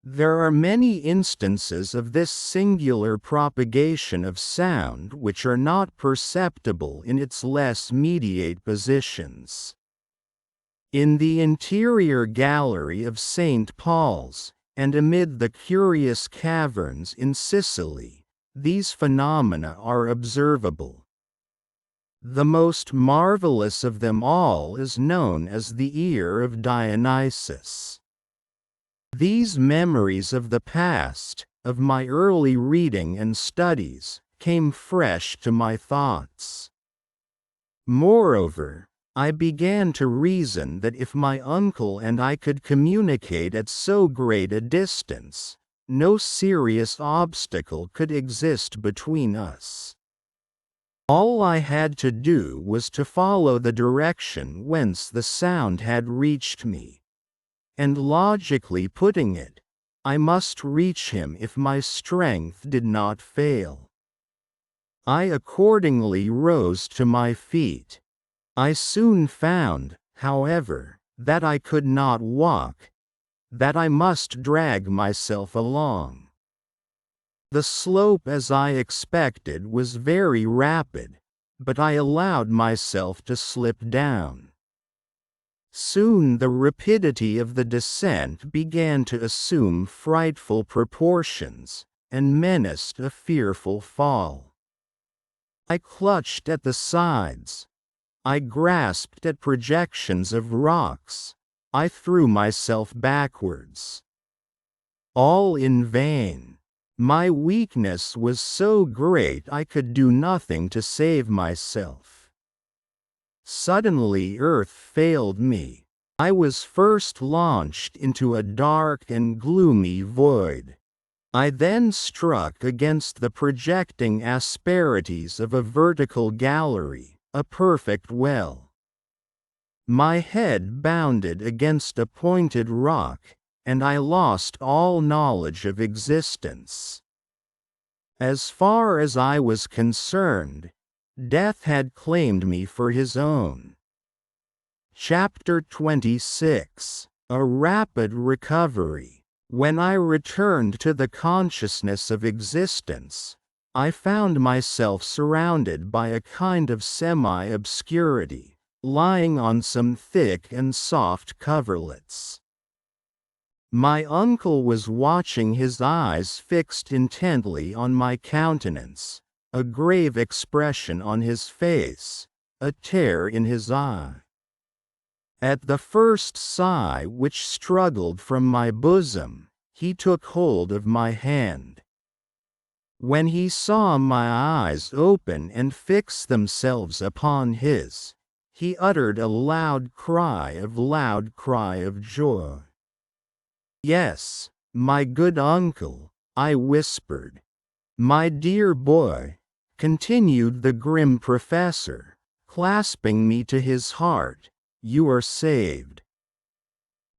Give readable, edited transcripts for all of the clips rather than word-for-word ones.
There are many instances of this singular propagation of sound which are not perceptible in its less mediate positions. In the interior gallery of St. Paul's, and amid the curious caverns in Sicily, these phenomena are observable. The most marvelous of them all is known as the ear of Dionysus. These memories of the past, of my early reading and studies, came fresh to my thoughts. Moreover, I began to reason that if my uncle and I could communicate at so great a distance, no serious obstacle could exist between us. All I had to do was to follow the direction whence the sound had reached me. And logically putting it, I must reach him if my strength did not fail. I accordingly rose to my feet. I soon found, however, that I could not walk, that I must drag myself along. The slope, as I expected, was very rapid, but I allowed myself to slip down. Soon the rapidity of the descent began to assume frightful proportions, and menaced a fearful fall. I clutched at the sides. I grasped at projections of rocks. I threw myself backwards. All in vain. My weakness was so great I could do nothing to save myself. Suddenly earth failed me. I was first launched into a dark and gloomy void. I then struck against the projecting asperities of a vertical gallery, a perfect well. My head bounded against a pointed rock, and I lost all knowledge of existence. As far as I was concerned, death had claimed me for his own. Chapter 26. A rapid recovery. When I returned to the consciousness of existence, I found myself surrounded by a kind of semi-obscurity, lying on some thick and soft coverlets. My uncle was watching, his eyes fixed intently on my countenance, a grave expression on his face, a tear in his eye. At the first sigh which struggled from my bosom, he took hold of my hand. When he saw my eyes open and fix themselves upon his, he uttered a loud cry of joy. "Yes, my good uncle," I whispered. "My dear boy," continued the grim professor, clasping me to his heart, "you are saved."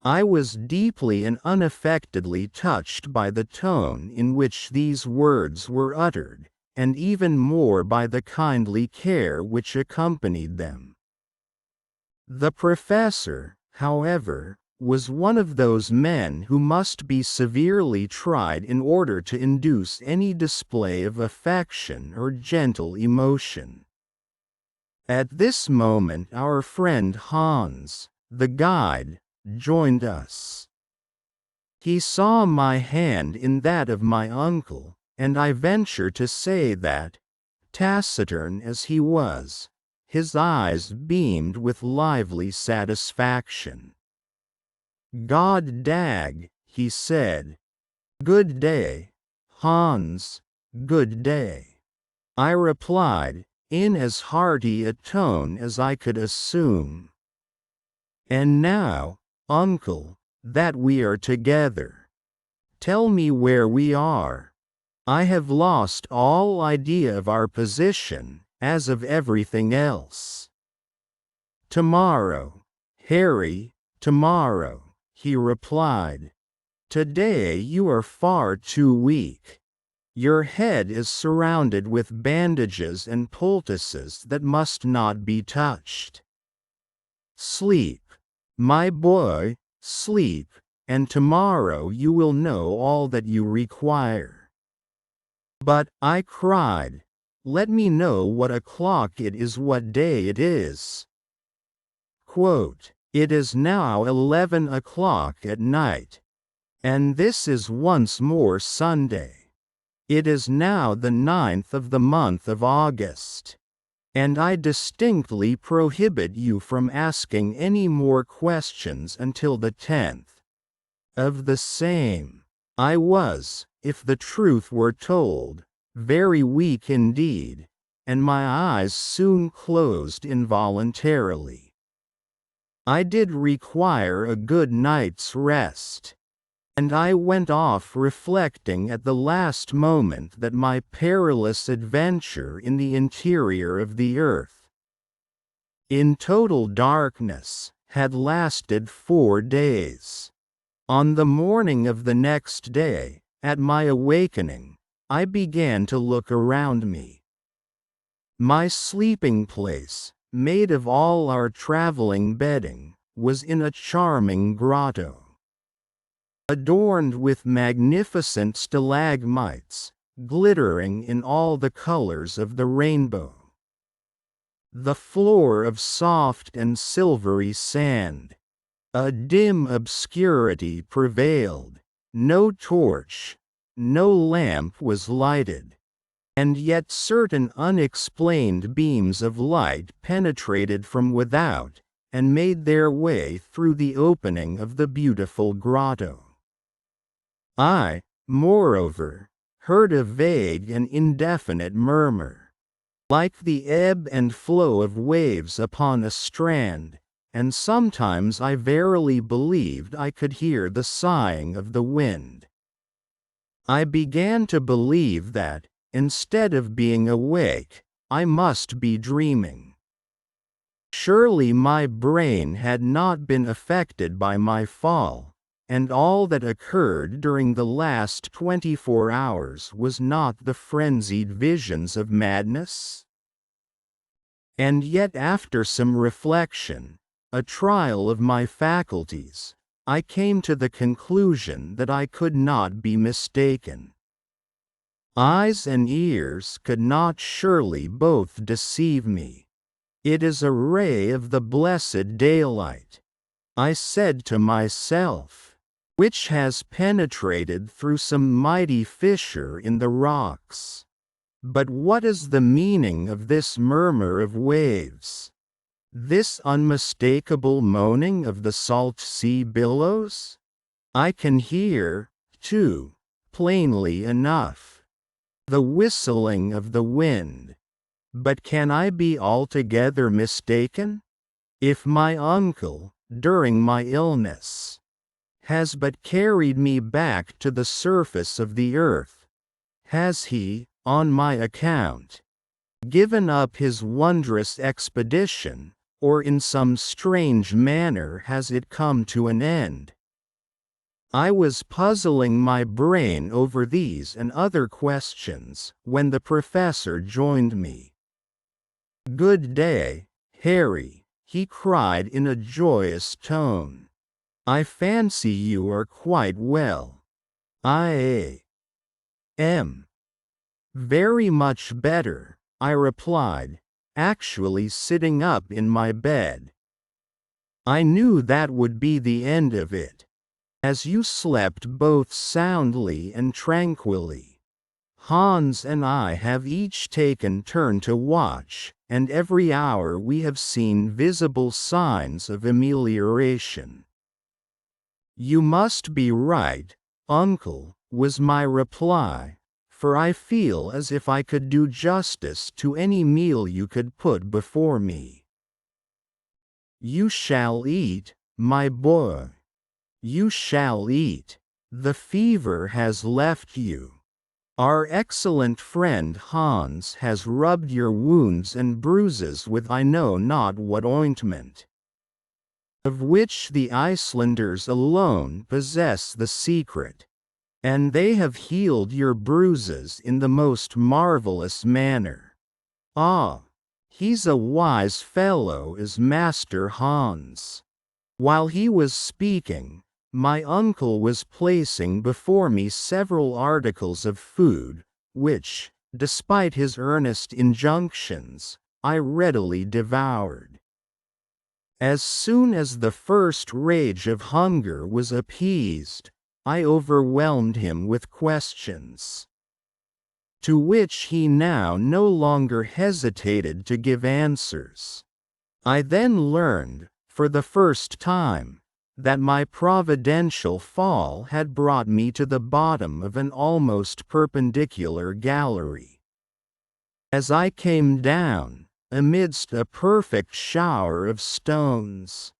I was deeply and unaffectedly touched by the tone in which these words were uttered, and even more by the kindly care which accompanied them. The professor, however, was one of those men who must be severely tried in order to induce any display of affection or gentle emotion. At this moment our friend Hans, the guide, joined us. He saw my hand in that of my uncle, and I venture to say that, taciturn as he was, his eyes beamed with lively satisfaction. "God dag," he said. "Good day, Hans, good day," I replied, in as hearty a tone as I could assume. "And now, uncle, that we are together, tell me where we are. I have lost all idea of our position, as of everything else." "Tomorrow, Harry, tomorrow," he replied. "Today you are far too weak. Your head is surrounded with bandages and poultices that must not be touched. Sleep, my boy, sleep, and tomorrow you will know all that you require." "But," I cried, "let me know what o'clock it is, what day it is." Quote, "It is now 11 o'clock at night, and this is once more Sunday. It is now the 9th of the month of August, and I distinctly prohibit you from asking any more questions until the 10th of the same." I was, if the truth were told, very weak indeed, and my eyes soon closed involuntarily. I did require a good night's rest, and I went off reflecting at the last moment that my perilous adventure in the interior of the earth, in total darkness, had lasted 4 days. On the morning of the next day, at my awakening, I began to look around me. My sleeping place, made of all our traveling bedding, was in a charming grotto, adorned with magnificent stalagmites, glittering in all the colors of the rainbow. The floor of soft and silvery sand. A dim obscurity prevailed, no torch, no lamp was lighted, and yet certain unexplained beams of light penetrated from without, and made their way through the opening of the beautiful grotto. I, moreover, heard a vague and indefinite murmur, like the ebb and flow of waves upon a strand, and sometimes I verily believed I could hear the sighing of the wind. I began to believe that, instead of being awake, I must be dreaming. Surely my brain had not been affected by my fall, and all that occurred during the last 24 hours was not the frenzied visions of madness? And yet, after some reflection, a trial of my faculties, I came to the conclusion that I could not be mistaken. Eyes and ears could not surely both deceive me. It is a ray of the blessed daylight, I said to myself, which has penetrated through some mighty fissure in the rocks. But what is the meaning of this murmur of waves? This unmistakable moaning of the salt sea billows? I can hear, too, plainly enough, the whistling of the wind. But can I be altogether mistaken? If my uncle, during my illness, has but carried me back to the surface of the earth, has he, on my account, given up his wondrous expedition, or in some strange manner has it come to an end? I was puzzling my brain over these and other questions when the professor joined me. "Good day, Harry," he cried in a joyous tone. "I fancy you are quite well." "I am very much better," I replied, actually sitting up in my bed. "I knew that would be the end of it, as you slept both soundly and tranquilly. Hans and I have each taken turn to watch, and every hour we have seen visible signs of amelioration." "You must be right, uncle," was my reply, "for I feel as if I could do justice to any meal you could put before me." "You shall eat, my boy. You shall eat. The fever has left you. Our excellent friend Hans has rubbed your wounds and bruises with I know not what ointment, of which the Icelanders alone possess the secret, and they have healed your bruises in the most marvelous manner. Ah, he's a wise fellow is Master Hans." While he was speaking, My uncle was placing before me several articles of food, which, despite his earnest injunctions, I readily devoured. As soon as the first rage of hunger was appeased, I overwhelmed him with questions, to which he now no longer hesitated to give answers. I then learned, for the first time, that my providential fall had brought me to the bottom of an almost perpendicular gallery. As I came down, amidst a perfect shower of stones,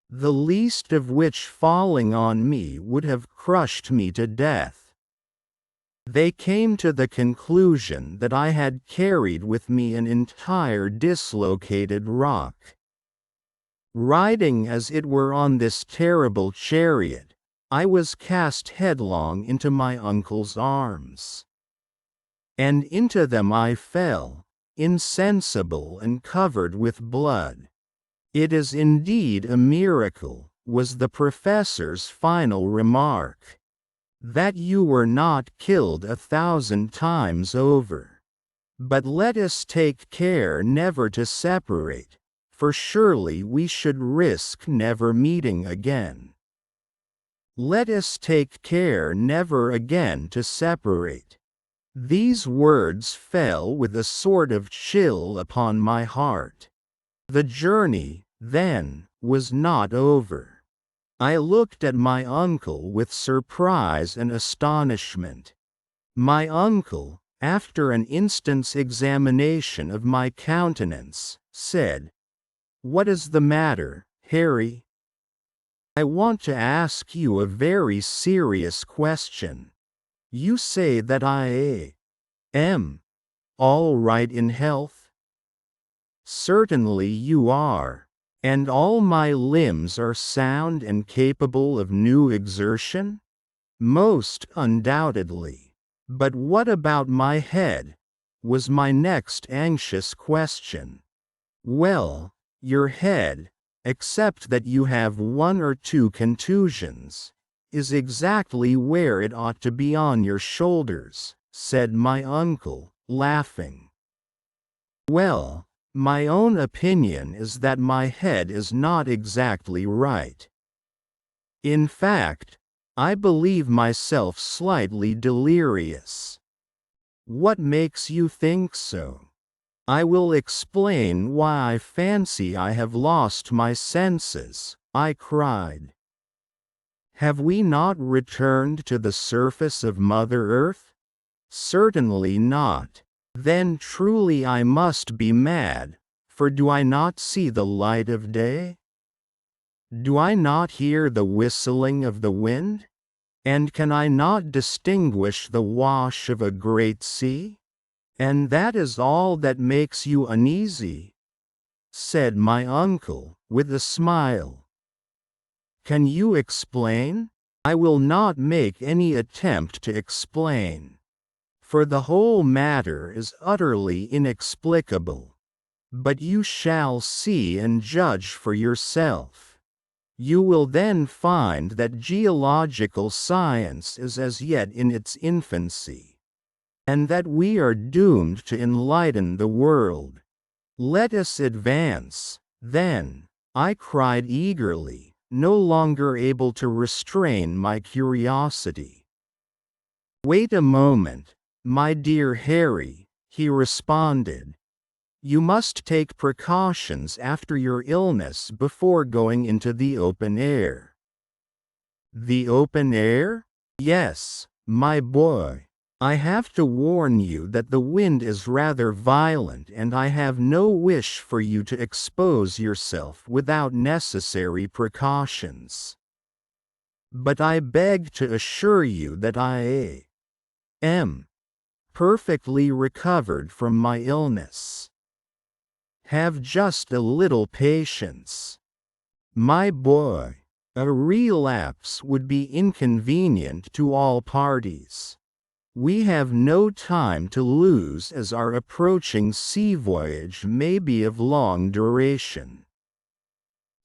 the least of which falling on me would have crushed me to death, they came to the conclusion that I had carried with me an entire dislocated rock. Riding as it were on this terrible chariot, I was cast headlong into my uncle's arms. And into them I fell, insensible and covered with blood. It is indeed a miracle, was the professor's final remark, that you were not killed 1,000 times over. But let us take care never to separate, for surely we should risk never meeting again. Let us take care never again to separate. These words fell with a sort of chill upon my heart. The journey, then, was not over. I looked at my uncle with surprise and astonishment. My uncle, after an instant's examination of my countenance, said, "What is the matter, Harry? I want to ask you a very serious question. You say that I am all right in health? Certainly you are. And all my limbs are sound and capable of new exertion? Most undoubtedly. But what about my head? Was my next anxious question. Well, your head, except that you have 1 or 2 contusions, is exactly where it ought to be on your shoulders, said my uncle, laughing. Well, my own opinion is that my head is not exactly right. In fact, I believe myself slightly delirious. What makes you think so? I will explain why I fancy I have lost my senses, I cried. Have we not returned to the surface of Mother Earth? Certainly not. Then truly I must be mad, for do I not see the light of day? Do I not hear the whistling of the wind? And can I not distinguish the wash of a great sea? And that is all that makes you uneasy? Said my uncle, with a smile. Can you explain? I will not make any attempt to explain, for the whole matter is utterly inexplicable. But you shall see and judge for yourself. You will then find that geological science is as yet in its infancy, and that we are doomed to enlighten the world. Let us advance, then, I cried eagerly, no longer able to restrain my curiosity. Wait a moment, my dear Harry, he responded. You must take precautions after your illness before going into the open air. The open air? Yes, my boy. I have to warn you that the wind is rather violent and I have no wish for you to expose yourself without necessary precautions. But I beg to assure you that I am perfectly recovered from my illness. Have just a little patience. My boy, a relapse would be inconvenient to all parties. We have no time to lose as our approaching sea voyage may be of long duration.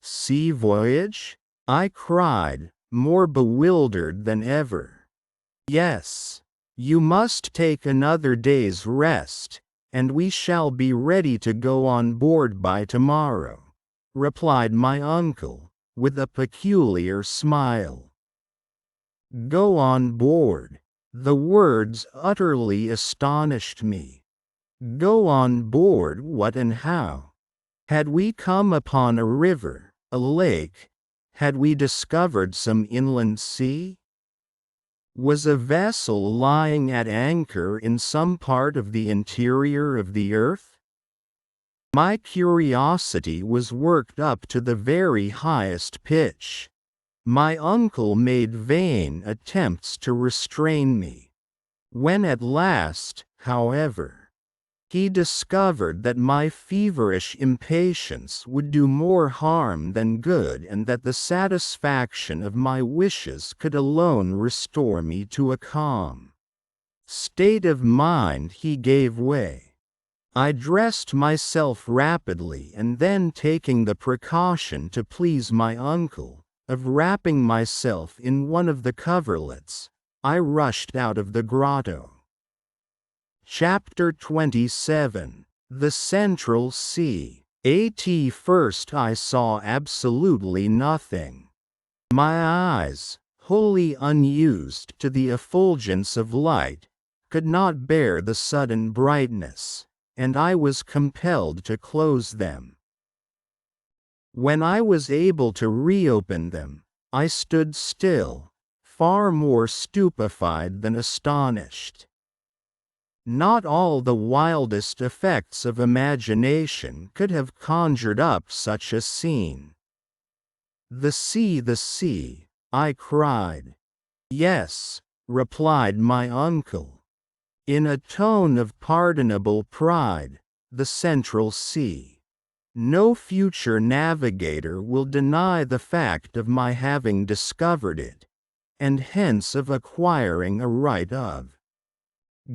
Sea voyage? I cried, more bewildered than ever. "Yes, you must take another day's rest, and we shall be ready to go on board by tomorrow," replied my uncle, with a peculiar smile. Go on board. The words utterly astonished me. Go on board what and how? Had we come upon a river, a lake? Had we discovered some inland sea? Was a vessel lying at anchor in some part of the interior of the earth? My curiosity was worked up to the very highest pitch. My uncle made vain attempts to restrain me. When at last, however, he discovered that my feverish impatience would do more harm than good and that the satisfaction of my wishes could alone restore me to a calm state of mind, he gave way. I dressed myself rapidly, and then, taking the precaution to please my uncle, of wrapping myself in one of the coverlets, I rushed out of the grotto. Chapter 27. The Central Sea. At first I saw absolutely nothing. My eyes, wholly unused to the effulgence of light, could not bear the sudden brightness, and I was compelled to close them. When I was able to reopen them, I stood still, far more stupefied than astonished. Not all the wildest effects of imagination could have conjured up such a scene. The sea, I cried. Yes, replied my uncle, in a tone of pardonable pride, the Central Sea. No future navigator will deny the fact of my having discovered it, and hence of acquiring a right of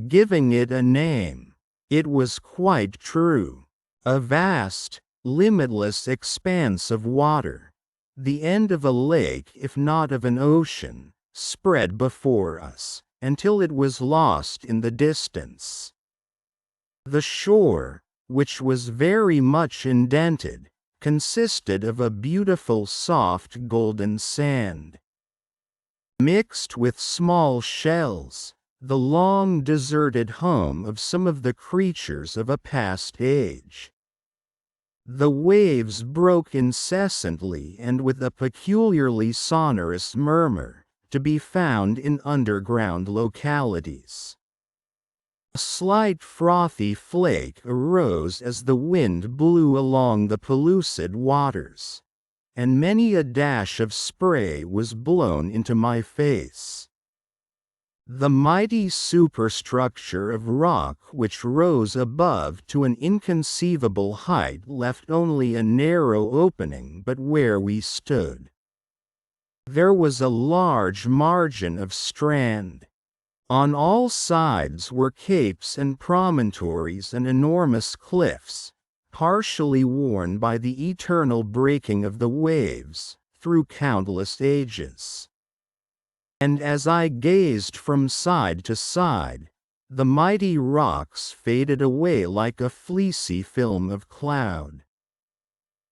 giving it a name. It was quite true. A vast, limitless expanse of water, the end of a lake if not of an ocean, spread before us, until it was lost in the distance. The shore, which was very much indented, consisted of a beautiful soft golden sand, mixed with small shells, the long deserted home of some of the creatures of a past age. The waves broke incessantly and with a peculiarly sonorous murmur, to be found in underground localities. A slight frothy flake arose as the wind blew along the pellucid waters, and many a dash of spray was blown into my face. The mighty superstructure of rock which rose above to an inconceivable height left only a narrow opening but where we stood. There was a large margin of strand. On all sides were capes and promontories and enormous cliffs, partially worn by the eternal breaking of the waves, through countless ages. And as I gazed from side to side, the mighty rocks faded away like a fleecy film of cloud.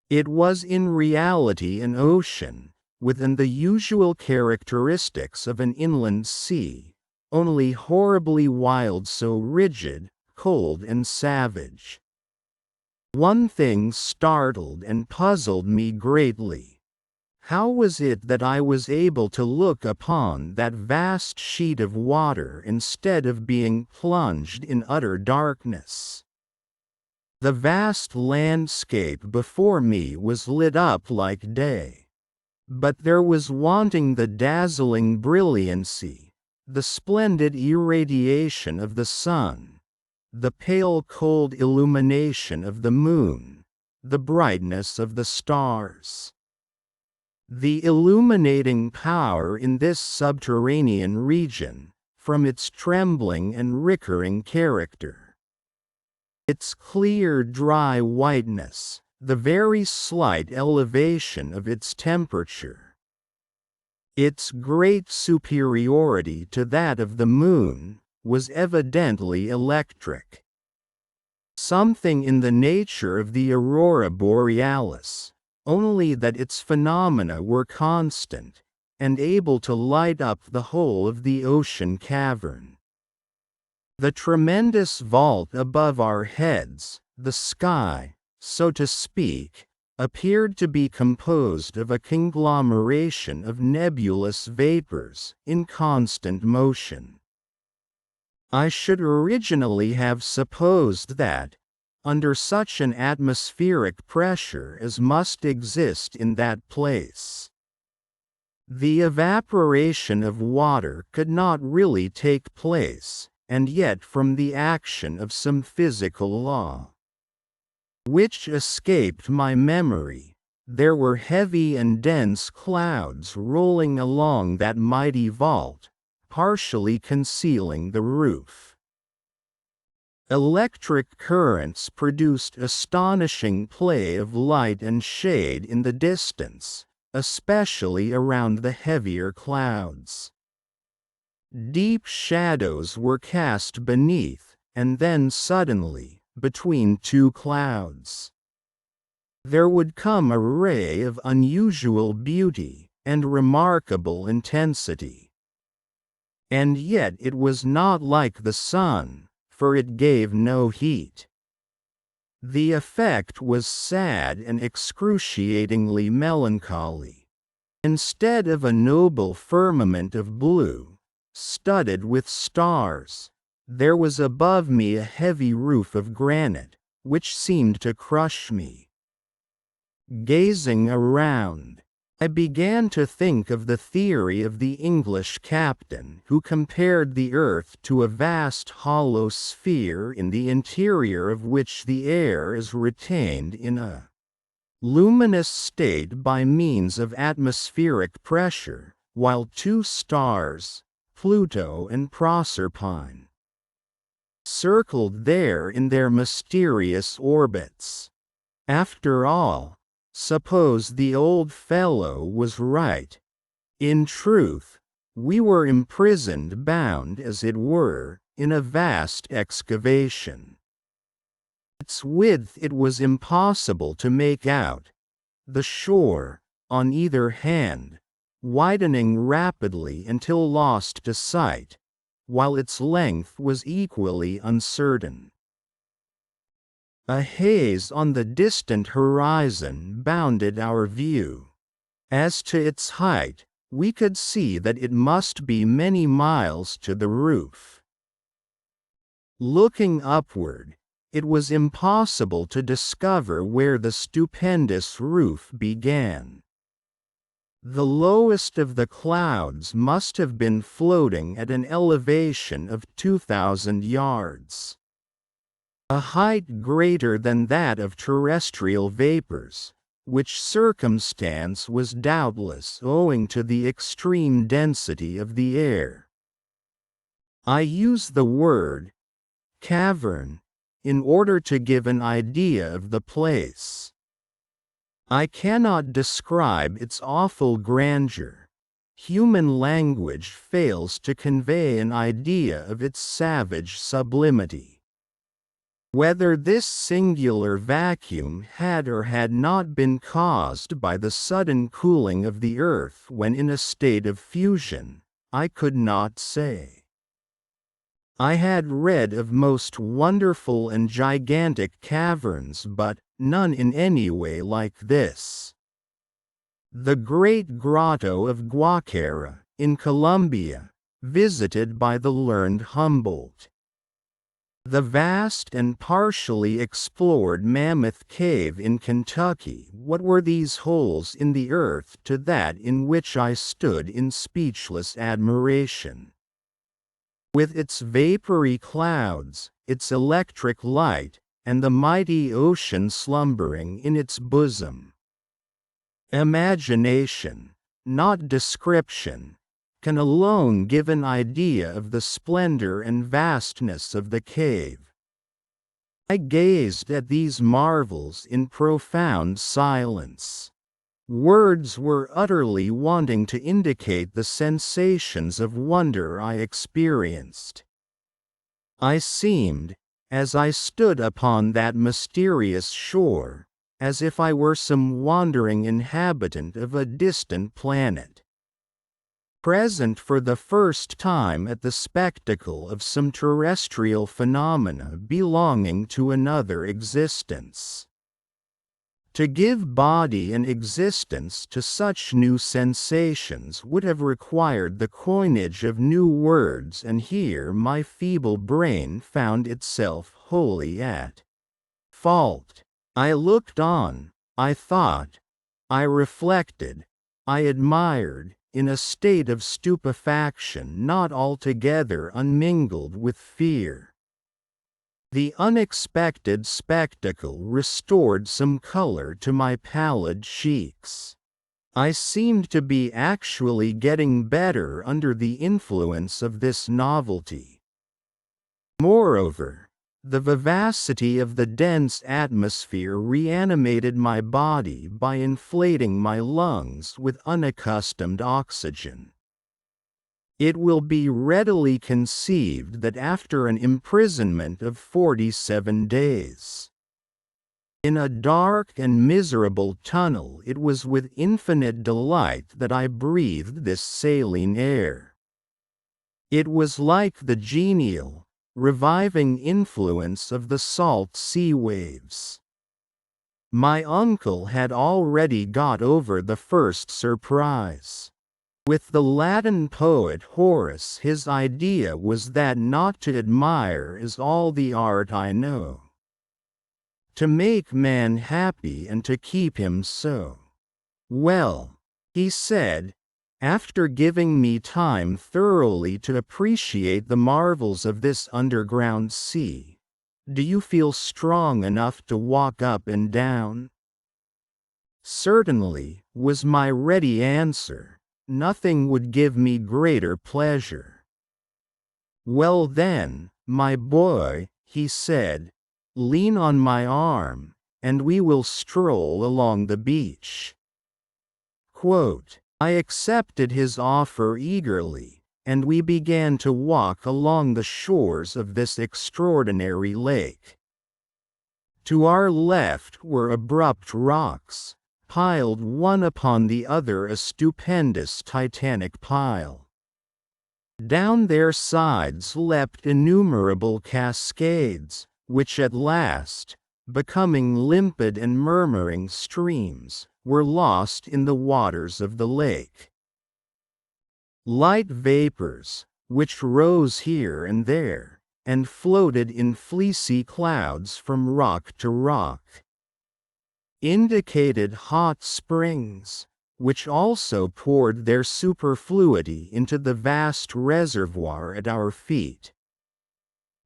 It was in reality an ocean, within the usual characteristics of an inland sea, only horribly wild, so rigid, cold and savage. One thing startled and puzzled me greatly. How was it that I was able to look upon that vast sheet of water instead of being plunged in utter darkness? The vast landscape before me was lit up like day, but there was wanting the dazzling brilliancy, the splendid irradiation of the sun, the pale cold illumination of the moon, the brightness of the stars. The illuminating power in this subterranean region, from its trembling and recurring character, its clear dry whiteness, the very slight elevation of its temperature, Its great superiority to that of the moon was evidently electric. Something in the nature of the aurora borealis, only that its phenomena were constant, and able to light up the whole of the ocean cavern. The tremendous vault above our heads, the sky, so to speak, appeared to be composed of a conglomeration of nebulous vapors in constant motion. I should originally have supposed that, under such an atmospheric pressure as must exist in that place, the evaporation of water could not really take place, and yet from the action of some physical law, which escaped my memory, there were heavy and dense clouds rolling along that mighty vault, partially concealing the roof. Electric currents produced astonishing play of light and shade in the distance, especially around the heavier clouds. Deep shadows were cast beneath, and then suddenly, between two clouds, there would come a ray of unusual beauty and remarkable intensity. And yet it was not like the sun, for it gave no heat. The effect was sad and excruciatingly melancholy. Instead of a noble firmament of blue, studded with stars, there was above me a heavy roof of granite, which seemed to crush me. Gazing around, I began to think of the theory of the English captain who compared the earth to a vast hollow sphere in the interior of which the air is retained in a luminous state by means of atmospheric pressure, while two stars, Pluto and Proserpine, circled there in their mysterious orbits. After all, suppose the old fellow was right. In truth, we were imprisoned, bound as it were, in a vast excavation. Its width it was impossible to make out, the shore, on either hand, widening rapidly until lost to sight, while its length was equally uncertain. A haze on the distant horizon bounded our view. As to its height, we could see that it must be many miles to the roof. Looking upward, it was impossible to discover where the stupendous roof began. The lowest of the clouds must have been floating at an elevation of 2,000 yards. A height greater than that of terrestrial vapors, which circumstance was doubtless owing to the extreme density of the air. I use the word cavern in order to give an idea of the place. I cannot describe its awful grandeur. Human language fails to convey an idea of its savage sublimity. Whether this singular vacuum had or had not been caused by the sudden cooling of the earth when in a state of fusion, I could not say. I had read of most wonderful and gigantic caverns, but none in any way like this. The great grotto of Guacara, in Colombia, visited by the learned Humboldt. The vast and partially explored Mammoth Cave in Kentucky. What were these holes in the earth to that in which I stood in speechless admiration? With its vapory clouds, its electric light, and the mighty ocean slumbering in its bosom. Imagination, not description, can alone give an idea of the splendor and vastness of the cave. I gazed at these marvels in profound silence. Words were utterly wanting to indicate the sensations of wonder I experienced. I seemed, as I stood upon that mysterious shore, as if I were some wandering inhabitant of a distant planet, present for the first time at the spectacle of some terrestrial phenomena belonging to another existence. To give body and existence to such new sensations would have required the coinage of new words, and here my feeble brain found itself wholly at fault. I looked on, I thought, I reflected, I admired, in a state of stupefaction not altogether unmingled with fear. The unexpected spectacle restored some color to my pallid cheeks. I seemed to be actually getting better under the influence of this novelty. Moreover, the vivacity of the dense atmosphere reanimated my body by inflating my lungs with unaccustomed oxygen. It will be readily conceived that after an imprisonment of 47 days in a dark and miserable tunnel, it was with infinite delight that I breathed this saline air. It was like the genial, reviving influence of the salt sea waves. My uncle had already got over the first surprise. With the Latin poet Horace, his idea was that not to admire is all the art I know. To make man happy and to keep him so. Well, he said, after giving me time thoroughly to appreciate the marvels of this underground sea, do you feel strong enough to walk up and down? Certainly, was my ready answer. Nothing would give me greater pleasure. Well then, my boy, he said, lean on my arm, and we will stroll along the beach. Quote, I accepted his offer eagerly, and we began to walk along the shores of this extraordinary lake. To our left were abrupt rocks, piled one upon the other, a stupendous titanic pile. Down their sides leapt innumerable cascades, which at last, becoming limpid and murmuring streams, were lost in the waters of the lake. Light vapors, which rose here and there, and floated in fleecy clouds from rock to rock, indicated hot springs, which also poured their superfluity into the vast reservoir at our feet.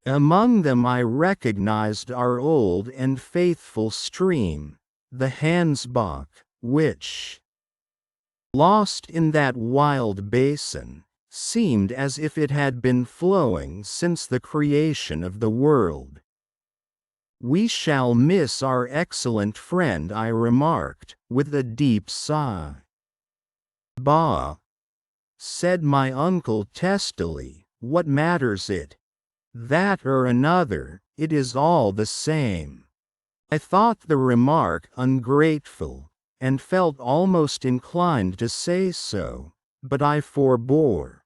Among them I recognized our old and faithful stream, the Hansbach, which, lost in that wild basin, seemed as if it had been flowing since the creation of the world. We shall miss our excellent friend, I remarked, with a deep sigh. Bah, said my uncle testily, what matters it? That or another, it is all the same. I thought the remark ungrateful, and felt almost inclined to say so, but I forbore.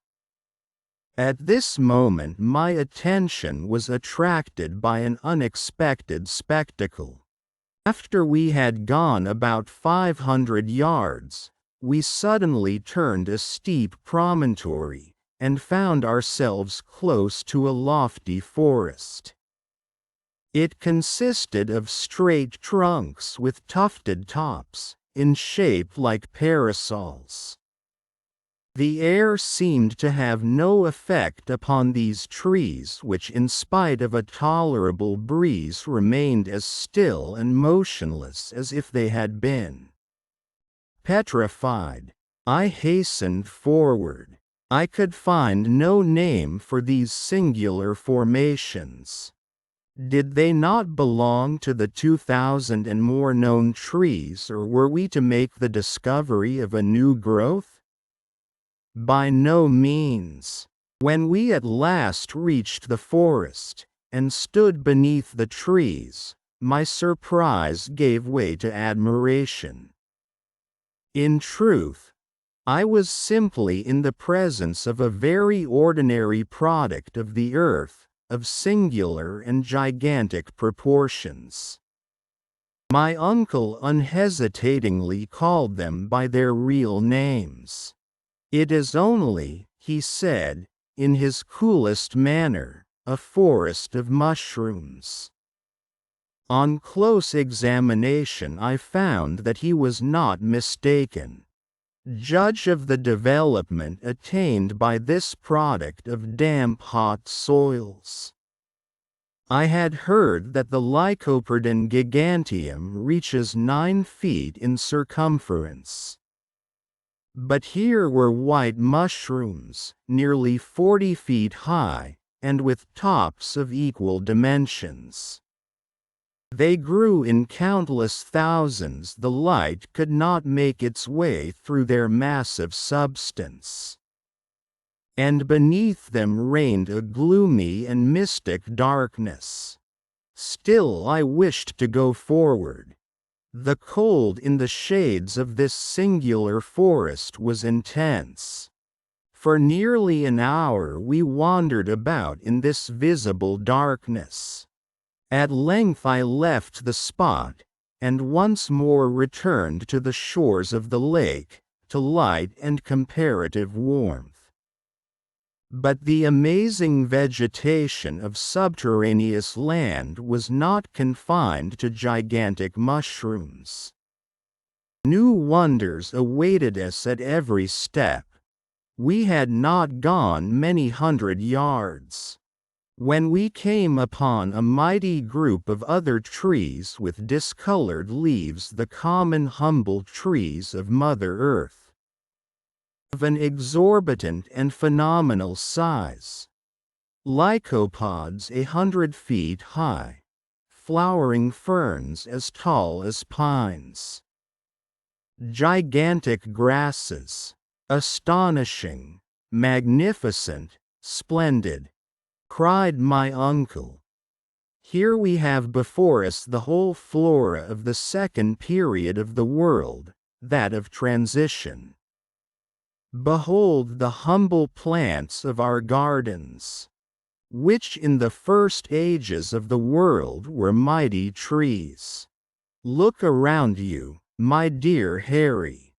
At this moment my attention was attracted by an unexpected spectacle. After we had gone about 500 yards, we suddenly turned a steep promontory, and found ourselves close to a lofty forest. It consisted of straight trunks with tufted tops, in shape like parasols. The air seemed to have no effect upon these trees, which in spite of a tolerable breeze remained as still and motionless as if they had been petrified. I hastened forward. I could find no name for these singular formations. Did they not belong to the 2,000 and more known trees, or were we to make the discovery of a new growth? By no means. When we at last reached the forest, and stood beneath the trees, my surprise gave way to admiration. In truth, I was simply in the presence of a very ordinary product of the earth, of singular and gigantic proportions. My uncle unhesitatingly called them by their real names. It is only, he said, in his coolest manner, a forest of mushrooms. On close examination I found that he was not mistaken. Judge of the development attained by this product of damp hot soils. I had heard that the Lycoperdon giganteum reaches 9 feet in circumference. But here were white mushrooms, nearly 40 feet high, and with tops of equal dimensions. They grew in countless thousands. The light could not make its way through their massive substance. And beneath them reigned a gloomy and mystic darkness. Still I wished to go forward. The cold in the shades of this singular forest was intense. For nearly an hour we wandered about in this visible darkness. At length I left the spot, and once more returned to the shores of the lake, to light and comparative warmth. But the amazing vegetation of subterraneous land was not confined to gigantic mushrooms. New wonders awaited us at every step. We had not gone many hundred yards when we came upon a mighty group of other trees with discolored leaves, the common humble trees of Mother Earth, of an exorbitant and phenomenal size. Lycopods 100 feet high, flowering ferns as tall as pines. Gigantic grasses, astonishing, magnificent, splendid, cried my uncle. Here we have before us the whole flora of the second period of the world, that of transition. Behold the humble plants of our gardens, which in the first ages of the world were mighty trees. Look around you, my dear Harry.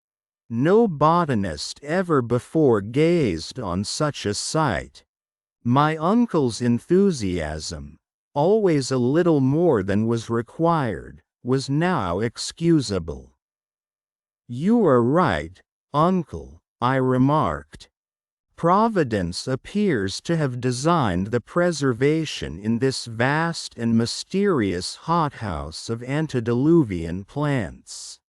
No botanist ever before gazed on such a sight. My uncle's enthusiasm, always a little more than was required, was now excusable. You are right, uncle, I remarked. Providence appears to have designed the preservation in this vast and mysterious hothouse of antediluvian plants,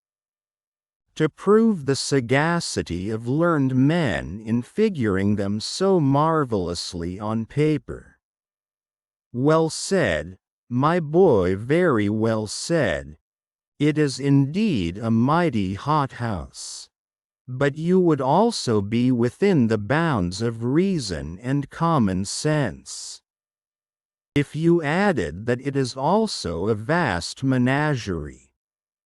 to prove the sagacity of learned men in figuring them so marvelously on paper. Well said, my boy, very well said. It is indeed a mighty hothouse. But you would also be within the bounds of reason and common sense if you added that it is also a vast menagerie.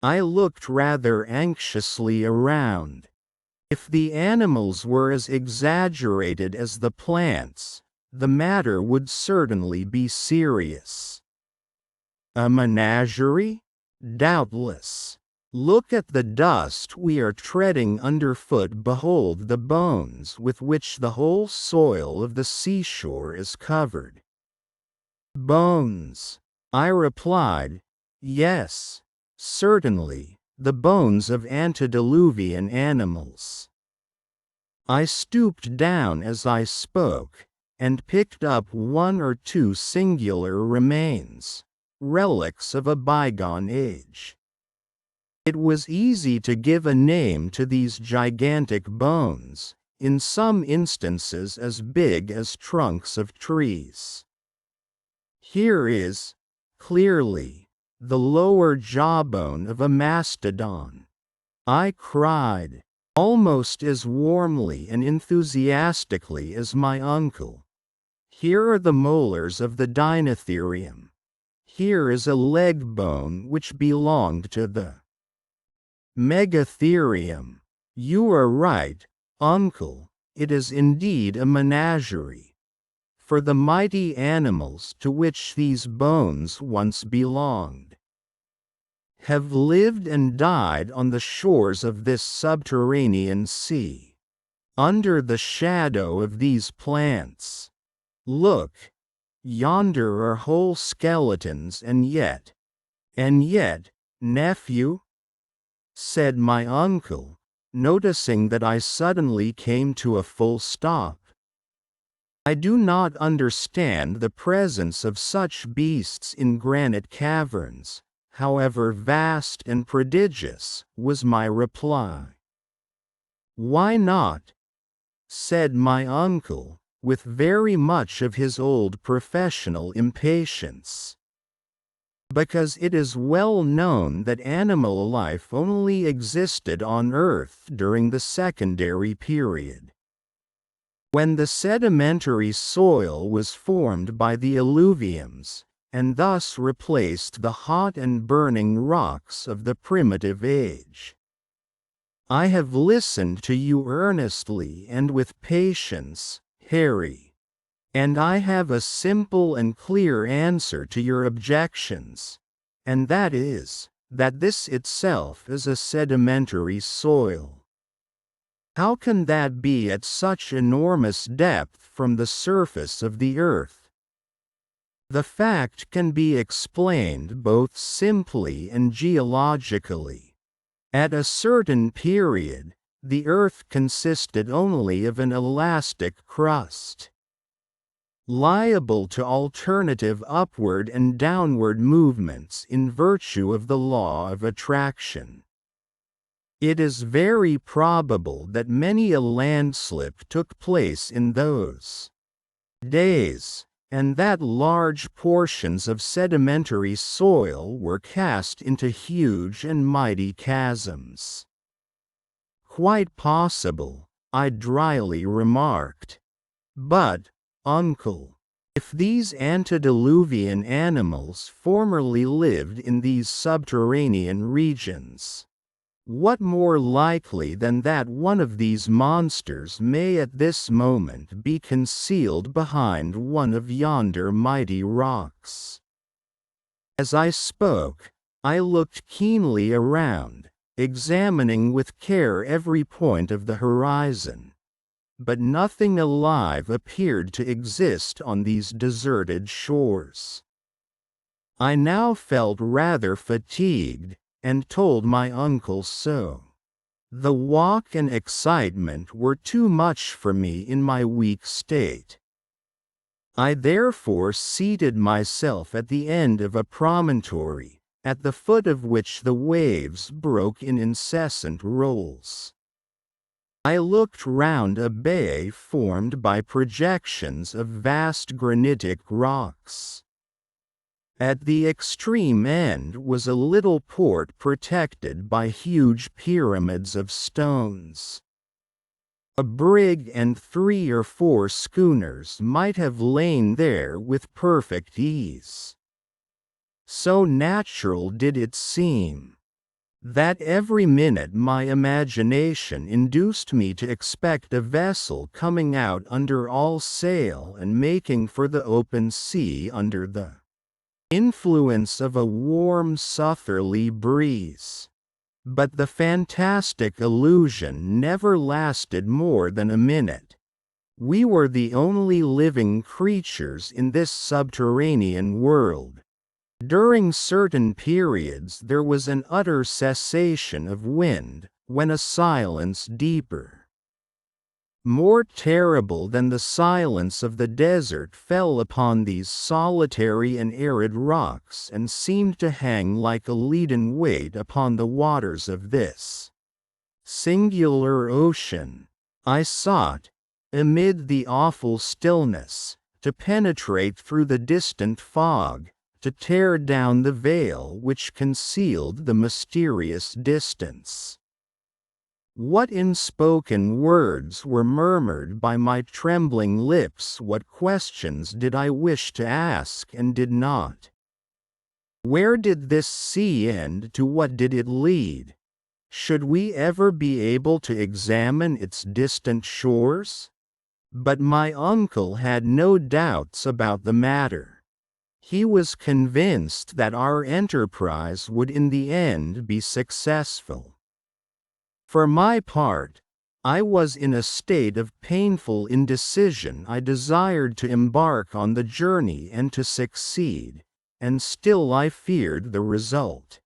I looked rather anxiously around. If the animals were as exaggerated as the plants, the matter would certainly be serious. A menagerie? Doubtless. Look at the dust we are treading underfoot. Behold the bones with which the whole soil of the seashore is covered. Bones, I replied. Yes, certainly, the bones of antediluvian animals. I stooped down as I spoke, and picked up 1 or 2 singular remains, relics of a bygone age. It was easy to give a name to these gigantic bones, in some instances as big as trunks of trees. Here is, clearly, the lower jawbone of a mastodon. I cried, almost as warmly and enthusiastically as my uncle. Here are the molars of the Dinotherium. Here is a leg bone which belonged to the Megatherium. You are right, uncle, it is indeed a menagerie. For the mighty animals to which these bones once belonged have lived and died on the shores of this subterranean sea, under the shadow of these plants. Look, yonder are whole skeletons, and yet, nephew, said my uncle, noticing that I suddenly came to a full stop. I do not understand the presence of such beasts in granite caverns, however vast and prodigious, was my reply. Why not? Said my uncle, with very much of his old professional impatience. Because it is well known that animal life only existed on Earth during the secondary period, when the sedimentary soil was formed by the alluviums, and thus replaced the hot and burning rocks of the primitive age. I have listened to you earnestly and with patience, Harry, and I have a simple and clear answer to your objections, and that is, that this itself is a sedimentary soil. How can that be at such enormous depth from the surface of the earth? The fact can be explained both simply and geologically. At a certain period, the earth consisted only of an elastic crust, liable to alternative upward and downward movements in virtue of the law of attraction. It is very probable that many a landslip took place in those days, and that large portions of sedimentary soil were cast into huge and mighty chasms. Quite possible, I dryly remarked. But, uncle, if these antediluvian animals formerly lived in these subterranean regions, what more likely than that one of these monsters may at this moment be concealed behind one of yonder mighty rocks? As I spoke, I looked keenly around, examining with care every point of the horizon, but nothing alive appeared to exist on these deserted shores. I now felt rather fatigued, and told my uncle so. The walk and excitement were too much for me in my weak state. I therefore seated myself at the end of a promontory, at the foot of which the waves broke in incessant rolls. I looked round a bay formed by projections of vast granitic rocks. At the extreme end was a little port protected by huge pyramids of stones. A brig and 3 or 4 schooners might have lain there with perfect ease. So natural did it seem, that every minute my imagination induced me to expect a vessel coming out under all sail and making for the open sea under the influence of a warm southerly breeze. But the fantastic illusion never lasted more than a minute. We were the only living creatures in this subterranean world. During certain periods there was an utter cessation of wind, when a silence deeper, more terrible than the silence of the desert, fell upon these solitary and arid rocks and seemed to hang like a leaden weight upon the waters of this singular ocean. I sought, amid the awful stillness, to penetrate through the distant fog, to tear down the veil which concealed the mysterious distance. What unspoken words were murmured by my trembling lips? What questions did I wish to ask and did not? Where did this sea end? To what did it lead? Should we ever be able to examine its distant shores? But my uncle had no doubts about the matter. He was convinced that our enterprise would in the end be successful. For my part, I was in a state of painful indecision. I desired to embark on the journey and to succeed, and still I feared the result.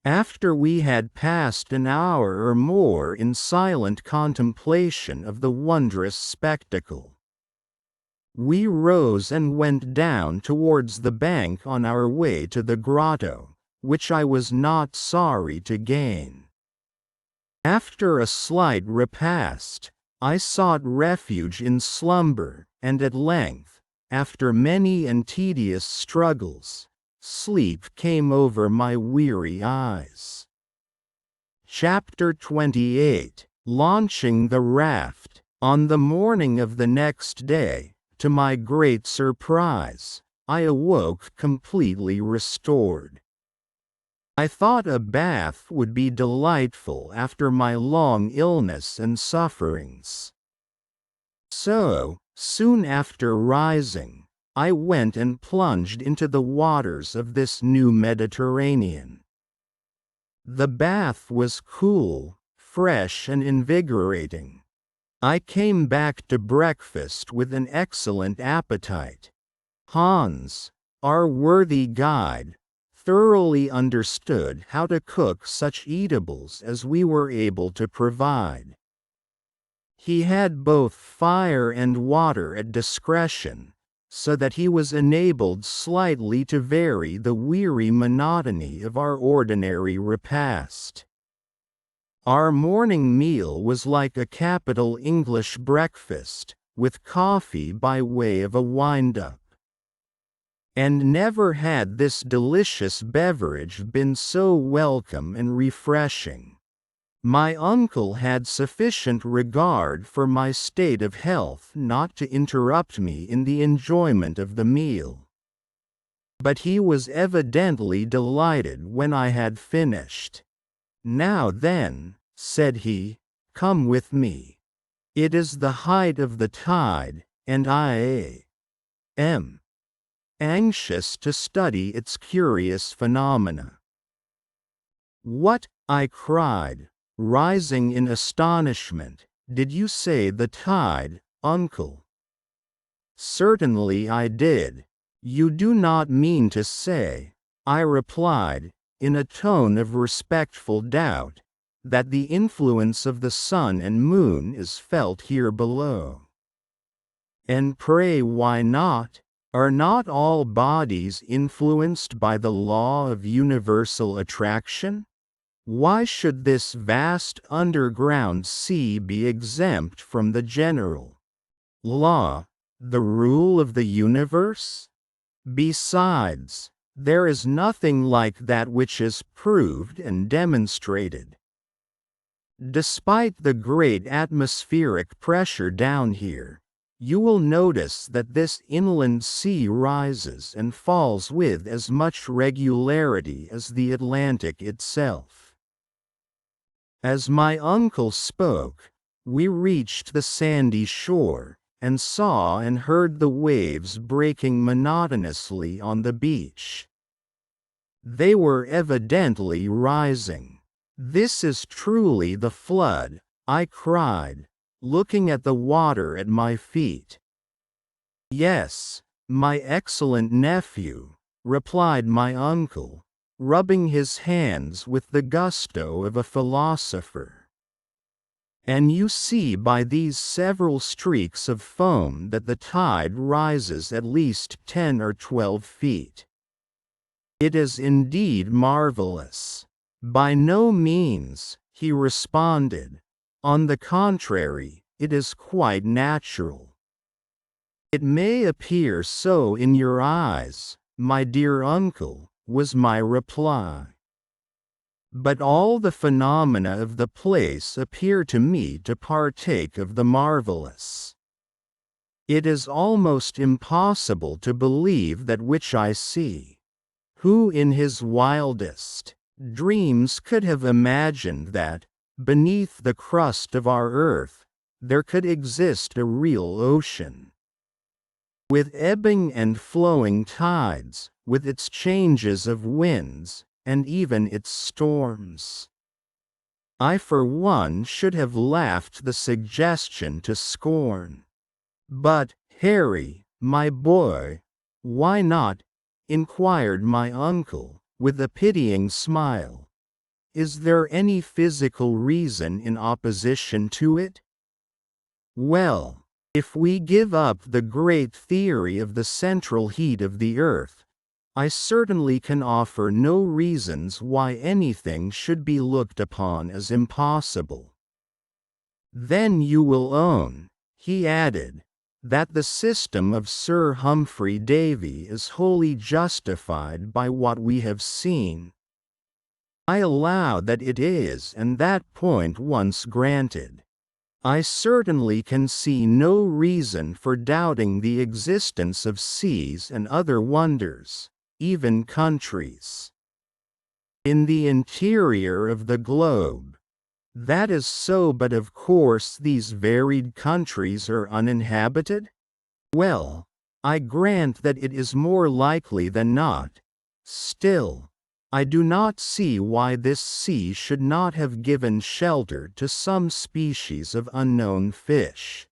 After we had passed an hour or more in silent contemplation of the wondrous spectacle, we rose and went down towards the bank on our way to the grotto, which I was not sorry to gain. After a slight repast, I sought refuge in slumber, and at length, after many and tedious struggles, sleep came over my weary eyes. Chapter 28. Launching the raft. On the morning of the next day, to my great surprise, I awoke completely restored. I thought a bath would be delightful after my long illness and sufferings. So, soon after rising, I went and plunged into the waters of this new Mediterranean. The bath was cool, fresh and invigorating. I came back to breakfast with an excellent appetite. Hans, our worthy guide, thoroughly understood how to cook such eatables as we were able to provide. He had both fire and water at discretion, so that he was enabled slightly to vary the weary monotony of our ordinary repast. Our morning meal was like a capital English breakfast, with coffee by way of a wind-up. And never had this delicious beverage been so welcome and refreshing. My uncle had sufficient regard for my state of health not to interrupt me in the enjoyment of the meal. But he was evidently delighted when I had finished. "Now then," said he, "come with me. It is the height of the tide, and I am anxious to study its curious phenomena." "What," I cried, rising in astonishment, "did you say the tide, uncle?" "Certainly I did. You do not mean to say," I replied, in a tone of respectful doubt, "that the influence of the sun and moon is felt here below?" "And pray why not? Are not all bodies influenced by the law of universal attraction? Why should this vast underground sea be exempt from the general law, the rule of the universe? Besides, there is nothing like that which is proved and demonstrated. Despite the great atmospheric pressure down here, you will notice that this inland sea rises and falls with as much regularity as the Atlantic itself." As my uncle spoke, we reached the sandy shore, and saw and heard the waves breaking monotonously on the beach. They were evidently rising. "This is truly the flood," I cried, looking at the water at my feet. "Yes, my excellent nephew," replied my uncle, rubbing his hands with the gusto of a philosopher. "And you see by these several streaks of foam that the tide rises at least 10 or 12 feet. It is indeed marvelous." "By no means," he responded. "On the contrary, it is quite natural. It may appear so in your eyes, my dear uncle," was my reply. But all the phenomena of the place appear to me to partake of the marvelous. It is almost impossible to believe that which I see. Who in his wildest dreams could have imagined that, beneath the crust of our earth, there could exist a real ocean? With ebbing and flowing tides, with its changes of winds, and even its storms. I for one should have laughed the suggestion to scorn. "But, Harry, my boy, why not?" inquired my uncle, with a pitying smile. "Is there any physical reason in opposition to it?" Well, if we give up the great theory of the central heat of the earth, I certainly can offer no reasons why anything should be looked upon as impossible. Then you will own, he added, that the system of Sir Humphry Davy is wholly justified by what we have seen. I allow that it is, and that point once granted, I certainly can see no reason for doubting the existence of seas and other wonders, even countries, in the interior of the globe. That is so, but of course these varied countries are uninhabited? Well, I grant that it is more likely than not. Still, I do not see why this sea should not have given shelter to some species of unknown fish.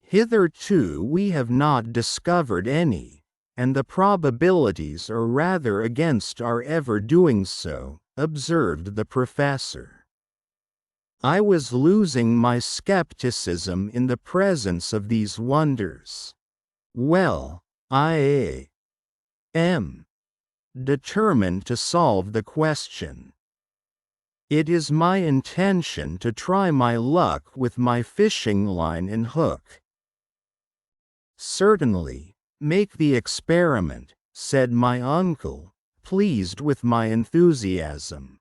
Hitherto we have not discovered any, and the probabilities are rather against our ever doing so, observed the professor. I was losing my skepticism in the presence of these wonders. Well, I am determined to solve the question. It is my intention to try my luck with my fishing line and hook. Certainly, make the experiment, said my uncle, pleased with my enthusiasm.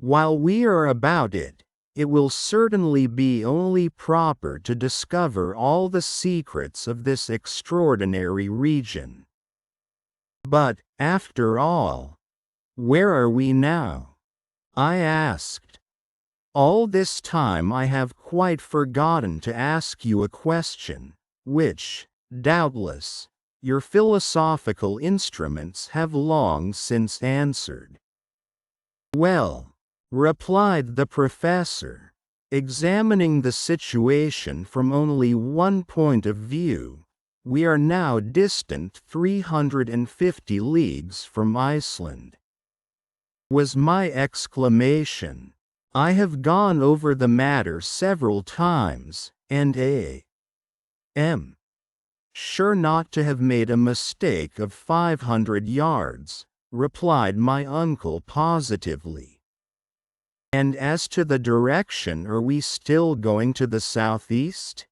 While we are about it, it will certainly be only proper to discover all the secrets of this extraordinary region. But, after all, where are we now? I asked. All this time I have quite forgotten to ask you a question, which, doubtless, your philosophical instruments have long since answered. Well, replied the professor, examining the situation from only one point of view, we are now distant 350 leagues from Iceland. Was my exclamation. I have gone over the matter several times, and am sure not to have made a mistake of 500 yards, replied my uncle positively. And as to the direction, are we still going to the southeast?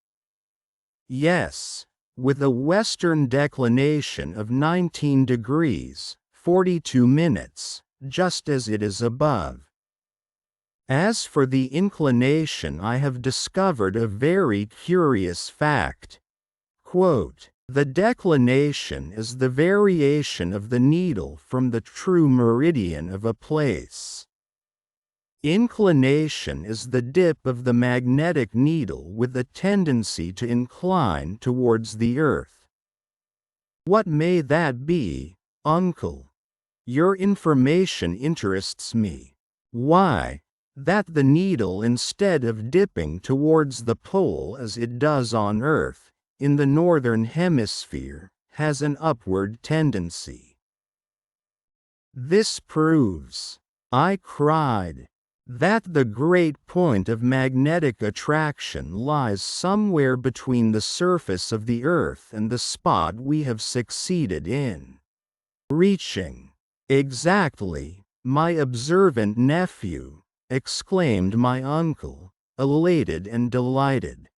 Yes, with a western declination of 19 degrees, 42 minutes, just as it is above. As for the inclination, I have discovered a very curious fact. Quote, the declination is the variation of the needle from the true meridian of a place. Inclination is the dip of the magnetic needle with a tendency to incline towards the earth. What may that be, uncle? Your information interests me. Why, that the needle, instead of dipping towards the pole as it does on Earth, in the northern hemisphere, has an upward tendency. This proves, I cried, that the great point of magnetic attraction lies somewhere between the surface of the Earth and the spot we have succeeded in reaching. Exactly, my observant nephew, exclaimed my uncle, elated and delighted.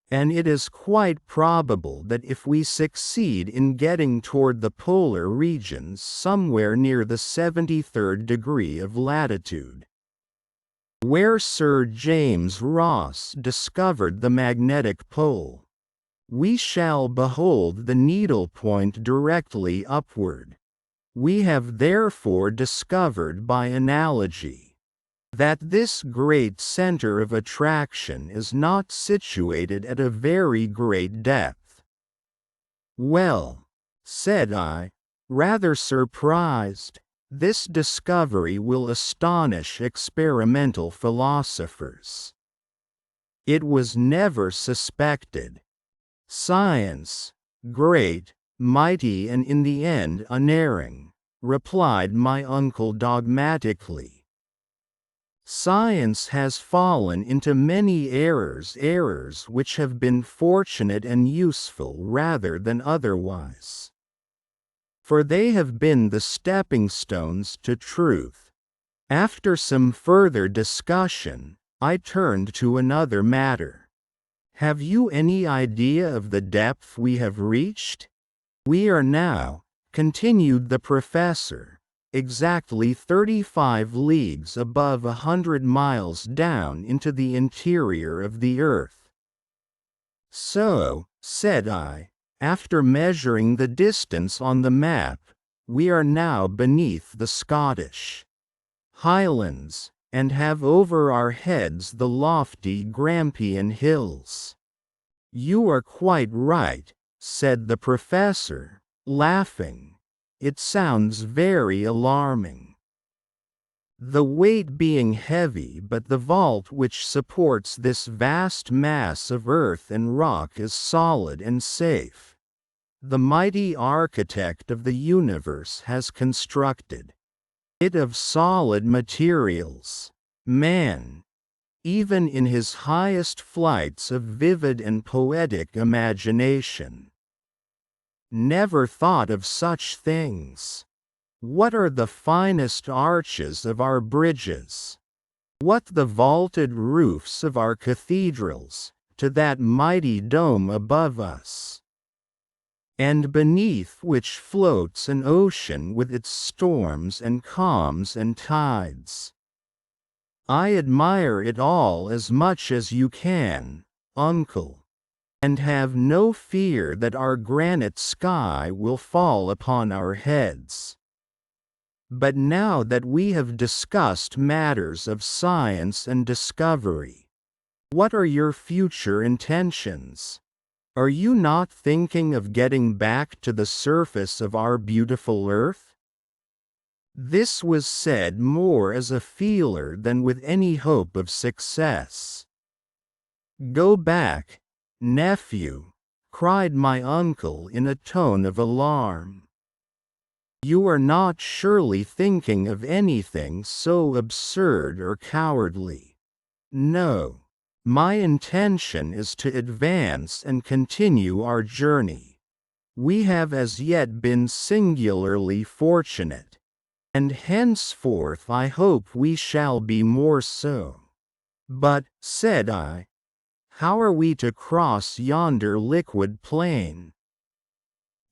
and it is quite probable that if we succeed in getting toward the polar regions somewhere near the 73rd degree of latitude, where Sir James Ross discovered the magnetic pole, we shall behold the needlepoint directly upward. We have therefore discovered by analogy that this great center of attraction is not situated at a very great depth. Well, said I, rather surprised, this discovery will astonish experimental philosophers. It was never suspected. Science, great, mighty and in the end unerring, replied my uncle dogmatically. Science has fallen into many errors which have been fortunate and useful rather than otherwise. For they have been the stepping stones to truth. After some further discussion, I turned to another matter. Have you any idea of the depth we have reached? We are now, continued the professor, exactly 35 leagues above 100 miles down into the interior of the earth. So, said I, after measuring the distance on the map, we are now beneath the Scottish Highlands, and have over our heads the lofty Grampian Hills. You are quite right, said the professor, laughing. It sounds very alarming. The weight being heavy, but the vault which supports this vast mass of earth and rock is solid and safe. The mighty architect of the universe has constructed it of solid materials. Man, even in his highest flights of vivid and poetic imagination, never thought of such things. What are the finest arches of our bridges? What the vaulted roofs of our cathedrals, to that mighty dome above us, and beneath which floats an ocean with its storms and calms and tides. I admire it all as much as you can, uncle, and have no fear that our granite sky will fall upon our heads. But now that we have discussed matters of science and discovery, what are your future intentions? Are you not thinking of getting back to the surface of our beautiful earth? This was said more as a feeler than with any hope of success. Go back, nephew, cried my uncle in a tone of alarm. You are not surely thinking of anything so absurd or cowardly. No. My intention is to advance and continue our journey. We have as yet been singularly fortunate, and henceforth I hope we shall be more so. But, said I, how are we to cross yonder liquid plain?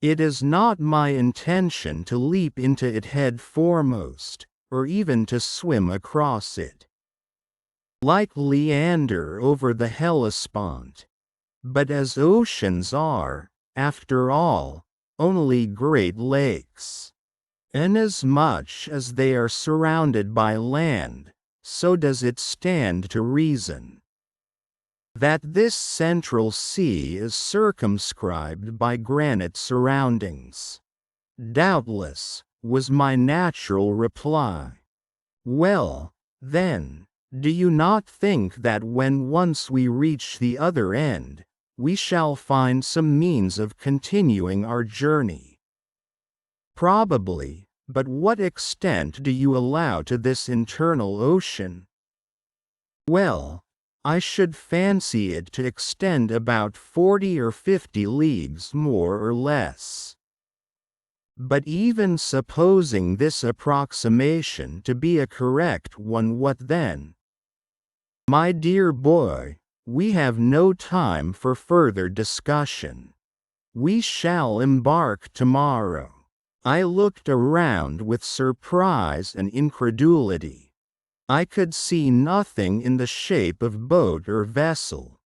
It is not my intention to leap into it head foremost, or even to swim across it, like Leander over the Hellespont. But as oceans are, after all, only great lakes, inasmuch as they are surrounded by land, so does it stand to reason that this central sea is circumscribed by granite surroundings. Doubtless, was my natural reply. Well, then, do you not think that when once we reach the other end, we shall find some means of continuing our journey? Probably, but what extent do you allow to this internal ocean? Well, I should fancy it to extend about 40 or 50 leagues more or less. But even supposing this approximation to be a correct one, what then? My dear boy, We have no time for further discussion. We shall embark tomorrow. I looked around with surprise and incredulity. I could see nothing in the shape of boat or vessel.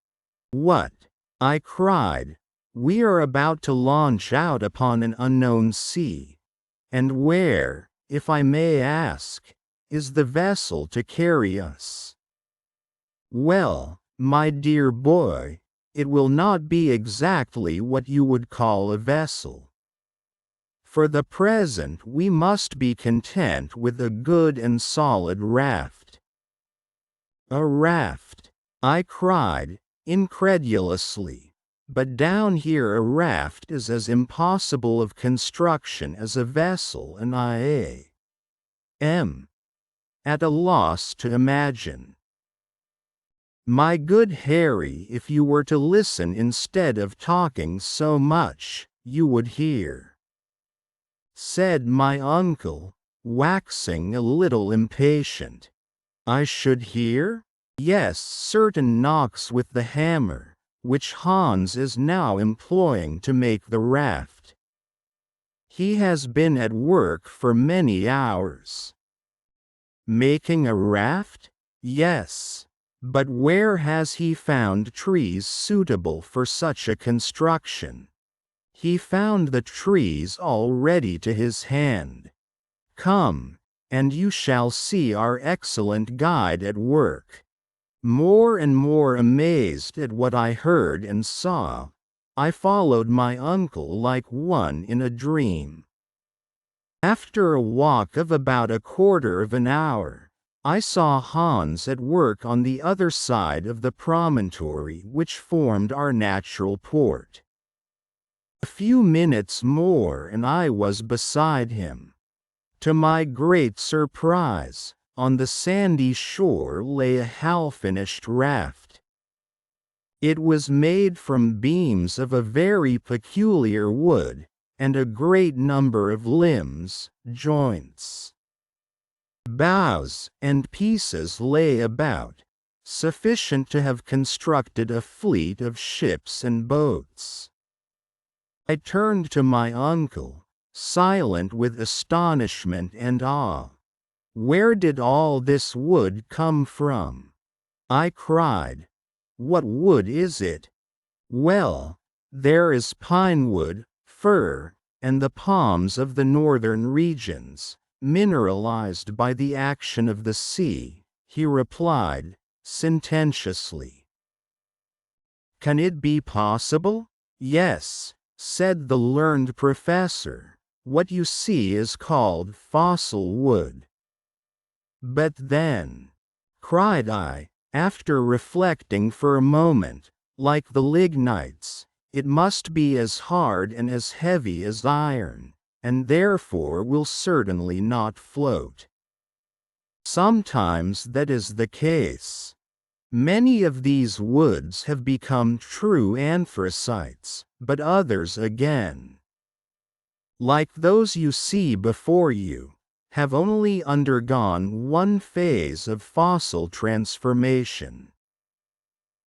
What? I cried. We are about to launch out upon an unknown sea. And where, if I may ask, is the vessel to carry us? Well, my dear boy, it will not be exactly what you would call a vessel. For the present we must be content with a good and solid raft. A raft, I cried, incredulously. But down here a raft is as impossible of construction as a vessel, and I am at a loss to imagine. My good Harry, if you were to listen instead of talking so much, you would hear, said my uncle, waxing a little impatient. I should hear? Yes, certain knocks with the hammer, which Hans is now employing to make the raft. He has been at work for many hours. Making a raft? Yes. But where has he found trees suitable for such a construction? He found the trees all ready to his hand. Come, and you shall see our excellent guide at work. More and more amazed at what I heard and saw, I followed my uncle like one in a dream. After a walk of about a quarter of an hour, I saw Hans at work on the other side of the promontory which formed our natural port. A few minutes more and I was beside him. To my great surprise, on the sandy shore lay a half-finished raft. It was made from beams of a very peculiar wood, and a great number of limbs, joints, boughs, and pieces lay about, sufficient to have constructed a fleet of ships and boats. I turned to my uncle, silent with astonishment and awe. Where did all this wood come from? I cried. What wood is it? Well, there is pine wood, fir, and the palms of the northern regions, mineralized by the action of the sea, he replied, sententiously. Can it be possible? Yes, said the learned professor. What you see is called fossil wood. But then, cried I, after reflecting for a moment, like the lignites, it must be as hard and as heavy as iron, and therefore will certainly not float. Sometimes that is the case. Many of these woods have become true anthracites, but others again, like those you see before you, have only undergone one phase of fossil transformation.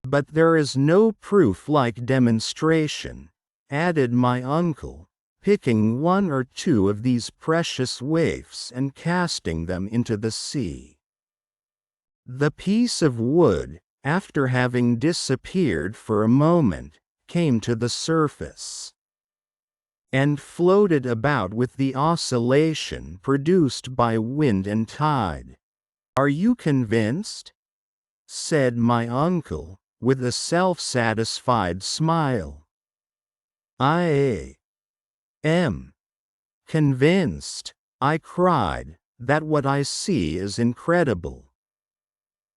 But there is no proof like demonstration, added my uncle, picking one or two of these precious waifs and casting them into the sea. The piece of wood, after having disappeared for a moment, came to the surface and floated about with the oscillation produced by wind and tide. Are you convinced? Said my uncle, with a self-satisfied smile. I am convinced, I cried, that what I see is incredible.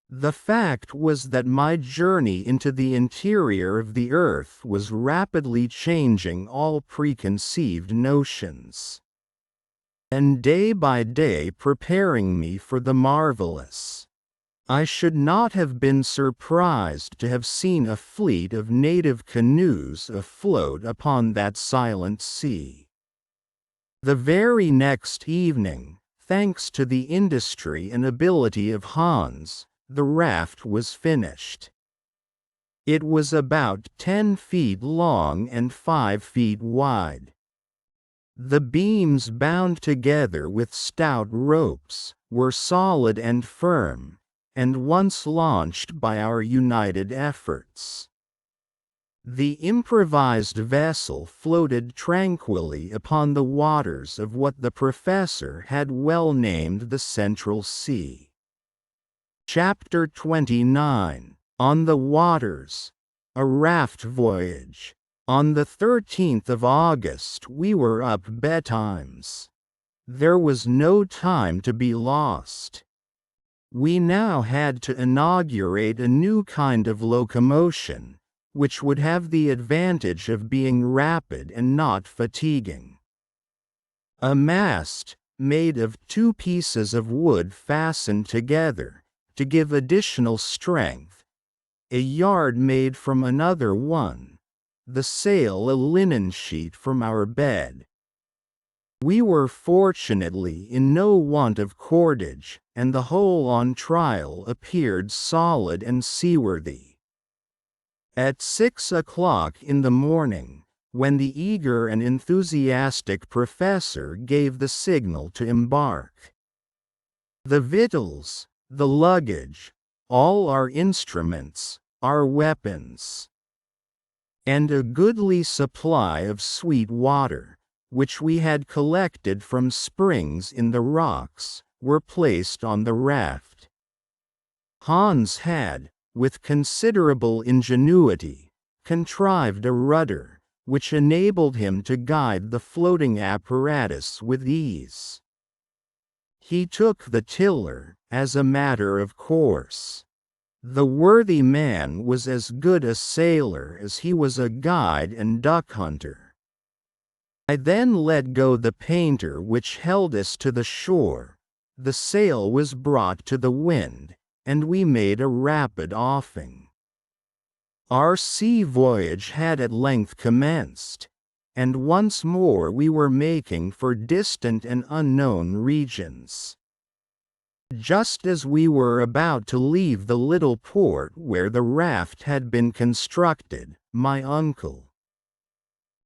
The fact was that my journey into the interior of the earth was rapidly changing all preconceived notions, and day by day preparing me for the marvelous. I should not have been surprised to have seen a fleet of native canoes afloat upon that silent sea. The very next evening, thanks to the industry and ability of Hans, the raft was finished. It was about 10 feet long and 5 feet wide. The beams, bound together with stout ropes, were solid and firm, and once launched by our united efforts, the improvised vessel floated tranquilly upon the waters of what the professor had well named the Central Sea. Chapter 29. On the Waters. A Raft Voyage. On the 13th of August we were up betimes. There was no time to be lost. We now had to inaugurate a new kind of locomotion, which would have the advantage of being rapid and not fatiguing. A mast, made of 2 pieces of wood fastened together, to give additional strength, a yard made from another one, the sail a linen sheet from our bed. We were fortunately in no want of cordage, and the whole on trial appeared solid and seaworthy. At 6 o'clock in the morning, when the eager and enthusiastic professor gave the signal to embark, the victuals, the luggage, all our instruments, our weapons, and a goodly supply of sweet water, which we had collected from springs in the rocks, were placed on the raft. Hans had, with considerable ingenuity, contrived a rudder, which enabled him to guide the floating apparatus with ease. He took the tiller, as a matter of course. The worthy man was as good a sailor as he was a guide and duck hunter. I then let go the painter which held us to the shore, the sail was brought to the wind, and we made a rapid offing. Our sea voyage had at length commenced, and once more we were making for distant and unknown regions. Just as we were about to leave the little port where the raft had been constructed, my uncle,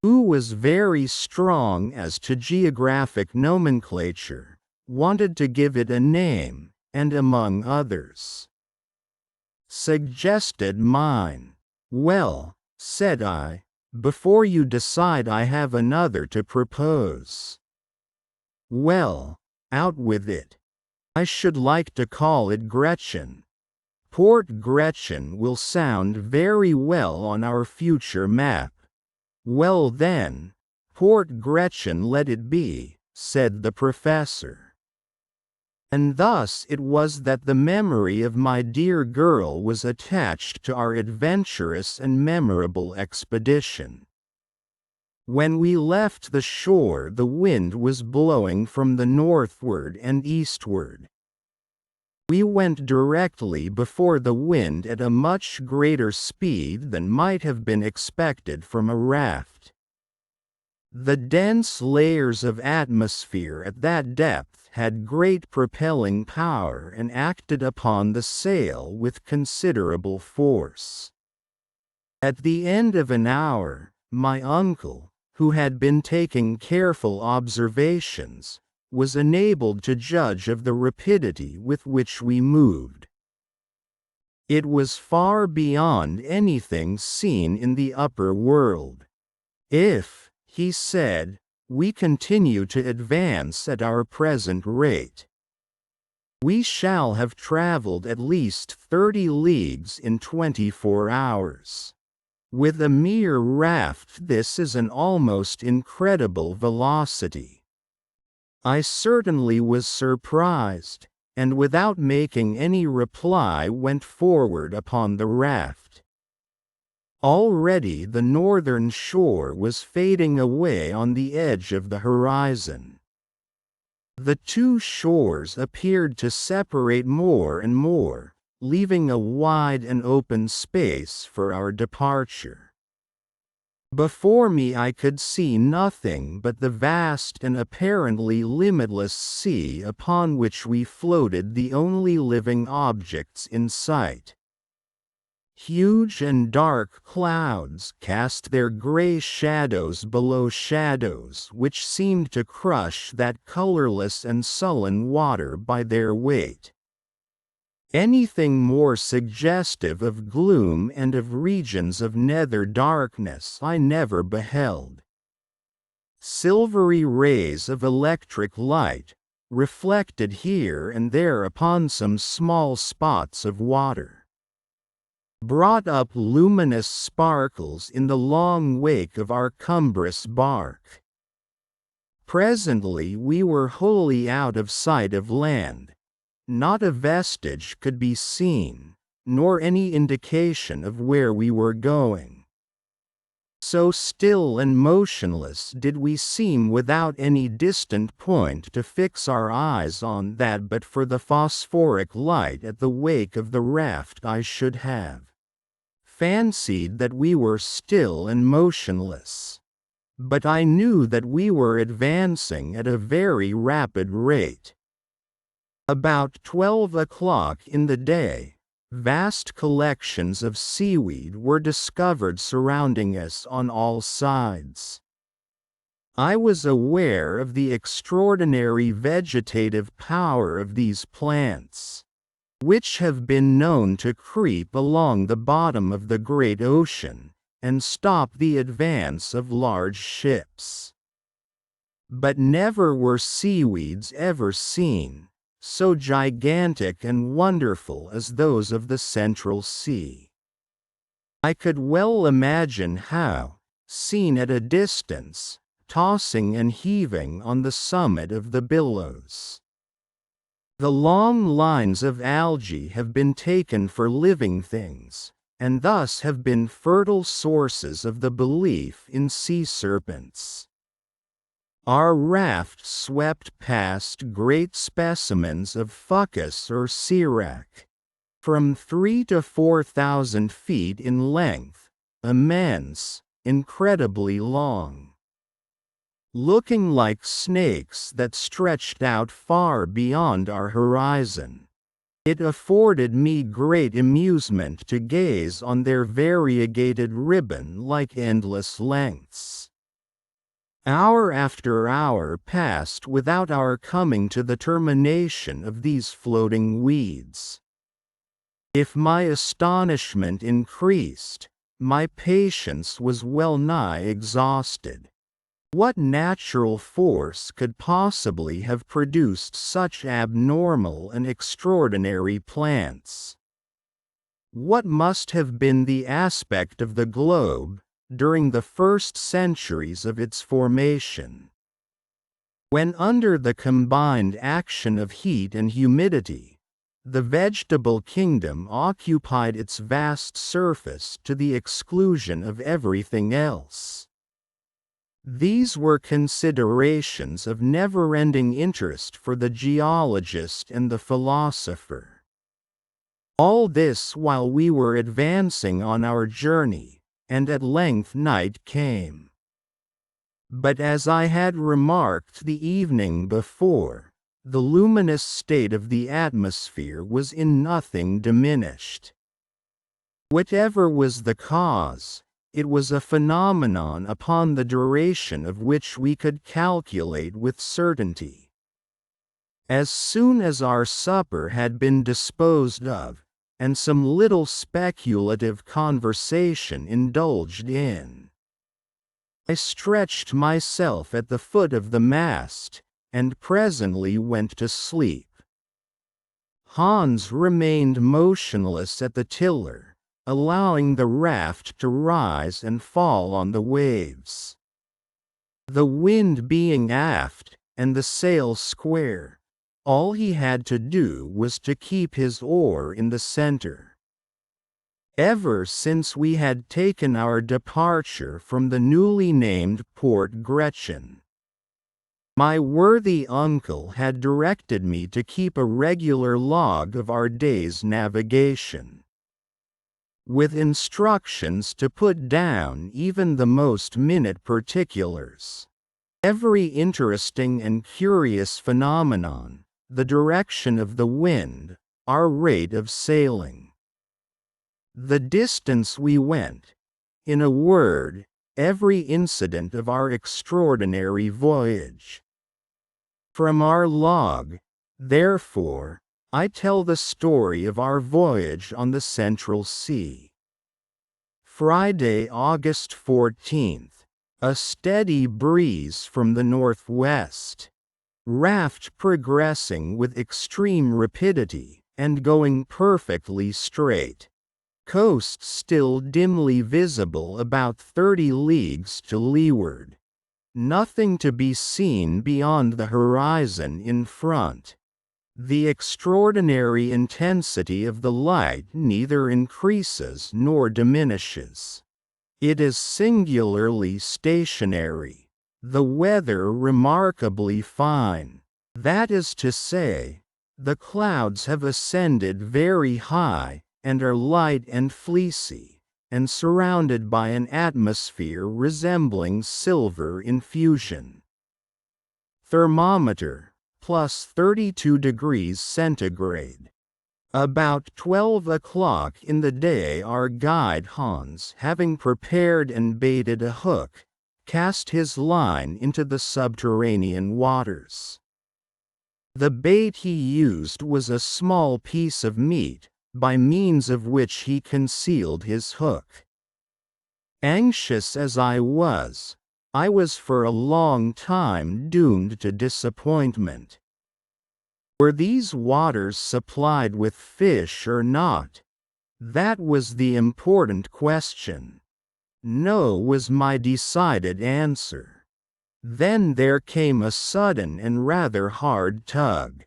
who was very strong as to geographic nomenclature, wanted to give it a name, and among others, suggested mine. "Well," said I, "before you decide I have another to propose." "Well, out with it." "I should like to call it Gretchen. Port Gretchen will sound very well on our future map." "Well then, Port Gretchen let it be," said the professor. And thus it was that the memory of my dear girl was attached to our adventurous and memorable expedition. When we left the shore the wind was blowing from the northward and eastward. We went directly before the wind at a much greater speed than might have been expected from a raft. The dense layers of atmosphere at that depth had great propelling power and acted upon the sail with considerable force. At the end of an hour, my uncle, who had been taking careful observations, was enabled to judge of the rapidity with which we moved. It was far beyond anything seen in the upper world. "If," he said, "we continue to advance at our present rate, we shall have traveled at least 30 leagues in 24 hours. With a mere raft this is an almost incredible velocity." I certainly was surprised, and without making any reply went forward upon the raft. Already the northern shore was fading away on the edge of the horizon. The two shores appeared to separate more and more, leaving a wide and open space for our departure. Before me I could see nothing but the vast and apparently limitless sea upon which we floated, the only living objects in sight. Huge and dark clouds cast their gray shadows below shadows which seemed to crush that colorless and sullen water by their weight. Anything more suggestive of gloom and of regions of nether darkness I never beheld. Silvery rays of electric light, reflected here and there upon some small spots of water, brought up luminous sparkles in the long wake of our cumbrous bark. Presently we were wholly out of sight of land. Not a vestige could be seen, nor any indication of where we were going. So still and motionless did we seem, without any distant point to fix our eyes on, that but for the phosphoric light at the wake of the raft I should have fancied that we were still and motionless. But I knew that we were advancing at a very rapid rate. About 12 o'clock in the day, vast collections of seaweed were discovered surrounding us on all sides. I was aware of the extraordinary vegetative power of these plants, which have been known to creep along the bottom of the great ocean, and stop the advance of large ships. But never were seaweeds ever seen, so gigantic and wonderful as those of the Central Sea. I could well imagine how, seen at a distance, tossing and heaving on the summit of the billows, the long lines of algae have been taken for living things, and thus have been fertile sources of the belief in sea serpents. Our raft swept past great specimens of fucus or sirac, from 3,000 to 4,000 feet in length, immense, incredibly long, looking like snakes that stretched out far beyond our horizon. It afforded me great amusement to gaze on their variegated ribbon-like endless lengths. Hour after hour passed without our coming to the termination of these floating weeds. If my astonishment increased, my patience was well nigh exhausted. What natural force could possibly have produced such abnormal and extraordinary plants? What must have been the aspect of the globe during the first centuries of its formation, when under the combined action of heat and humidity, the vegetable kingdom occupied its vast surface to the exclusion of everything else? These were considerations of never-ending interest for the geologist and the philosopher. All this while we were advancing on our journey, and at length night came. But as I had remarked the evening before, the luminous state of the atmosphere was in nothing diminished. Whatever was the cause, it was a phenomenon upon the duration of which we could calculate with certainty. As soon as our supper had been disposed of, and some little speculative conversation indulged in, I stretched myself at the foot of the mast, and presently went to sleep. Hans remained motionless at the tiller, allowing the raft to rise and fall on the waves. The wind being aft, and the sail square, all he had to do was to keep his oar in the center. Ever since we had taken our departure from the newly named Port Gretchen, my worthy uncle had directed me to keep a regular log of our day's navigation, with instructions to put down even the most minute particulars, every interesting and curious phenomenon, the direction of the wind, our rate of sailing, the distance we went, in a word, every incident of our extraordinary voyage. From our log, therefore, I tell the story of our voyage on the Central Sea. Friday, August 14th. A steady breeze from the northwest. Raft progressing with extreme rapidity and going perfectly straight. Coast still dimly visible about 30 leagues to leeward. Nothing to be seen beyond the horizon in front. The extraordinary intensity of the light neither increases nor diminishes. It is singularly stationary. The weather remarkably fine. That is to say, the clouds have ascended very high, and are light and fleecy, and surrounded by an atmosphere resembling silver infusion. Thermometer plus 32 degrees centigrade. About 12 o'clock in the day our guide Hans, having prepared and baited a hook, cast his line into the subterranean waters. The bait he used was a small piece of meat, by means of which he concealed his hook. Anxious as I was for a long time doomed to disappointment. Were these waters supplied with fish or not? That was the important question. No was my decided answer. Then there came a sudden and rather hard tug.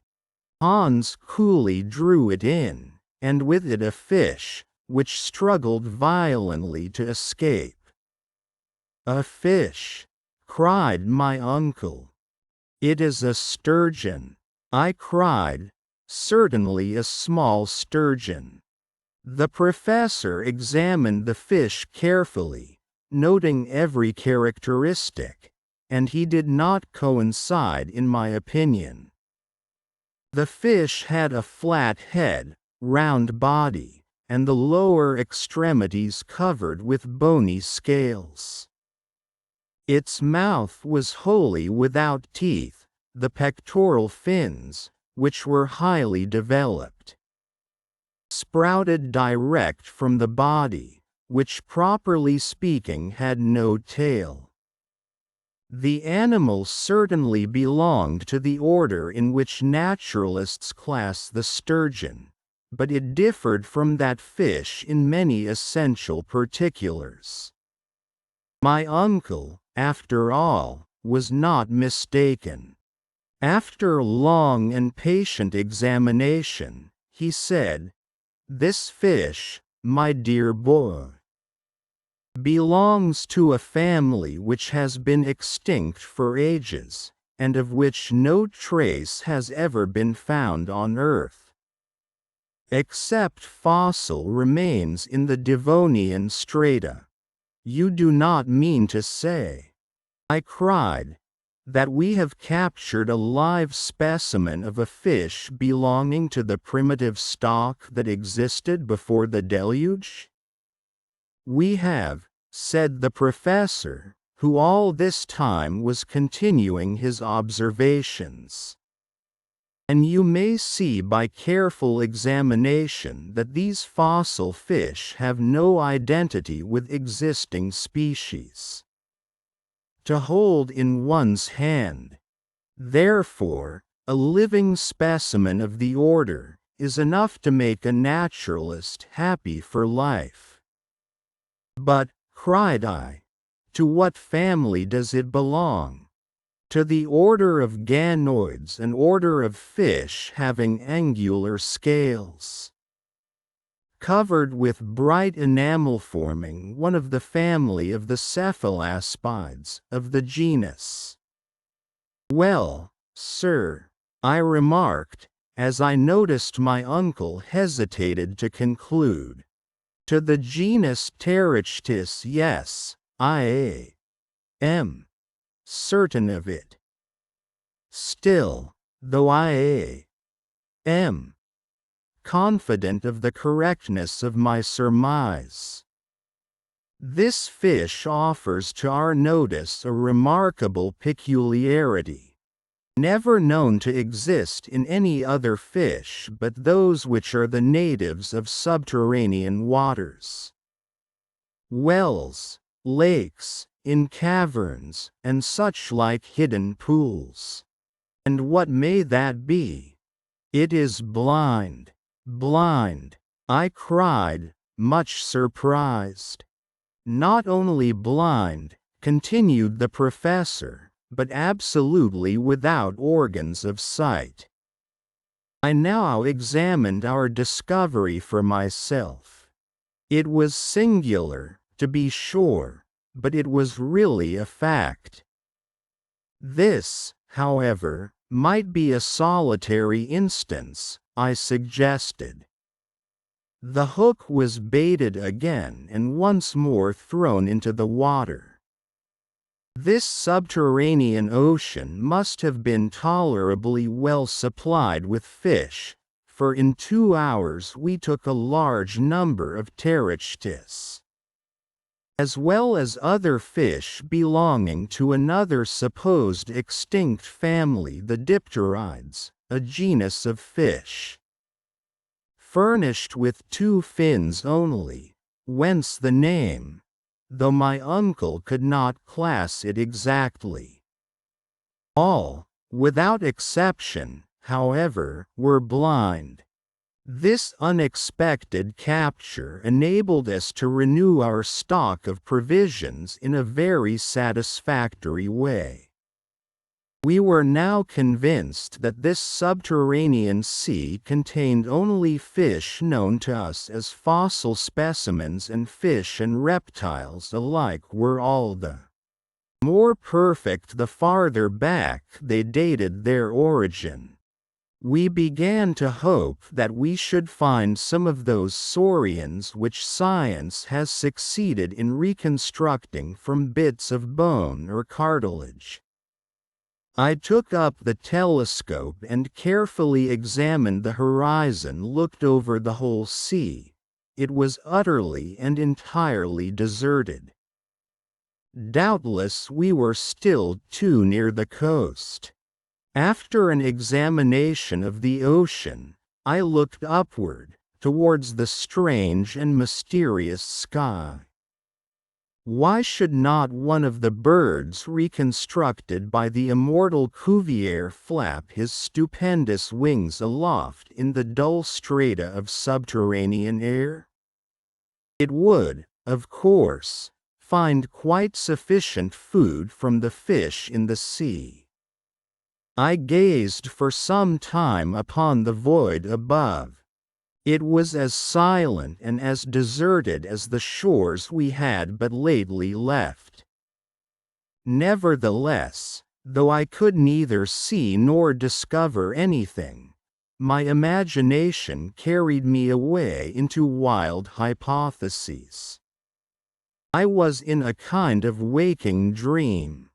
Hans coolly drew it in, and with it a fish, which struggled violently to escape. "A fish!" cried my uncle. "It is a sturgeon," I cried, "certainly a small sturgeon." The professor examined the fish carefully, noting every characteristic, and he did not coincide in my opinion. The fish had a flat head, round body, and the lower extremities covered with bony scales. Its mouth was wholly without teeth, the pectoral fins, which were highly developed, sprouted direct from the body, which properly speaking had no tail. The animal certainly belonged to the order in which naturalists class the sturgeon, but it differed from that fish in many essential particulars. My uncle, after all, was not mistaken. After long and patient examination, he said, "This fish, my dear boy, belongs to a family which has been extinct for ages, and of which no trace has ever been found on earth, except fossil remains in the Devonian strata." "You do not mean to say," I cried, "that we have captured a live specimen of a fish belonging to the primitive stock that existed before the deluge?" "We have," said the professor, who all this time was continuing his observations. "And you may see by careful examination that these fossil fish have no identity with existing species. To hold in one's hand, therefore, a living specimen of the order, is enough to make a naturalist happy for life." "But," cried I, "to what family does it belong?" "To the order of ganoids, an order of fish having angular scales, covered with bright enamel, forming one of the family of the cephalaspides of the genus." "Well, sir," I remarked, as I noticed my uncle hesitated to conclude, "to the genus Pterichthys, yes, I am certain of it. Still, though I am confident of the correctness of my surmise. This fish offers to our notice a remarkable peculiarity, never known to exist in any other fish but those which are the natives of subterranean waters. Wells, lakes, in caverns, and such like hidden pools. And what may that be? It is blind, blind, I cried, much surprised. Not only blind, continued the professor, but absolutely without organs of sight. I now examined our discovery for myself. It was singular, to be sure, but it was really a fact. This, however, might be a solitary instance, I suggested. The hook was baited again and once more thrown into the water. This subterranean ocean must have been tolerably well supplied with fish, for in 2 hours we took a large number of pterichthys, as well as other fish belonging to another supposed extinct family, the dipterides, a genus of fish, furnished with 2 fins only, whence the name, though my uncle could not class it exactly. All, without exception, however, were blind. This unexpected capture enabled us to renew our stock of provisions in a very satisfactory way. We were now convinced that this subterranean sea contained only fish known to us as fossil specimens, and fish and reptiles alike were all the more perfect the farther back they dated their origin. We began to hope that we should find some of those saurians which science has succeeded in reconstructing from bits of bone or cartilage. I took up the telescope and carefully examined the horizon, looked over the whole sea. It was utterly and entirely deserted. Doubtless we were still too near the coast. After an examination of the ocean, I looked upward, towards the strange and mysterious sky. Why should not one of the birds reconstructed by the immortal Cuvier flap his stupendous wings aloft in the dull strata of subterranean air? It would, of course, find quite sufficient food from the fish in the sea. I gazed for some time upon the void above. It was as silent and as deserted as the shores we had but lately left. Nevertheless, though I could neither see nor discover anything, my imagination carried me away into wild hypotheses. I was in a kind of waking dream.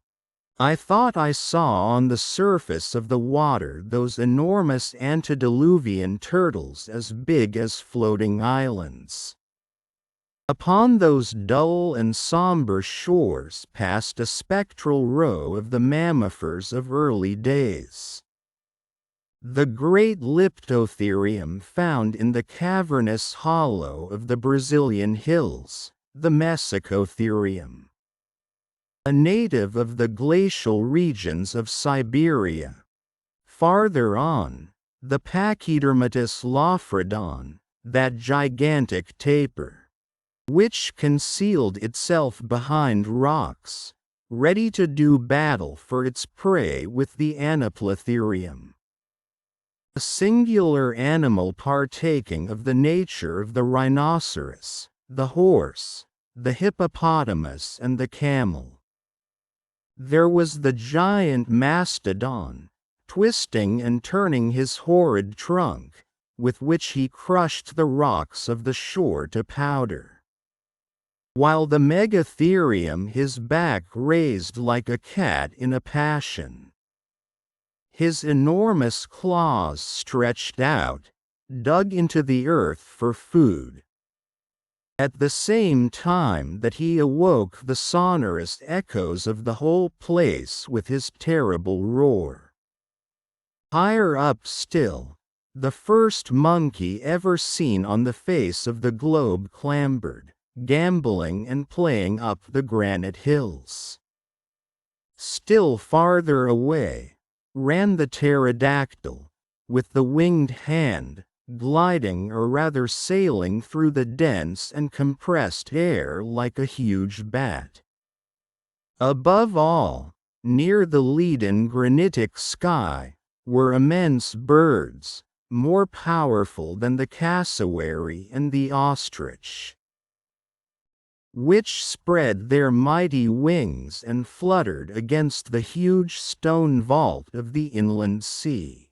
I thought I saw on the surface of the water those enormous antediluvian turtles as big as floating islands. Upon those dull and somber shores passed a spectral row of the mammifers of early days. The great Leptotherium found in the cavernous hollow of the Brazilian hills, the Mesocotherium, a native of the glacial regions of Siberia. Farther on, the Pachydermatous Lophrodon, that gigantic tapir, which concealed itself behind rocks, ready to do battle for its prey with the Anoplotherium, a singular animal partaking of the nature of the rhinoceros, the horse, the hippopotamus, and the camel. There was the giant mastodon, twisting and turning his horrid trunk, with which he crushed the rocks of the shore to powder, while the megatherium his back raised like a cat in a passion. His enormous claws stretched out, dug into the earth for food. At the same time that he awoke the sonorous echoes of the whole place with his terrible roar. Higher up still, the first monkey ever seen on the face of the globe clambered, gambolling and playing up the granite hills. Still farther away, ran the pterodactyl, with the winged hand, gliding or rather sailing through the dense and compressed air like a huge bat. Above all, near the leaden granitic sky, were immense birds, more powerful than the cassowary and the ostrich, which spread their mighty wings and fluttered against the huge stone vault of the inland sea.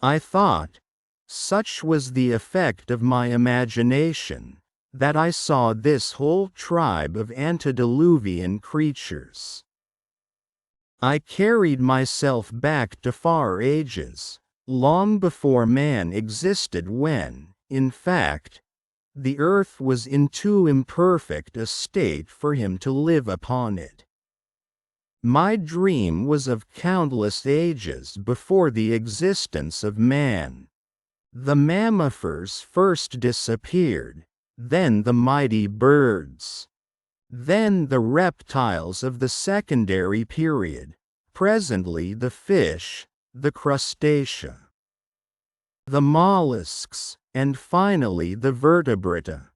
I thought, such was the effect of my imagination, that I saw this whole tribe of antediluvian creatures. I carried myself back to far ages, long before man existed, when, in fact, the earth was in too imperfect a state for him to live upon it. My dream was of countless ages before the existence of man. The mammifers first disappeared, then the mighty birds. Then the reptiles of the secondary period, presently the fish, the crustacea, the mollusks, and finally the vertebrata.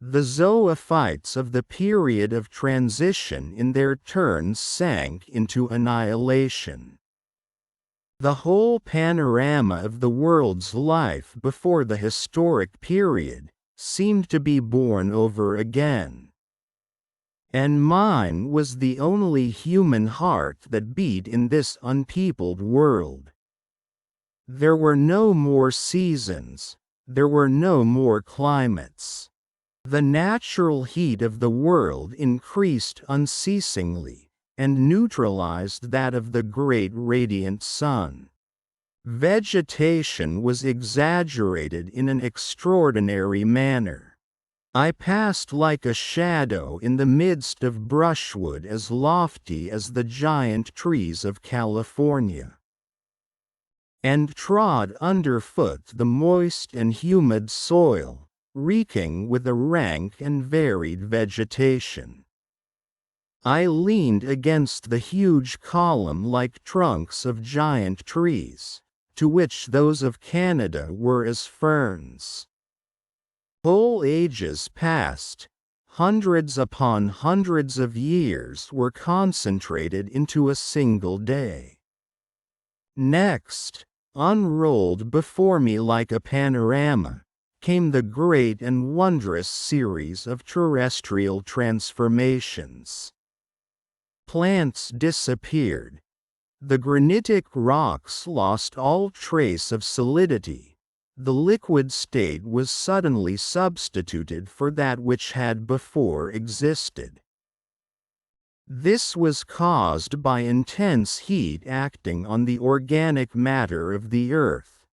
The zoophytes of the period of transition in their turn sank into annihilation. The whole panorama of the world's life before the historic period seemed to be born over again. And mine was the only human heart that beat in this unpeopled world. There were no more seasons, there were no more climates. The natural heat of the world increased unceasingly, and neutralized that of the great radiant sun. Vegetation was exaggerated in an extraordinary manner. I passed like a shadow in the midst of brushwood as lofty as the giant trees of California, and trod underfoot the moist and humid soil, reeking with a rank and varied vegetation. I leaned against the huge column-like trunks of giant trees, to which those of Canada were as ferns. Whole ages passed, hundreds upon hundreds of years were concentrated into a single day. Next, unrolled before me like a panorama, came the great and wondrous series of terrestrial transformations. Plants disappeared. The granitic rocks lost all trace of solidity. The liquid state was suddenly substituted for that which had before existed. This was caused by intense heat acting on the organic matter of the earth.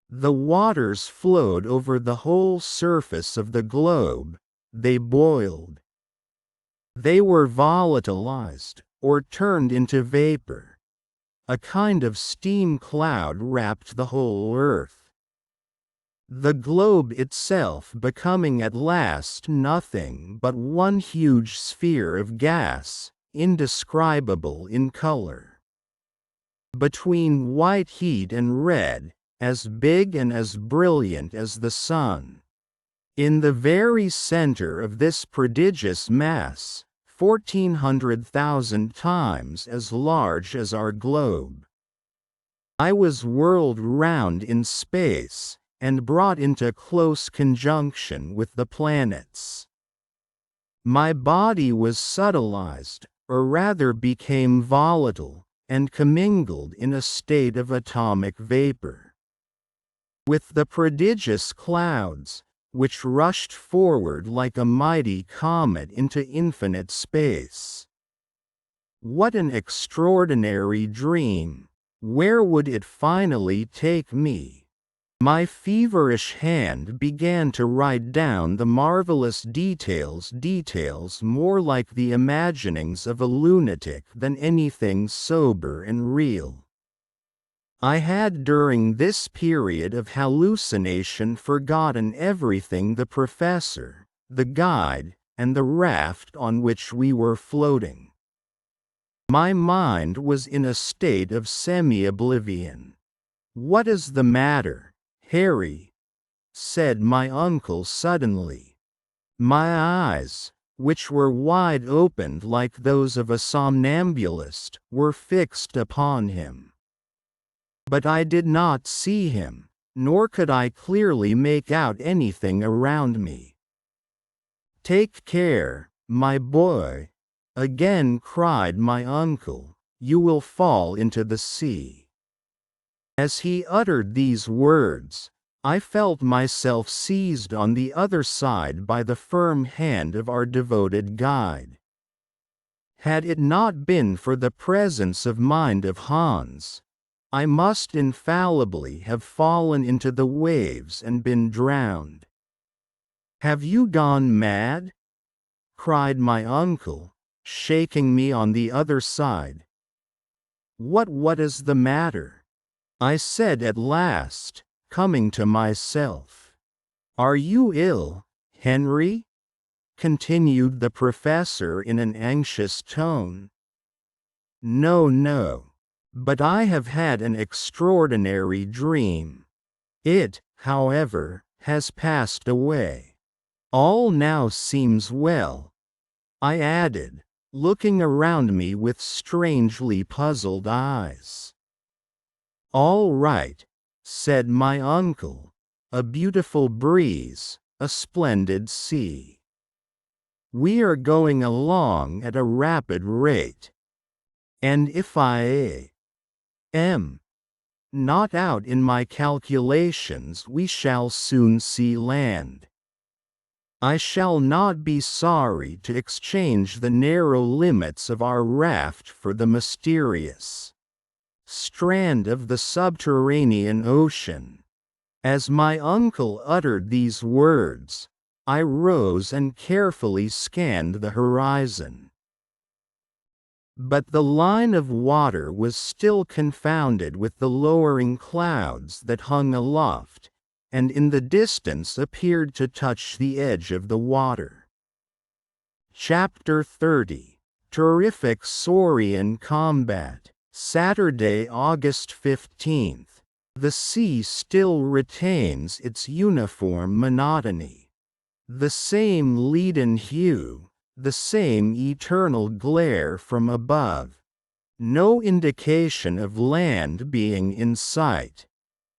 The waters flowed over the whole surface of the globe, they boiled. They were volatilized, or turned into vapor. A kind of steam cloud wrapped the whole earth. The globe itself becoming at last nothing but one huge sphere of gas, indescribable in color. Between white heat and red, as big and as brilliant as the sun. In the very center of this prodigious mass, 1,400,000 times as large as our globe, I was whirled round in space, and brought into close conjunction with the planets. My body was subtilized, or rather became volatile, and commingled in a state of atomic vapor. With the prodigious clouds, which rushed forward like a mighty comet into infinite space. What an extraordinary dream! Where would it finally take me? My feverish hand began to write down the marvelous details more like the imaginings of a lunatic than anything sober and real. I had during this period of hallucination forgotten everything: the professor, the guide, and the raft on which we were floating. My mind was in a state of semi-oblivion. "What is the matter, Harry?" said my uncle suddenly. My eyes, which were wide opened like those of a somnambulist, were fixed upon him. But I did not see him, nor could I clearly make out anything around me. "Take care, my boy," again cried my uncle, "you will fall into the sea." As he uttered these words, I felt myself seized on the other side by the firm hand of our devoted guide. Had it not been for the presence of mind of Hans, I must infallibly have fallen into the waves and been drowned. "Have you gone mad?" cried my uncle, shaking me on the other side. What is the matter?" I said at last, coming to myself. "Are you ill, Henry?" continued the professor in an anxious tone. No, but I have had an extraordinary dream. It, however, has passed away. All now seems well," I added, looking around me with strangely puzzled eyes. "All right," said my uncle. "A beautiful breeze, a splendid sea. We are going along at a rapid rate. And if I am not out in my calculations, we shall soon see land. I shall not be sorry to exchange the narrow limits of our raft for the mysterious strand of the subterranean ocean." As my uncle uttered these words, I rose and carefully scanned the horizon. But the line of water was still confounded with the lowering clouds that hung aloft, and in the distance appeared to touch the edge of the water. Chapter 30. Terrific Saurian Combat. Saturday, August 15th. The sea still retains its uniform monotony. The same leaden hue, the same eternal glare from above. No indication of land being in sight.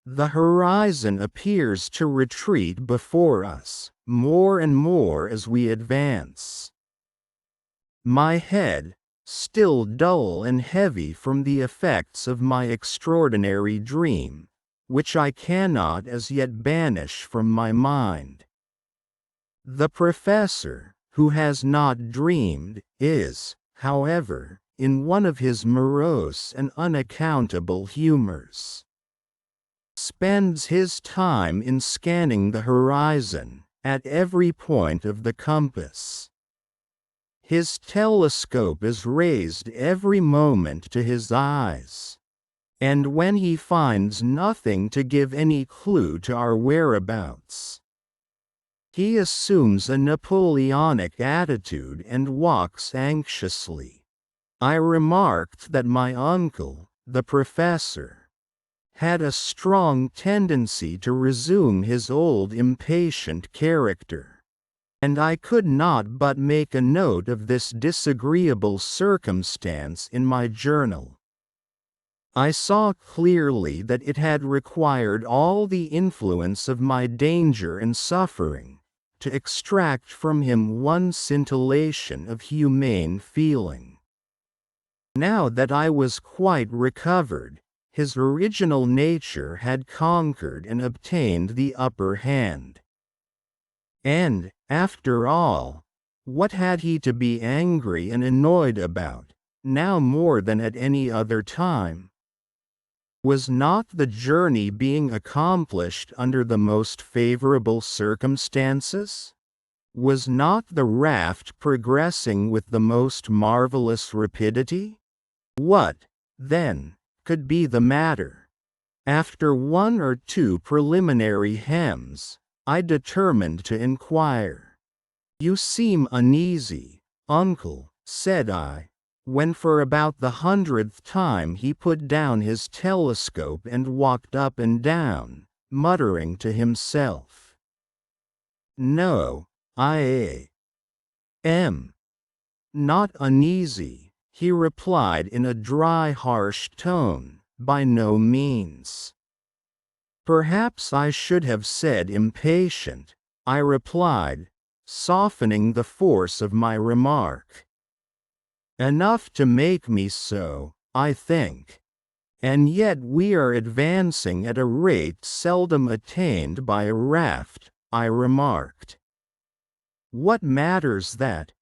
The horizon appears to retreat before us, more and more as we advance. My head, still dull and heavy from the effects of my extraordinary dream, which I cannot as yet banish from my mind. The professor, who has not dreamed, is, however, in one of his morose and unaccountable humors. Spends his time in scanning the horizon, at every point of the compass. His telescope is raised every moment to his eyes. And when he finds nothing to give any clue to our whereabouts, he assumes a Napoleonic attitude and walks anxiously. I remarked that my uncle, the professor, had a strong tendency to resume his old impatient character, and I could not but make a note of this disagreeable circumstance in my journal. I saw clearly that it had required all the influence of my danger and suffering to extract from him one scintillation of humane feeling. Now that I was quite recovered, his original nature had conquered and obtained the upper hand. And, after all, what had he to be angry and annoyed about, now more than at any other time? Was not the journey being accomplished under the most favorable circumstances? Was not the raft progressing with the most marvelous rapidity? What, then, could be the matter? After one or two preliminary hems, I determined to inquire. "You seem uneasy, uncle," said I, when for about the 100th time he put down his telescope and walked up and down, muttering to himself. "No, I am not uneasy," he replied in a dry, harsh tone. "By no means." "Perhaps I should have said impatient," I replied, softening the force of my remark. "Enough to make me so, I think. And yet we are advancing at a rate seldom attained by a raft," I remarked. "What matters that?"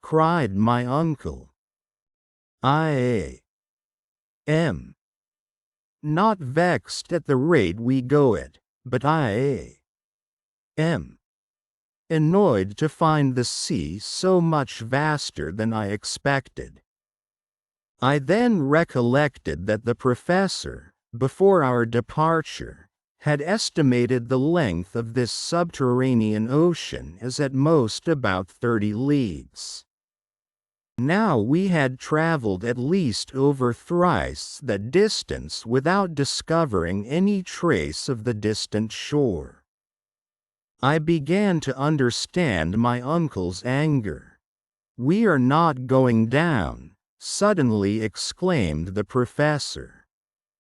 cried my uncle. "I am not vexed at the rate we go at, but I am annoyed to find the sea so much vaster than I expected." I then recollected that the professor, before our departure, had estimated the length of this subterranean ocean as at most about 30 leagues. Now we had traveled at least over thrice that distance without discovering any trace of the distant shore. I began to understand my uncle's anger. "We are not going down," suddenly exclaimed the professor.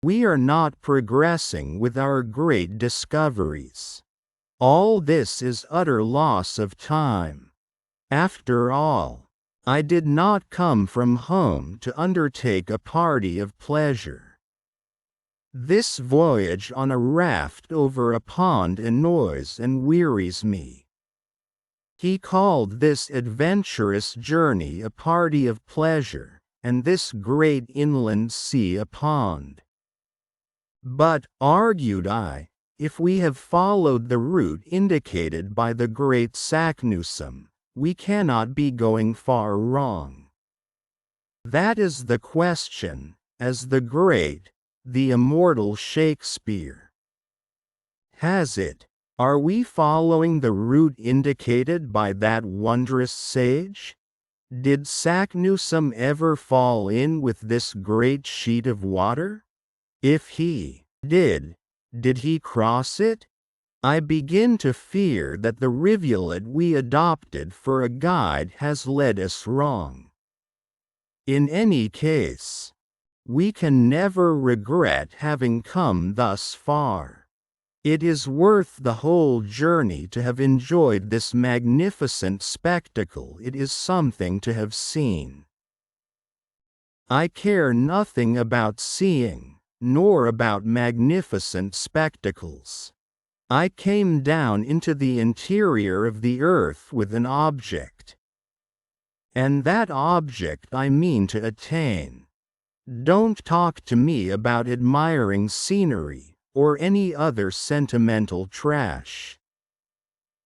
"We are not progressing with our great discoveries. All this is utter loss of time. After all, I did not come from home to undertake a party of pleasure. This voyage on a raft over a pond annoys and wearies me." He called this adventurous journey a party of pleasure, and this great inland sea a pond. "But," argued I, "if we have followed the route indicated by the great Saknussemm, we cannot be going far wrong." "That is the question, as the great, the immortal Shakespeare has it. Are we following the route indicated by that wondrous sage? Did Saknussemm ever fall in with this great sheet of water? If he did he cross it? I begin to fear that the rivulet we adopted for a guide has led us wrong. In any case, we can never regret having come thus far. It is worth the whole journey to have enjoyed this magnificent spectacle. It is something to have seen. I care nothing about seeing, nor about magnificent spectacles. I came down into the interior of the earth with an object. And that object I mean to attain. Don't talk to me about admiring scenery, or any other sentimental trash."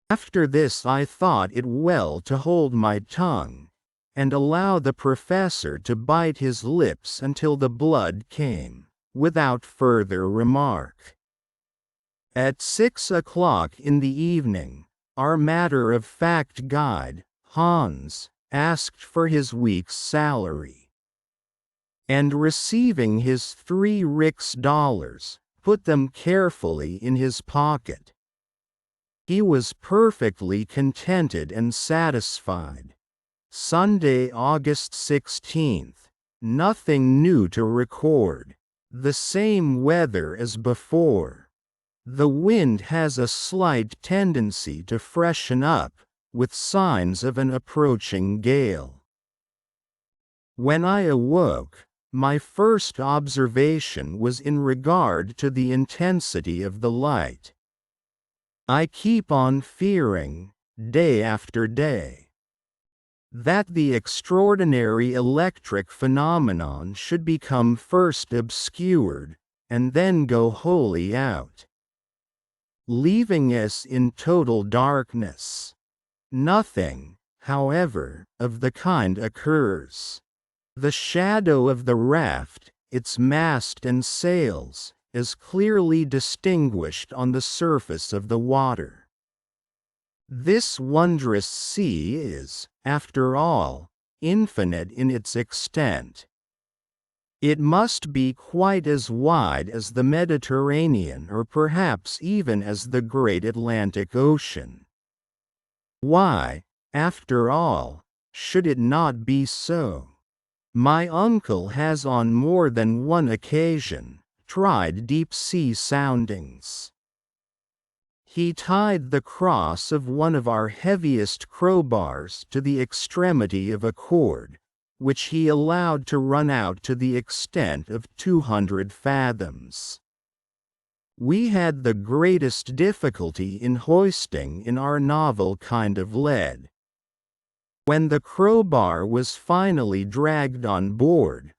After this I thought it well to hold my tongue, and allow the professor to bite his lips until the blood came, without further remark. At 6 o'clock in the evening, our matter-of-fact guide, Hans, asked for his week's salary, and receiving his 3 rix dollars, put them carefully in his pocket. He was perfectly contented and satisfied. Sunday, August 16th. Nothing new to record. The same weather as before. The wind has a slight tendency to freshen up, with signs of an approaching gale. When I awoke, my first observation was in regard to the intensity of the light. I keep on fearing, day after day, that the extraordinary electric phenomenon should become first obscured, and then go wholly out, leaving us in total darkness. Nothing, however, of the kind occurs. The shadow of the raft, its mast and sails, is clearly distinguished on the surface of the water. This wondrous sea is, after all, infinite in its extent. It must be quite as wide as the Mediterranean or perhaps even as the great Atlantic Ocean. Why, after all, should it not be so? My uncle has on more than one occasion tried deep-sea soundings. He tied the cross of one of our heaviest crowbars to the extremity of a cord, which he allowed to run out to the extent of 200 fathoms. We had the greatest difficulty in hoisting in our novel kind of lead. When the crowbar was finally dragged on board,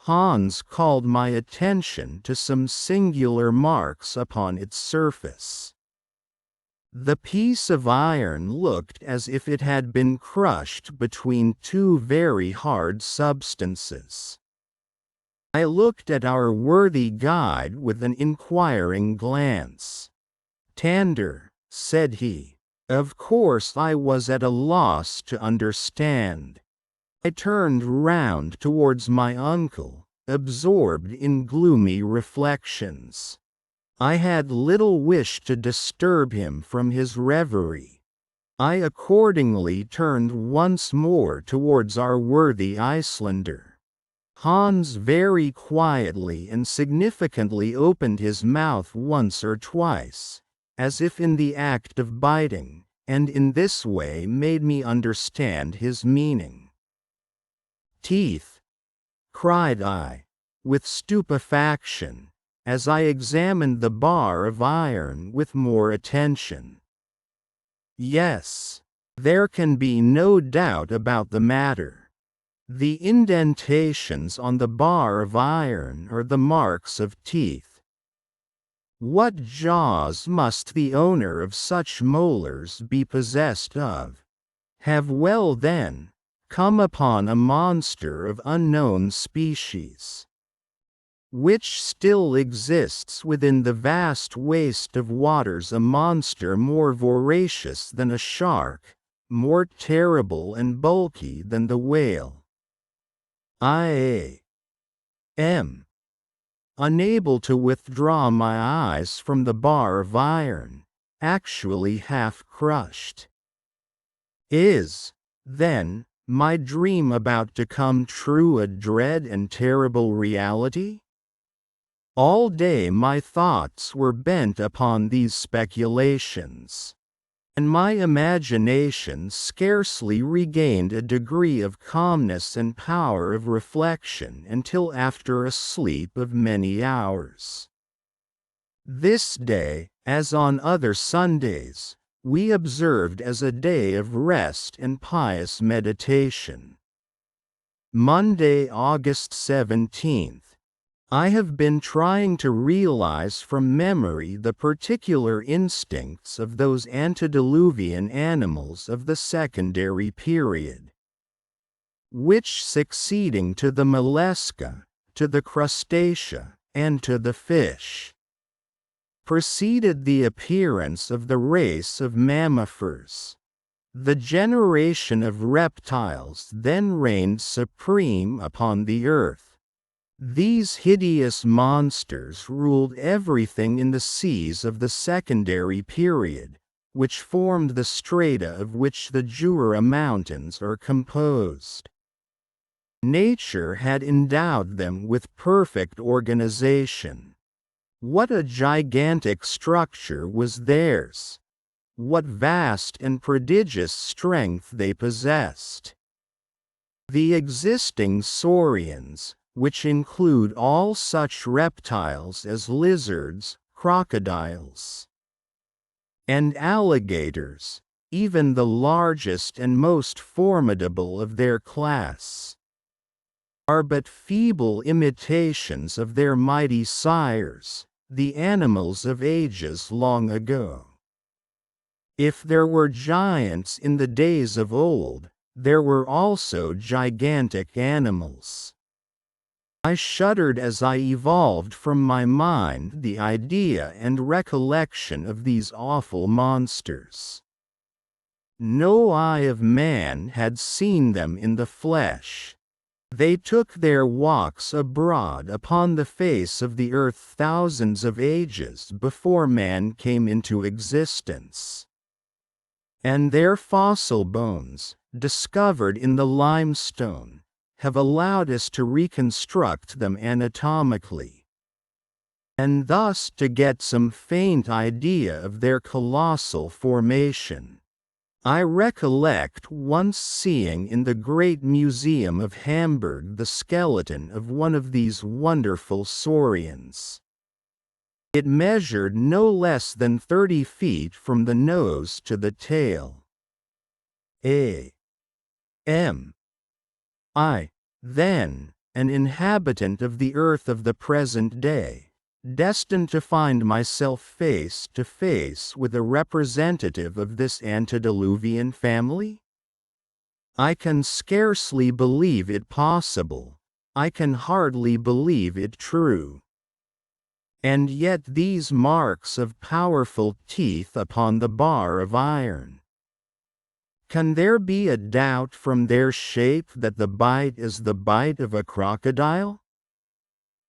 Hans called my attention to some singular marks upon its surface. The piece of iron looked as if it had been crushed between two very hard substances. I looked at our worthy guide with an inquiring glance. "Tander," said he. Of course I was at a loss to understand. I turned round towards my uncle, absorbed in gloomy reflections. I had little wish to disturb him from his reverie. I accordingly turned once more towards our worthy Icelander. Hans very quietly and significantly opened his mouth once or twice, as if in the act of biting, and in this way made me understand his meaning. "Teeth!" cried I, with stupefaction, as I examined the bar of iron with more attention. "Yes, there can be no doubt about the matter. The indentations on the bar of iron are the marks of teeth. What jaws must the owner of such molars be possessed of? Have well then come upon a monster of unknown species, which still exists within the vast waste of waters, a monster more voracious than a shark, more terrible and bulky than the whale. I am unable to withdraw my eyes from the bar of iron, actually half crushed. Is, then, my dream about to come true, a dread and terrible reality? All day my thoughts were bent upon these speculations, and my imagination scarcely regained a degree of calmness and power of reflection until after a sleep of many hours. This day, as on other Sundays, we observed as a day of rest and pious meditation. Monday, August 17th. I have been trying to realize from memory the particular instincts of those antediluvian animals of the secondary period, which, succeeding to the mollusca, to the crustacea, and to the fish, preceded the appearance of the race of mammifers. The generation of reptiles then reigned supreme upon the earth. These hideous monsters ruled everything in the seas of the secondary period, which formed the strata of which the Jura Mountains are composed. Nature had endowed them with perfect organization. What a gigantic structure was theirs! What vast and prodigious strength they possessed! The existing saurians, which include all such reptiles as lizards, crocodiles, and alligators, even the largest and most formidable of their class, are but feeble imitations of their mighty sires, the animals of ages long ago. If there were giants in the days of old, there were also gigantic animals. I shuddered as I evolved from my mind the idea and recollection of these awful monsters. No eye of man had seen them in the flesh. They took their walks abroad upon the face of the earth thousands of ages before man came into existence. And their fossil bones, discovered in the limestone, have allowed us to reconstruct them anatomically, and thus to get some faint idea of their colossal formation. I recollect once seeing in the Great Museum of Hamburg the skeleton of one of these wonderful saurians. It measured no less than 30 feet from the nose to the tail. I, then, an inhabitant of the earth of the present day, destined to find myself face to face with a representative of this antediluvian family? I can scarcely believe it possible. I can hardly believe it true. And yet these marks of powerful teeth upon the bar of iron. Can there be a doubt from their shape that the bite is the bite of a crocodile?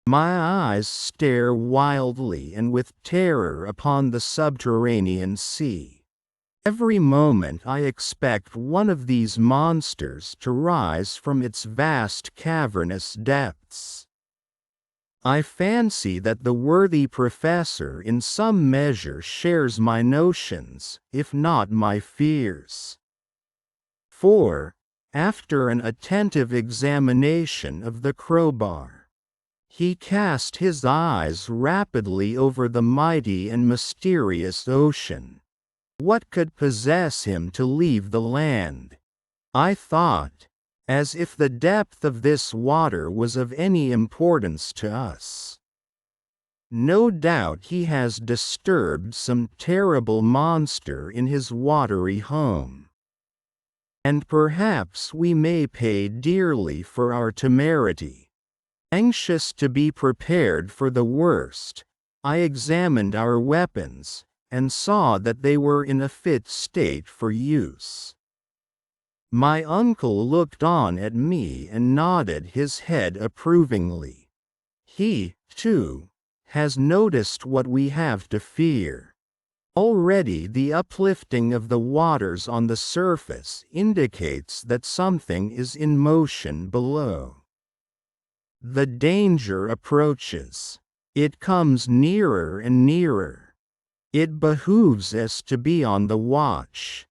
My eyes stare wildly and with terror upon the subterranean sea. Every moment I expect one of these monsters to rise from its vast cavernous depths. I fancy that the worthy professor in some measure shares my notions, if not my fears. For, after an attentive examination of the crowbar, he cast his eyes rapidly over the mighty and mysterious ocean. What could possess him to leave the land? I thought, as if the depth of this water was of any importance to us. No doubt he has disturbed some terrible monster in his watery home. And perhaps we may pay dearly for our temerity. Anxious to be prepared for the worst, I examined our weapons, and saw that they were in a fit state for use. My uncle looked on at me and nodded his head approvingly. He, too, has noticed what we have to fear. Already the uplifting of the waters on the surface indicates that something is in motion below. The danger approaches. It comes nearer and nearer. It behooves us to be on the watch.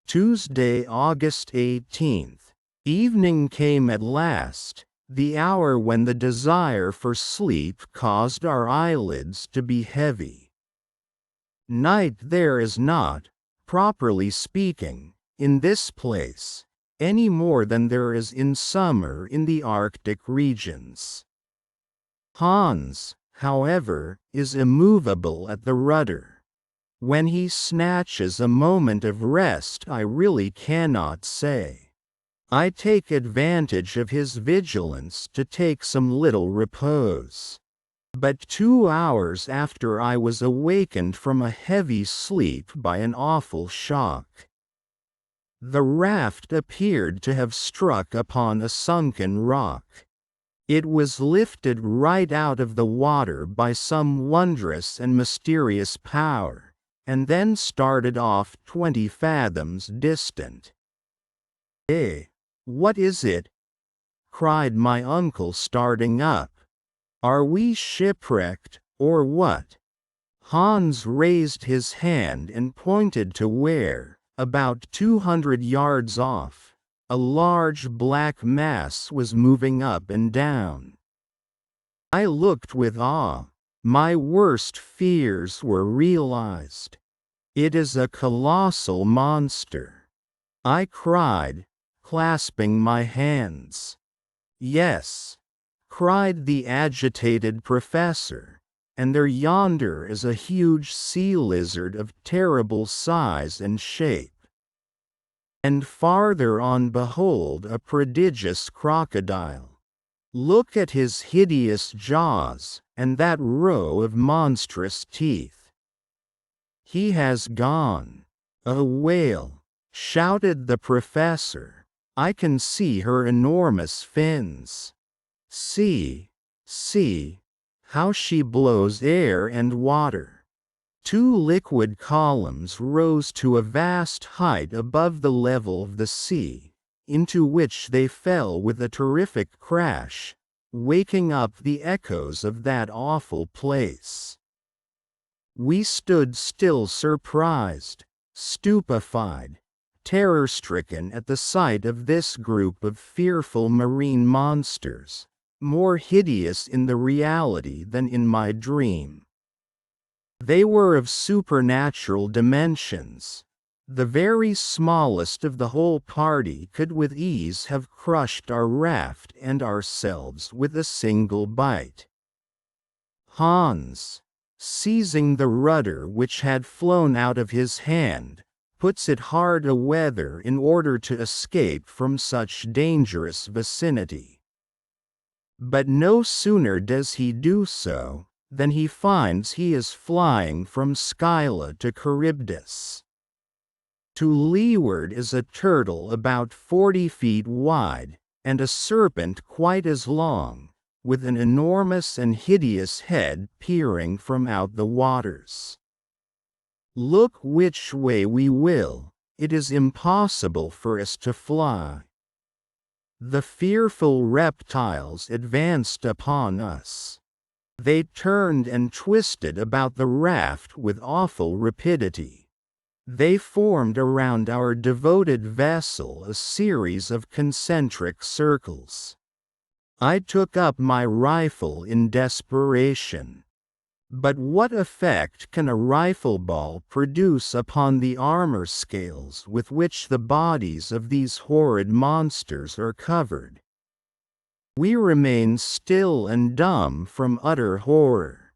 Tuesday, August 18th. Evening came at last, the hour when the desire for sleep caused our eyelids to be heavy. Night there is not, properly speaking, in this place, any more than there is in summer in the Arctic regions. Hans, however, is immovable at the rudder. When he snatches a moment of rest I really cannot say. I take advantage of his vigilance to take some little repose. But 2 hours after I was awakened from a heavy sleep by an awful shock. The raft appeared to have struck upon a sunken rock. It was lifted right out of the water by some wondrous and mysterious power, and then started off 20 fathoms distant. What is it?" cried my uncle, starting up. "Are we shipwrecked, or what?" Hans raised his hand and pointed to where, about 200 yards off, a large black mass was moving up and down. I looked with awe. My worst fears were realized. "It is a colossal monster," I cried, clasping my hands. Yes, cried the agitated professor, and there yonder is a huge sea lizard of terrible size and shape. And farther on behold a prodigious crocodile. Look at his hideous jaws, and that row of monstrous teeth. He has gone. A whale, shouted the professor. I can see her enormous fins. See, see, how she blows air and water. Two liquid columns rose to a vast height above the level of the sea, into which they fell with a terrific crash, waking up the echoes of that awful place. We stood still, surprised, stupefied, terror-stricken at the sight of this group of fearful marine monsters, more hideous in the reality than in my dream. They were of supernatural dimensions. The very smallest of the whole party could with ease have crushed our raft and ourselves with a single bite. Hans, seizing the rudder which had flown out of his hand, puts it hard aweather in order to escape from such dangerous vicinity. But no sooner does he do so, than he finds he is flying from Scylla to Charybdis. To leeward is a turtle about 40 feet wide, and a serpent quite as long, with an enormous and hideous head peering from out the waters. Look which way we will, it is impossible for us to fly. The fearful reptiles advanced upon us. They turned and twisted about the raft with awful rapidity. They formed around our devoted vessel a series of concentric circles. I took up my rifle in desperation. But what effect can a rifle ball produce upon the armor scales with which the bodies of these horrid monsters are covered? We remain still and dumb from utter horror.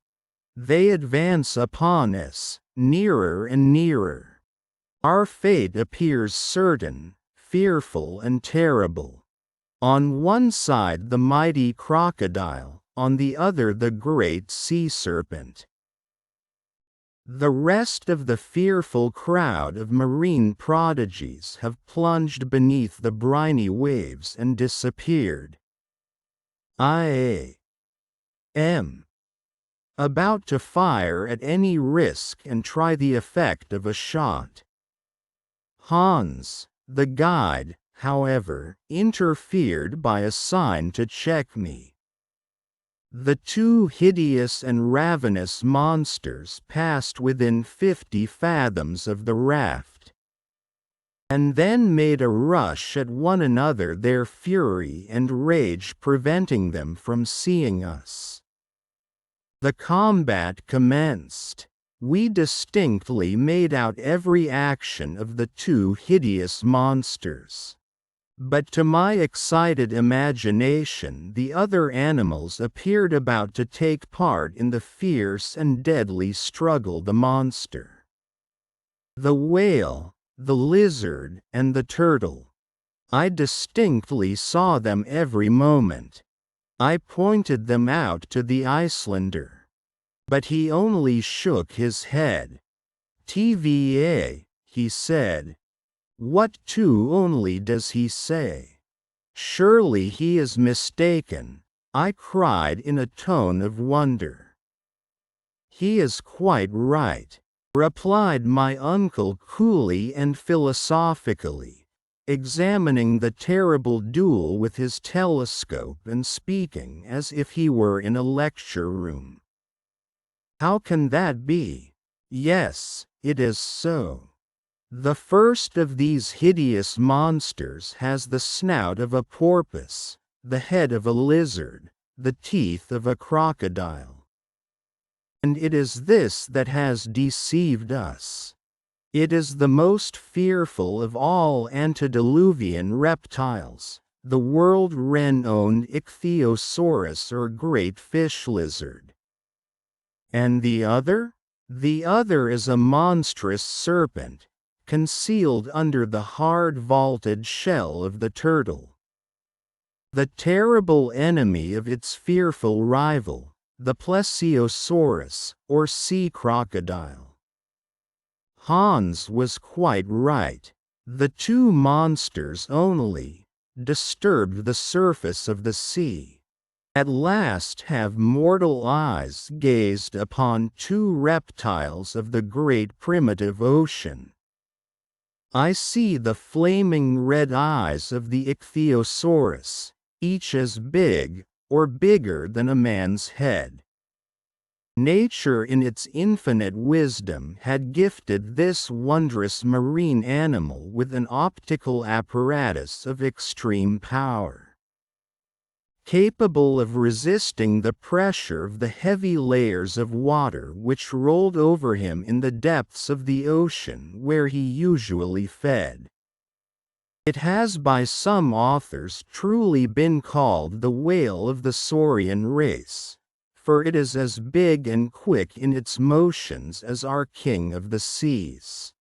They advance upon us, nearer and nearer. Our fate appears certain, fearful and terrible. On one side the mighty crocodile, on the other the great sea serpent. The rest of the fearful crowd of marine prodigies have plunged beneath the briny waves and disappeared. I am about to fire at any risk and try the effect of a shot. Hans, the guide, however, interfered by a sign to check me. The two hideous and ravenous monsters passed within 50 fathoms of the raft, and then made a rush at one another, their fury and rage preventing them from seeing us. The combat commenced. We distinctly made out every action of the two hideous monsters. But to my excited imagination the other animals appeared about to take part in the fierce and deadly struggle. The monster, the whale, the lizard, and the turtle. I distinctly saw them every moment. I pointed them out to the Icelander. But he only shook his head. TVA, he said. What two only does he say? Surely he is mistaken, I cried in a tone of wonder. He is quite right, replied my uncle coolly and philosophically, examining the terrible duel with his telescope and speaking as if he were in a lecture room. How can that be? Yes, it is so. The first of these hideous monsters has the snout of a porpoise, the head of a lizard, the teeth of a crocodile. And it is this that has deceived us. It is the most fearful of all antediluvian reptiles, the world-renowned ichthyosaurus or great fish lizard. And the other? The other is a monstrous serpent, concealed under the hard vaulted shell of the turtle. The terrible enemy of its fearful rival, the plesiosaurus, or sea crocodile. Hans was quite right. The two monsters only disturbed the surface of the sea. At last have mortal eyes gazed upon two reptiles of the great primitive ocean. I see the flaming red eyes of the ichthyosaurus, each as big, or bigger than a man's head. Nature in its infinite wisdom had gifted this wondrous marine animal with an optical apparatus of extreme power, capable of resisting the pressure of the heavy layers of water which rolled over him in the depths of the ocean where he usually fed. It has by some authors truly been called the whale of the saurian race, for it is as big and quick in its motions as our king of the seas.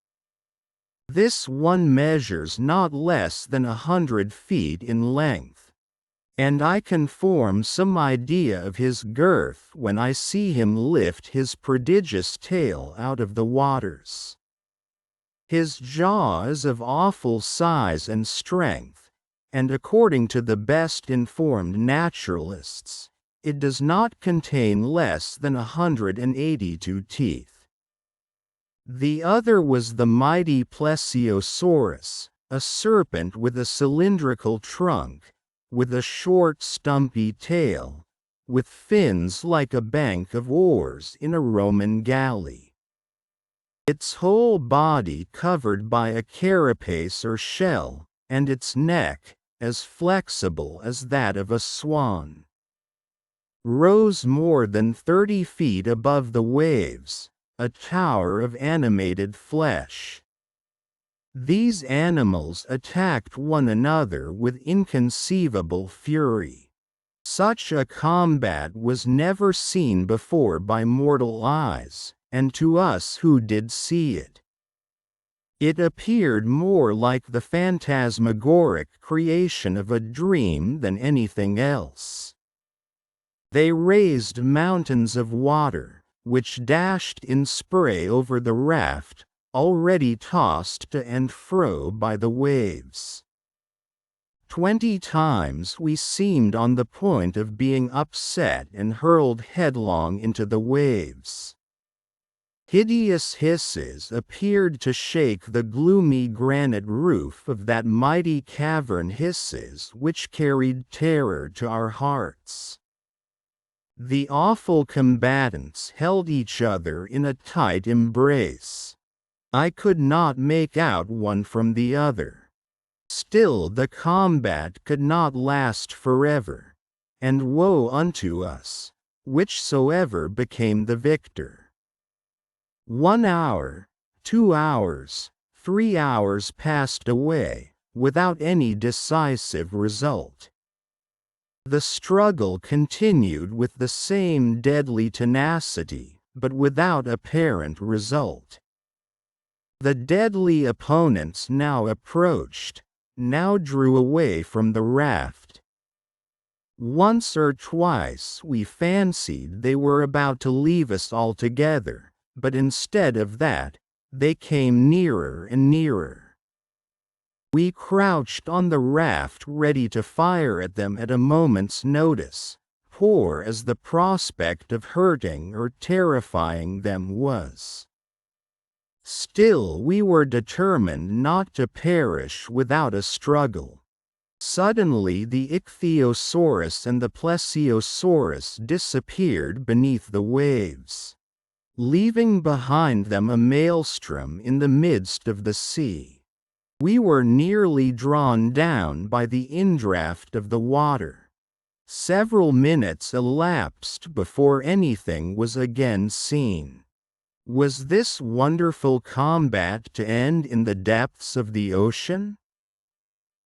This one measures not less than 100 feet in length, and I can form some idea of his girth when I see him lift his prodigious tail out of the waters. His jaw is of awful size and strength, and according to the best informed naturalists, it does not contain less than 182 teeth. The other was the mighty plesiosaurus, a serpent with a cylindrical trunk, with a short stumpy tail, with fins like a bank of oars in a Roman galley. Its whole body covered by a carapace or shell, and its neck, as flexible as that of a swan, rose more than 30 feet above the waves, a tower of animated flesh. These animals attacked one another with inconceivable fury. Such a combat was never seen before by mortal eyes, and to us who did see it, it appeared more like the phantasmagoric creation of a dream than anything else. They raised mountains of water, which dashed in spray over the raft, already tossed to and fro by the waves. 20 times we seemed on the point of being upset and hurled headlong into the waves. Hideous hisses appeared to shake the gloomy granite roof of that mighty cavern, hisses which carried terror to our hearts. The awful combatants held each other in a tight embrace. I could not make out one from the other. Still the combat could not last forever, and woe unto us, whichsoever became the victor. 1 hour, 2 hours, 3 hours passed away, without any decisive result. The struggle continued with the same deadly tenacity, but without apparent result. The deadly opponents now approached, now drew away from the raft. Once or twice we fancied they were about to leave us altogether, but instead of that, they came nearer and nearer. We crouched on the raft ready to fire at them at a moment's notice, poor as the prospect of hurting or terrifying them was. Still we were determined not to perish without a struggle. Suddenly the ichthyosaurus and the plesiosaurus disappeared beneath the waves, leaving behind them a maelstrom in the midst of the sea. We were nearly drawn down by the indraft of the water. Several minutes elapsed before anything was again seen. Was this wonderful combat to end in the depths of the ocean?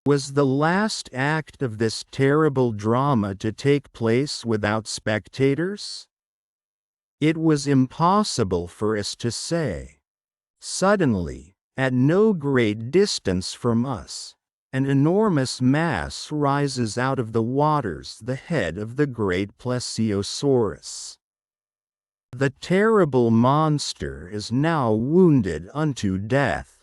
Was the last act of this terrible drama to take place without spectators? It was impossible for us to say. Suddenly, at no great distance from us, an enormous mass rises out of the waters, the head of the great plesiosaurus. The terrible monster is now wounded unto death.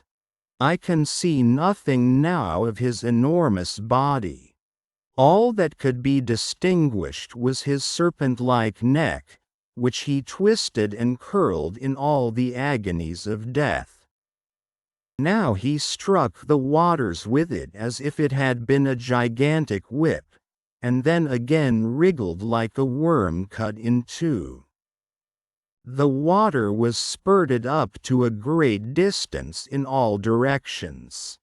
I can see nothing now of his enormous body. All that could be distinguished was his serpent-like neck, which he twisted and curled in all the agonies of death. Now he struck the waters with it as if it had been a gigantic whip, and then again wriggled like a worm cut in two. The water was spurted up to a great distance in all directions.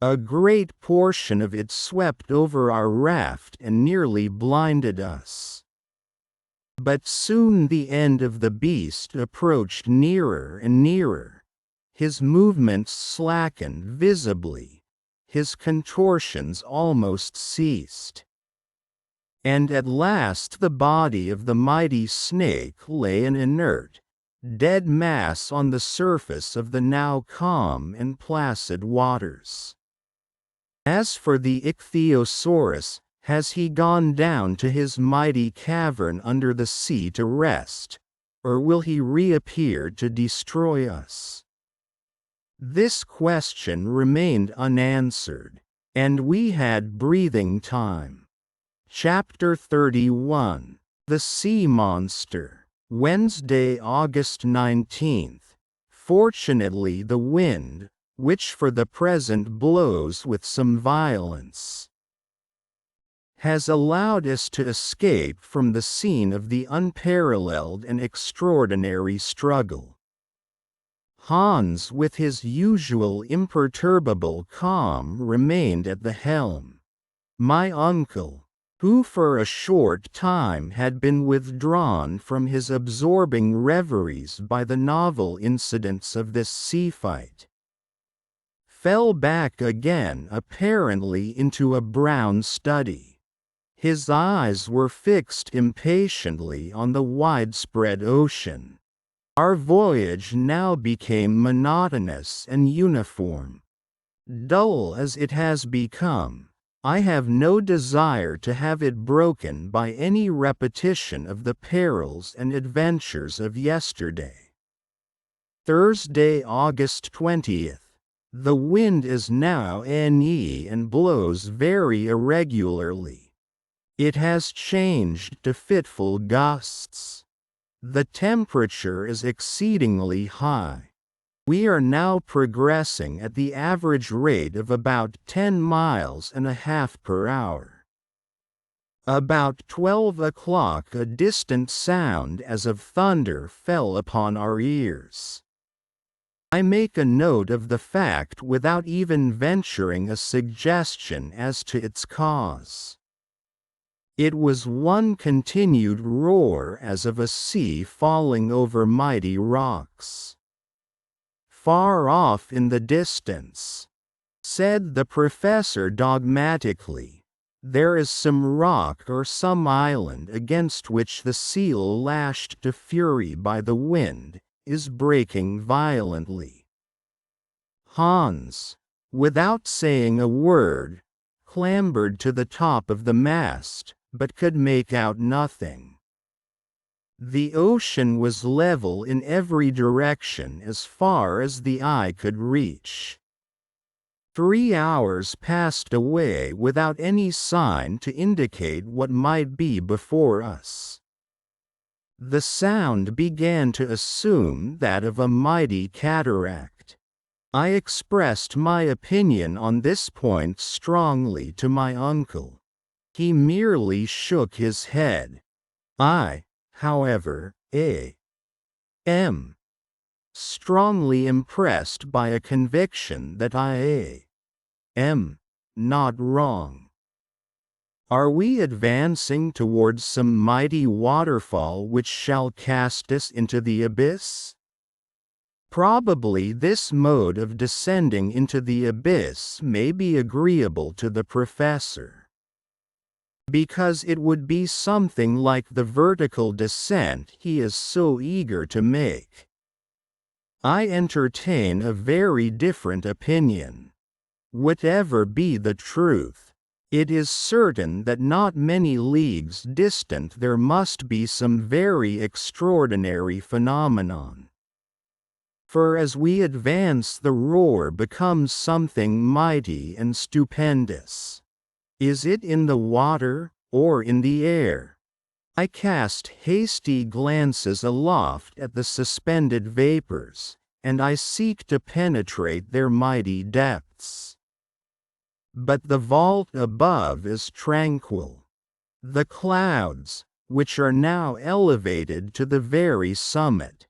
A great portion of it swept over our raft and nearly blinded us. But soon the end of the beast approached nearer and nearer. His movements slackened visibly. His contortions almost ceased. And at last the body of the mighty snake lay an inert, dead mass on the surface of the now calm and placid waters. As for the ichthyosaurus, has he gone down to his mighty cavern under the sea to rest, or will he reappear to destroy us? This question remained unanswered, and we had breathing time. Chapter 31. The Sea Monster. Wednesday, August 19th. Fortunately the wind, which for the present blows with some violence, has allowed us to escape from the scene of the unparalleled and extraordinary struggle. Hans, with his usual imperturbable calm, remained at the helm. My uncle, who for a short time had been withdrawn from his absorbing reveries by the novel incidents of this sea fight, fell back again apparently into a brown study. His eyes were fixed impatiently on the widespread ocean. Our voyage now became monotonous and uniform. Dull as it has become, I have no desire to have it broken by any repetition of the perils and adventures of yesterday. Thursday, August 20th. The wind is now NE and blows very irregularly. It has changed to fitful gusts. The temperature is exceedingly high. We are now progressing at the average rate of about 10 miles and a half per hour. About 12 o'clock a distant sound as of thunder fell upon our ears. I make a note of the fact without even venturing a suggestion as to its cause. It was one continued roar as of a sea falling over mighty rocks. Far off in the distance, said the professor dogmatically, there is some rock or some island against which the seal, lashed to fury by the wind, is breaking violently. Hans, without saying a word, clambered to the top of the mast, but could make out nothing. The ocean was level in every direction as far as the eye could reach. 3 hours passed away without any sign to indicate what might be before us. The sound began to assume that of a mighty cataract. I expressed my opinion on this point strongly to my uncle. He merely shook his head. I, however, am strongly impressed by a conviction that I am not wrong. Are we advancing towards some mighty waterfall which shall cast us into the abyss? Probably this mode of descending into the abyss may be agreeable to the professor, because it would be something like the vertical descent he is so eager to make. I entertain a very different opinion. Whatever be the truth, it is certain that not many leagues distant there must be some very extraordinary phenomenon. For as we advance the roar becomes something mighty and stupendous. Is it in the water, or in the air? I cast hasty glances aloft at the suspended vapors, and I seek to penetrate their mighty depths. But the vault above is tranquil. The clouds, which are now elevated to the very summit,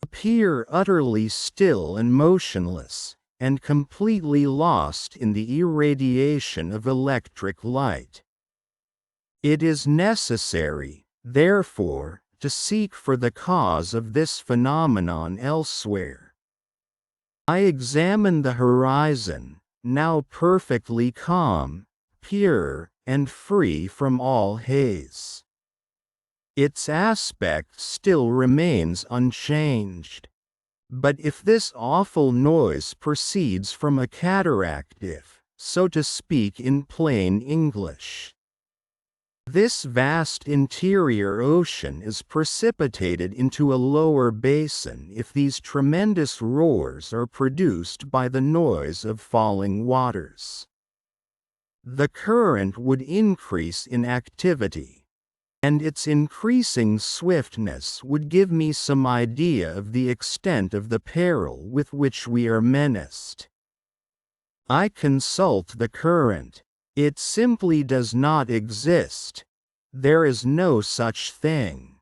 appear utterly still and motionless, and completely lost in the irradiation of electric light. It is necessary, therefore, to seek for the cause of this phenomenon elsewhere. I examine the horizon, now perfectly calm, pure, and free from all haze. Its aspect still remains unchanged. But if this awful noise proceeds from a cataract, if, so to speak in plain English, this vast interior ocean is precipitated into a lower basin, if these tremendous roars are produced by the noise of falling waters, the current would increase in activity, and its increasing swiftness would give me some idea of the extent of the peril with which we are menaced. I consult the current. It simply does not exist. There is no such thing.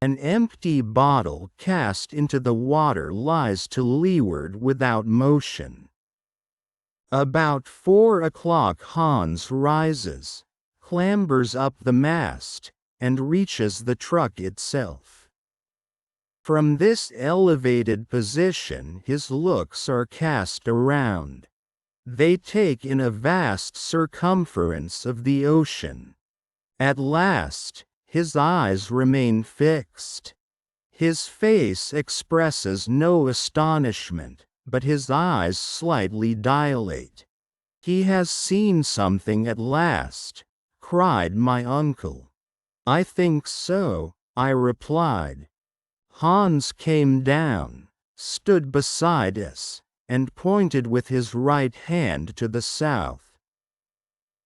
An empty bottle cast into the water lies to leeward without motion. About 4 o'clock Hans rises, clambers up the mast, and reaches the truck itself. From this elevated position his looks are cast around. They take in a vast circumference of the ocean. At last, his eyes remain fixed. His face expresses no astonishment, but his eyes slightly dilate. "He has seen something at last," cried my uncle. "I think so," I replied. Hans came down, stood beside us, and pointed with his right hand to the south.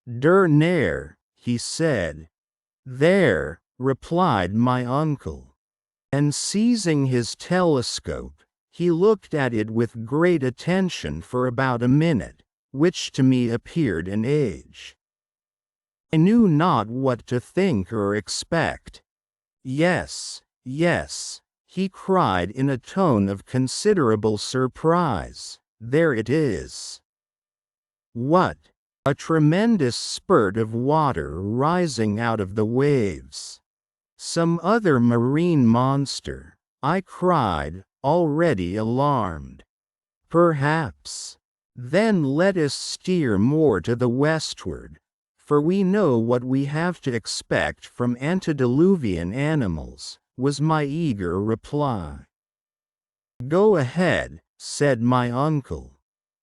"Der Nair," he said. "There," replied my uncle. And seizing his telescope, he looked at it with great attention for about a minute, which to me appeared an age. I knew not what to think or expect. "Yes, yes," he cried in a tone of considerable surprise, "there it is." "What? A tremendous spurt of water rising out of the waves. Some other marine monster," I cried, already alarmed. "Perhaps. Then let us steer more to the westward, for we know what we have to expect from antediluvian animals," was my eager reply. "Go ahead," said my uncle.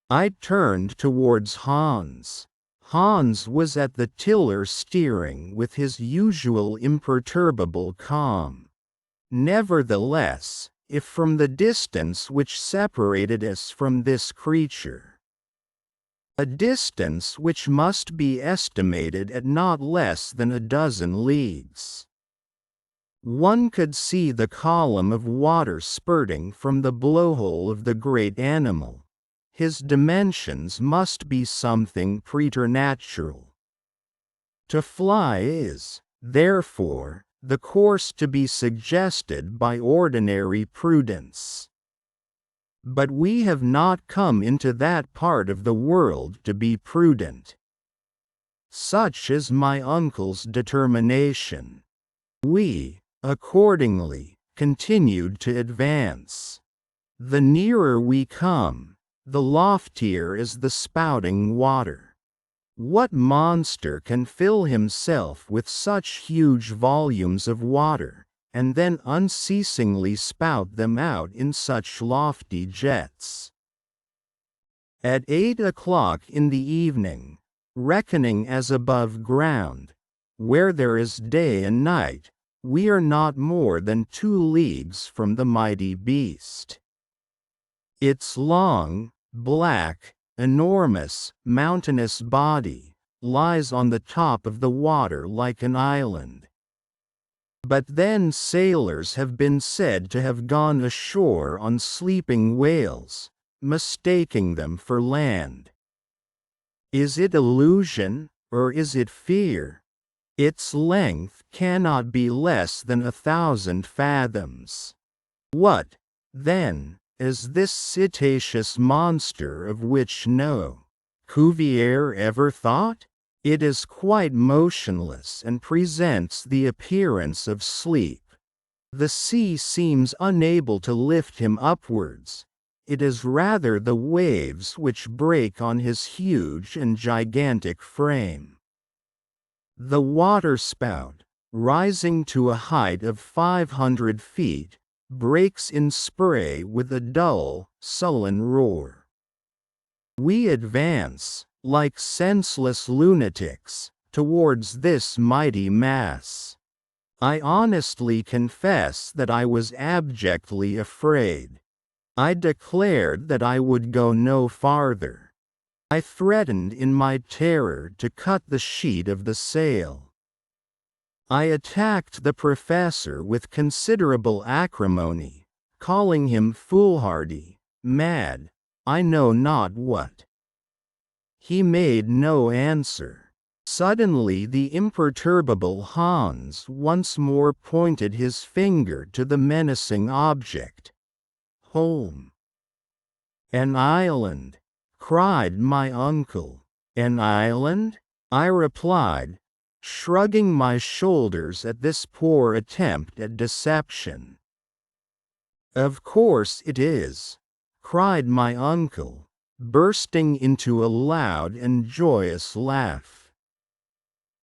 I turned towards Hans. Hans was at the tiller steering with his usual imperturbable calm. Nevertheless, if from the distance which separated us from this creature, a distance which must be estimated at not less than a dozen leagues, one could see the column of water spurting from the blowhole of the great animal, his dimensions must be something preternatural. To fly is, therefore, the course to be suggested by ordinary prudence. But we have not come into that part of the world to be prudent. Such is my uncle's determination. We, accordingly, continued to advance. The nearer we come, the loftier is the spouting water. What monster can fill himself with such huge volumes of water, and then unceasingly spout them out in such lofty jets? At 8 o'clock in the evening, reckoning as above ground, where there is day and night, we are not more than 2 leagues from the mighty beast. Its long, black, enormous, mountainous body lies on the top of the water like an island. But then sailors have been said to have gone ashore on sleeping whales, mistaking them for land. Is it illusion, or is it fear? Its length cannot be less than 1,000 fathoms. What, then, is this cetaceous monster of which no Cuvier ever thought? It is quite motionless and presents the appearance of sleep. The sea seems unable to lift him upwards. It is rather the waves which break on his huge and gigantic frame. The waterspout, rising to a height of 500 feet, breaks in spray with a dull, sullen roar. We advance, like senseless lunatics, towards this mighty mass. I honestly confess that I was abjectly afraid. I declared that I would go no farther. I threatened in my terror to cut the sheet of the sail. I attacked the professor with considerable acrimony, calling him foolhardy, mad, I know not what. He made no answer. Suddenly the imperturbable Hans once more pointed his finger to the menacing object. Home. An island, cried my uncle. An island? I replied, shrugging my shoulders at this poor attempt at deception. Of course it is, cried my uncle, bursting into a loud and joyous laugh.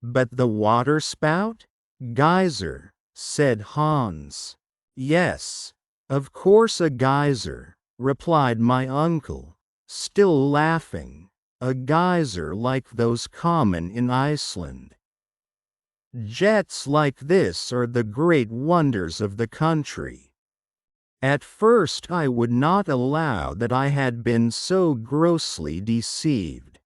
But the waterspout? Geyser, said Hans. Yes, of course a geyser, replied my uncle, still laughing, a geyser like those common in Iceland. Jets like this are the great wonders of the country. At first I would not allow that I had been so grossly deceived.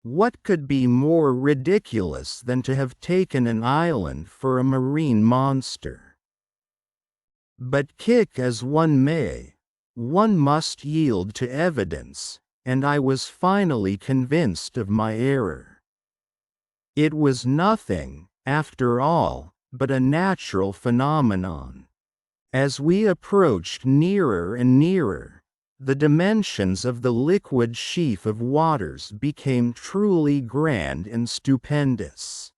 What could be more ridiculous than to have taken an island for a marine monster? But kick as one may, one must yield to evidence, and I was finally convinced of my error. It was nothing, after all, but a natural phenomenon. As we approached nearer and nearer, the dimensions of the liquid sheaf of waters became truly grand and stupendous.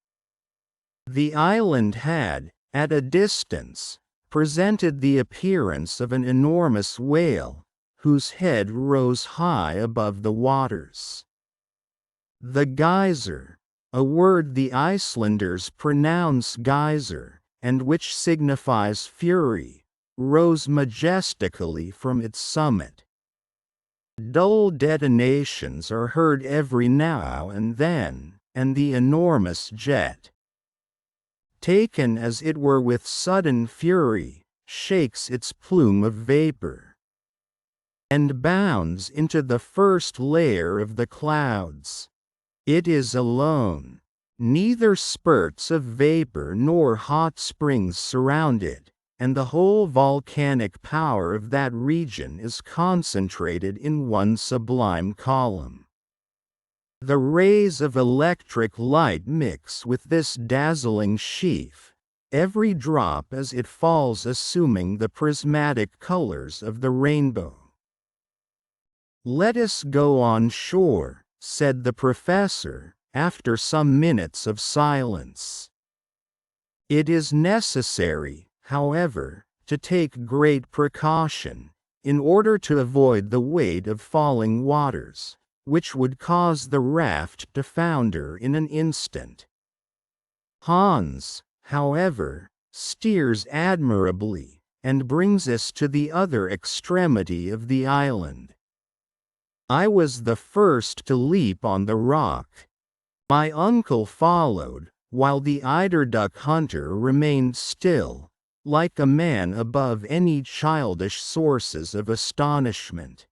The island had, at a distance, presented the appearance of an enormous whale, whose head rose high above the waters. The geyser, a word the Icelanders pronounce geyser, and which signifies fury, rose majestically from its summit. Dull detonations are heard every now and then, and the enormous jet, taken as it were with sudden fury, shakes its plume of vapor, and bounds into the first layer of the clouds. It is alone. Neither spurts of vapor nor hot springs surround it, and the whole volcanic power of that region is concentrated in one sublime column. The rays of electric light mix with this dazzling sheaf, every drop as it falls assuming the prismatic colors of the rainbow. Let us go on shore, said the professor, after some minutes of silence. It is necessary, however, to take great precaution. in order to avoid the weight of falling waters, which would cause the raft to founder in an instant. Hans, however, steers admirably, and brings us to the other extremity of the island. I was the first to leap on the rock. My uncle followed, while the eiderduck hunter remained still, like a man above any childish sources of astonishment.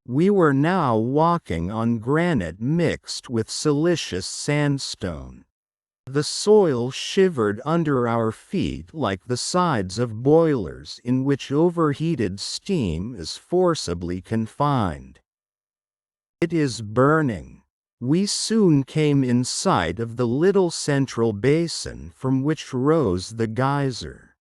We were now walking on granite mixed with silicious sandstone. The soil shivered under our feet like the sides of boilers in which overheated steam is forcibly confined. "It is burning." We soon came in sight of the little central basin from which rose the geyser.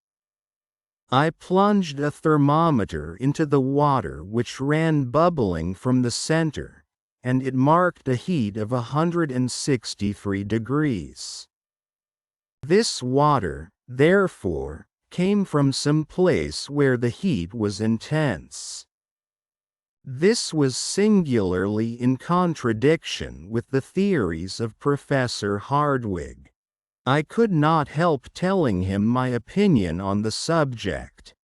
I plunged a thermometer into the water which ran bubbling from the center, and it marked a heat of 163 degrees. This water, therefore, came from some place where the heat was intense. This was singularly in contradiction with the theories of Professor Hardwigg. I could not help telling him my opinion on the subject.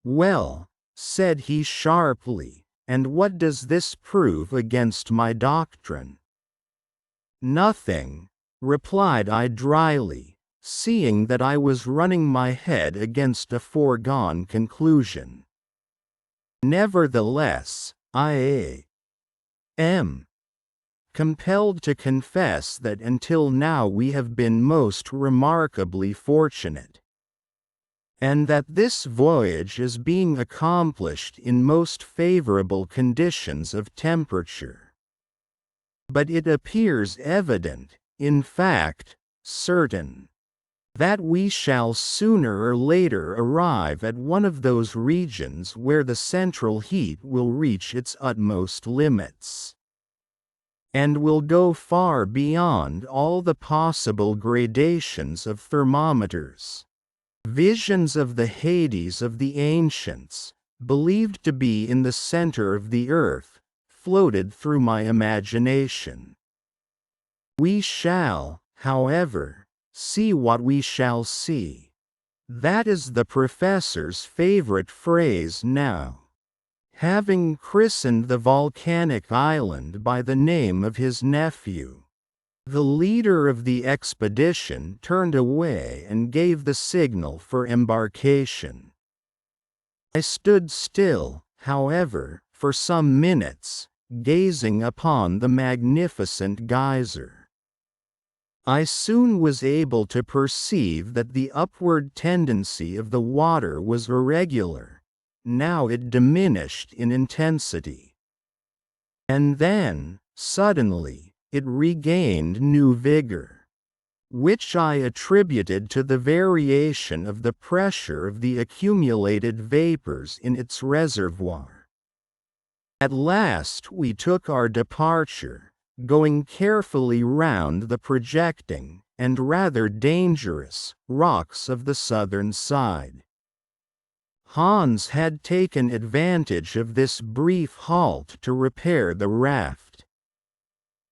"Well," said he sharply, "and what does this prove against my doctrine?" "Nothing," replied I dryly, seeing that I was running my head against a foregone conclusion. "Nevertheless, I am compelled to confess that until now we have been most remarkably fortunate, and that this voyage is being accomplished in most favorable conditions of temperature. But it appears evident, in fact, certain, that we shall sooner or later arrive at one of those regions where the central heat will reach its utmost limits, and will go far beyond all the possible gradations of thermometers." Visions of the Hades of the ancients, believed to be in the center of the earth, floated through my imagination. We shall, however, see what we shall see. That is the professor's favorite phrase now. Having christened the volcanic island by the name of his nephew, the leader of the expedition turned away and gave the signal for embarkation. I stood still, however, for some minutes, gazing upon the magnificent geyser. I soon was able to perceive that the upward tendency of the water was irregular. Now it diminished in intensity. And then, suddenly, it regained new vigor, which I attributed to the variation of the pressure of the accumulated vapors in its reservoir. At last we took our departure, going carefully round the projecting, and rather dangerous, rocks of the southern side. Hans had taken advantage of this brief halt to repair the raft.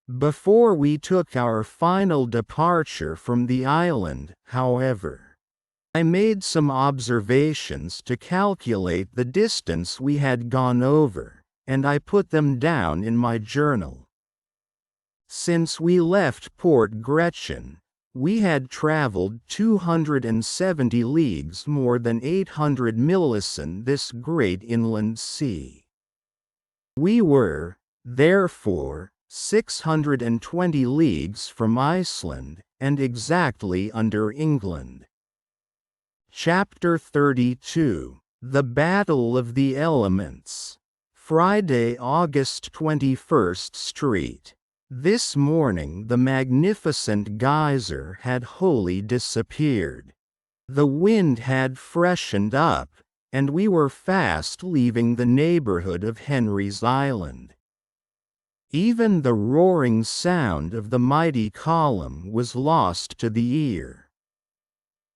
Before we took our final departure from the island, however, I made some observations to calculate the distance we had gone over, and I put them down in my journal. Since we left Port Gretchen, we had traveled 270 leagues, more than 800 miles in this great inland sea. We were, therefore, 620 leagues from Iceland, and exactly under England. Chapter 32. The Battle of the Elements. Friday, August 21st Street. This morning the magnificent geyser had wholly disappeared. The wind had freshened up, and we were fast leaving the neighborhood of Henry's Island. Even the roaring sound of the mighty column was lost to the ear.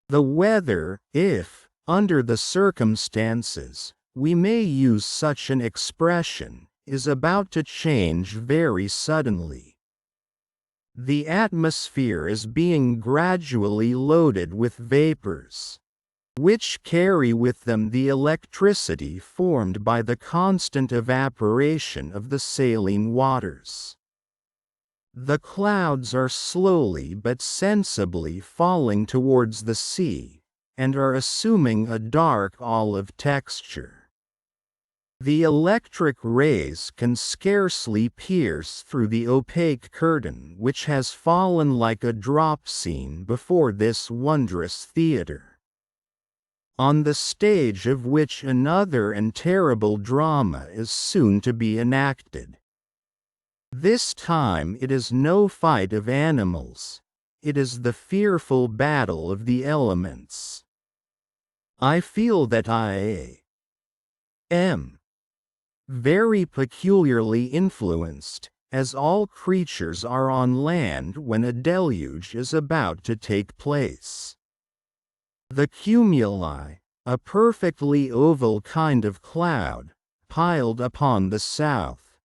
The weather, if, under the circumstances, we may use such an expression, is about to change very suddenly. The atmosphere is being gradually loaded with vapors, which carry with them the electricity formed by the constant evaporation of the saline waters. The clouds are slowly but sensibly falling towards the sea, and are assuming a dark olive texture. The electric rays can scarcely pierce through the opaque curtain which has fallen like a drop scene before this wondrous theater, on the stage of which another and terrible drama is soon to be enacted. This time it is no fight of animals, it is the fearful battle of the elements. I feel that I am very peculiarly influenced, as all creatures are on land when a deluge is about to take place. The cumuli, a perfectly oval kind of cloud, piled upon the south,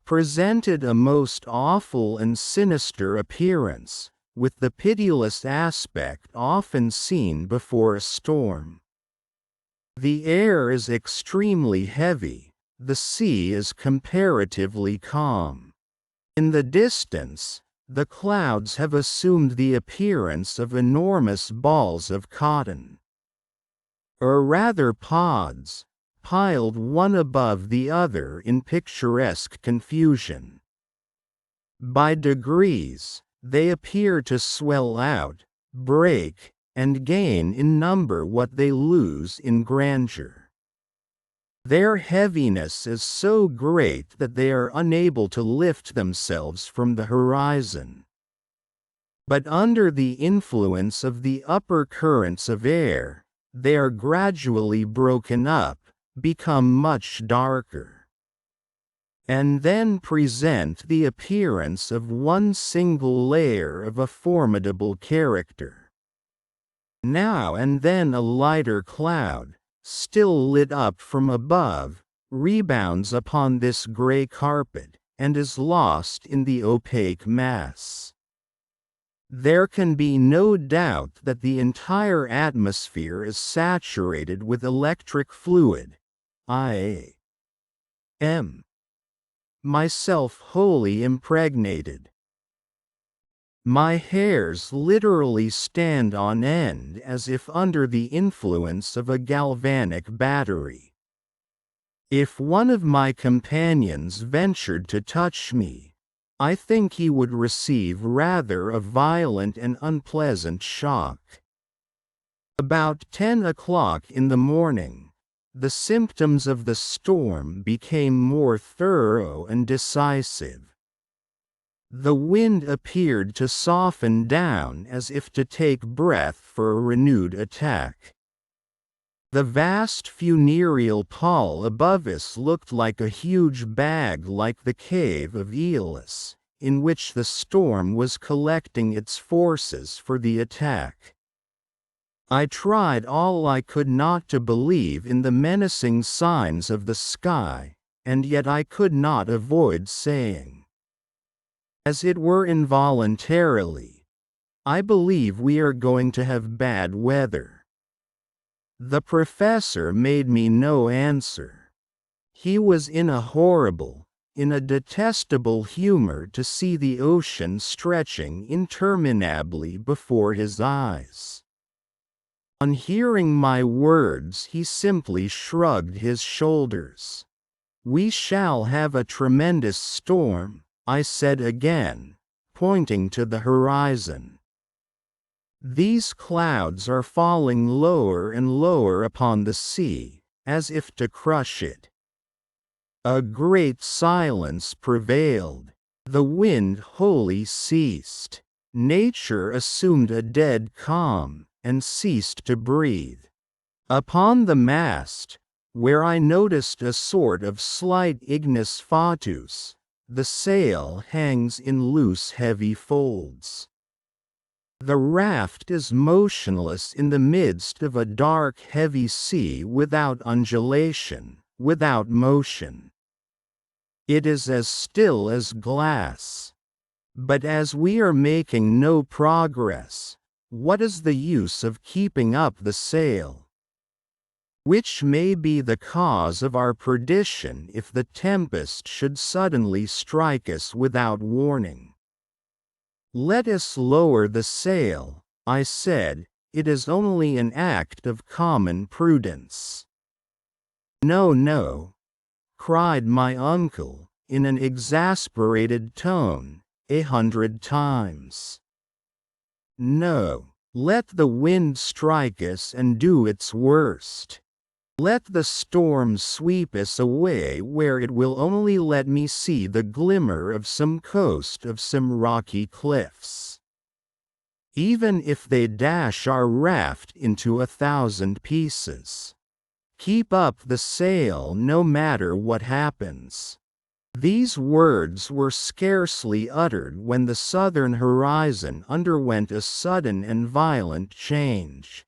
presented a most awful and sinister appearance, with the pitiless aspect often seen before a storm. The air is extremely heavy, the sea is comparatively calm. In the distance, the clouds have assumed the appearance of enormous balls of cotton, or rather pods, piled one above the other in picturesque confusion. By degrees, they appear to swell out, break, and gain in number what they lose in grandeur. Their heaviness is so great that they are unable to lift themselves from the horizon. But under the influence of the upper currents of air, they are gradually broken up, become much darker, and then present the appearance of one single layer of a formidable character. Now and then a lighter cloud, still lit up from above, rebounds upon this gray carpet, and is lost in the opaque mass. There can be no doubt that the entire atmosphere is saturated with electric fluid. I am myself wholly impregnated. My hairs literally stand on end as if under the influence of a galvanic battery. If one of my companions ventured to touch me, I think he would receive rather a violent and unpleasant shock. About 10 o'clock in the morning, the symptoms of the storm became more thorough and decisive. The wind appeared to soften down as if to take breath for a renewed attack. The vast funereal pall above us looked like a huge bag like the cave of Aeolus, in which the storm was collecting its forces for the attack. I tried all I could not to believe in the menacing signs of the sky, and yet I could not avoid saying, as it were involuntarily, I believe we are going to have bad weather. The professor made me no answer. He was in a horrible, in a detestable humor to see the ocean stretching interminably before his eyes. On hearing my words, he simply shrugged his shoulders. "We shall have a tremendous storm," I said again, pointing to the horizon. "These clouds are falling lower and lower upon the sea, as if to crush it." A great silence prevailed. The wind wholly ceased. Nature assumed a dead calm, and ceased to breathe. Upon the mast, where I noticed a sort of slight ignis fatuus, the sail hangs in loose heavy folds. The raft is motionless in the midst of a dark, heavy sea without undulation, without motion. It is as still as glass. But as we are making no progress, what is the use of keeping up the sail? Which may be the cause of our perdition if the tempest should suddenly strike us without warning. Let us lower the sail, I said, it is only an act of common prudence. No, no, cried my uncle, in an exasperated tone, 100 times. No, let the wind strike us and do its worst. Let the storm sweep us away where it will only let me see the glimmer of some coast of some rocky cliffs. Even if they dash our raft into 1,000 pieces. Keep up the sail no matter what happens. These words were scarcely uttered when the southern horizon underwent a sudden and violent change.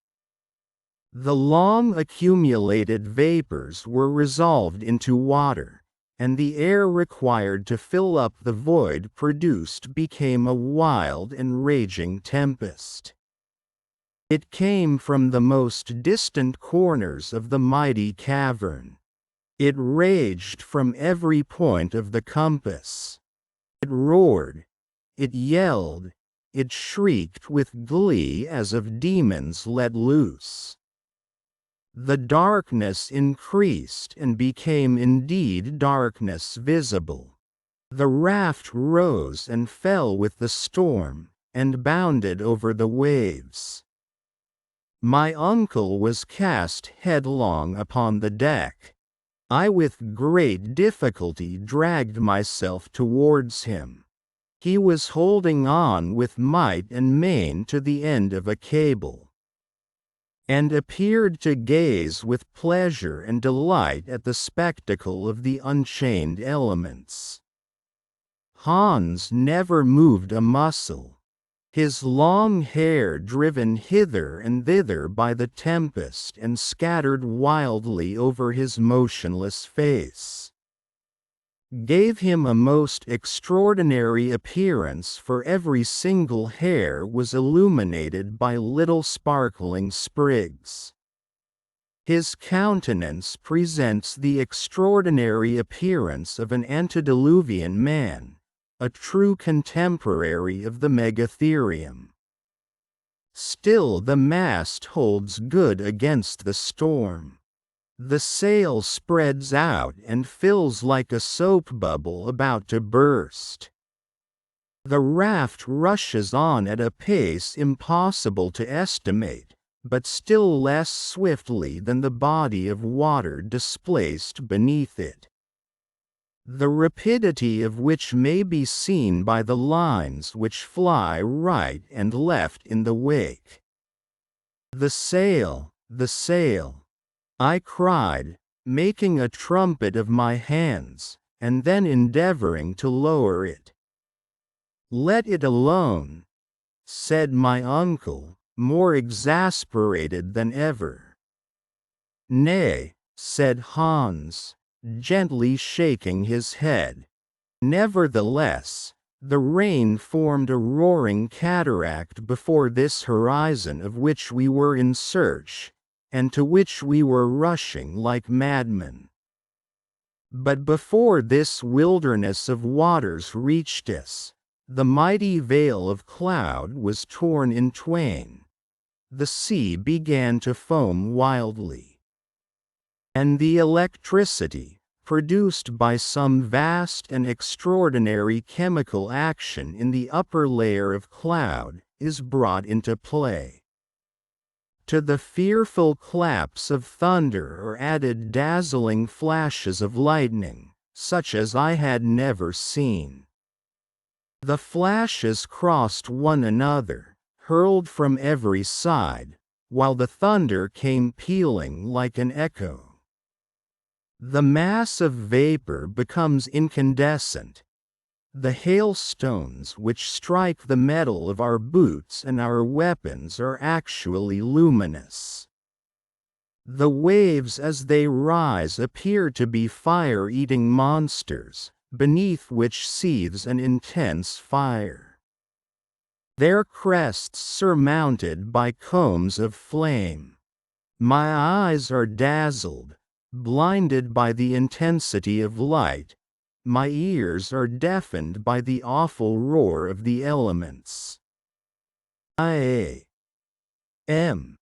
The long accumulated vapors were resolved into water, and the air required to fill up the void produced became a wild and raging tempest. It came from the most distant corners of the mighty cavern. It raged from every point of the compass. It roared, it yelled, it shrieked with glee as of demons let loose. The darkness increased and became indeed darkness visible. The raft rose and fell with the storm, and bounded over the waves. My uncle was cast headlong upon the deck. I with great difficulty dragged myself towards him. He was holding on with might and main to the end of a cable, and appeared to gaze with pleasure and delight at the spectacle of the unchained elements. Hans never moved a muscle, his long hair driven hither and thither by the tempest and scattered wildly over his motionless face, gave him a most extraordinary appearance, for every single hair was illuminated by little sparkling sprigs. His countenance presents the extraordinary appearance of an antediluvian man, a true contemporary of the megatherium. Still the mast holds good against the storm. The sail spreads out and fills like a soap bubble about to burst. The raft rushes on at a pace impossible to estimate, but still less swiftly than the body of water displaced beneath it, the rapidity of which may be seen by the lines which fly right and left in the wake. The sail, I cried, making a trumpet of my hands, and then endeavoring to lower it. Let it alone, said my uncle, more exasperated than ever. Nay, said Hans, gently shaking his head. Nevertheless, the rain formed a roaring cataract before this horizon of which we were in search, and to which we were rushing like madmen. But before this wilderness of waters reached us, the mighty veil of cloud was torn in twain. The sea began to foam wildly, and the electricity, produced by some vast and extraordinary chemical action in the upper layer of cloud, is brought into play. To the fearful claps of thunder are added dazzling flashes of lightning, such as I had never seen. The flashes crossed one another, hurled from every side, while the thunder came pealing like an echo. The mass of vapor becomes incandescent. The hailstones which strike the metal of our boots and our weapons are actually luminous. The waves as they rise appear to be fire-eating monsters, beneath which seethes an intense fire. Their crests surmounted by combs of flame. My eyes are dazzled, blinded by the intensity of light. My ears are deafened by the awful roar of the elements. I am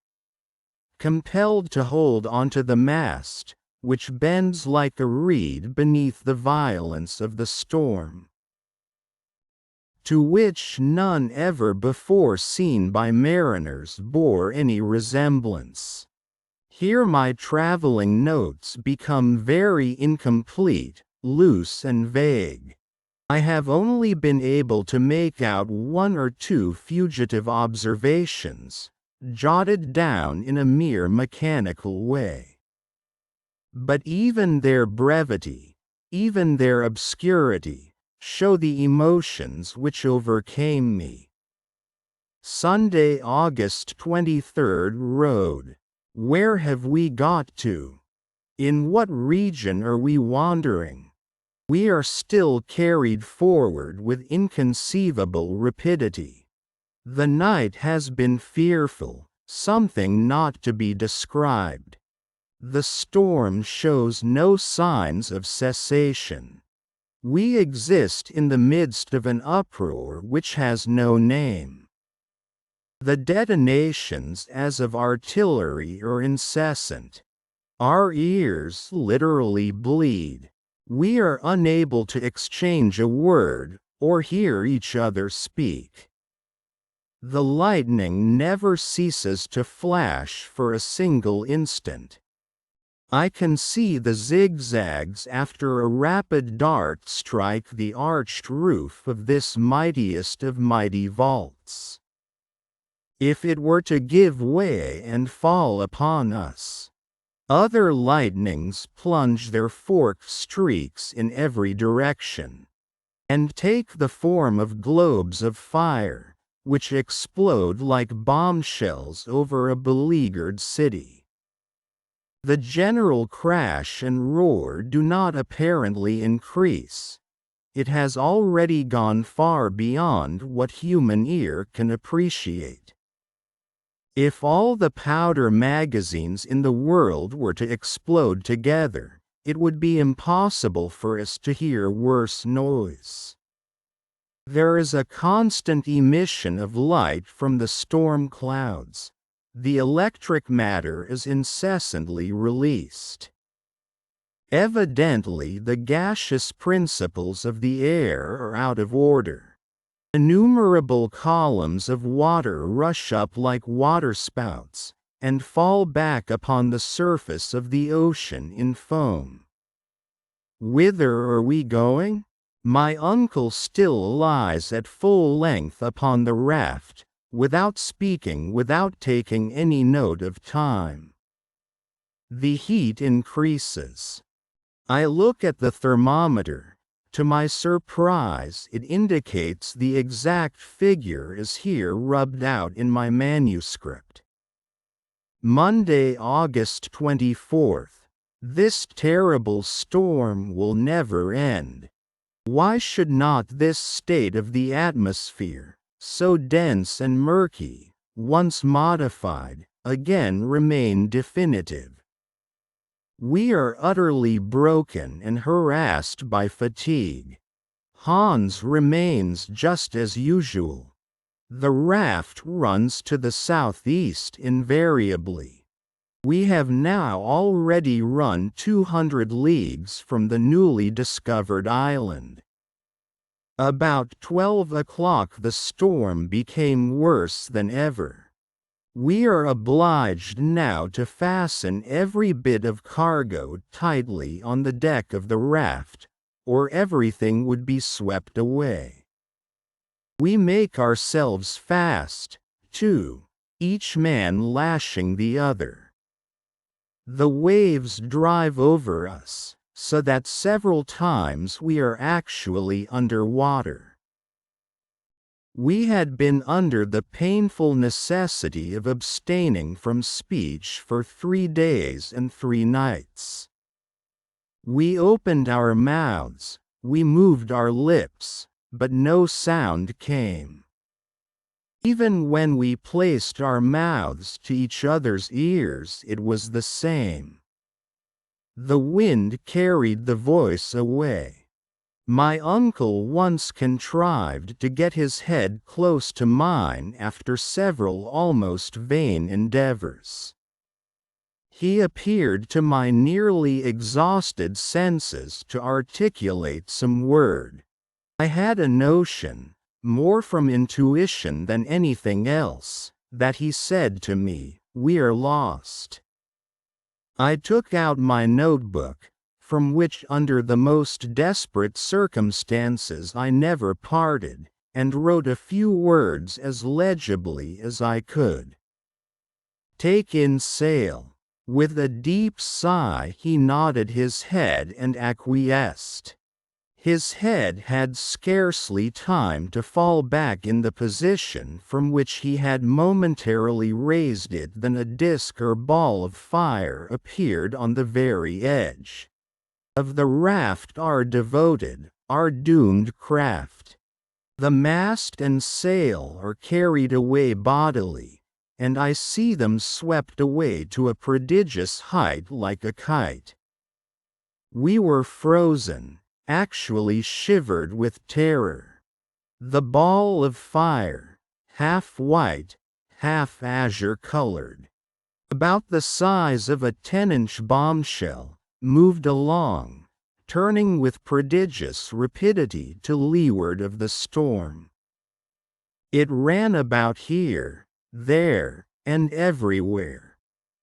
compelled to hold onto the mast, which bends like a reed beneath the violence of the storm, to which none ever before seen by mariners bore any resemblance. Here my traveling notes become very incomplete, loose and vague. I have only been able to make out one or two fugitive observations, jotted down in a mere mechanical way. But even their brevity, even their obscurity, show the emotions which overcame me. Sunday, August 23rd Road. Where have we got to? In what region are we wandering? We are still carried forward with inconceivable rapidity. The night has been fearful, something not to be described. The storm shows no signs of cessation. We exist in the midst of an uproar which has no name. The detonations as of artillery are incessant. Our ears literally bleed. We are unable to exchange a word, or hear each other speak. The lightning never ceases to flash for a single instant. I can see the zigzags after a rapid dart strike the arched roof of this mightiest of mighty vaults. If it were to give way and fall upon us, other lightnings plunge their forked streaks in every direction, and take the form of globes of fire, which explode like bombshells over a beleaguered city. The general crash and roar do not apparently increase. It has already gone far beyond what human ear can appreciate. If all the powder magazines in the world were to explode together, it would be impossible for us to hear worse noise. There is a constant emission of light from the storm clouds. The electric matter is incessantly released. Evidently, the gaseous principles of the air are out of order. Innumerable columns of water rush up like waterspouts, and fall back upon the surface of the ocean in foam. Whither are we going? My uncle still lies at full length upon the raft, without speaking, without taking any note of time. The heat increases. I look at the thermometer. To my surprise, it indicates the exact figure as here rubbed out in my manuscript. Monday, August 24th. This terrible storm will never end. Why should not this state of the atmosphere, so dense and murky, once modified, again remain definitive? We are utterly broken and harassed by fatigue. Hans remains just as usual. The raft runs to the southeast invariably. We have now already run 200 leagues from the newly discovered island. About 12 o'clock the storm became worse than ever. We are obliged now to fasten every bit of cargo tightly on the deck of the raft, or everything would be swept away. We make ourselves fast, too, each man lashing the other. The waves drive over us, so that several times we are actually underwater. We had been under the painful necessity of abstaining from speech for 3 days and 3 nights. We opened our mouths, we moved our lips, but no sound came. Even when we placed our mouths to each other's ears, it was the same. The wind carried the voice away. My uncle once contrived to get his head close to mine after several almost vain endeavors. He appeared to my nearly exhausted senses to articulate some word. I had a notion, more from intuition than anything else, that he said to me, "We are lost." I took out my notebook, from which under the most desperate circumstances I never parted, and wrote a few words as legibly as I could. "Take in sail." With a deep sigh he nodded his head and acquiesced. His head had scarcely time to fall back in the position from which he had momentarily raised it than a disk or ball of fire appeared on the very edge of the raft, our doomed craft. The mast and sail are carried away bodily, and I see them swept away to a prodigious height like a kite. We were frozen, actually shivered with terror. The ball of fire, half white, half azure-colored, about the size of a 10-inch bombshell, moved along, turning with prodigious rapidity to leeward of the storm. It ran about here, there, and everywhere.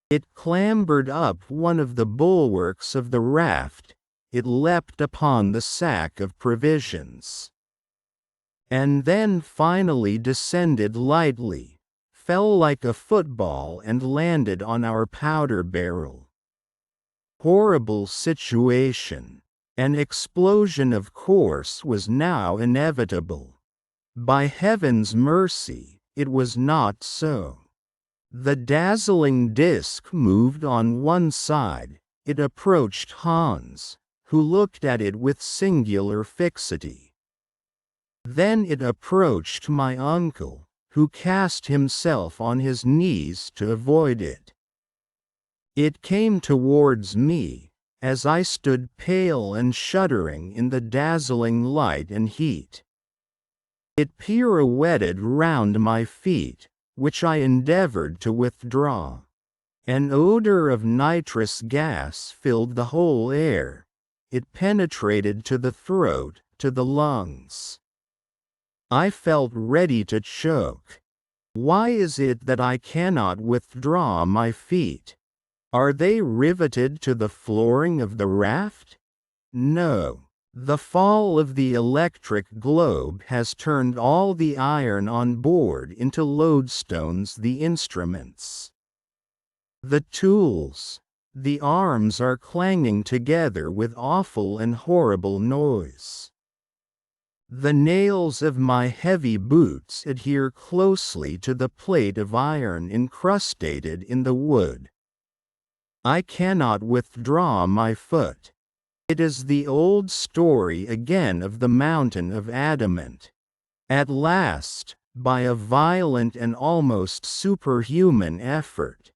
It clambered up one of the bulwarks of the raft, it leapt upon the sack of provisions, and then finally descended lightly, fell like a football and landed on our powder barrel. Horrible situation. An explosion of course was now inevitable. By heaven's mercy, it was not so. The dazzling disk moved on one side, it approached Hans, who looked at it with singular fixity. Then it approached my uncle, who cast himself on his knees to avoid it. It came towards me, as I stood pale and shuddering in the dazzling light and heat. It pirouetted round my feet, which I endeavored to withdraw. An odor of nitrous gas filled the whole air. It penetrated to the throat, to the lungs. I felt ready to choke. Why is it that I cannot withdraw my feet? Are they riveted to the flooring of the raft? No. The fall of the electric globe has turned all the iron on board into lodestones, the instruments, the tools, the arms are clanging together with awful and horrible noise. The nails of my heavy boots adhere closely to the plate of iron incrustated in the wood. I cannot withdraw my foot. It is the old story again of the mountain of adamant. At last, by a violent and almost superhuman effort,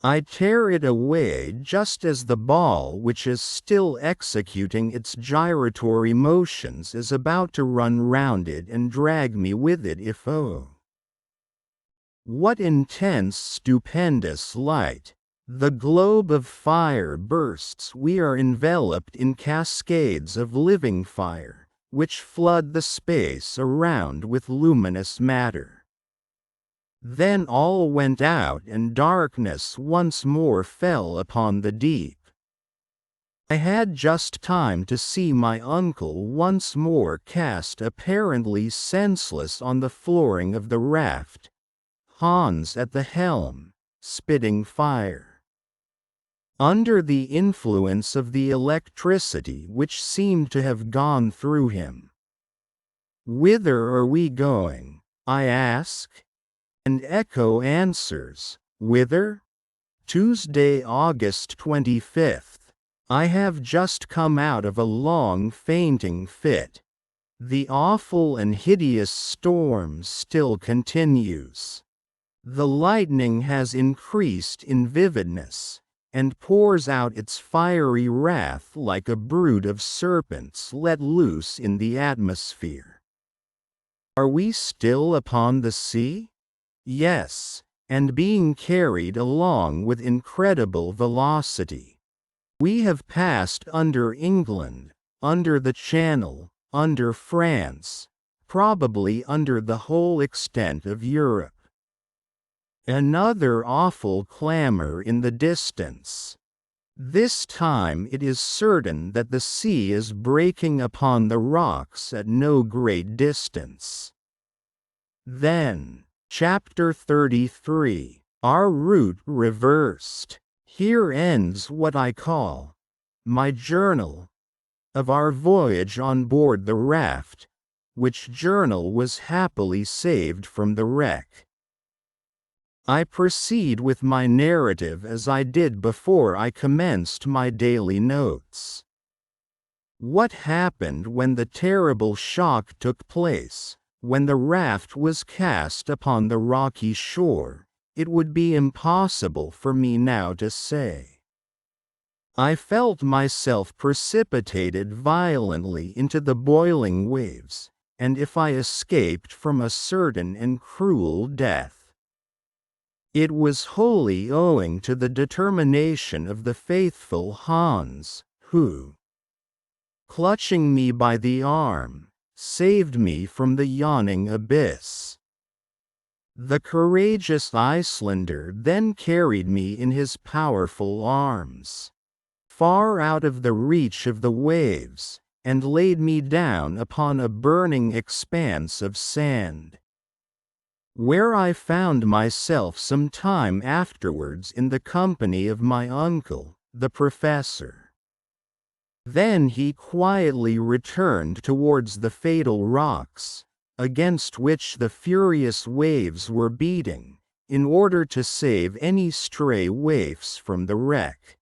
I tear it away just as the ball, which is still executing its gyratory motions, is about to run round it and drag me with it if oh! What intense stupendous light! The globe of fire bursts, we are enveloped in cascades of living fire, which flood the space around with luminous matter. Then all went out and darkness once more fell upon the deep. I had just time to see my uncle once more cast apparently senseless on the flooring of the raft, Hans at the helm, spitting fire. under the influence of the electricity which seemed to have gone through him. "Whither are we going?" I ask. And echo answers, "Whither? Tuesday, August 25th. I have just come out of a long fainting fit. The awful and hideous storm still continues. The lightning has increased in vividness, and pours out its fiery wrath like a brood of serpents let loose in the atmosphere." Are we still upon the sea? Yes, and being carried along with incredible velocity. We have passed under England, under the Channel, under France, probably under the whole extent of Europe. Another awful clamor in the distance. This time it is certain that the sea is breaking upon the rocks at no great distance. Then, Chapter 33, Our Route Reversed. Here ends what I call my journal of our voyage on board the raft, which journal was happily saved from the wreck. I proceed with my narrative as I did before I commenced my daily notes. What happened when the terrible shock took place, when the raft was cast upon the rocky shore, it would be impossible for me now to say. I felt myself precipitated violently into the boiling waves, and if I escaped from a certain and cruel death, it was wholly owing to the determination of the faithful Hans, who, clutching me by the arm, saved me from the yawning abyss. The courageous Icelander then carried me in his powerful arms, far out of the reach of the waves, and laid me down upon a burning expanse of sand, where I found myself some time afterwards in the company of my uncle, the professor. Then he quietly returned towards the fatal rocks, against which the furious waves were beating, in order to save any stray waifs from the wreck.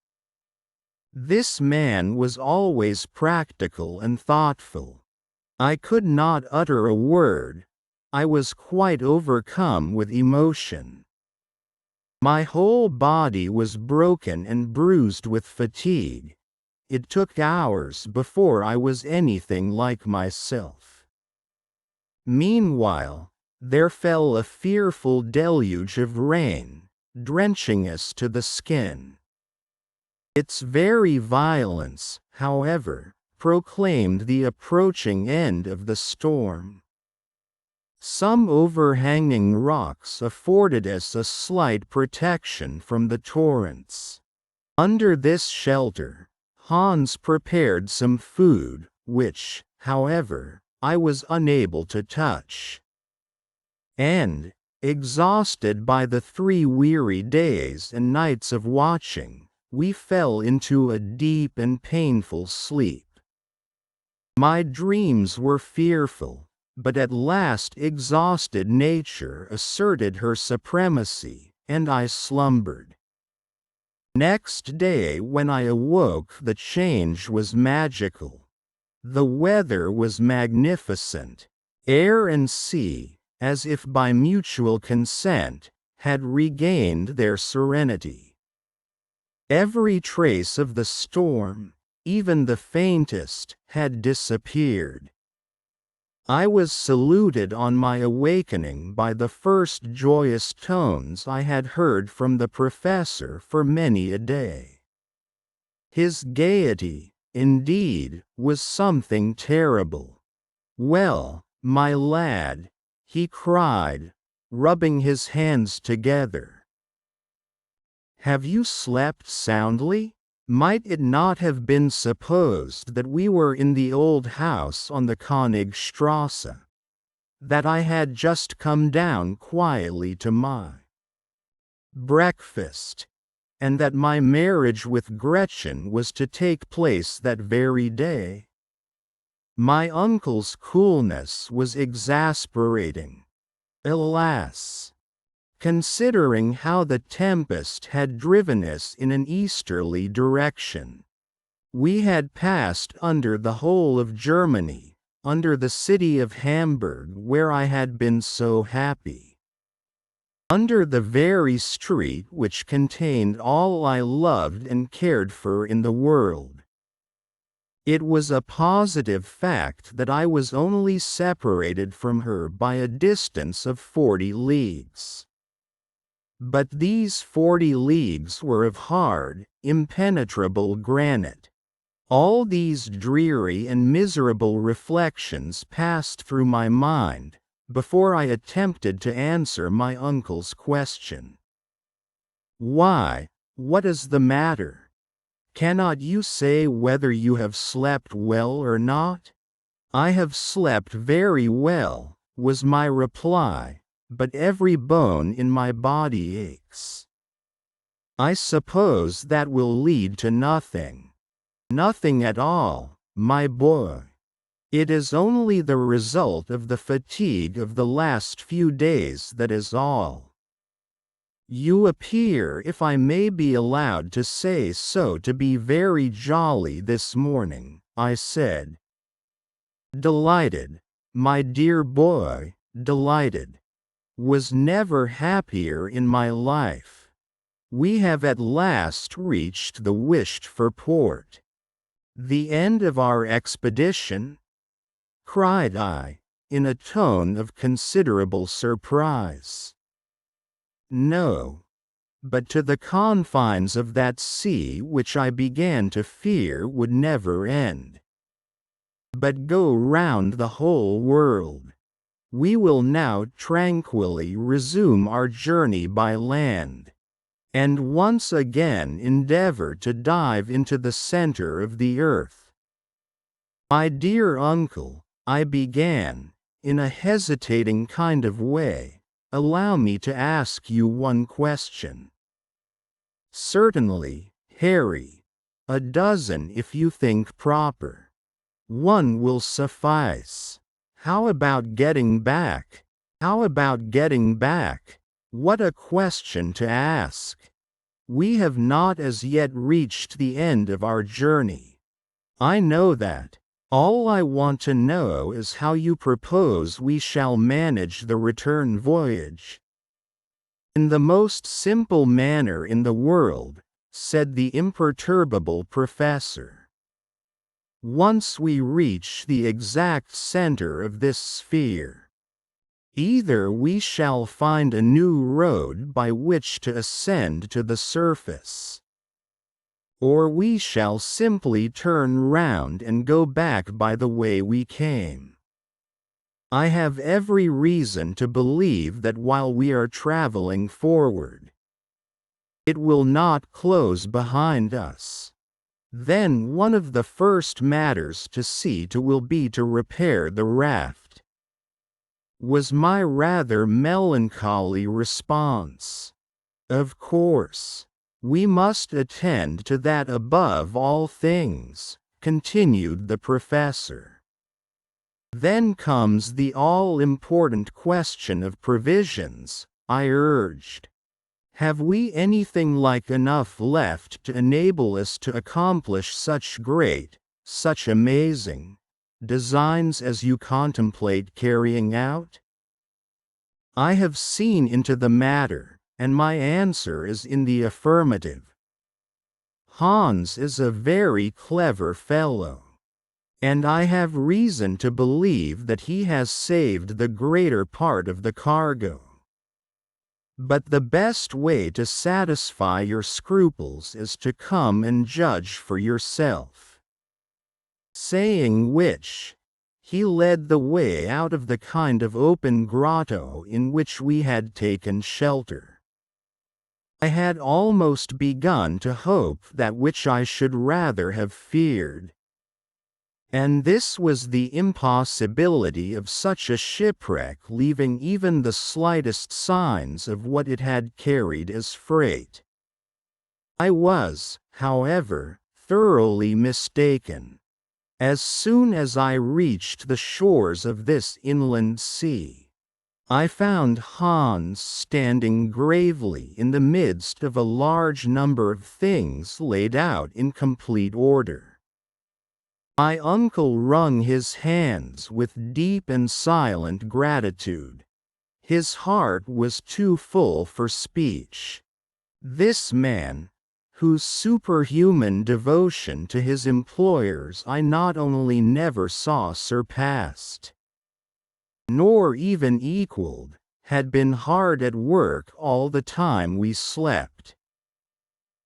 This man was always practical and thoughtful. I could not utter a word. I was quite overcome with emotion. My whole body was broken and bruised with fatigue. It took hours before I was anything like myself. Meanwhile, there fell a fearful deluge of rain, drenching us to the skin. Its very violence, however, proclaimed the approaching end of the storm. Some overhanging rocks afforded us a slight protection from the torrents. Under this shelter, Hans prepared some food, which, however, I was unable to touch. And, exhausted by the 3 weary days and nights of watching, we fell into a deep and painful sleep. My dreams were fearful, but at last exhausted nature asserted her supremacy, and I slumbered. Next day when I awoke the change was magical. The weather was magnificent. Air and sea, as if by mutual consent, had regained their serenity. Every trace of the storm, even the faintest, had disappeared. I was saluted on my awakening by the first joyous tones I had heard from the professor for many a day. His gaiety, indeed, was something terrible. "Well, my lad," he cried, rubbing his hands together, "have you slept soundly? Might it not have been supposed that we were in the old house on the Königstrasse? That I had just come down quietly to my breakfast, and that my marriage with Gretchen was to take place that very day. My uncle's coolness was exasperating. Alas! Considering how the tempest had driven us in an easterly direction. We had passed under the whole of Germany, under the city of Hamburg where I had been so happy. Under the very street which contained all I loved and cared for in the world. It was a positive fact that I was only separated from her by a distance of 40 leagues. But these 40 leagues were of hard, impenetrable granite. All these dreary and miserable reflections passed through my mind, before I attempted to answer my uncle's question. Why, what is the matter? Cannot you say whether you have slept well or not? I have slept very well, was my reply, but every bone in my body aches. I suppose that will lead to nothing. Nothing at all, my boy. It is only the result of the fatigue of the last few days, that is all. You appear, if I may be allowed to say so, to be very jolly this morning, I said. Delighted, my dear boy, delighted. Was never happier in my life. We have at last reached the wished-for port. The end of our expedition? Cried I, in a tone of considerable surprise. No. But to the confines of that sea which I began to fear would never end. But go round the whole world. We will now tranquilly resume our journey by land, and once again endeavor to dive into the center of the earth. My dear uncle, I began, in a hesitating kind of way, allow me to ask you one question. Certainly, Harry. A dozen if you think proper. One will suffice. How about getting back? How about getting back? What a question to ask. We have not as yet reached the end of our journey. I know that. All I want to know is how you propose we shall manage the return voyage. In the most simple manner in the world, said the imperturbable professor. Once we reach the exact center of this sphere, either we shall find a new road by which to ascend to the surface, or we shall simply turn round and go back by the way we came. I have every reason to believe that while we are traveling forward, it will not close behind us. Then one of the first matters to see to will be to repair the raft, was my rather melancholy response. Of course, we must attend to that above all things, continued the professor. Then comes the all-important question of provisions, I urged. Have we anything like enough left to enable us to accomplish such great, such amazing designs as you contemplate carrying out? I have seen into the matter, and my answer is in the affirmative. Hans is a very clever fellow, and I have reason to believe that he has saved the greater part of the cargo. But the best way to satisfy your scruples is to come and judge for yourself. Saying which, he led the way out of the kind of open grotto in which we had taken shelter. I had almost begun to hope that which I should rather have feared. And this was the impossibility of such a shipwreck leaving even the slightest signs of what it had carried as freight. I was, however, thoroughly mistaken. As soon as I reached the shores of this inland sea, I found Hans standing gravely in the midst of a large number of things laid out in complete order. My uncle wrung his hands with deep and silent gratitude. His heart was too full for speech. This man, whose superhuman devotion to his employers I not only never saw surpassed, nor even equaled, had been hard at work all the time we slept,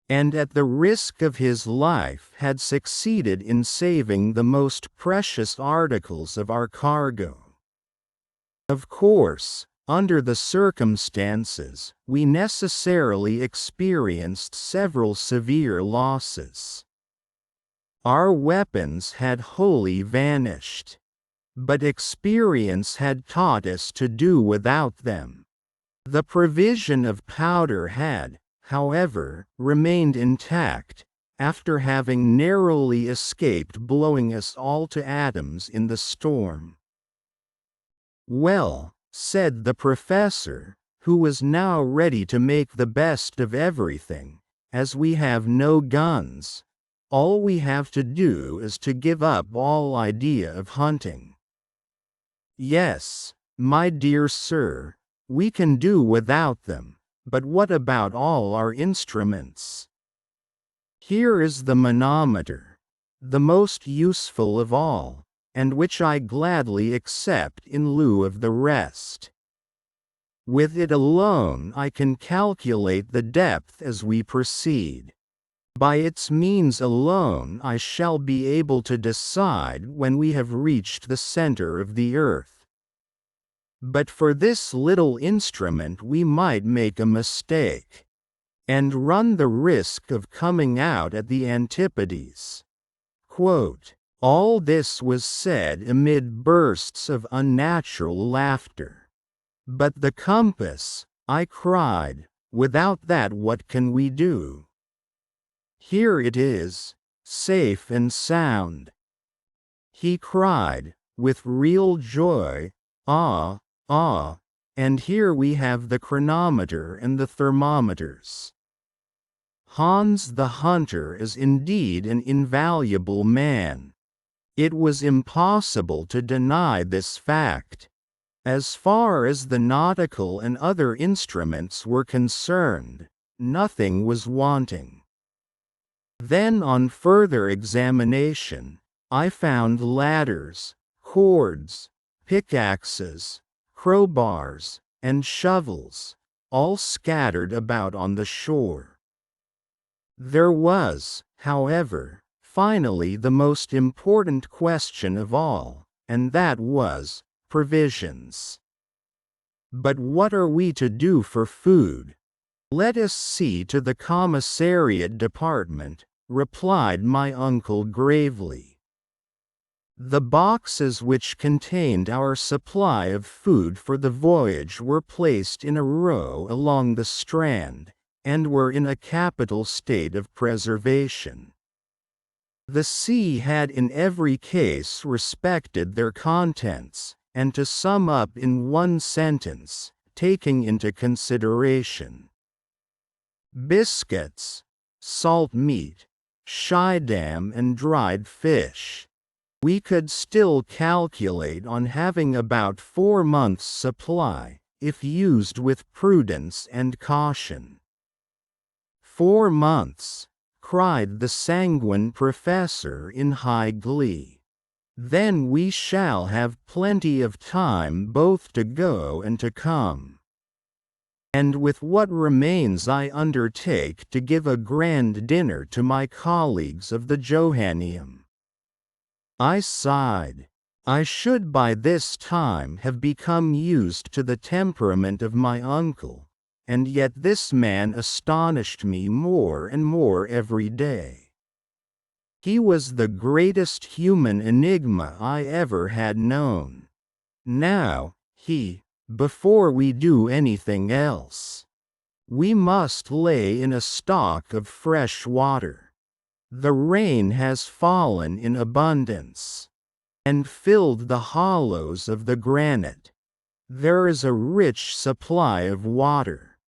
and at the risk of his life had succeeded in saving the most precious articles of our cargo. Of course, under the circumstances, we necessarily experienced several severe losses. Our weapons had wholly vanished, but experience had taught us to do without them. The provision of powder had, however, remained intact, after having narrowly escaped blowing us all to atoms in the storm. "Well," said the professor, who was now ready to make the best of everything, "as we have no guns, all we have to do is to give up all idea of hunting." "Yes, my dear sir, we can do without them, but what about all our instruments? Here is the manometer, the most useful of all, and which I gladly accept in lieu of the rest. With it alone I can calculate the depth as we proceed. By its means alone I shall be able to decide when we have reached the center of the earth. But for this little instrument we might make a mistake, and run the risk of coming out at the antipodes." All this was said amid bursts of unnatural laughter. "But the compass," I cried, "without that what can we do? Here it is, safe and sound." He cried, with real joy, "Ah, ah, and here we have the chronometer and the thermometers." Hans the hunter is indeed an invaluable man. It was impossible to deny this fact. As far as the nautical and other instruments were concerned, nothing was wanting. Then on further examination, I found ladders, cords, pickaxes, crowbars, and shovels, all scattered about on the shore. There was, however, finally the most important question of all, and that was provisions. "But what are we to do for food? Let us see to the commissariat department," replied my uncle gravely. The boxes which contained our supply of food for the voyage were placed in a row along the strand, and were in a capital state of preservation. The sea had in every case respected their contents, and to sum up in one sentence, taking into consideration biscuits, salt meat, Schiedam and dried fish, we could still calculate on having about 4 months' supply, if used with prudence and caution. 4 months, cried the sanguine professor in high glee. Then we shall have plenty of time both to go and to come. And with what remains I undertake to give a grand dinner to my colleagues of the Johanneum. I sighed. I should by this time have become used to the temperament of my uncle, and yet this man astonished me more and more every day. He was the greatest human enigma I ever had known. Now, before we do anything else, We must lay in a stock of fresh water. The rain has fallen in abundance and filled the hollows of the granite. There is a rich supply of water,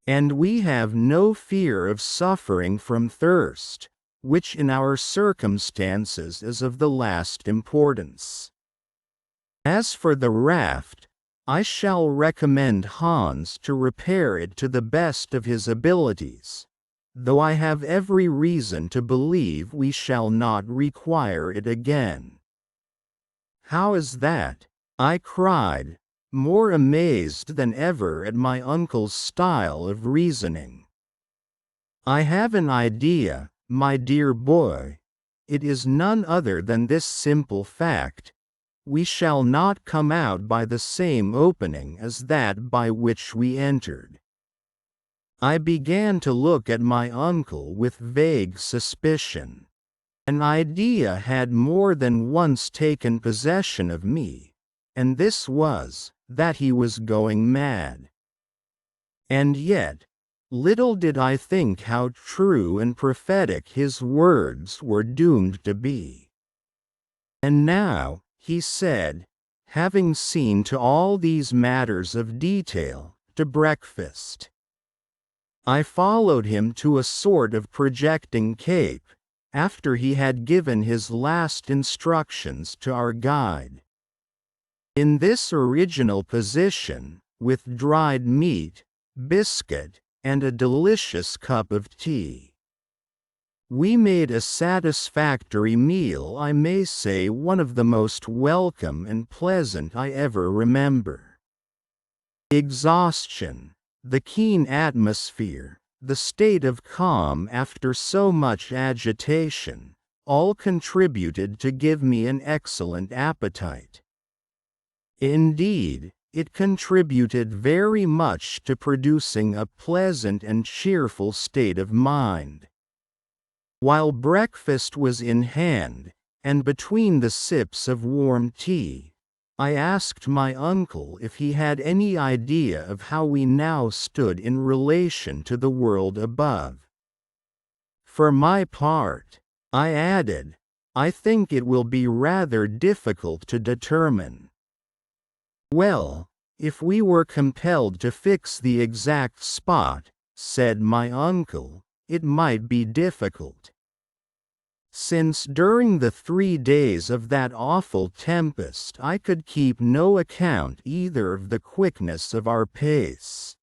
and we have no fear of suffering from thirst, which in our circumstances is of the last importance. As for the raft, I shall recommend Hans to repair it to the best of his abilities, though I have every reason to believe we shall not require it again." "How is that?" I cried, more amazed than ever at my uncle's style of reasoning. "I have an idea, my dear boy. It is none other than this simple fact: we shall not come out by the same opening as that by which we entered." I began to look at my uncle with vague suspicion. An idea had more than once taken possession of me, and this was, that he was going mad. And yet, little did I think how true and prophetic his words were doomed to be. "And now," he said, having seen to all these matters of detail, "to breakfast." I followed him to a sort of projecting cape, after he had given his last instructions to our guide. In this original position, with dried meat, biscuit, and a delicious cup of tea, we made a satisfactory meal, I may say one of the most welcome and pleasant I ever remember. Exhaustion, the keen atmosphere, the state of calm after so much agitation, all contributed to give me an excellent appetite. Indeed, it contributed very much to producing a pleasant and cheerful state of mind. While breakfast was in hand, and between the sips of warm tea, I asked my uncle if he had any idea of how we now stood in relation to the world above. "For my part," I added, "I think it will be rather difficult to determine." "Well, if we were compelled to fix the exact spot," said my uncle, "it might be difficult. Since during the 3 days of that awful tempest I could keep no account either of the quickness of our pace,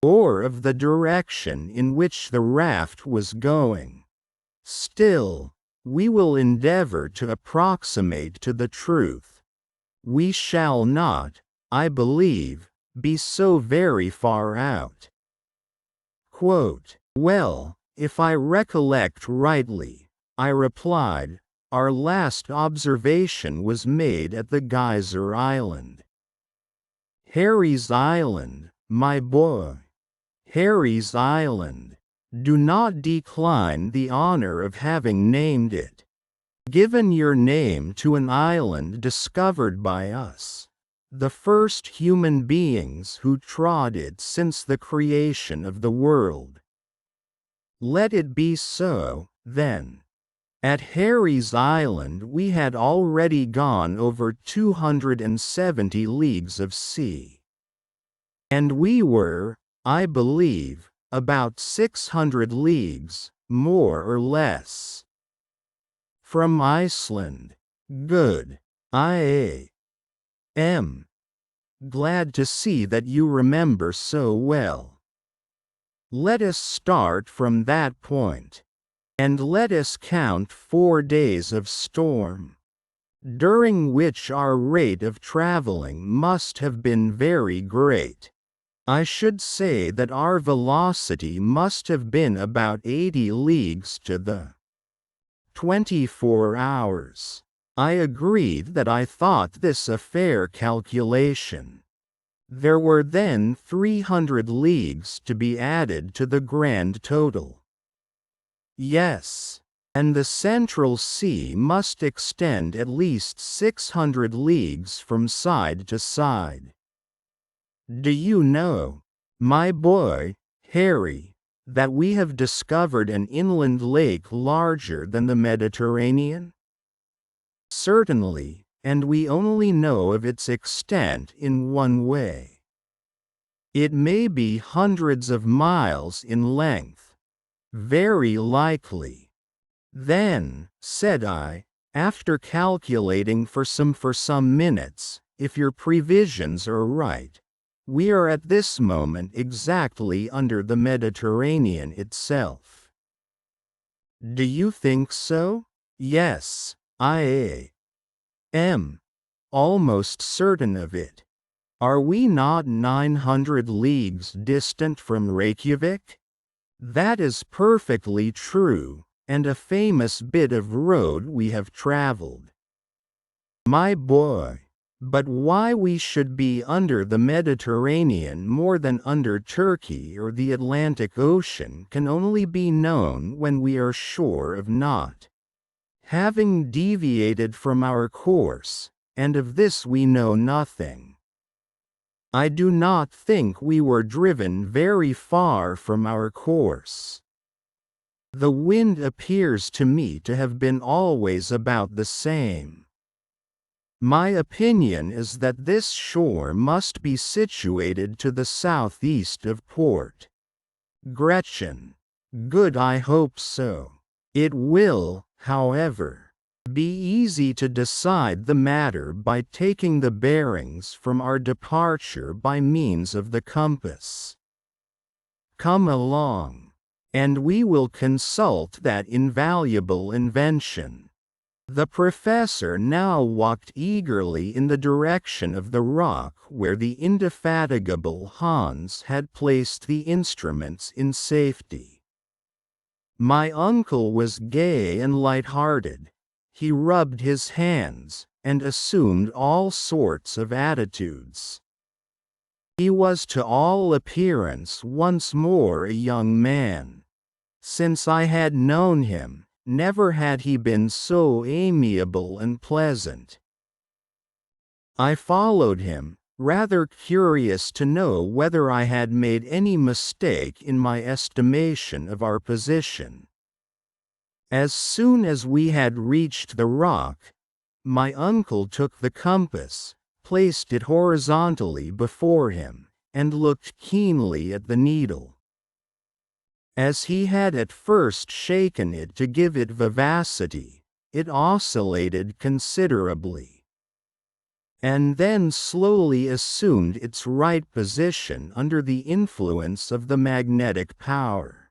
or of the direction in which the raft was going. Still, we will endeavor to approximate to the truth. We shall not, I believe, be so very far out." "Well, if I recollect rightly," I replied, "our last observation was made at the Geyser Island." "Harry's Island, my boy. Harry's Island. Do not decline the honor of having named it. Given your name to an island discovered by us, the first human beings who trod it since the creation of the world. Let it be so, then. At Harry's Island we had already gone over 270 leagues of sea. And we were, I believe, about 600 leagues, more or less, from Iceland. Good. I am glad to see that you remember so well. Let us start from that point, and let us count 4 days of storm, during which our rate of traveling must have been very great. I should say that our velocity must have been about 80 leagues to the 24 hours. I agreed that I thought this a fair calculation. There were then 300 leagues to be added to the grand total. Yes, and the Central Sea must extend at least 600 leagues from side to side. Do you know, My boy, Harry, that we have discovered an inland lake larger than the Mediterranean? Certainly, and we only know of its extent in one way. It may be hundreds of miles in length. Very likely. Then, said I, after calculating for some minutes, if your previsions are right, we are at this moment exactly under the Mediterranean itself. Do you think so? Yes, I am almost certain of it. Are we not 900 leagues distant from Reykjavik? That is perfectly true, and a famous bit of road we have traveled. My boy, but why we should be under the Mediterranean more than under Turkey or the Atlantic Ocean can only be known when we are sure of not having deviated from our course, and of this we know nothing. I do not think we were driven very far from our course. The wind appears to me to have been always about the same. My opinion is that this shore must be situated to the southeast of Port Gretchen. Good, I hope so. It will, however, be easy to decide the matter by taking the bearings from our departure by means of the compass. Come along, and we will consult that invaluable invention. The professor now walked eagerly in the direction of the rock where the indefatigable Hans had placed the instruments in safety. My uncle was gay and light-hearted. He rubbed his hands, and assumed all sorts of attitudes. He was to all appearance once more a young man. Since I had known him, never had he been so amiable and pleasant. I followed him, rather curious to know whether I had made any mistake in my estimation of our position. As soon as we had reached the rock, my uncle took the compass, placed it horizontally before him, and looked keenly at the needle. As he had at first shaken it to give it vivacity, it oscillated considerably, and then slowly assumed its right position under the influence of the magnetic power.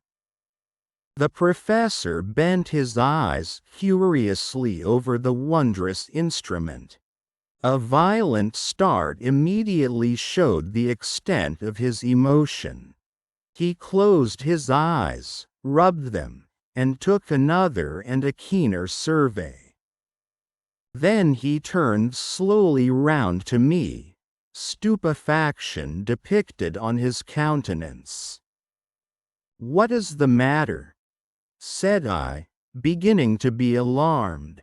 The professor bent his eyes curiously over the wondrous instrument. A violent start immediately showed the extent of his emotion. He closed his eyes, rubbed them, and took another and a keener survey. Then he turned slowly round to me, stupefaction depicted on his countenance. "What is the matter?" said I, beginning to be alarmed.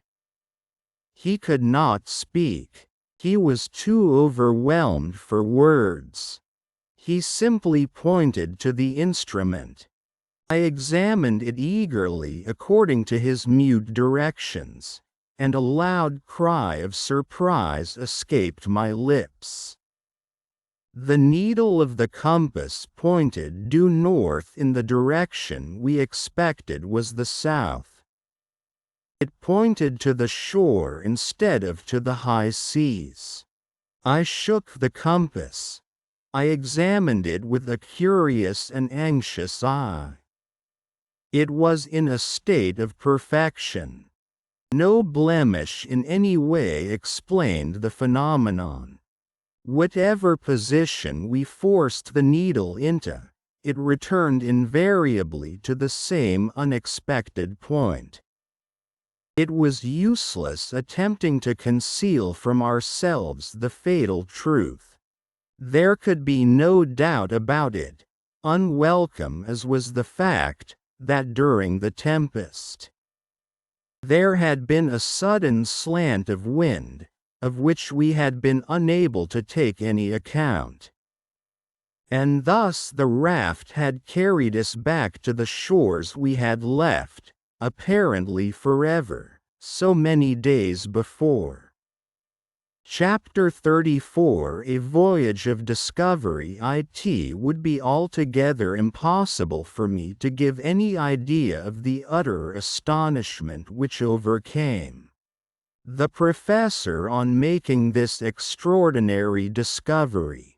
He could not speak. He was too overwhelmed for words. He simply pointed to the instrument. I examined it eagerly according to his mute directions, and a loud cry of surprise escaped my lips. The needle of the compass pointed due north in the direction we expected was the south. It pointed to the shore instead of to the high seas. I shook the compass. I examined it with a curious and anxious eye. It was in a state of perfection. No blemish in any way explained the phenomenon. Whatever position we forced the needle into, it returned invariably to the same unexpected point. It was useless attempting to conceal from ourselves the fatal truth. There could be no doubt about it, unwelcome as was the fact that during the tempest, there had been a sudden slant of wind, of which we had been unable to take any account. and thus the raft had carried us back to the shores we had left, apparently forever, so many days before. Chapter 34 A Voyage of Discovery. It would be altogether impossible for me to give any idea of the utter astonishment which overcame the professor on making this extraordinary discovery.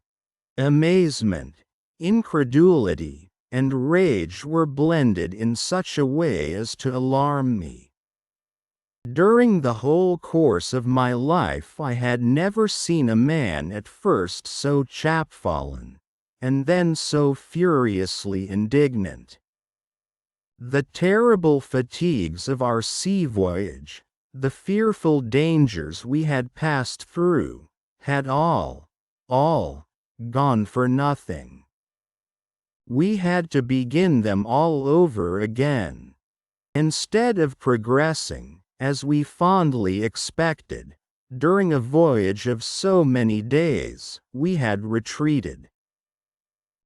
Amazement, incredulity, and rage were blended in such a way as to alarm me. During the whole course of my life I had never seen a man at first so chapfallen, and then so furiously indignant. The terrible fatigues of our sea voyage, the fearful dangers we had passed through, had all gone for nothing. We had to begin them all over again. Instead of progressing, as we fondly expected, during a voyage of so many days, we had retreated.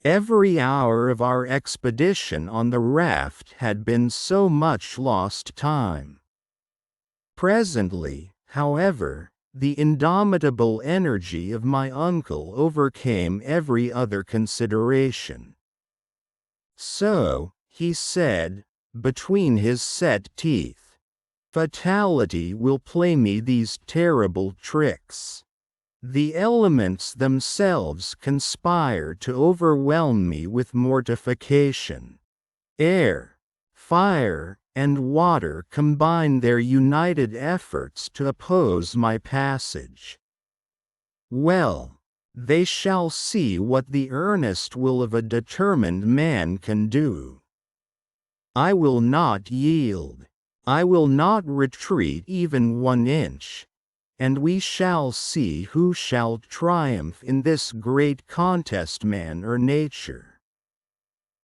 Every hour of our expedition on the raft had been so much lost time. Presently, however, the indomitable energy of my uncle overcame every other consideration. So, he said, between his set teeth, "Fatality will play me these terrible tricks. The elements themselves conspire to overwhelm me with mortification. Air, fire, and water combine their united efforts to oppose my passage. Well, they shall see what the earnest will of a determined man can do. I will not yield. I will not retreat even 1 inch, and we shall see who shall triumph in this great contest, man or nature."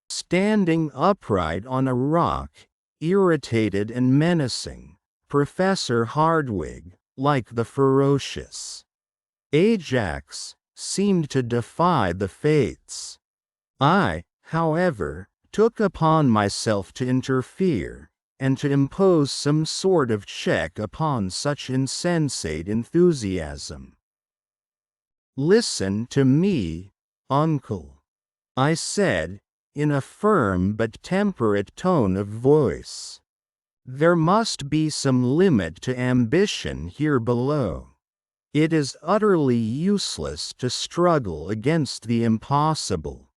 Standing upright on a rock, irritated and menacing, Professor Hardwigg, like the ferocious Ajax, seemed to defy the fates. I, however, took upon myself to interfere, and to impose some sort of check upon such insensate enthusiasm. "Listen to me, uncle," I said, in a firm but temperate tone of voice. "There must be some limit to ambition here below. It is utterly useless to struggle against the impossible.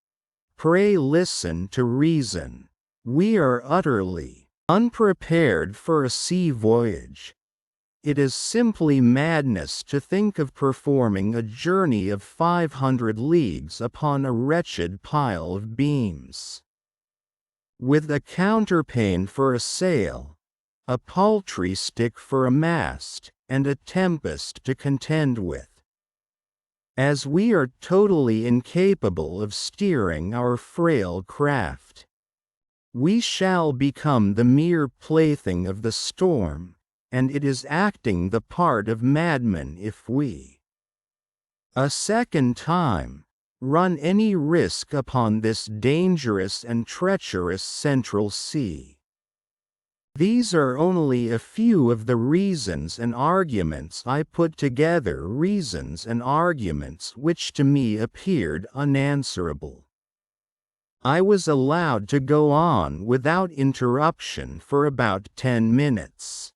Pray listen to reason. We are utterly unprepared for a sea voyage. It is simply madness to think of performing a journey of 500 leagues upon a wretched pile of beams, with a counterpane for a sail, a paltry stick for a mast, and a tempest to contend with. As we are totally incapable of steering our frail craft, we shall become the mere plaything of the storm, and it is acting the part of madmen if we, a second time, run any risk upon this dangerous and treacherous central sea. These are only a few of the reasons and arguments I put together, reasons and arguments which to me appeared unanswerable. I was allowed to go on without interruption for about 10 minutes.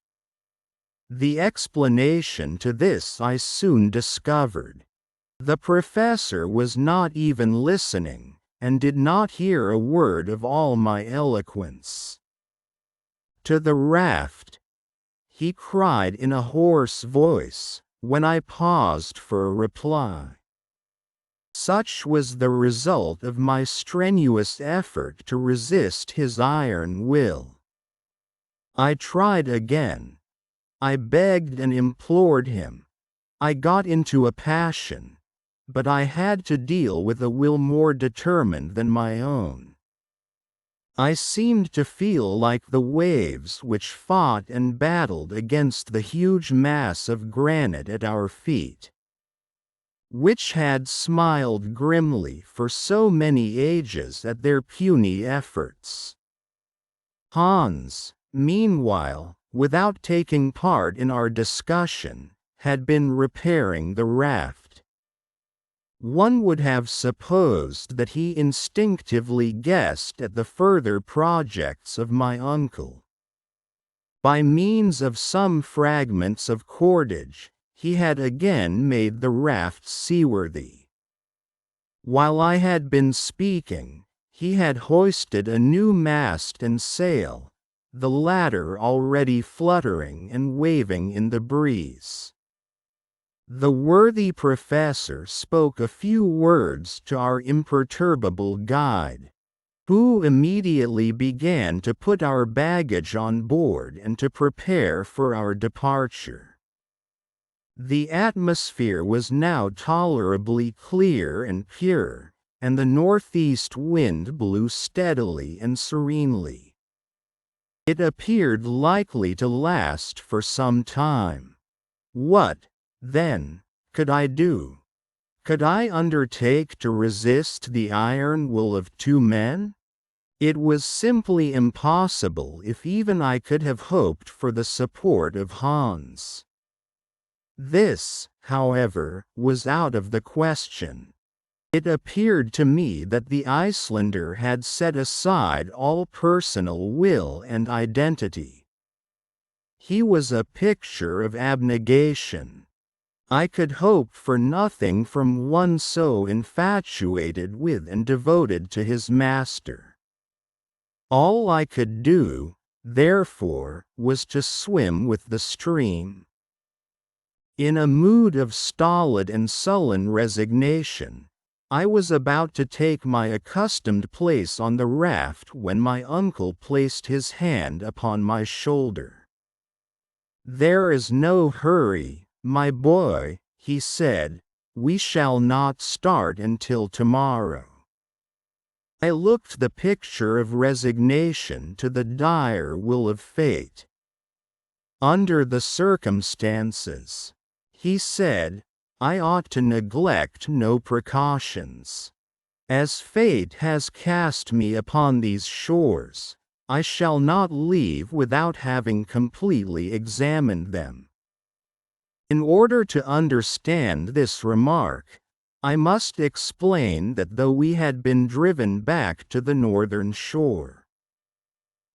The explanation to this I soon discovered. The professor was not even listening, and did not hear a word of all my eloquence. "To the raft!" he cried in a hoarse voice, when I paused for a reply. Such was the result of my strenuous effort to resist his iron will. I tried again. I begged and implored him. I got into a passion, but I had to deal with a will more determined than my own. I seemed to feel like the waves which fought and battled against the huge mass of granite at our feet. which had smiled grimly for so many ages at their puny efforts. Hans, meanwhile, without taking part in our discussion, had been repairing the raft. One would have supposed that he instinctively guessed at the further projects of my uncle. By means of some fragments of cordage, he had again made the raft seaworthy. While I had been speaking, he had hoisted a new mast and sail, the latter already fluttering and waving in the breeze. The worthy professor spoke a few words to our imperturbable guide, who immediately began to put our baggage on board and to prepare for our departure. The atmosphere was now tolerably clear and pure, and the northeast wind blew steadily and serenely. It appeared likely to last for some time. What, then, could I do? Could I undertake to resist the iron will of two men? It was simply impossible if even I could have hoped for the support of Hans. This, however, was out of the question. It appeared to me that the Icelander had set aside all personal will and identity. He was a picture of abnegation. I could hope for nothing from one so infatuated with and devoted to his master. All I could do, therefore, was to swim with the stream. In a mood of stolid and sullen resignation, I was about to take my accustomed place on the raft when my uncle placed his hand upon my shoulder. "There is no hurry, my boy," he said, "we shall not start until tomorrow." I looked the picture of resignation to the dire will of fate. "Under the circumstances," he said, "I ought to neglect no precautions. As fate has cast me upon these shores, I shall not leave without having completely examined them." In order to understand this remark, I must explain that though we had been driven back to the northern shore,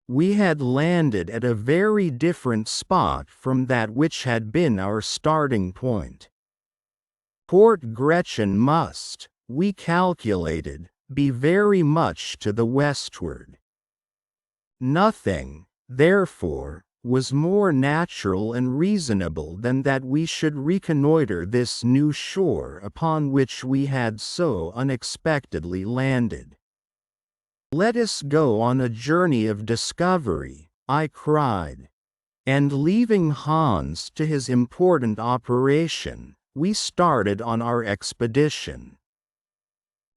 we had landed at a very different spot from that which had been our starting point. Port Gretchen must, we calculated, be very much to the westward. Nothing, therefore, was more natural and reasonable than that we should reconnoiter this new shore upon which we had so unexpectedly landed. "Let us go on a journey of discovery," I cried. And leaving Hans to his important operation, we started on our expedition.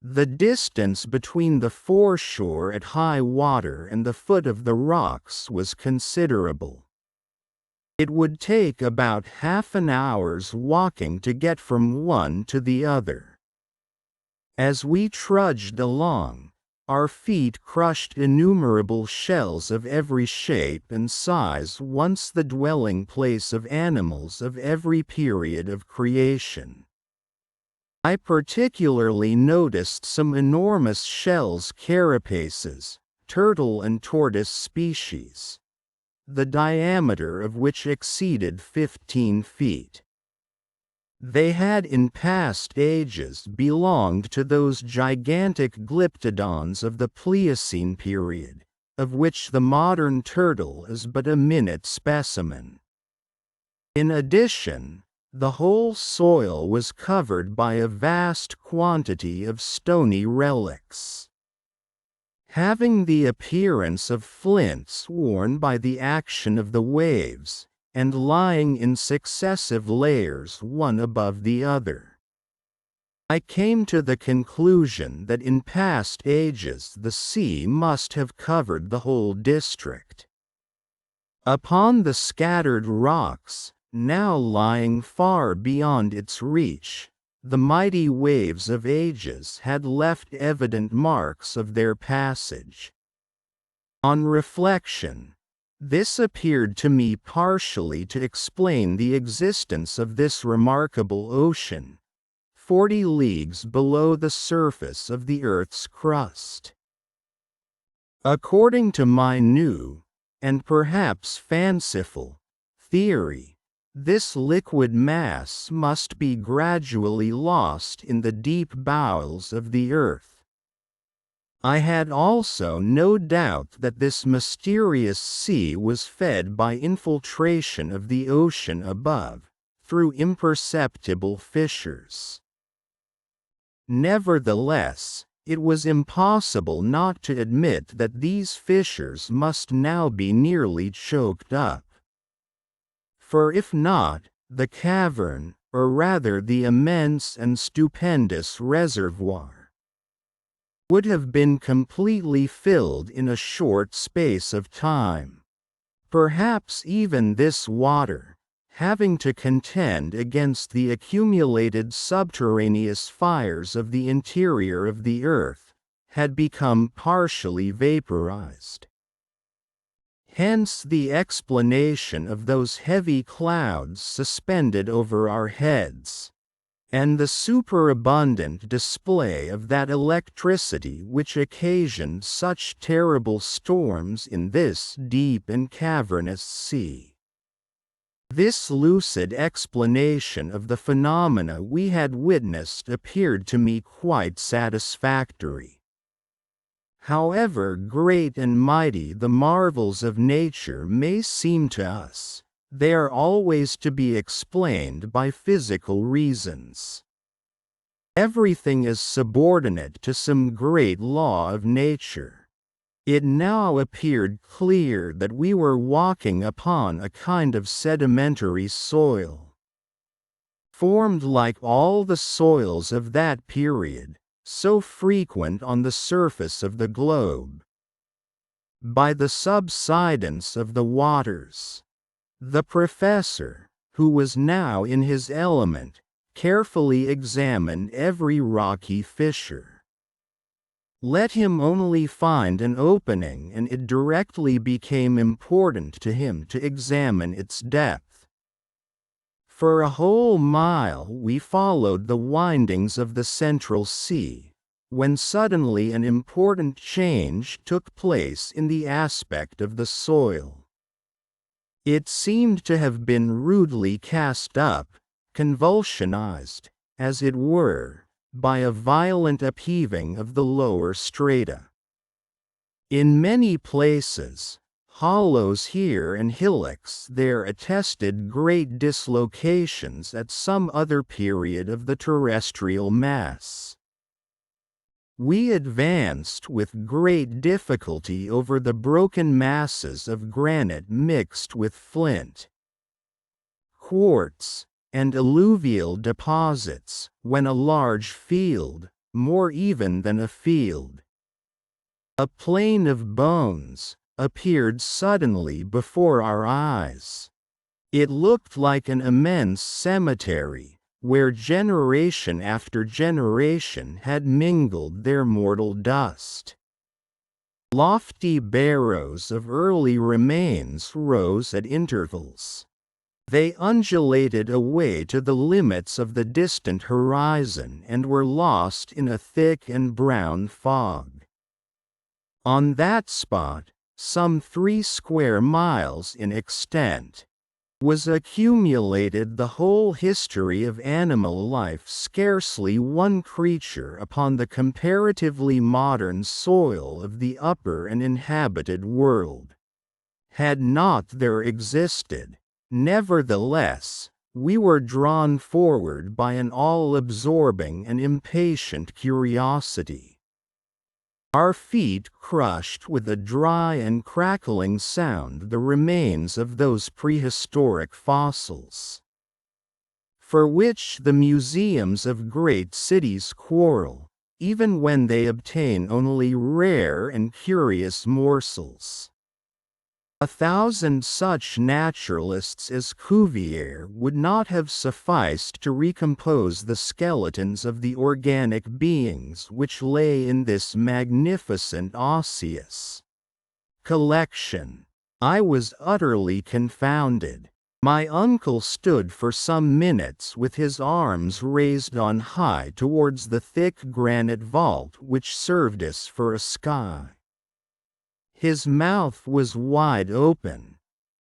The distance between the foreshore at high water and the foot of the rocks was considerable. It would take about half an hour's walking to get from one to the other. As we trudged along, our feet crushed innumerable shells of every shape and size, once the dwelling place of animals of every period of creation. I particularly noticed some enormous shells, carapaces, turtle and tortoise species, the diameter of which exceeded 15 feet. They had in past ages belonged to those gigantic glyptodons of the Pliocene period, of which the modern turtle is but a minute specimen. In addition, the whole soil was covered by a vast quantity of stony relics, having the appearance of flints worn by the action of the waves, and lying in successive layers one above the other. I came to the conclusion that in past ages the sea must have covered the whole district. Upon the scattered rocks, now lying far beyond its reach, the mighty waves of ages had left evident marks of their passage. On reflection, this appeared to me partially to explain the existence of this remarkable ocean, 40 leagues below the surface of the Earth's crust. According to my new, and perhaps fanciful, theory, this liquid mass must be gradually lost in the deep bowels of the earth. I had also no doubt that this mysterious sea was fed by infiltration of the ocean above, through imperceptible fissures. Nevertheless, it was impossible not to admit that these fissures must now be nearly choked up. For if not, the cavern, or rather the immense and stupendous reservoir, would have been completely filled in a short space of time. Perhaps even this water, having to contend against the accumulated subterraneous fires of the interior of the earth, had become partially vaporized. Hence the explanation of those heavy clouds suspended over our heads, and the superabundant display of that electricity which occasioned such terrible storms in this deep and cavernous sea. This lucid explanation of the phenomena we had witnessed appeared to me quite satisfactory. However great and mighty the marvels of nature may seem to us, they are always to be explained by physical reasons. Everything is subordinate to some great law of nature. It now appeared clear that we were walking upon a kind of sedimentary soil, formed like all the soils of that period, so frequent on the surface of the globe, by the subsidence of the waters. The professor, who was now in his element, carefully examined every rocky fissure. Let him only find an opening and it directly became important to him to examine its depth. For a whole mile we followed the windings of the Central Sea, when suddenly an important change took place in the aspect of the soil. It seemed to have been rudely cast up, convulsionized, as it were, by a violent upheaving of the lower strata. In many places, hollows here and hillocks there attested great dislocations at some other period of the terrestrial mass. We advanced with great difficulty over the broken masses of granite mixed with flint, quartz, and alluvial deposits, when a large field, more even than a field, a plain of bones, appeared suddenly before our eyes. It looked like an immense cemetery, where generation after generation had mingled their mortal dust. Lofty barrows of early remains rose at intervals. They undulated away to the limits of the distant horizon and were lost in a thick and brown fog. On that spot, some 3 square miles in extent, was accumulated the whole history of animal life. Scarcely one creature upon the comparatively modern soil of the upper and inhabited world had not there existed. Nevertheless, we were drawn forward by an all-absorbing and impatient curiosity. Our feet crushed with a dry and crackling sound the remains of those prehistoric fossils, for which the museums of great cities quarrel, even when they obtain only rare and curious morsels. 1,000 such naturalists as Cuvier would not have sufficed to recompose the skeletons of the organic beings which lay in this magnificent osseous collection. I was utterly confounded. My uncle stood for some minutes with his arms raised on high towards the thick granite vault which served us for a sky. His mouth was wide open.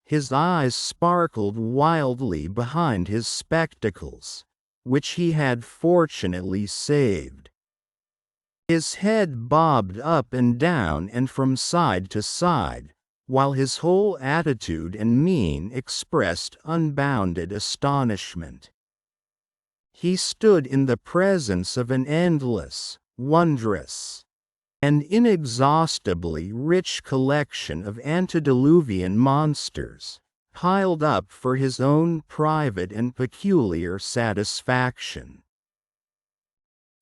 His eyes sparkled wildly behind his spectacles, which he had fortunately saved. His head bobbed up and down and from side to side, while his whole attitude and mien expressed unbounded astonishment. He stood in the presence of an endless, wondrous, and inexhaustibly rich collection of antediluvian monsters, piled up for his own private and peculiar satisfaction.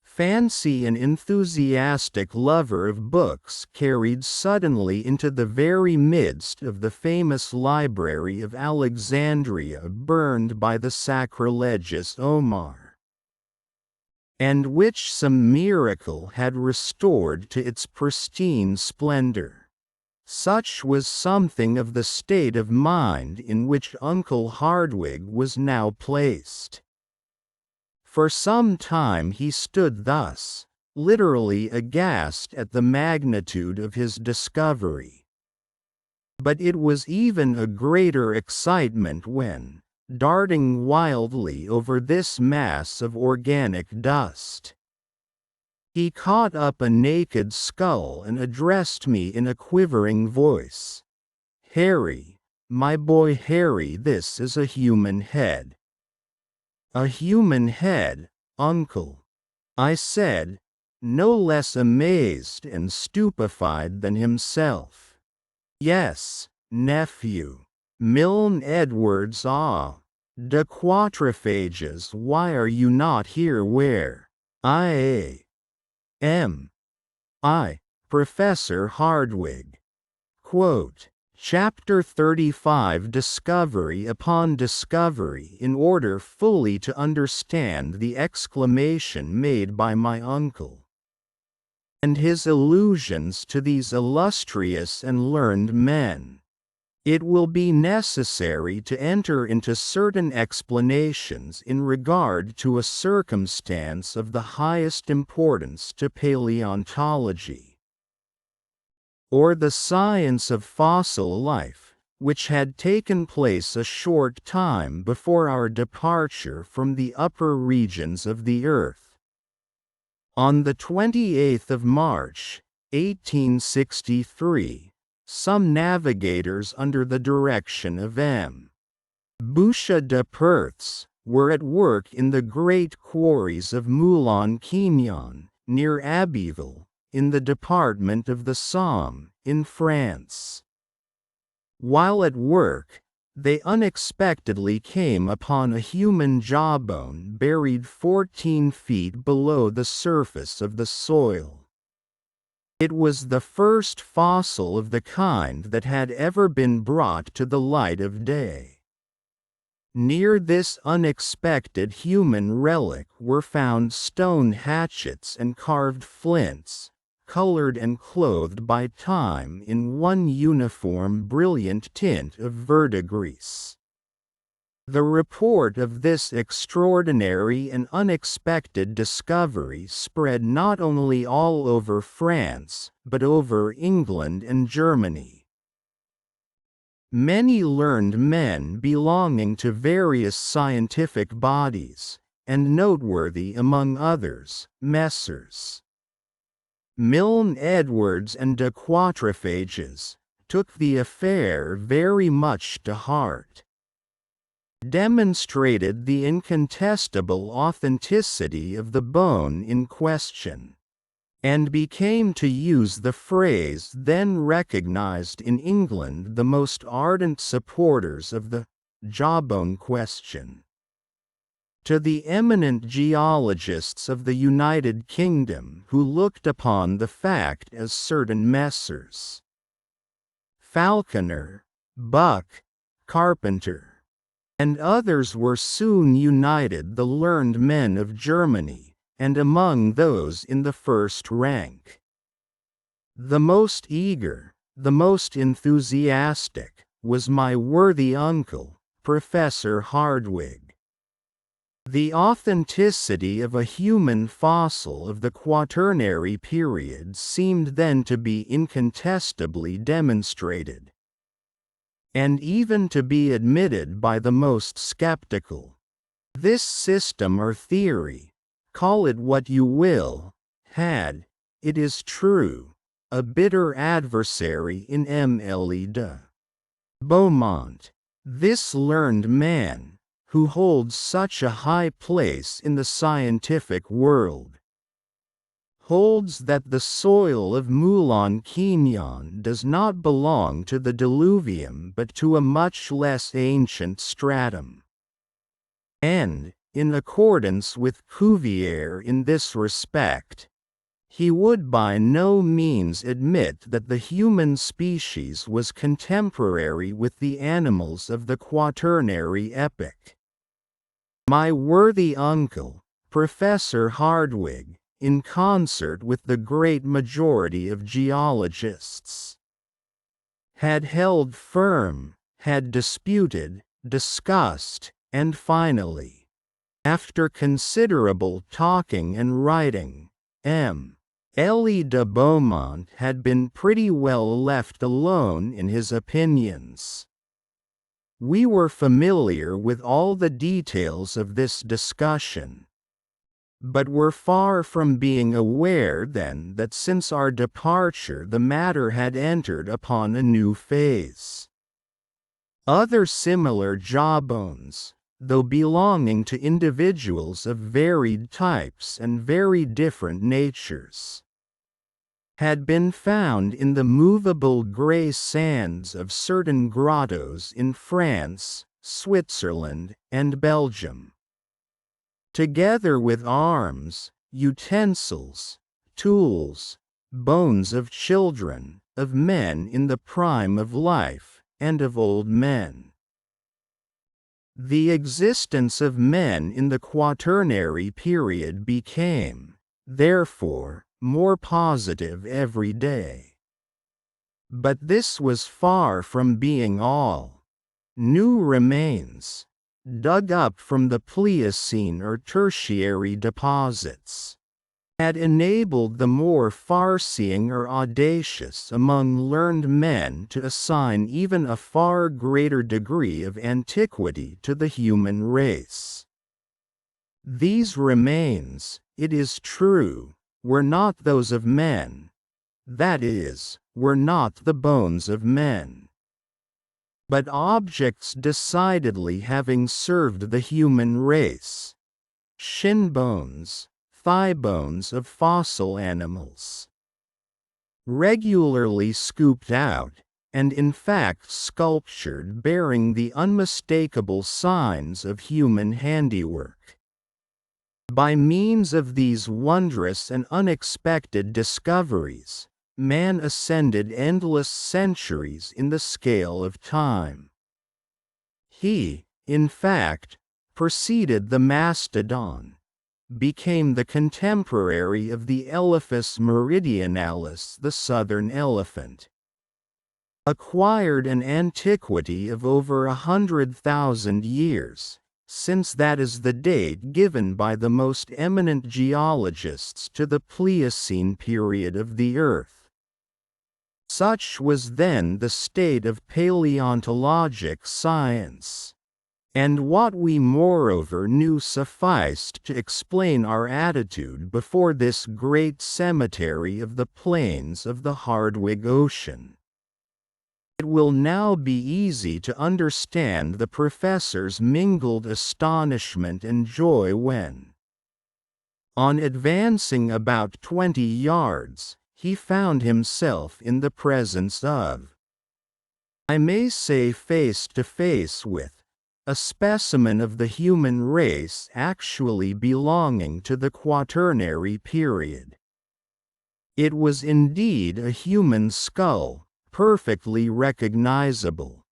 Fancy, an enthusiastic lover of books, carried suddenly into the very midst of the famous library of Alexandria burned by the sacrilegious Omar, and which some miracle had restored to its pristine splendor. Such was something of the state of mind in which Uncle Hardwigg was now placed. For some time he stood thus, literally aghast at the magnitude of his discovery. But it was even a greater excitement when, darting wildly over this mass of organic dust, he caught up a naked skull and addressed me in a quivering voice. "Harry, my boy Harry, this is a human head." "A human head, uncle?" I said, no less amazed and stupefied than himself. "Yes, nephew. Milne Edwards. Ah, de quatrophages, why are you not here where I am? I, Professor Hardwigg." Quote, Chapter 35, Discovery upon Discovery. In order fully to understand the exclamation made by my uncle, and his allusions to these illustrious and learned men, it will be necessary to enter into certain explanations in regard to a circumstance of the highest importance to paleontology, or the science of fossil life, which had taken place a short time before our departure from the upper regions of the earth. On the 28th of March, 1863, some navigators under the direction of M. Boucher de Perthes were at work in the great quarries of Moulin-Quignon, near Abbeville, in the department of the Somme, in France. While at work, they unexpectedly came upon a human jawbone buried 14 feet below the surface of the soil. It was the first fossil of the kind that had ever been brought to the light of day. Near this unexpected human relic were found stone hatchets and carved flints, colored and clothed by time in one uniform brilliant tint of verdigris. The report of this extraordinary and unexpected discovery spread not only all over France, but over England and Germany. Many learned men belonging to various scientific bodies, and noteworthy among others, Messrs. Milne Edwards and de Quatrophages, took the affair very much to heart, demonstrated the incontestable authenticity of the bone in question, and became, to use the phrase then recognized in England, the most ardent supporters of the jawbone question. To the eminent geologists of the United Kingdom, who looked upon the fact as certain Messrs. Falconer, Buck, carpenter, and others were soon united, the learned men of Germany, and among those in the first rank, the most eager, the most enthusiastic, was my worthy uncle, Professor Hardwigg. The authenticity of a human fossil of the Quaternary period seemed then to be incontestably demonstrated, and even to be admitted by the most skeptical. This system or theory, call it what you will, had, it is true, a bitter adversary in Aloud de Beaumont, this learned man, who holds such a high place in the scientific world, holds that the soil of Moulin-Quignon does not belong to the diluvium but to a much less ancient stratum. And, in accordance with Cuvier in this respect, he would by no means admit that the human species was contemporary with the animals of the Quaternary epoch. My worthy uncle, Professor Hardwigg, in concert with the great majority of geologists, had held firm, had disputed, discussed, and finally, after considerable talking and writing, Aloud de Beaumont had been pretty well left alone in his opinions. We were familiar with all the details of this discussion, but were far from being aware then that since our departure the matter had entered upon a new phase. Other similar jawbones, though belonging to individuals of varied types and very different natures, had been found in the movable gray sands of certain grottos in France, Switzerland, and Belgium, together with arms, utensils, tools, bones of children, of men in the prime of life, and of old men. The existence of men in the Quaternary period became, therefore, more positive every day. But this was far from being all. New remains, dug up from the Pliocene or Tertiary deposits, had enabled the more far-seeing or audacious among learned men to assign even a far greater degree of antiquity to the human race. These remains, it is true, were not those of men, that is, were not the bones of men, but objects decidedly having served the human race, shin bones, thigh bones of fossil animals, regularly scooped out, and in fact sculptured, bearing the unmistakable signs of human handiwork. By means of these wondrous and unexpected discoveries, man ascended endless centuries in the scale of time. He, in fact, preceded the mastodon, became the contemporary of the Elephas meridionalis, the southern elephant, acquired an antiquity of over 100,000 years, since that is the date given by the most eminent geologists to the Pliocene period of the Earth. Such was then the state of paleontologic science, and what we moreover knew sufficed to explain our attitude before this great cemetery of the plains of the Hardwigg Ocean. It will now be easy to understand the professor's mingled astonishment and joy when, on advancing about 20 yards, he found himself in the presence of, I may say face to face with, a specimen of the human race actually belonging to the Quaternary period. It was indeed a human skull, perfectly recognizable,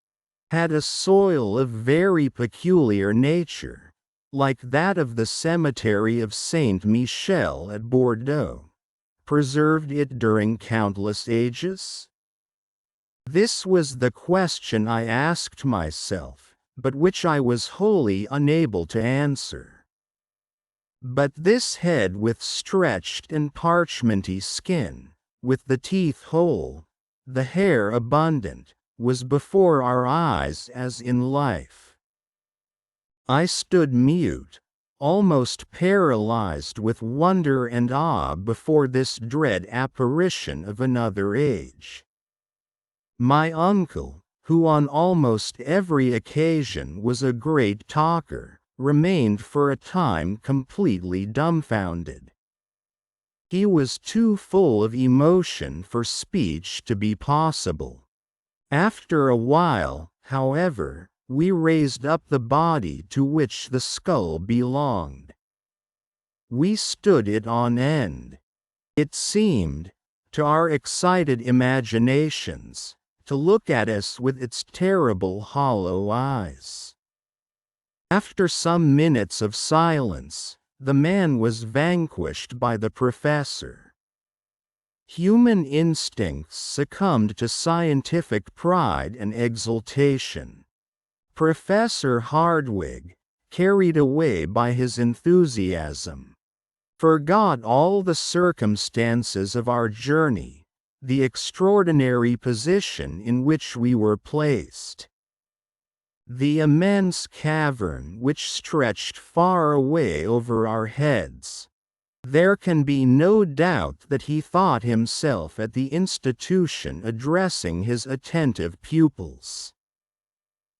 had a soil of very peculiar nature, like that of the cemetery of Saint Michel at Bordeaux, preserved it during countless ages? This was the question I asked myself, but which I was wholly unable to answer. But this head with stretched and parchmenty skin, with the teeth whole, the hair abundant, was before our eyes as in life. I stood mute, almost paralyzed with wonder and awe before this dread apparition of another age. My uncle, who on almost every occasion was a great talker, remained for a time completely dumbfounded. He was too full of emotion for speech to be possible. After a while, however, we raised up the body to which the skull belonged. We stood it on end. It seemed, to our excited imaginations, to look at us with its terrible hollow eyes. After some minutes of silence, the man was vanquished by the professor. Human instincts succumbed to scientific pride and exultation. Professor Hardwigg, carried away by his enthusiasm, forgot all the circumstances of our journey, the extraordinary position in which we were placed, the immense cavern which stretched far away over our heads. There can be no doubt that he thought himself at the institution addressing his attentive pupils.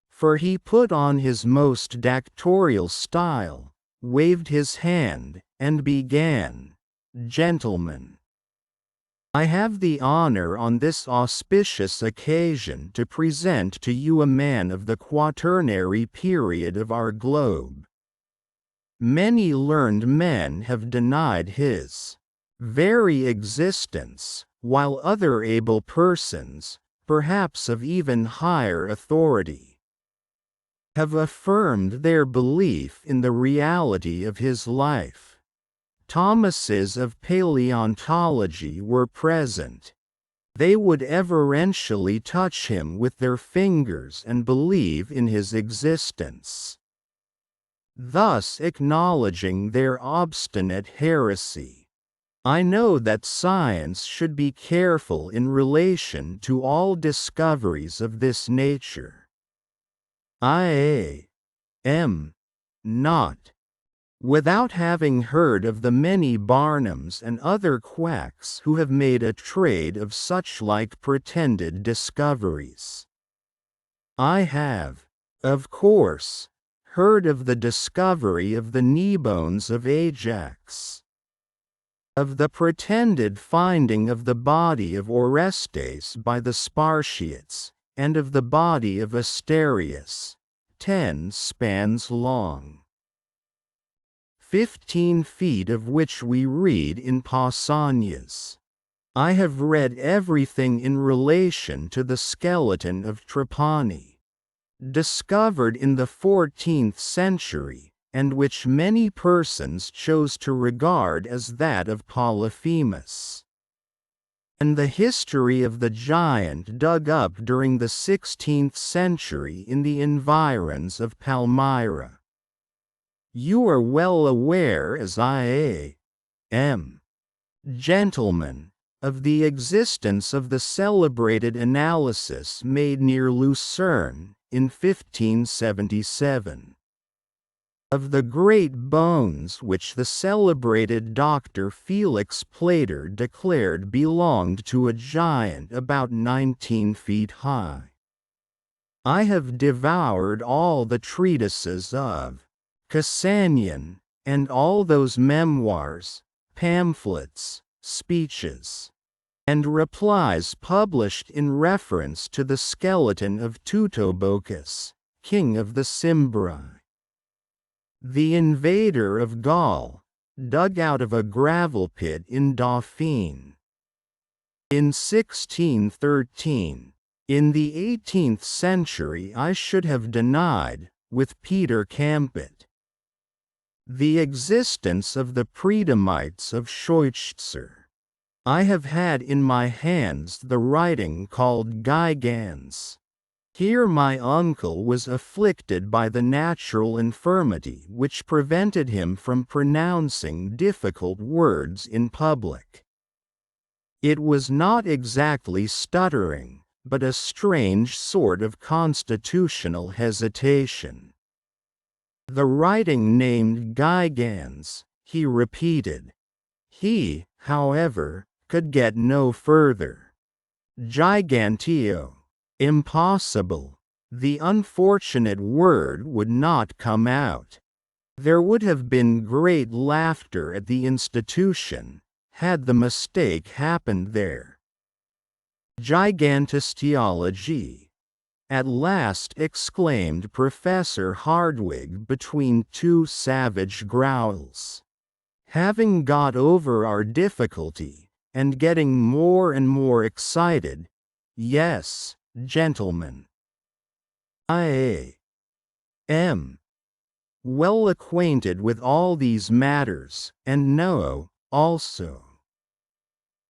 For he put on his most dictatorial style, waved his hand, and began, "Gentlemen, I have the honor on this auspicious occasion to present to you a man of the quaternary period of our globe. Many learned men have denied his very existence, while other able persons, perhaps of even higher authority, have affirmed their belief in the reality of his life. Thomases of paleontology were present. They would everentially touch him with their fingers and believe in his existence, thus acknowledging their obstinate heresy. I know that science should be careful in relation to all discoveries of this nature. I am not, without having heard of the many Barnums and other quacks who have made a trade of such like pretended discoveries. I have, of course, heard of the discovery of the knee bones of Ajax, of the pretended finding of the body of Orestes by the Spartiates, and of the body of Asterius, 10 spans long, 15 feet of which we read in Pausanias. I have read everything in relation to the skeleton of Trapani, discovered in the 14th century, and which many persons chose to regard as that of Polyphemus, and the history of the giant dug up during the 16th century in the environs of Palmyra. You are well aware, as I am, gentlemen, of the existence of the celebrated analysis made near Lucerne in 1577, of the great bones which the celebrated Dr. Felix Plater declared belonged to a giant about 19 feet high. I have devoured all the treatises of Cassanian, and all those memoirs, pamphlets, speeches, and replies published in reference to the skeleton of Teutobochus, king of the Cimbri, the invader of Gaul, dug out of a gravel pit in Dauphine in 1613, In the 18th century I should have denied, with Peter Campet, the existence of the Predamites of Scheuchzer. I have had in my hands the writing called Gigans. Here my uncle was afflicted by the natural infirmity which prevented him from pronouncing difficult words in public. It was not exactly stuttering, but a strange sort of constitutional hesitation. The writing named Gigans, he repeated. He, however, could get no further. Gigantio. Impossible. The unfortunate word would not come out. There would have been great laughter at the institution, had the mistake happened there. Gigantosteology. At last exclaimed Professor Hardwigg between two savage growls. Having got over our difficulty, and getting more and more excited, yes, gentlemen. I am well acquainted with all these matters, and know, also,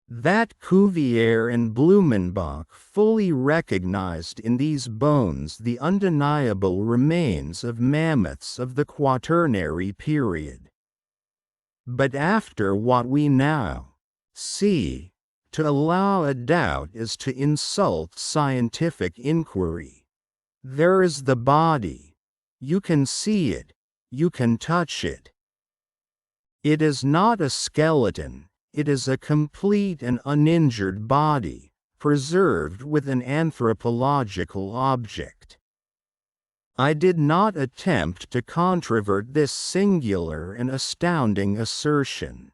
that Cuvier and Blumenbach fully recognized in these bones the undeniable remains of mammoths of the Quaternary period. But after what we now see, to allow a doubt is to insult scientific inquiry. There is the body. You can see it. You can touch it. It is not a skeleton. It is a complete and uninjured body, preserved with an anthropological object. I did not attempt to controvert this singular and astounding assertion.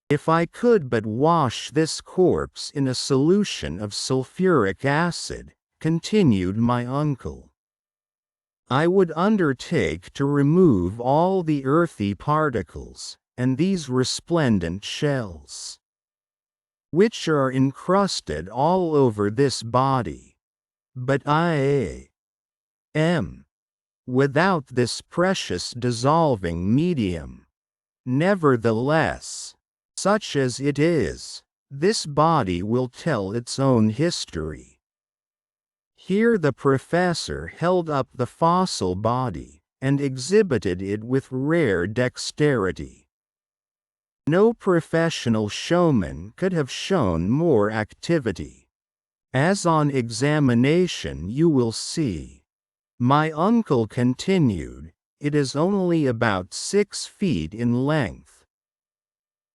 If I could but wash this corpse in a solution of sulfuric acid, continued my uncle, I would undertake to remove all the earthy particles, and these resplendent shells, which are encrusted all over this body. But I am without this precious dissolving medium. Nevertheless, such as it is, this body will tell its own history. Here the professor held up the fossil body, and exhibited it with rare dexterity. No professional showman could have shown more activity. As on examination you will see, my uncle continued, it is only about 6 feet in length,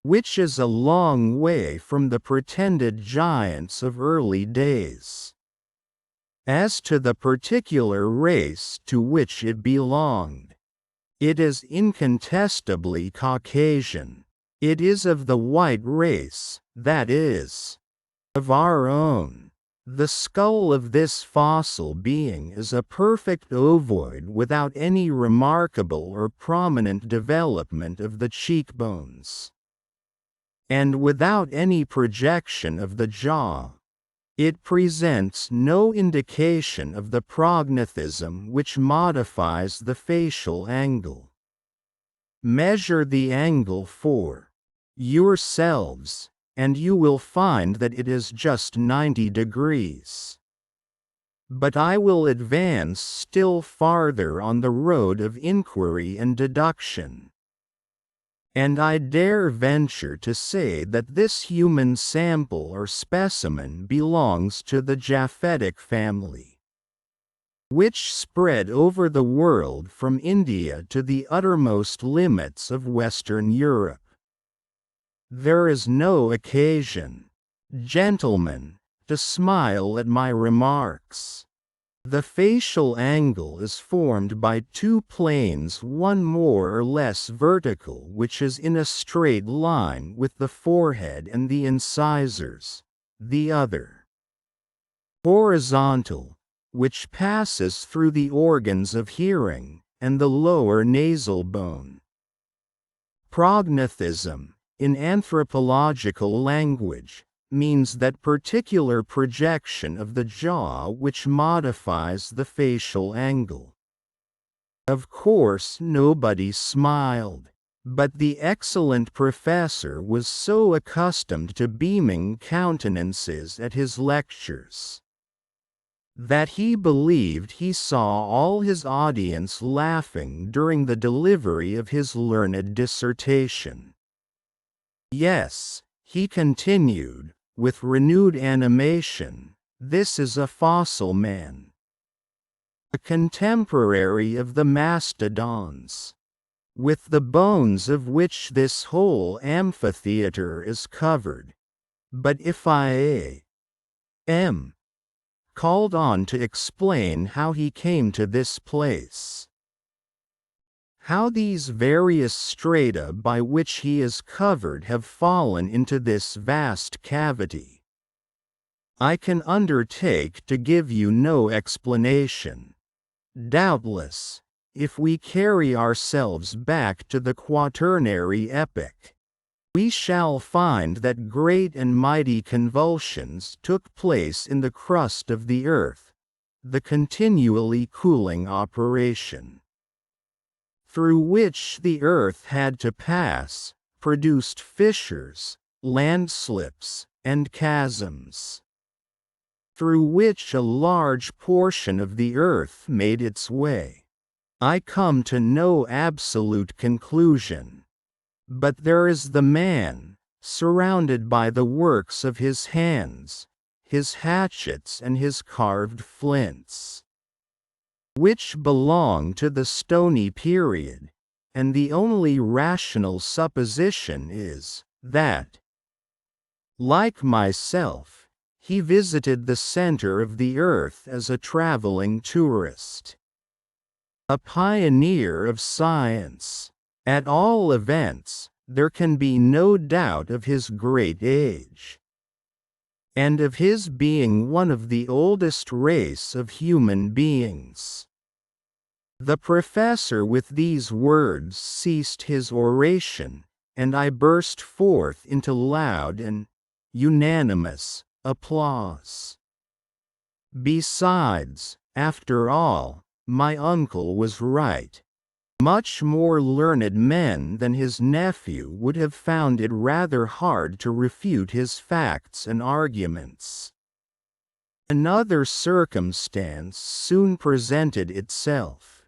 which is a long way from the pretended giants of early days. As to the particular race to which it belonged, it is incontestably Caucasian. It is of the white race, that is, of our own. The skull of this fossil being is a perfect ovoid without any remarkable or prominent development of the cheekbones, and without any projection of the jaw. It presents no indication of the prognathism which modifies the facial angle. Measure the angle for yourselves, and you will find that it is just 90 degrees. But I will advance still farther on the road of inquiry and deduction. And I dare venture to say that this human sample or specimen belongs to the Japhetic family, which spread over the world from India to the uttermost limits of Western Europe. There is no occasion, gentlemen, to smile at my remarks. The facial angle is formed by 2 planes, one more or less vertical, which is in a straight line with the forehead and the incisors, the other horizontal, which passes through the organs of hearing, and the lower nasal bone. Prognathism, in anthropological language, means that particular projection of the jaw which modifies the facial angle. Of course, nobody smiled, but the excellent professor was so accustomed to beaming countenances at his lectures that he believed he saw all his audience laughing during the delivery of his learned dissertation. Yes, he continued, with renewed animation, this is a fossil man, a contemporary of the mastodons, with the bones of which this whole amphitheater is covered. But if I am called on to explain how he came to this place, how these various strata by which he is covered have fallen into this vast cavity, I can undertake to give you no explanation. Doubtless, if we carry ourselves back to the Quaternary epoch, we shall find that great and mighty convulsions took place in the crust of the earth, the continually cooling operation through which the earth had to pass, produced fissures, landslips, and chasms, through which a large portion of the earth made its way. I come to no absolute conclusion. But there is the man, surrounded by the works of his hands, his hatchets and his carved flints, which belong to the Stony period, and the only rational supposition is that, like myself, he visited the center of the earth as a traveling tourist, a pioneer of science. At all events, there can be no doubt of his great age, and of his being one of the oldest race of human beings. The professor with these words ceased his oration, and I burst forth into loud and unanimous applause. Besides, after all, my uncle was right. Much more learned men than his nephew would have found it rather hard to refute his facts and arguments. Another circumstance soon presented itself.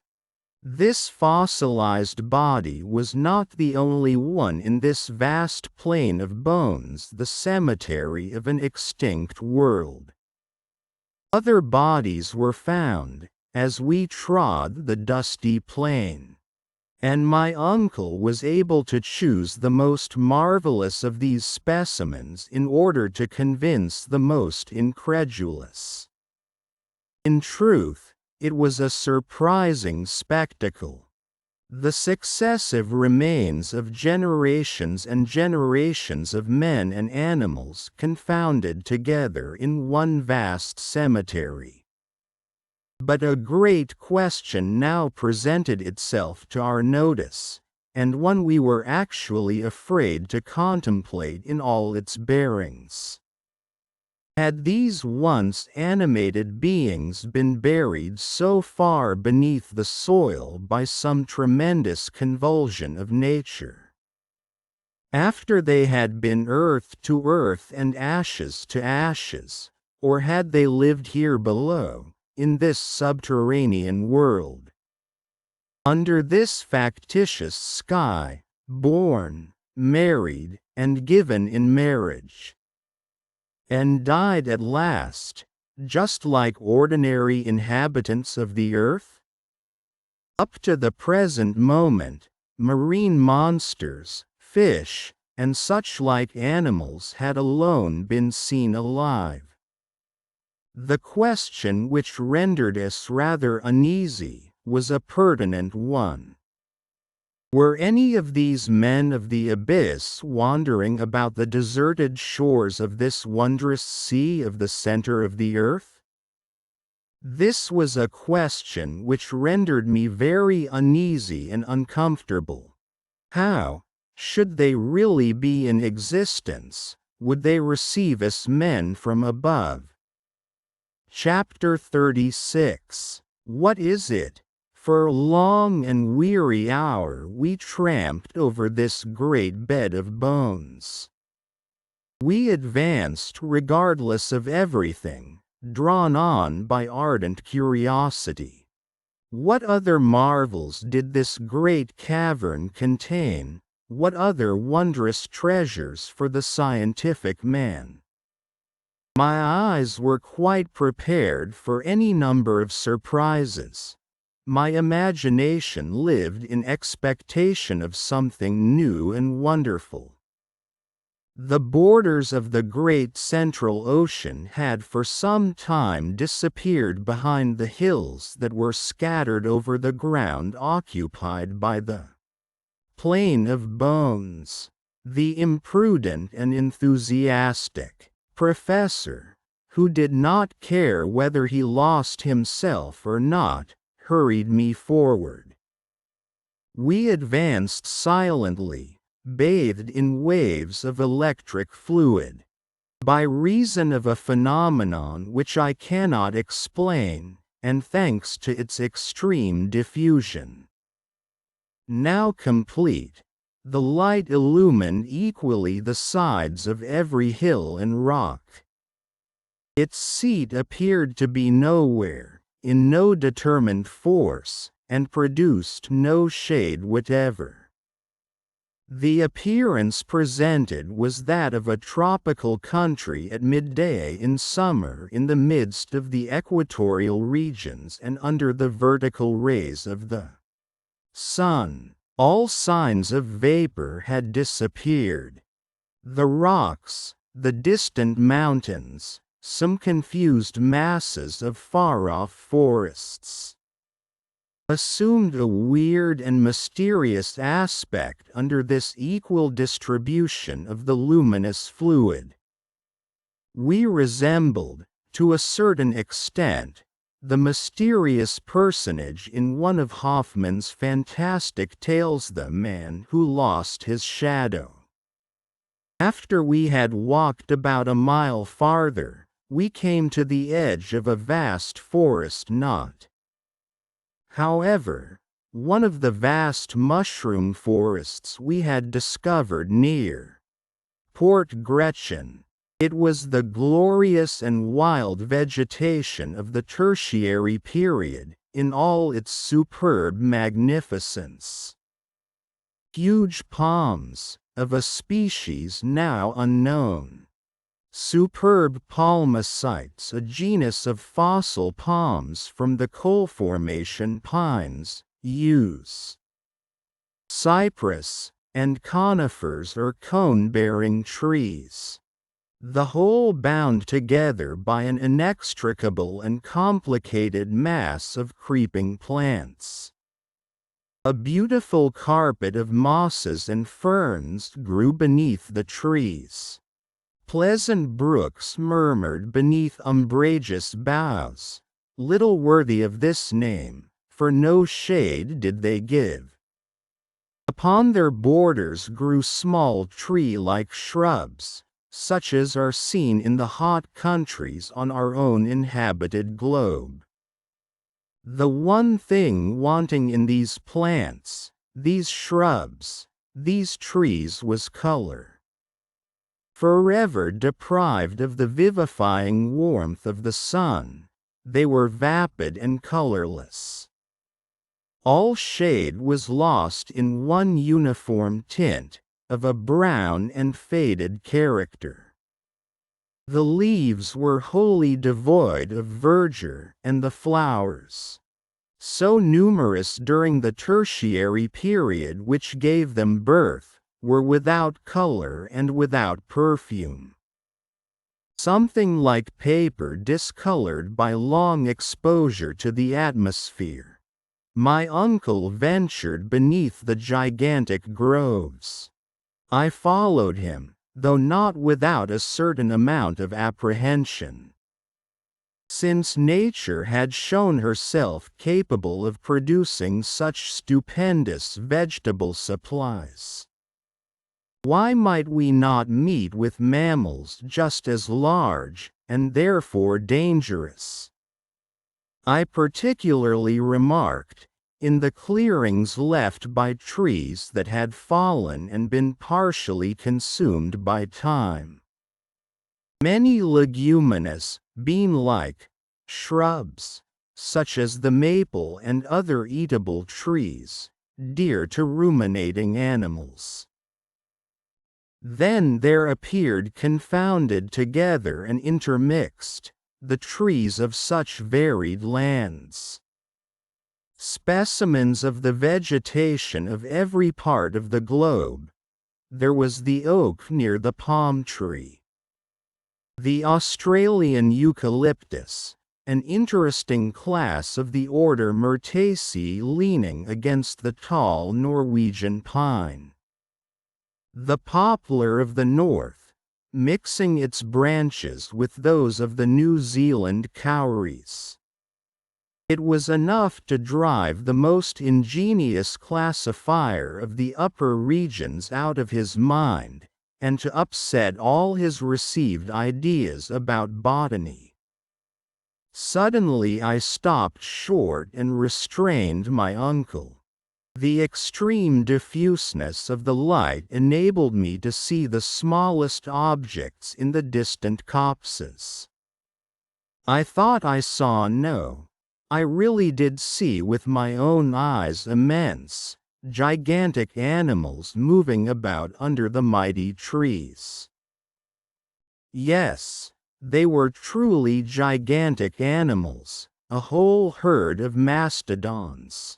This fossilized body was not the only one in this vast plain of bones, the cemetery of an extinct world. Other bodies were found, as we trod the dusty plain, and my uncle was able to choose the most marvelous of these specimens in order to convince the most incredulous. In truth, it was a surprising spectacle. The successive remains of generations and generations of men and animals confounded together in one vast cemetery. But a great question now presented itself to our notice, and one we were actually afraid to contemplate in all its bearings. Had these once animated beings been buried so far beneath the soil by some tremendous convulsion of nature, after they had been earth to earth and ashes to ashes, or had they lived here below, in this subterranean world, under this factitious sky, born, married, and given in marriage, and died at last, just like ordinary inhabitants of the earth? Up to the present moment, marine monsters, fish, and such like animals had alone been seen alive. The question which rendered us rather uneasy was a pertinent one. Were any of these men of the abyss wandering about the deserted shores of this wondrous sea of the center of the earth? This was a question which rendered me very uneasy and uncomfortable. How should they really be in existence, would they receive us men from above? Chapter 36. What is it? For a long and weary hour we tramped over this great bed of bones. We advanced regardless of everything, drawn on by ardent curiosity. What other marvels did this great cavern contain? What other wondrous treasures for the scientific man? My eyes were quite prepared for any number of surprises. My imagination lived in expectation of something new and wonderful. The borders of the great central ocean had for some time disappeared behind the hills that were scattered over the ground occupied by the plain of bones. The imprudent and enthusiastic professor, who did not care whether he lost himself or not, hurried me forward. We advanced silently, bathed in waves of electric fluid. By reason of a phenomenon which I cannot explain, and thanks to its extreme diffusion. Now complete, the light illumined equally the sides of every hill and rock. Its seat appeared to be nowhere, in no determined force, and produced no shade whatever. The appearance presented was that of a tropical country at midday in summer in the midst of the equatorial regions and under the vertical rays of the sun. All signs of vapor had disappeared. The rocks, the distant mountains, some confused masses of far-off forests, assumed a weird and mysterious aspect under this equal distribution of the luminous fluid. We resembled, to a certain extent, the mysterious personage in one of Hoffmann's fantastic tales, the man who lost his shadow. After we had walked about a mile farther, we came to the edge of a vast forest knot. However, one of the vast mushroom forests we had discovered near Port Gretchen. It was the glorious and wild vegetation of the Tertiary period, in all its superb magnificence. Huge palms, of a species now unknown. Superb palmacites, a genus of fossil palms from the coal formation pines, yews, cypress, and conifers or cone-bearing trees. The whole bound together by an inextricable and complicated mass of creeping plants. A beautiful carpet of mosses and ferns grew beneath the trees. Pleasant brooks murmured beneath umbrageous boughs, little worthy of this name, for no shade did they give. Upon their borders grew small tree-like shrubs, such as are seen in the hot countries on our own inhabited globe. The one thing wanting in these plants, these shrubs, these trees was color. Forever deprived of the vivifying warmth of the sun, they were vapid and colorless. All shade was lost in one uniform tint, of a brown and faded character. The leaves were wholly devoid of verdure, and the flowers, so numerous during the Tertiary period which gave them birth, were without color and without perfume. Something like paper discolored by long exposure to the atmosphere. My uncle ventured beneath the gigantic groves. I followed him, though not without a certain amount of apprehension. Since nature had shown herself capable of producing such stupendous vegetable supplies, Why might we not meet with mammals just as large, and therefore dangerous? I particularly remarked, in the clearings left by trees that had fallen and been partially consumed by time, many leguminous, bean-like, shrubs, such as the maple and other eatable trees, dear to ruminating animals. Then there appeared confounded together and intermixed, the trees of such varied lands. Specimens of the vegetation of every part of the globe. There was the oak near the palm tree, the Australian eucalyptus, an interesting class of the order Myrtaceae leaning against the tall Norwegian pine, the poplar of the north, mixing its branches with those of the New Zealand kauris. It was enough to drive the most ingenious classifier of the upper regions out of his mind, and to upset all his received ideas about botany. Suddenly I stopped short and restrained my uncle. The extreme diffuseness of the light enabled me to see the smallest objects in the distant copses. I thought I saw I really did see with my own eyes immense, gigantic animals moving about under the mighty trees. Yes, they were truly gigantic animals, a whole herd of mastodons.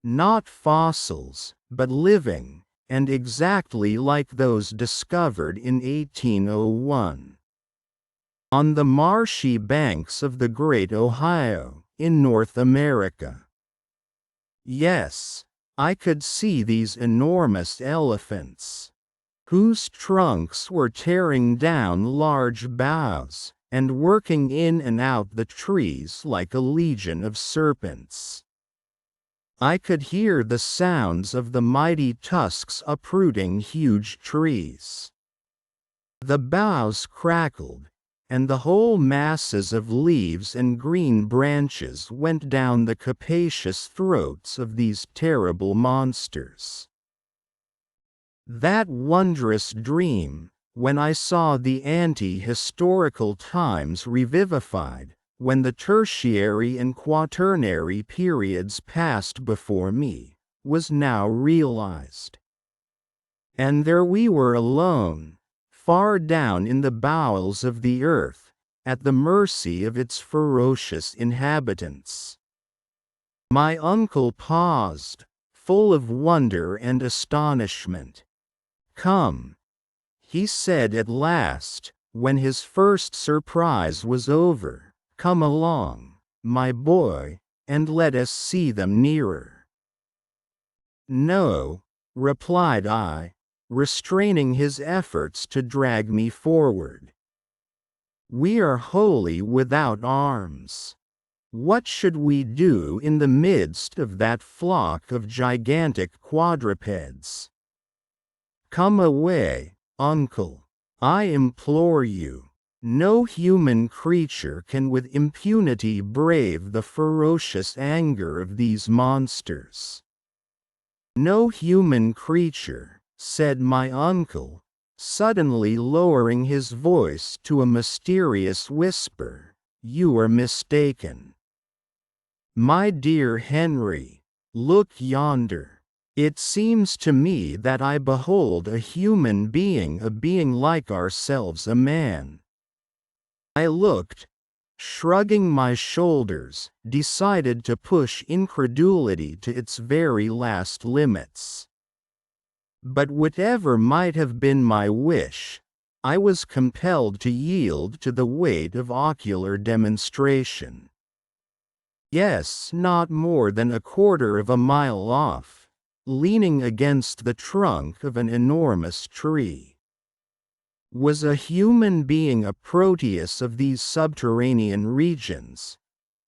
Not fossils, but living, and exactly like those discovered in 1801. On the marshy banks of the Great Ohio, in North America. Yes, I could see these enormous elephants, whose trunks were tearing down large boughs, and working in and out the trees like a legion of serpents. I could hear the sounds of the mighty tusks uprooting huge trees. The boughs crackled, and the whole masses of leaves and green branches went down the capacious throats of these terrible monsters. That wondrous dream, when I saw the ante-historical times revivified, when the tertiary and quaternary periods passed before me, was now realized. And there we were alone, far down in the bowels of the earth, at the mercy of its ferocious inhabitants. My uncle paused, full of wonder and astonishment. "Come," he said at last, when his first surprise was over. "Come along, my boy, and let us see them nearer." "No," replied I, restraining his efforts to drag me forward. "We are wholly without arms. What should we do in the midst of that flock of gigantic quadrupeds? Come away, uncle, I implore you. No human creature can with impunity brave the ferocious anger of these monsters." "No human creature," said my uncle, suddenly lowering his voice to a mysterious whisper. "You are mistaken. My dear Henry, look yonder. It seems to me that I behold a human being, a being like ourselves, a man." I looked, shrugging my shoulders, decided to push incredulity to its very last limits. But whatever might have been my wish, I was compelled to yield to the weight of ocular demonstration. Yes, not more than a quarter of a mile off, leaning against the trunk of an enormous tree, was a human being, a Proteus of these subterranean regions,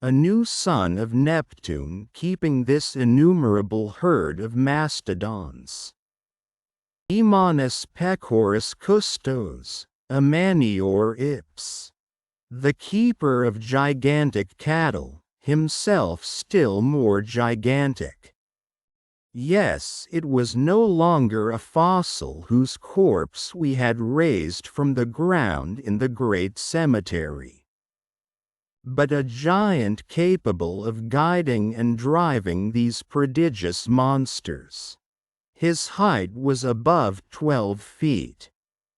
a new son of Neptune keeping this innumerable herd of mastodons. Imanus pecoris custos, amanior ips. The keeper of gigantic cattle, himself still more gigantic. Yes, it was no longer a fossil whose corpse we had raised from the ground in the great cemetery, but a giant capable of guiding and driving these prodigious monsters. His height was above 12 feet.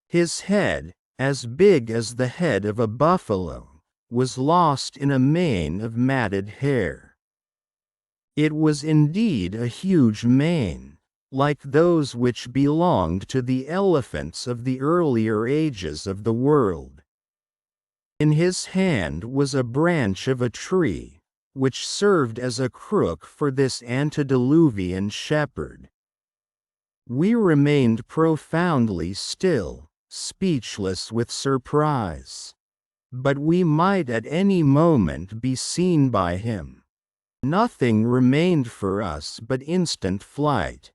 His head, as big as the head of a buffalo, was lost in a mane of matted hair. It was indeed a huge mane, like those which belonged to the elephants of the earlier ages of the world. In his hand was a branch of a tree, which served as a crook for this antediluvian shepherd. We remained profoundly still, speechless with surprise. But we might at any moment be seen by him. Nothing remained for us but instant flight.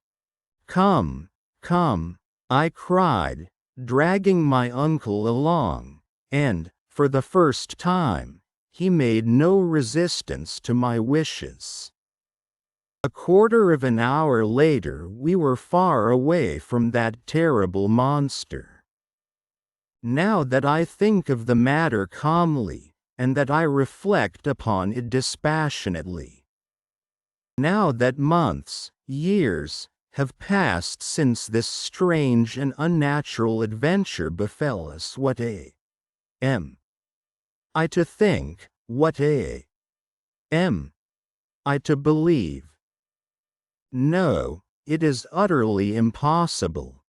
"Come, come," I cried, dragging my uncle along, and, for the first time, he made no resistance to my wishes. A quarter of an hour later we were far away from that terrible monster. Now that I think of the matter calmly, and that I reflect upon it dispassionately. Now that months, years, have passed since this strange and unnatural adventure befell us, what am I to think, what am I to believe? No, it is utterly impossible.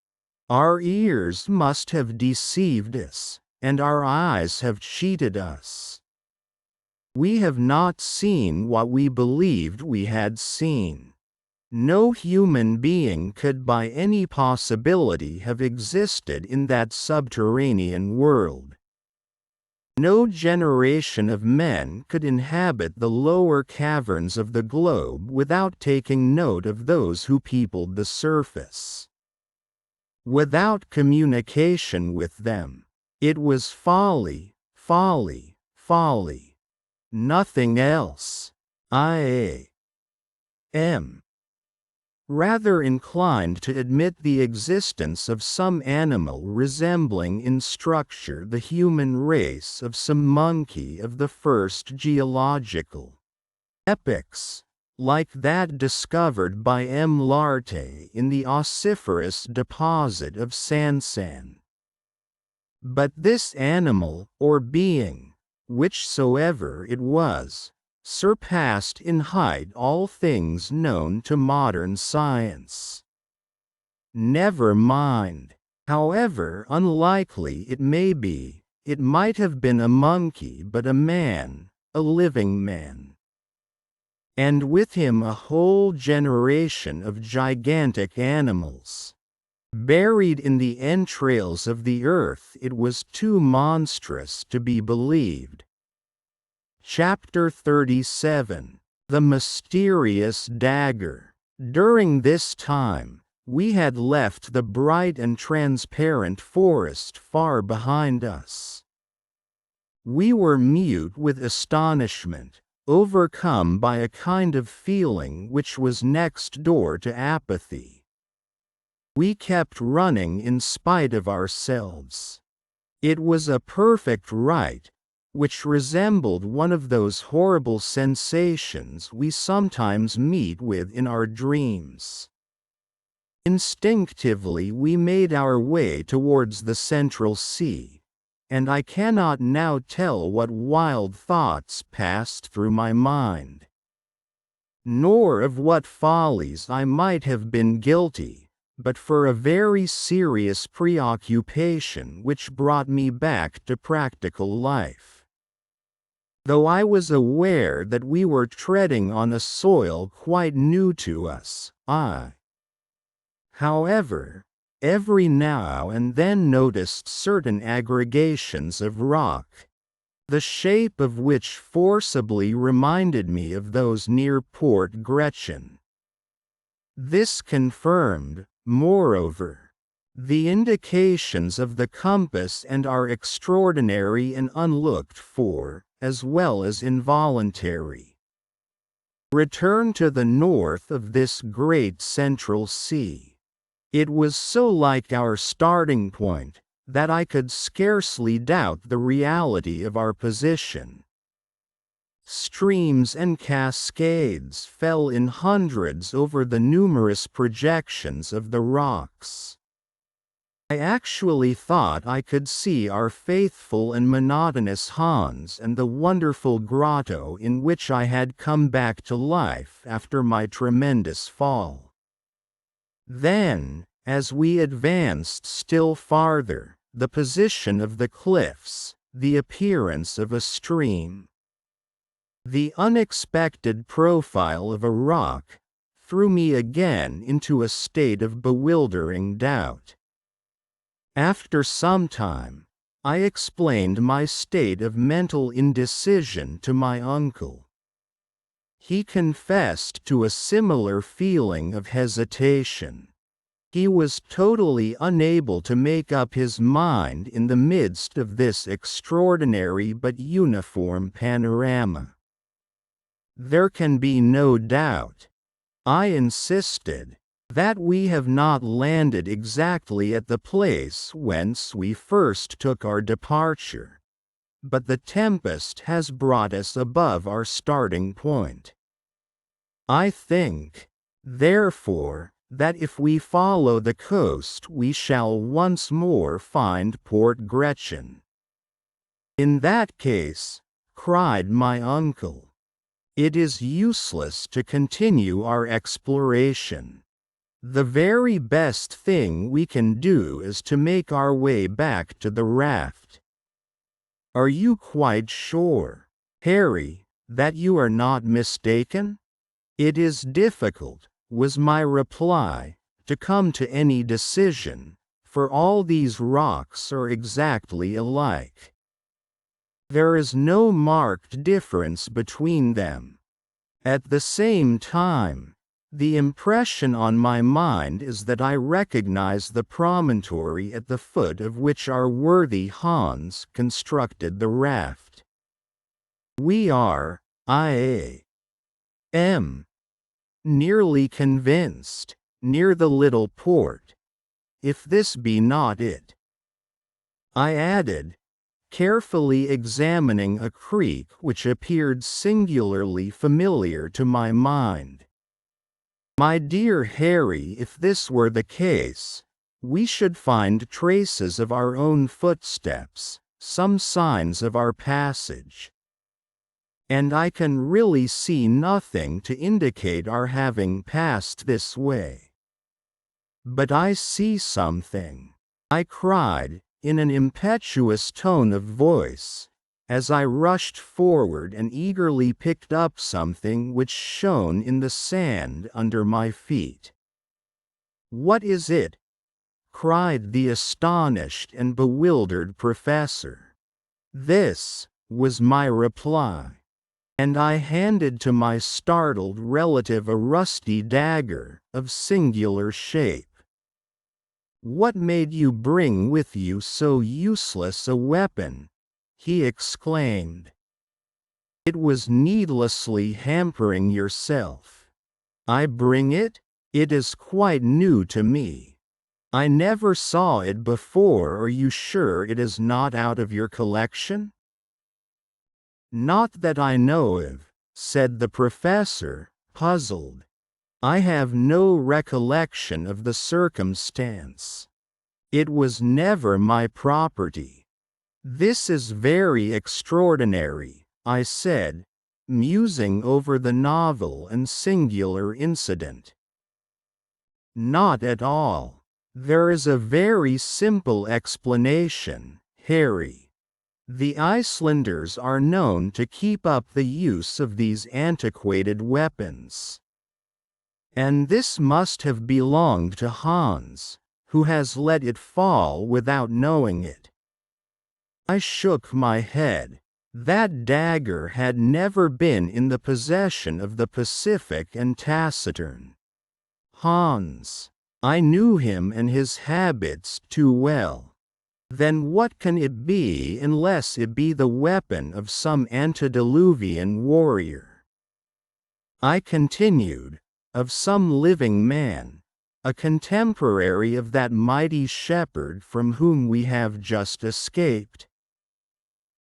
Our ears must have deceived us, and our eyes have cheated us. We have not seen what we believed we had seen. No human being could by any possibility have existed in that subterranean world. No generation of men could inhabit the lower caverns of the globe without taking note of those who peopled the surface. Without communication with them, it was folly, folly, folly. Nothing else. I am rather inclined to admit the existence of some animal resembling in structure the human race of some monkey of the first geological epochs, like that discovered by M. Larté in the ossiferous deposit of Sansan. But this animal, or being, whichsoever it was, surpassed in height all things known to modern science. Never mind, however unlikely it may be, it might have been a monkey but a man, a living man. And with him a whole generation of gigantic animals. Buried in the entrails of the earth, it was too monstrous to be believed. Chapter 37. The Mysterious Dagger. During this time, we had left the bright and transparent forest far behind us. We were mute with astonishment, overcome by a kind of feeling which was next door to apathy. We kept running in spite of ourselves. It was a perfect right, which resembled one of those horrible sensations we sometimes meet with in our dreams. Instinctively we made our way towards the Central Sea, and I cannot now tell what wild thoughts passed through my mind, nor of what follies I might have been guilty, but for a very serious preoccupation which brought me back to practical life. Though I was aware that we were treading on a soil quite new to us, I, however, every now and then noticed certain aggregations of rock, the shape of which forcibly reminded me of those near Port Gretchen. This confirmed, moreover, The indications of the compass and are extraordinary and unlooked for, as well as involuntary. Return to the north of this great central sea. It was so like our starting point, that I could scarcely doubt the reality of our position. Streams and cascades fell in hundreds over the numerous projections of the rocks. I actually thought I could see our faithful and monotonous Hans and the wonderful grotto in which I had come back to life after my tremendous fall. Then, as we advanced still farther, the position of the cliffs, the appearance of a stream, the unexpected profile of a rock, threw me again into a state of bewildering doubt. After some time, I explained my state of mental indecision to my uncle. He confessed to a similar feeling of hesitation. He was totally unable to make up his mind in the midst of this extraordinary but uniform panorama. There can be no doubt, I insisted, that we have not landed exactly at the place whence we first took our departure, but the tempest has brought us above our starting point. I think, therefore, that if we follow the coast we shall once more find Port Gretchen. In that case, cried my uncle, it is useless to continue our exploration. The very best thing we can do is to make our way back to the raft. Are you quite sure, Harry, that you are not mistaken? It is difficult, was my reply, to come to any decision, for all these rocks are exactly alike. There is no marked difference between them. At the same time, the impression on my mind is that I recognize the promontory at the foot of which our worthy Hans constructed the raft. We are, I am, nearly convinced, near the little port. If this be not it, I added, carefully examining a creek which appeared singularly familiar to my mind. My dear Harry, if this were the case, we should find traces of our own footsteps, some signs of our passage. And I can really see nothing to indicate our having passed this way. But I see something, I cried, in an impetuous tone of voice, as I rushed forward and eagerly picked up something which shone in the sand under my feet. What is it? Cried the astonished and bewildered professor. This, was my reply, and I handed to my startled relative a rusty dagger, of singular shape. What made you bring with you so useless a weapon? He exclaimed. It was needlessly hampering yourself. I bring it? It is quite new to me. I never saw it before. Are you sure it is not out of your collection? Not that I know of, said the professor, puzzled. I have no recollection of the circumstance. It was never my property. This is very extraordinary, I said, musing over the novel and singular incident. Not at all. There is a very simple explanation, Harry. The Icelanders are known to keep up the use of these antiquated weapons. And this must have belonged to Hans, who has let it fall without knowing it. I shook my head. That dagger had never been in the possession of the Pacific and Taciturn. Hans, I knew him and his habits too well. Then what can it be unless it be the weapon of some antediluvian warrior? I continued, of some living man, a contemporary of that mighty shepherd from whom we have just escaped.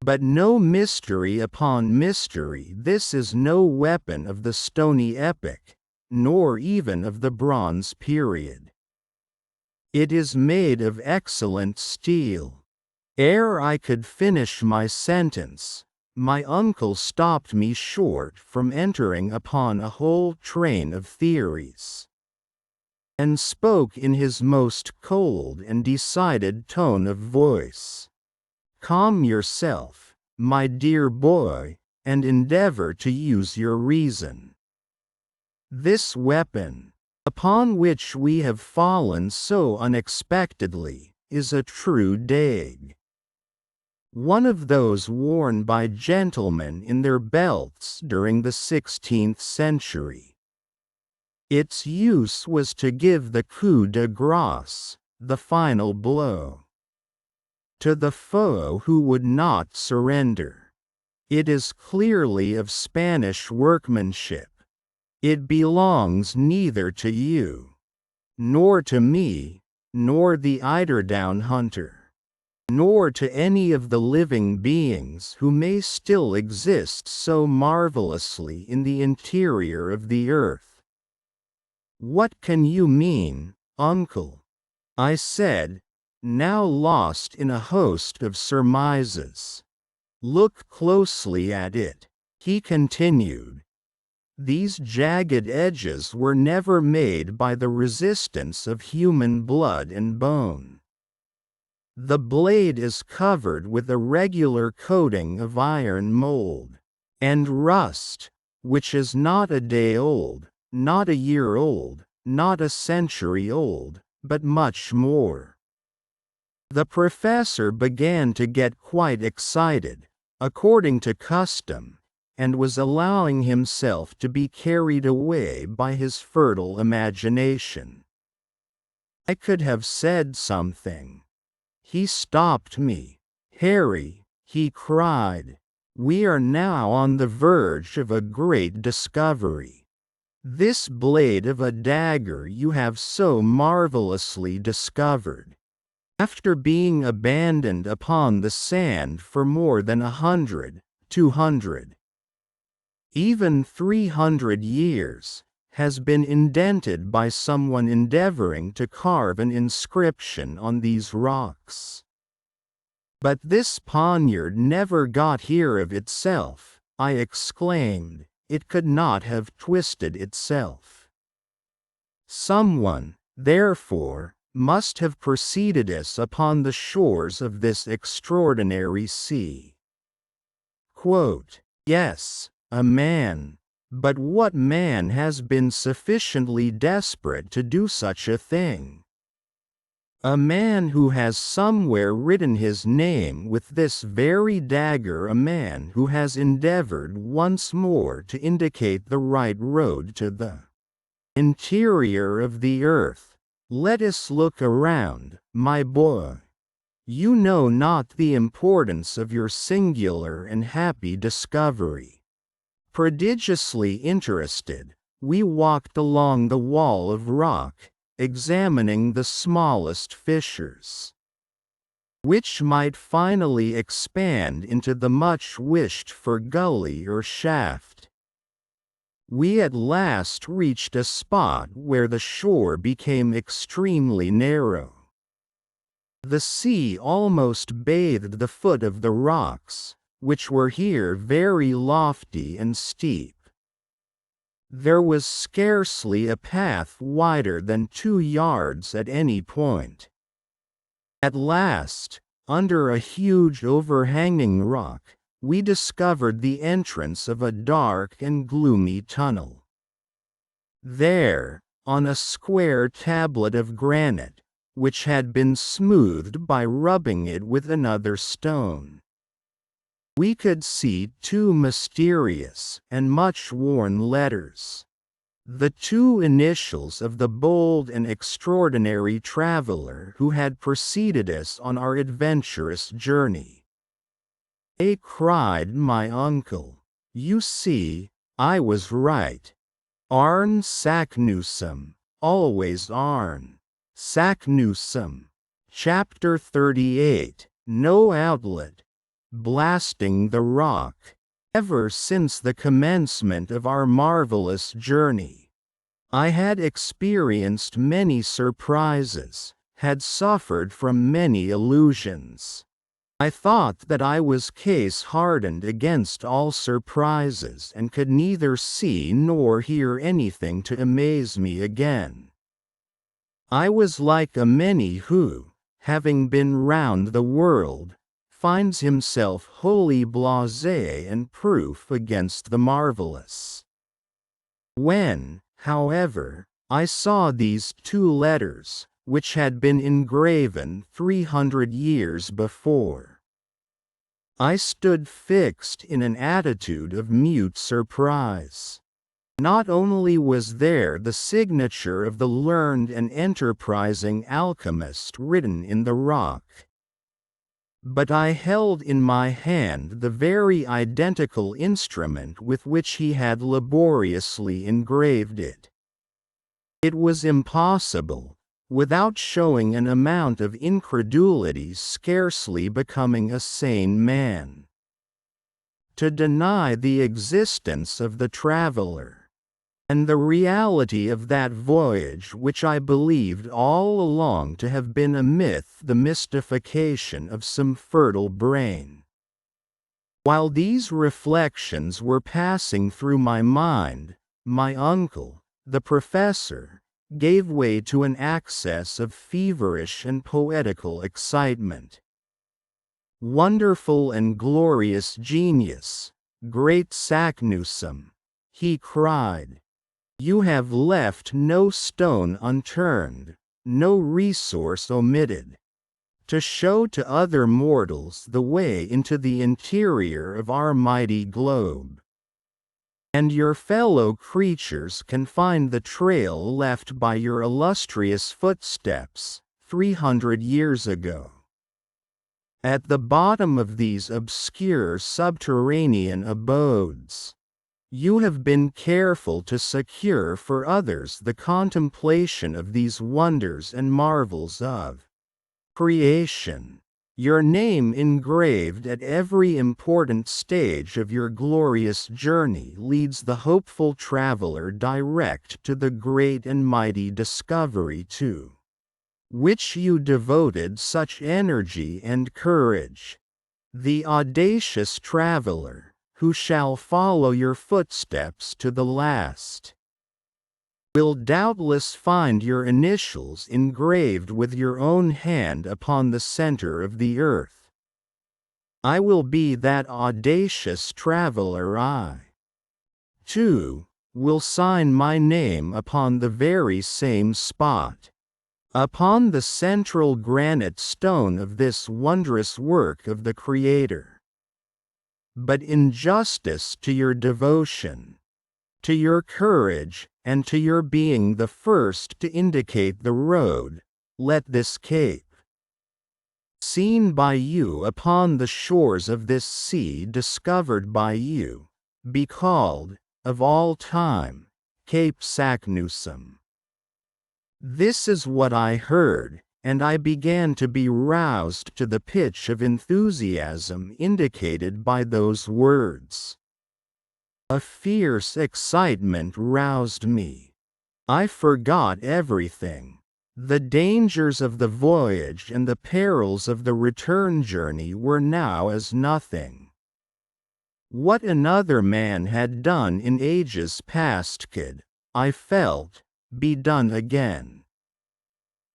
But no mystery upon mystery, this is no weapon of the stony epoch, nor even of the bronze period. It is made of excellent steel. Ere I could finish my sentence, my uncle stopped me short from entering upon a whole train of theories, and spoke in his most cold and decided tone of voice. Calm yourself, my dear boy, and endeavor to use your reason. This weapon, upon which we have fallen so unexpectedly, is a true dague. One of those worn by gentlemen in their belts during the 16th century. Its use was to give the coup de grace, the final blow, to the foe who would not surrender. It is clearly of Spanish workmanship. It belongs neither to you, nor to me, nor the eiderdown hunter, nor to any of the living beings who may still exist so marvelously in the interior of the earth. What can you mean, uncle? I said, now lost in a host of surmises. Look closely at it, he continued. These jagged edges were never made by the resistance of human blood and bone. The blade is covered with a regular coating of iron mold and rust, which is not a day old, not a year old, not a century old, but much more. The professor began to get quite excited, according to custom, and was allowing himself to be carried away by his fertile imagination. I could have said something. He stopped me. Harry, he cried, we are now on the verge of a great discovery. This blade of a dagger you have so marvelously discovered, after being abandoned upon the sand for more than 100, 200, even 300 years, has been indented by someone endeavoring to carve an inscription on these rocks. But this poniard never got here of itself, I exclaimed. It could not have twisted itself. Someone, therefore, must have preceded us upon the shores of this extraordinary sea. Quote, yes, a man, but what man has been sufficiently desperate to do such a thing? A man who has somewhere written his name with this very dagger, a man who has endeavored once more to indicate the right road to the interior of the earth. Let us look around, my boy. You know not the importance of your singular and happy discovery. Prodigiously interested, we walked along the wall of rock, examining the smallest fissures, which might finally expand into the much wished-for gully or shaft. We at last reached a spot where the shore became extremely narrow. The sea almost bathed the foot of the rocks, which were here very lofty and steep. There was scarcely a path wider than 2 yards at any point. At last, under a huge overhanging rock, we discovered the entrance of a dark and gloomy tunnel. There, on a square tablet of granite, which had been smoothed by rubbing it with another stone, we could see 2 mysterious and much worn letters. the two initials of the bold and extraordinary traveler who had preceded us on our adventurous journey. Cried my uncle. You see, I was right. Arn Saknussemm, always Arn. Saknussemm. Chapter 38, No Outlet. Blasting the Rock. Ever since the commencement of our marvelous journey, I had experienced many surprises, had suffered from many illusions. I thought that I was case-hardened against all surprises and could neither see nor hear anything to amaze me again. I was like a many who, having been round the world, finds himself wholly blasé and proof against the marvelous. When, however, I saw these two letters, which had been engraven 300 years before, I stood fixed in an attitude of mute surprise. Not only was there the signature of the learned and enterprising alchemist written in the rock, but I held in my hand the very identical instrument with which he had laboriously engraved it. It was impossible, without showing an amount of incredulity scarcely becoming a sane man, to deny the existence of the traveler and the reality of that voyage which I believed all along to have been a myth, the mystification of some fertile brain. While these reflections were passing through my mind, my uncle, the professor, gave way to an access of feverish and poetical excitement. Wonderful and glorious genius, great Saknussemm, he cried. You have left no stone unturned, no resource omitted, to show to other mortals the way into the interior of our mighty globe. And your fellow creatures can find the trail left by your illustrious footsteps 300 years ago. At the bottom of these obscure subterranean abodes, you have been careful to secure for others the contemplation of these wonders and marvels of creation, your name engraved at every important stage of your glorious journey leads the hopeful traveler direct to the great and mighty discovery to which you devoted such energy and courage. The audacious traveler, who shall follow your footsteps to the last, will doubtless find your initials engraved with your own hand upon the center of the earth. I will be that audacious traveler. I, too, will sign my name upon the very same spot, upon the central granite stone of this wondrous work of the Creator. But in justice to your devotion, to your courage, and to your being the first to indicate the road, let this cape, seen by you upon the shores of this sea discovered by you, be called, of all time, Cape Saknussemm. This is what I heard, and I began to be roused to the pitch of enthusiasm indicated by those words. A fierce excitement roused me. I forgot everything. The dangers of the voyage and the perils of the return journey were now as nothing. What another man had done in ages past could, I felt, be done again.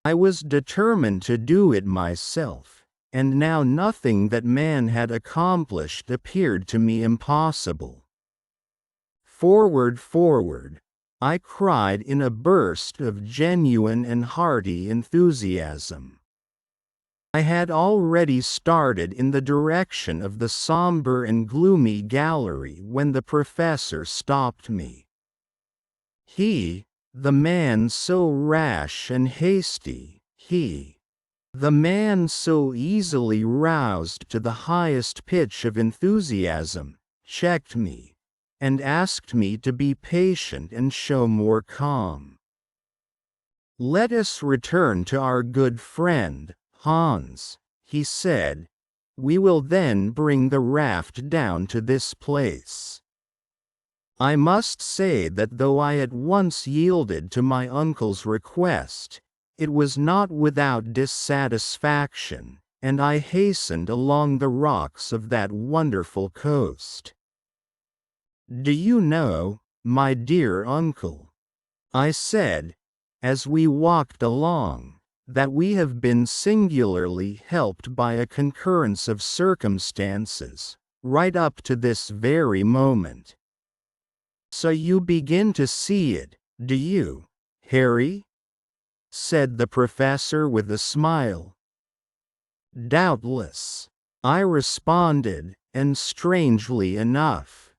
I was determined to do it myself, and now nothing that man had accomplished appeared to me impossible. Forward, forward, I cried in a burst of genuine and hearty enthusiasm. I had already started in the direction of the somber and gloomy gallery when the professor stopped me. He, the man so rash and hasty, he, the man so easily roused to the highest pitch of enthusiasm, checked me, and asked me to be patient and show more calm. "Let us return to our good friend, Hans," he said. "We will then bring the raft down to this place." I must say that though I at once yielded to my uncle's request, it was not without dissatisfaction, and I hastened along the rocks of that wonderful coast. "Do you know, my dear uncle," I said, as we walked along, "that we have been singularly helped by a concurrence of circumstances, right up to this very moment." "So you begin to see it, do you, Harry?" said the professor with a smile. "Doubtless," I responded, "and strangely enough,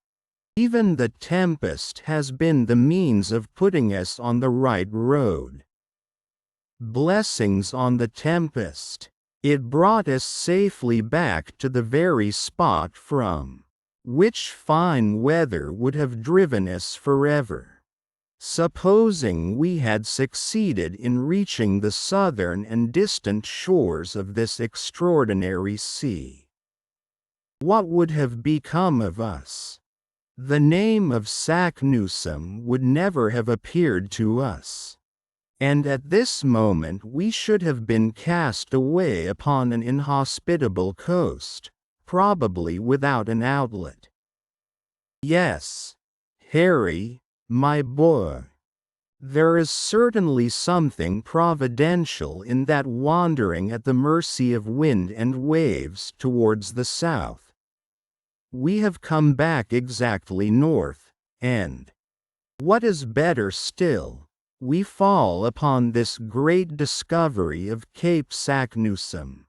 even the tempest has been the means of putting us on the right road. Blessings on the tempest! It brought us safely back to the very spot from which fine weather would have driven us forever. Supposing we had succeeded in reaching the southern and distant shores of this extraordinary sea, what would have become of us? The name of Saknussemm would never have appeared to us. And at this moment we should have been cast away upon an inhospitable coast, probably without an outlet. Yes, Harry, my boy, there is certainly something providential in that wandering at the mercy of wind and waves towards the south. We have come back exactly north, and, what is better still, we fall upon this great discovery of Cape Saknussemm.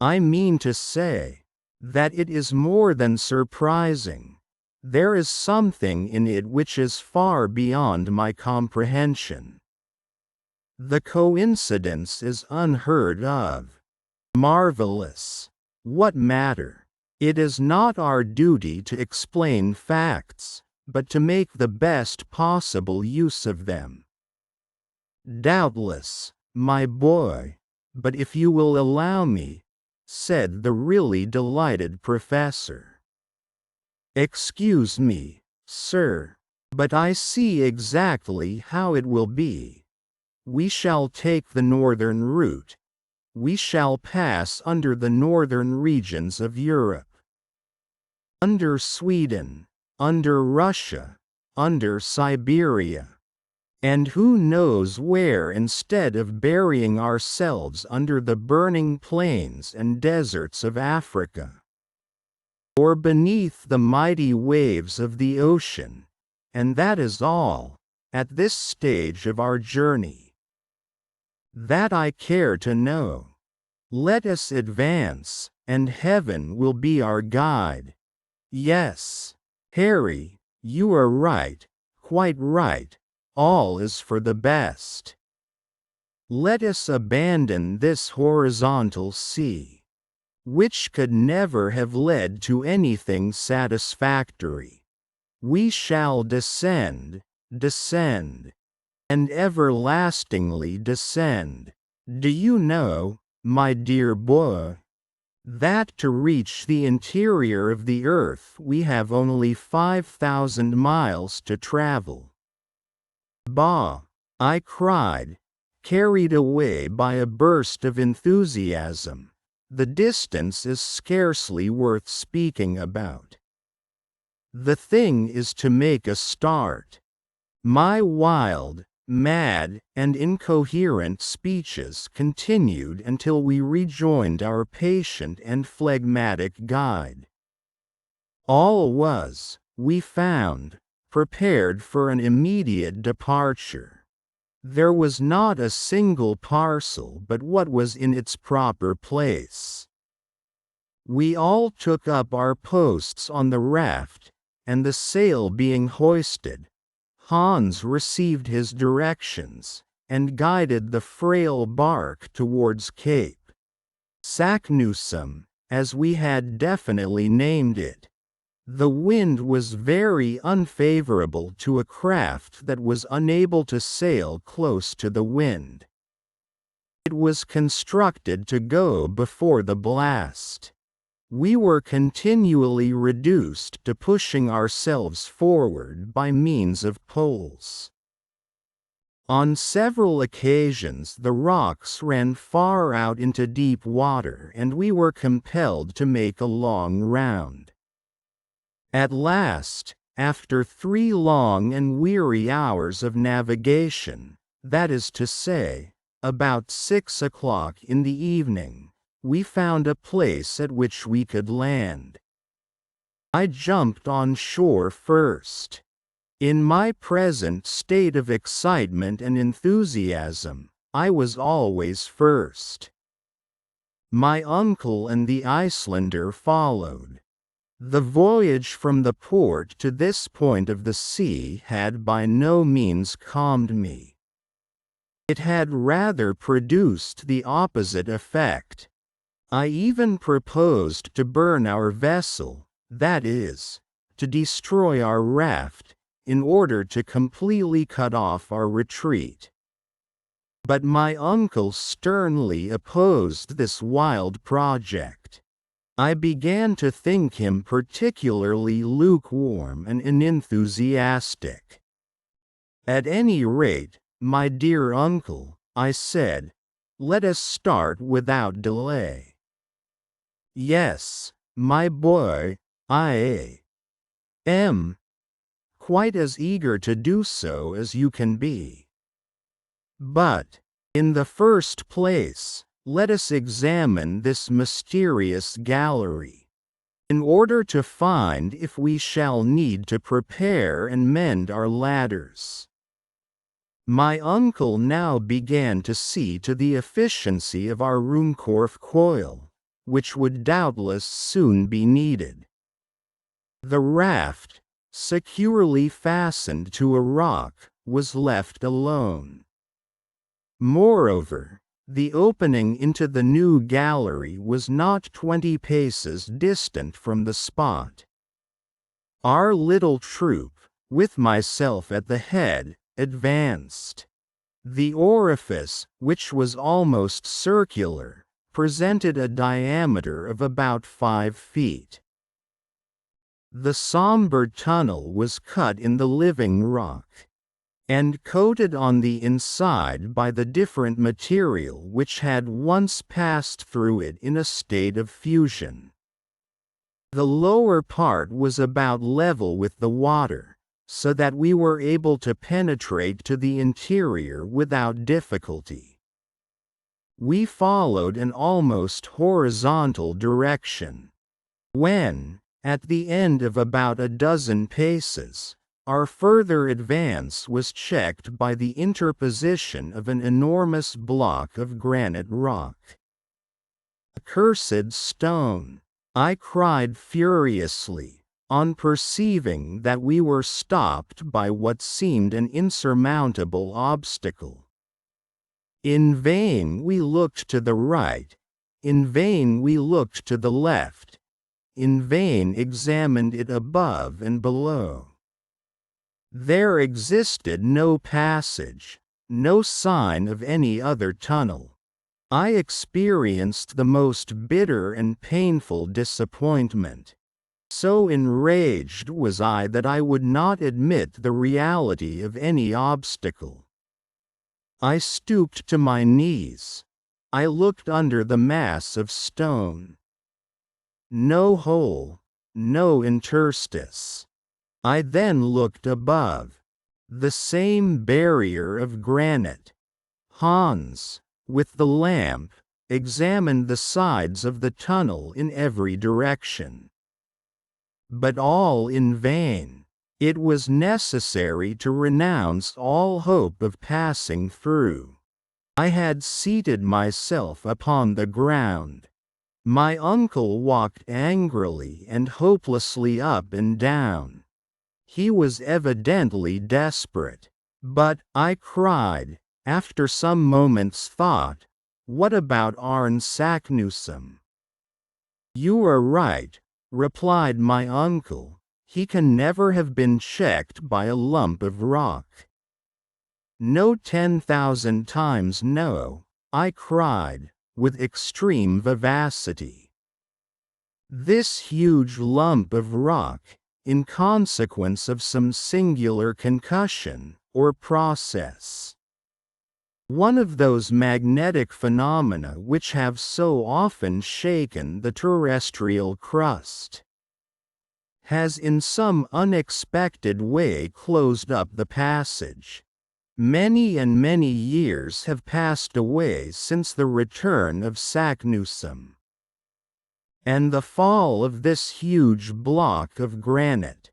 I mean to say, that it is more than surprising. There is something in it which is far beyond my comprehension. The coincidence is unheard of. Marvelous. What matter? It is not our duty to explain facts, but to make the best possible use of them. Doubtless, my boy, but if you will allow me, said the really delighted professor. Excuse me, sir, but I see exactly how it will be. We shall take the northern route. We shall pass under the northern regions of Europe. Under Sweden, under Russia, under Siberia. And who knows where, instead of burying ourselves under the burning plains and deserts of Africa, or beneath the mighty waves of the ocean, and that is all, at this stage of our journey. That I care to know. Let us advance, and heaven will be our guide. Yes, Harry, you are right, quite right, all is for the best. Let us abandon this horizontal sea, which could never have led to anything satisfactory. We shall descend, descend, and everlastingly descend. Do you know, my dear boy, that to reach the interior of the earth we have only 5,000 miles to travel? Bah! I cried, carried away by a burst of enthusiasm. The distance is scarcely worth speaking about. The thing is to make a start. My wild, mad, and incoherent speeches continued until we rejoined our patient and phlegmatic guide. All was, we found, prepared for an immediate departure. There was not a single parcel but what was in its proper place. We all took up our posts on the raft, and the sail being hoisted, Hans received his directions, and guided the frail bark towards Cape Saknussemm, as we had definitely named it. The wind was very unfavorable to a craft that was unable to sail close to the wind. It was constructed to go before the blast. We were continually reduced to pushing ourselves forward by means of poles. On several occasions the rocks ran far out into deep water and we were compelled to make a long round. At last, after 3 long and weary hours of navigation, that is to say, about 6 o'clock in the evening, we found a place at which we could land. I jumped on shore first. In my present state of excitement and enthusiasm, I was always first. My uncle and the Icelander followed. The voyage from the port to this point of the sea had by no means calmed me. It had rather produced the opposite effect. I even proposed to burn our vessel, that is, to destroy our raft, in order to completely cut off our retreat. But my uncle sternly opposed this wild project. I began to think him particularly lukewarm and unenthusiastic. "At any rate, my dear uncle," I said, "let us start without delay." "Yes, my boy, I am quite as eager to do so as you can be. But, in the first place, let us examine this mysterious gallery, in order to find if we shall need to prepare and mend our ladders." My uncle now began to see to the efficiency of our Ruhmkorff coil, which would doubtless soon be needed. The raft, securely fastened to a rock, was left alone. Moreover, the opening into the new gallery was not 20 paces distant from the spot. Our little troop, with myself at the head, advanced. The orifice, which was almost circular, presented a diameter of about 5 feet. The somber tunnel was cut in the living rock, and coated on the inside by the different material which had once passed through it in a state of fusion. The lower part was about level with the water, so that we were able to penetrate to the interior without difficulty. We followed an almost horizontal direction. When, at the end of about a dozen paces, our further advance was checked by the interposition of an enormous block of granite rock. "Accursed stone!" I cried furiously, on perceiving that we were stopped by what seemed an insurmountable obstacle. In vain we looked to the right, in vain we looked to the left, in vain examined it above and below. There existed no passage, no sign of any other tunnel. I experienced the most bitter and painful disappointment. So enraged was I that I would not admit the reality of any obstacle. I stooped to my knees. I looked under the mass of stone. No hole, no interstice. I then looked above. The same barrier of granite. Hans, with the lamp, examined the sides of the tunnel in every direction. But all in vain. It was necessary to renounce all hope of passing through. I had seated myself upon the ground. My uncle walked angrily and hopelessly up and down. He was evidently desperate. But, I cried, after some moments' thought, what about Arne Saknussemm? You are right, replied my uncle. He can never have been checked by a lump of rock. No, 10,000 times no, I cried, with extreme vivacity. This huge lump of rock, in consequence of some singular concussion, or process. One of those magnetic phenomena which have so often shaken the terrestrial crust, has in some unexpected way closed up the passage. Many and many years have passed away since the return of Saknussemm, and the fall of this huge block of granite.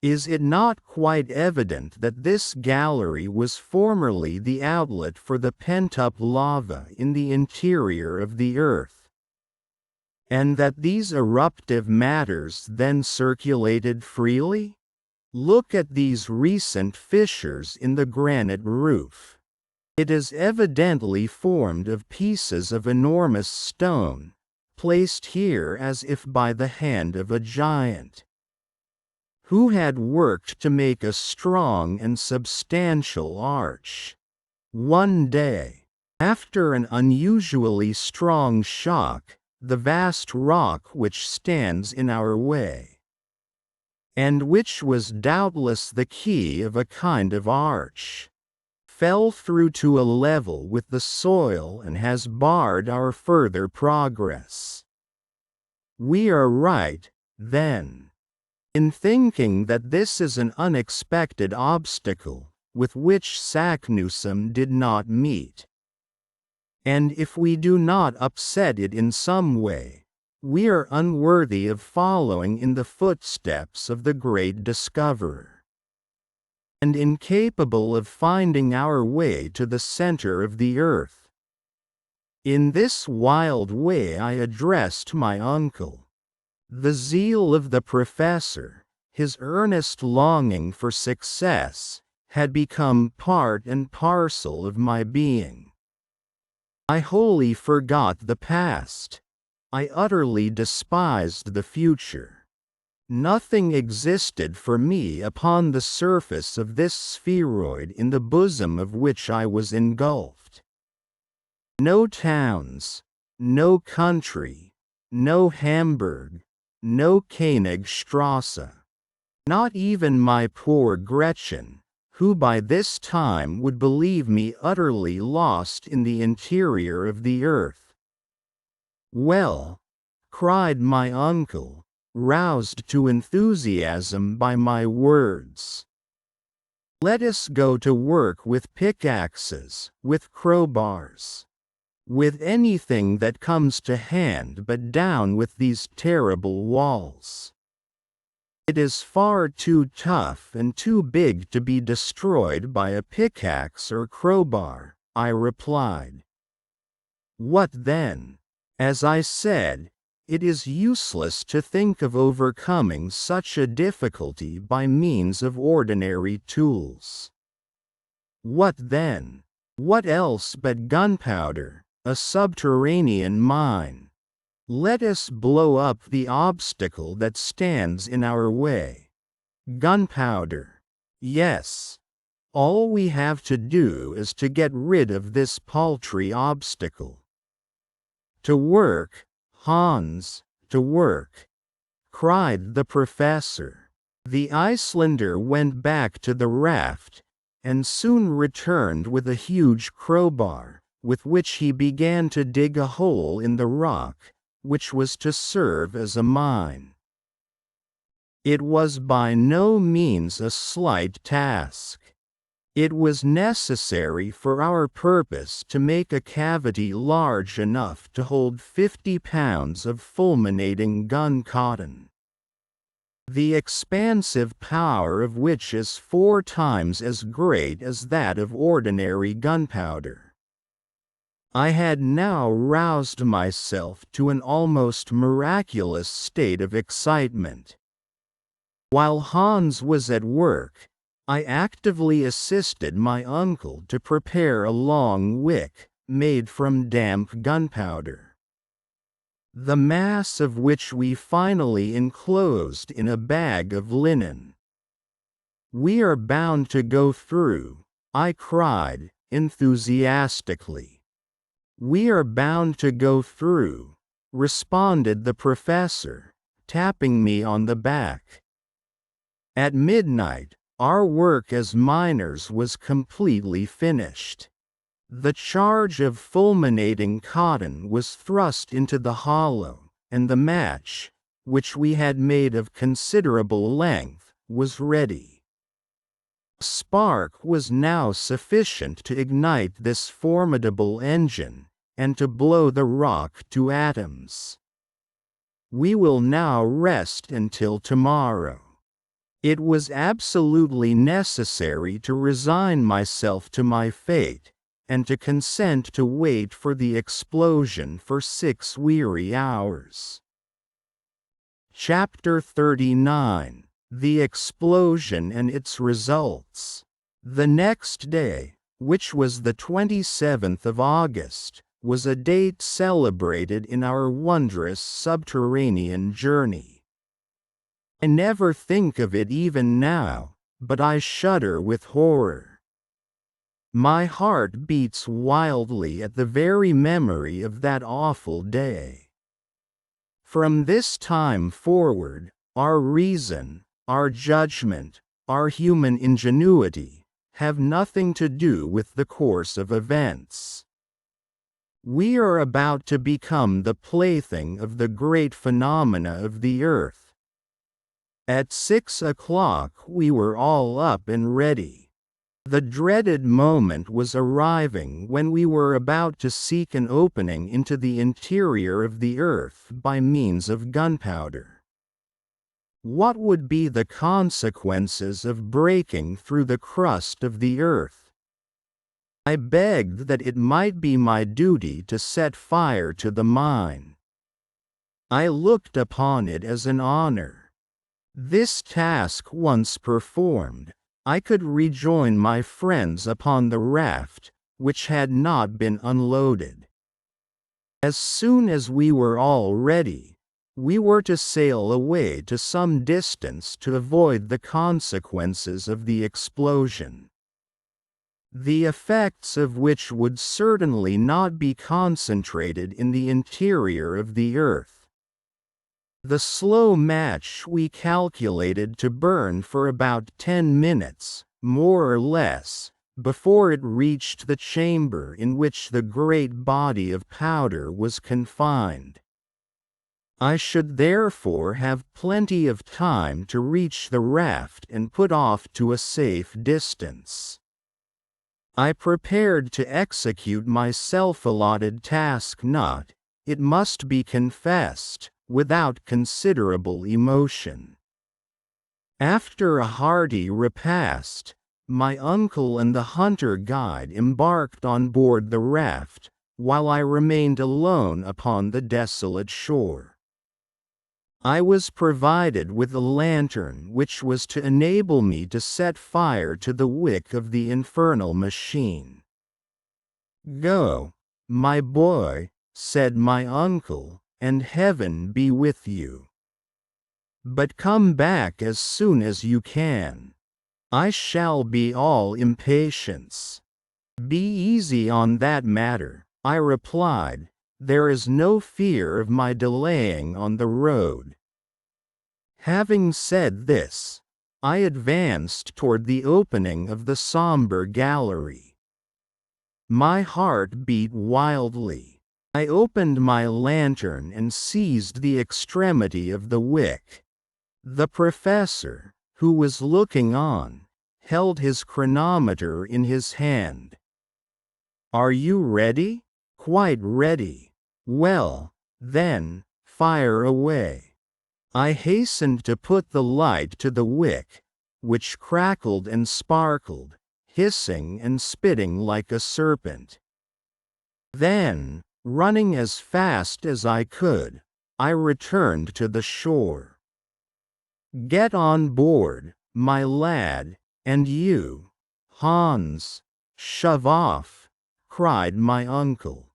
Is it not quite evident that this gallery was formerly the outlet for the pent-up lava in the interior of the earth, and that these eruptive matters then circulated freely? Look at these recent fissures in the granite roof. It is evidently formed of pieces of enormous stone, placed here as if by the hand of a giant, who had worked to make a strong and substantial arch. One day, after an unusually strong shock, the vast rock which stands in our way, and which was doubtless the key of a kind of arch, fell through to a level with the soil and has barred our further progress. We are right, then, in thinking that this is an unexpected obstacle, with which Saknussemm did not meet. And if we do not upset it in some way, we are unworthy of following in the footsteps of the great discoverer, and incapable of finding our way to the center of the earth. In this wild way I addressed my uncle. The zeal of the professor, his earnest longing for success, had become part and parcel of my being. I wholly forgot the past. I utterly despised the future. Nothing existed for me upon the surface of this spheroid in the bosom of which I was engulfed. No towns, no country, no Hamburg, no Königstrasse. Not even my poor Gretchen, who by this time would believe me utterly lost in the interior of the earth. Well, cried my uncle, roused to enthusiasm by my words, let us go to work with pickaxes, with crowbars, with anything that comes to hand, but down with these terrible walls. It is far too tough and too big to be destroyed by a pickaxe or crowbar, I replied. What then? As I said, it is useless to think of overcoming such a difficulty by means of ordinary tools. What then? What else but gunpowder, a subterranean mine? Let us blow up the obstacle that stands in our way. Gunpowder. Yes. All we have to do is to get rid of this paltry obstacle. To work, Hans, to work, cried the professor. The Icelander went back to the raft, and soon returned with a huge crowbar, with which he began to dig a hole in the rock, which was to serve as a mine. It was by no means a slight task. It was necessary for our purpose to make a cavity large enough to hold 50 pounds of fulminating gun cotton, the expansive power of which is 4 times as great as that of ordinary gunpowder. I had now roused myself to an almost miraculous state of excitement. While Hans was at work, I actively assisted my uncle to prepare a long wick made from damp gunpowder, the mass of which we finally enclosed in a bag of linen. "We are bound to go through," I cried, enthusiastically. "We are bound to go through," responded the professor, tapping me on the back. At midnight, our work as miners was completely finished. The charge of fulminating cotton was thrust into the hollow, and the match, which we had made of considerable length, was ready. A spark was now sufficient to ignite this formidable engine, and to blow the rock to atoms. "We will now rest until tomorrow." It was absolutely necessary to resign myself to my fate, and to consent to wait for the explosion for 6 weary hours. Chapter 39: The Explosion and Its Results. The next day, which was the 27th of August, was a date celebrated in our wondrous subterranean journey. I never think of it even now, but I shudder with horror. My heart beats wildly at the very memory of that awful day. From this time forward, our reason, our judgment, our human ingenuity, have nothing to do with the course of events. We are about to become the plaything of the great phenomena of the earth. At 6 o'clock we were all up and ready. The dreaded moment was arriving when we were about to seek an opening into the interior of the earth by means of gunpowder. What would be the consequences of breaking through the crust of the earth? I begged that it might be my duty to set fire to the mine. I looked upon it as an honor. This task once performed, I could rejoin my friends upon the raft, which had not been unloaded. As soon as we were all ready, we were to sail away to some distance to avoid the consequences of the explosion, the effects of which would certainly not be concentrated in the interior of the earth. The slow match we calculated to burn for about 10 minutes, more or less, before it reached the chamber in which the great body of powder was confined. I should therefore have plenty of time to reach the raft and put off to a safe distance. I prepared to execute my self-allotted task not, it must be confessed, without considerable emotion. After a hearty repast, my uncle and the hunter-guide embarked on board the raft, while I remained alone upon the desolate shore. I was provided with a lantern which was to enable me to set fire to the wick of the infernal machine. "Go, my boy," said my uncle, "and heaven be with you. But come back as soon as you can. I shall be all impatience." "Be easy on that matter," I replied, "there is no fear of my delaying on the road." Having said this, I advanced toward the opening of the somber gallery. My heart beat wildly. I opened my lantern and seized the extremity of the wick. The professor, who was looking on, held his chronometer in his hand. "Are you ready?" "Quite ready." "Well, then, fire away." I hastened to put the light to the wick, which crackled and sparkled, hissing and spitting like a serpent. Then, running as fast as I could, I returned to the shore. Get on board, my lad, and you, Hans, shove off, cried my uncle.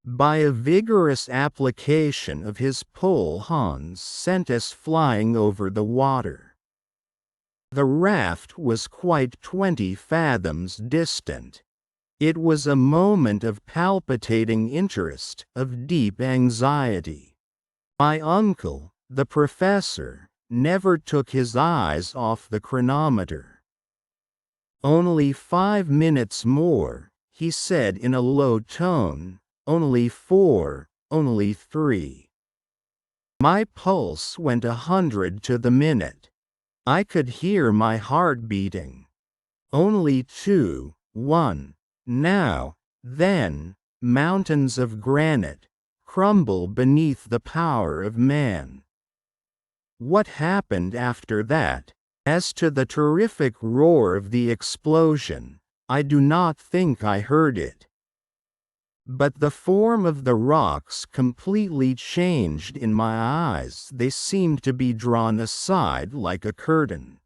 By a vigorous application of his pole, Hans sent us flying over the water. The raft was quite 20 fathoms distant. It was a moment of palpitating interest, of deep anxiety. My uncle, the professor, never took his eyes off the chronometer. "Only 5 minutes more," he said in a low tone, "only 4, only 3. My pulse went 100 to the minute. I could hear my heart beating. "Only 2, 1. Now, then, mountains of granite crumble beneath the power of man." What happened after that? As to the terrific roar of the explosion, I do not think I heard it. But the form of the rocks completely changed in my eyes. They seemed to be drawn aside like a curtain.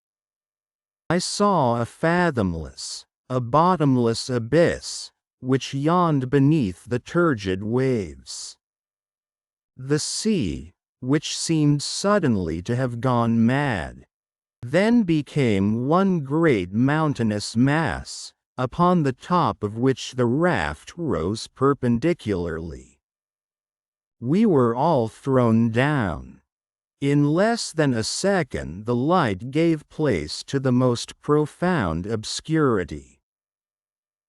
I saw a fathomless, a bottomless abyss, which yawned beneath the turgid waves. The sea, which seemed suddenly to have gone mad, then became one great mountainous mass, upon the top of which the raft rose perpendicularly. We were all thrown down. In less than a second the light gave place to the most profound obscurity.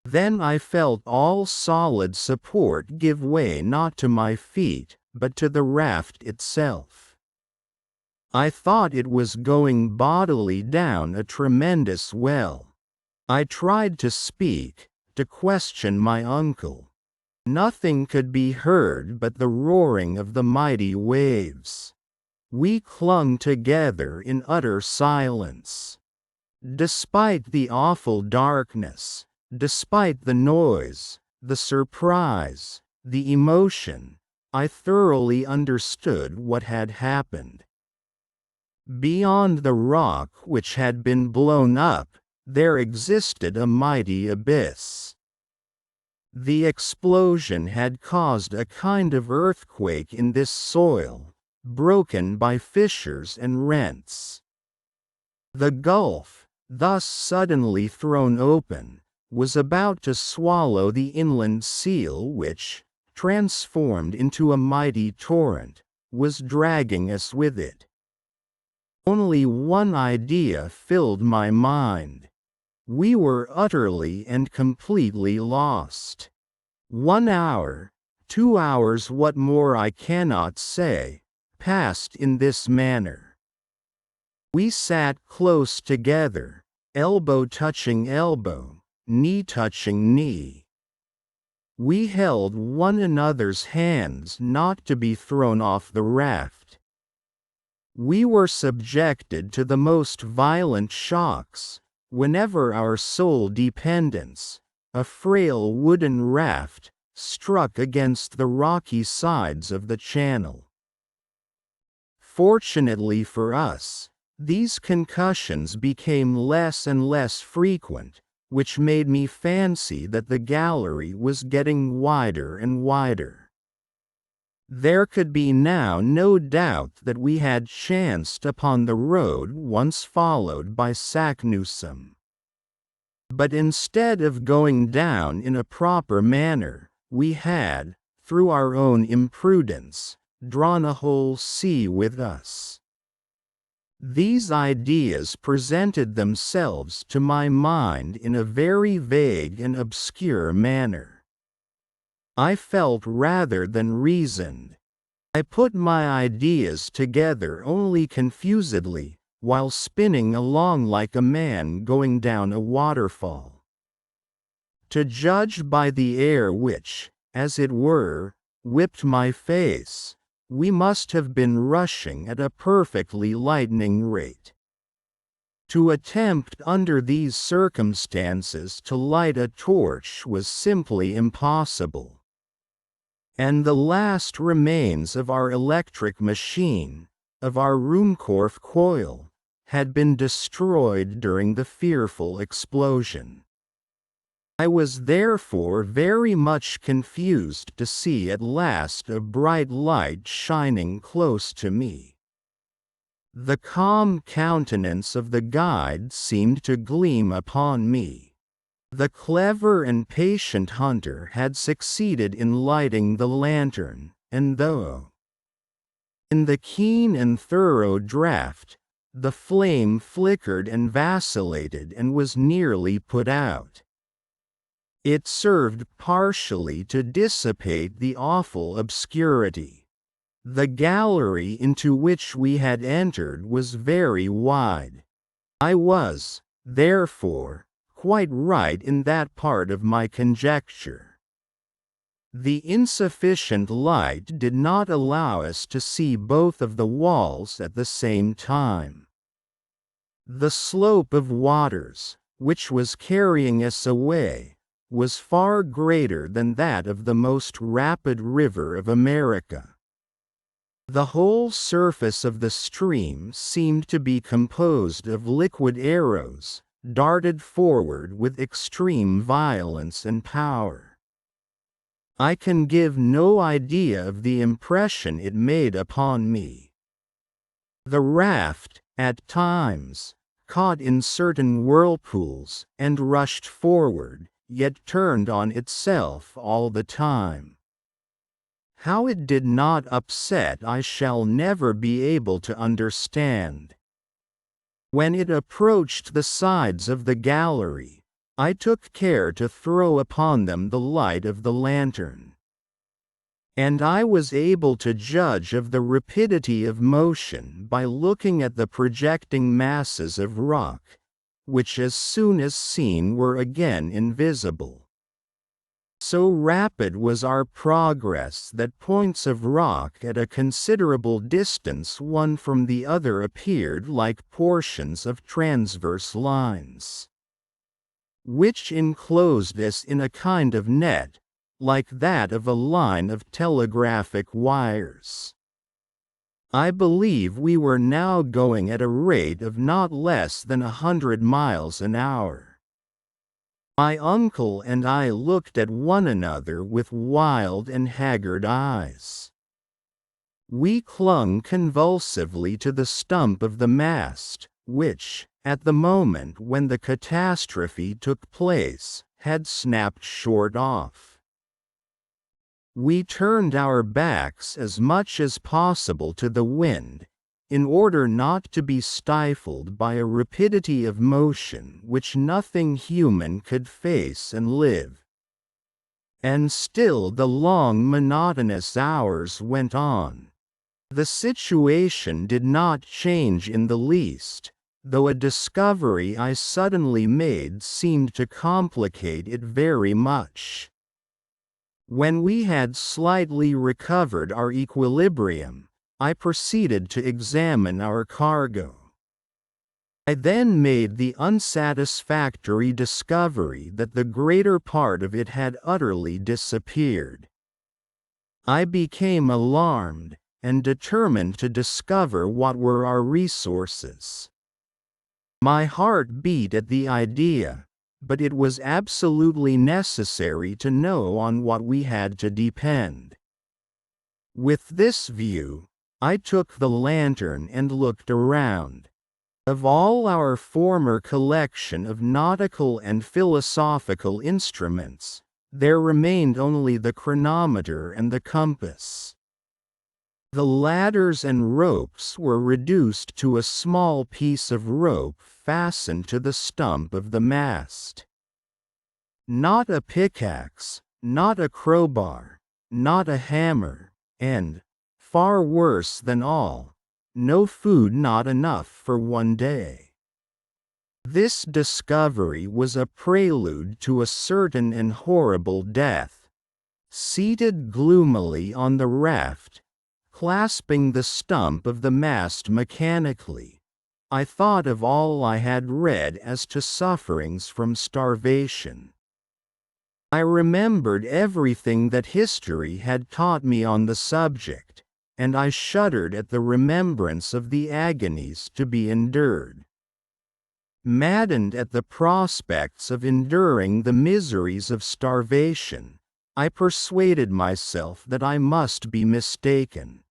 Then I felt all solid support give way not to my feet, but to the raft itself. I thought it was going bodily down a tremendous well. I tried to speak, to question my uncle. Nothing could be heard but the roaring of the mighty waves. We clung together in utter silence. Despite the awful darkness, despite the noise, the surprise, the emotion, I thoroughly understood what had happened. Beyond the rock which had been blown up, there existed a mighty abyss. The explosion had caused a kind of earthquake in this soil, broken by fissures and rents. The gulf, thus suddenly thrown open, was about to swallow the inland seal which, transformed into a mighty torrent, was dragging us with it. Only one idea filled my mind. We were utterly and completely lost. 1 hour, 2 hours, what more I cannot say, passed in this manner. We sat close together, elbow touching elbow, knee touching knee. We held one another's hands not to be thrown off the raft. We were subjected to the most violent shocks, whenever our sole dependence, a frail wooden raft, struck against the rocky sides of the channel. Fortunately for us, these concussions became less and less frequent, which made me fancy that the gallery was getting wider and wider. There could be now no doubt that we had chanced upon the road once followed by Saknussemm. But instead of going down in a proper manner, we had, through our own imprudence, drawn a whole sea with us. These ideas presented themselves to my mind in a very vague and obscure manner. I felt rather than reasoned. I put my ideas together only confusedly, while spinning along like a man going down a waterfall. To judge by the air which, as it were, whipped my face, we must have been rushing at a perfectly lightning rate. To attempt under these circumstances to light a torch was simply impossible. And the last remains of our electric machine, of our Ruhmkorff coil had been destroyed during the fearful explosion. I was therefore very much confused to see at last a bright light shining close to me. The calm countenance of the guide seemed to gleam upon me. The clever and patient hunter had succeeded in lighting the lantern, and though in the keen and thorough draught, the flame flickered and vacillated and was nearly put out, it served partially to dissipate the awful obscurity. The gallery into which we had entered was very wide. I was, therefore, quite right in that part of my conjecture. The insufficient light did not allow us to see both of the walls at the same time. The slope of waters, which was carrying us away, was far greater than that of the most rapid river of America. The whole surface of the stream seemed to be composed of liquid arrows, darted forward with extreme violence and power. I can give no idea of the impression it made upon me. The raft, at times, caught in certain whirlpools, and rushed forward, yet turned on itself all the time. How it did not upset I shall never be able to understand. When it approached the sides of the gallery, I took care to throw upon them the light of the lantern, and I was able to judge of the rapidity of motion by looking at the projecting masses of rock, which as soon as seen were again invisible. So rapid was our progress that points of rock at a considerable distance one from the other appeared like portions of transverse lines, which enclosed us in a kind of net, like that of a line of telegraphic wires. I believe we were now going at a rate of not less than 100 miles an hour. My uncle and I looked at one another with wild and haggard eyes. We clung convulsively to the stump of the mast, which, at the moment when the catastrophe took place, had snapped short off. We turned our backs as much as possible to the wind, in order not to be stifled by a rapidity of motion which nothing human could face and live. And still the long monotonous hours went on. The situation did not change in the least, though a discovery I suddenly made seemed to complicate it very much. When we had slightly recovered our equilibrium, I proceeded to examine our cargo. I then made the unsatisfactory discovery that the greater part of it had utterly disappeared. I became alarmed, and determined to discover what were our resources. My heart beat at the idea, but it was absolutely necessary to know on what we had to depend. With this view, I took the lantern and looked around. Of all our former collection of nautical and philosophical instruments, there remained only the chronometer and the compass. The ladders and ropes were reduced to a small piece of rope fastened to the stump of the mast. Not a pickaxe, not a crowbar, not a hammer, and, far worse than all, no food, not enough for one day. This discovery was a prelude to a certain and horrible death. Seated gloomily on the raft, clasping the stump of the mast mechanically, I thought of all I had read as to sufferings from starvation. I remembered everything that history had taught me on the subject, and I shuddered at the remembrance of the agonies to be endured. Maddened at the prospects of enduring the miseries of starvation, I persuaded myself that I must be mistaken.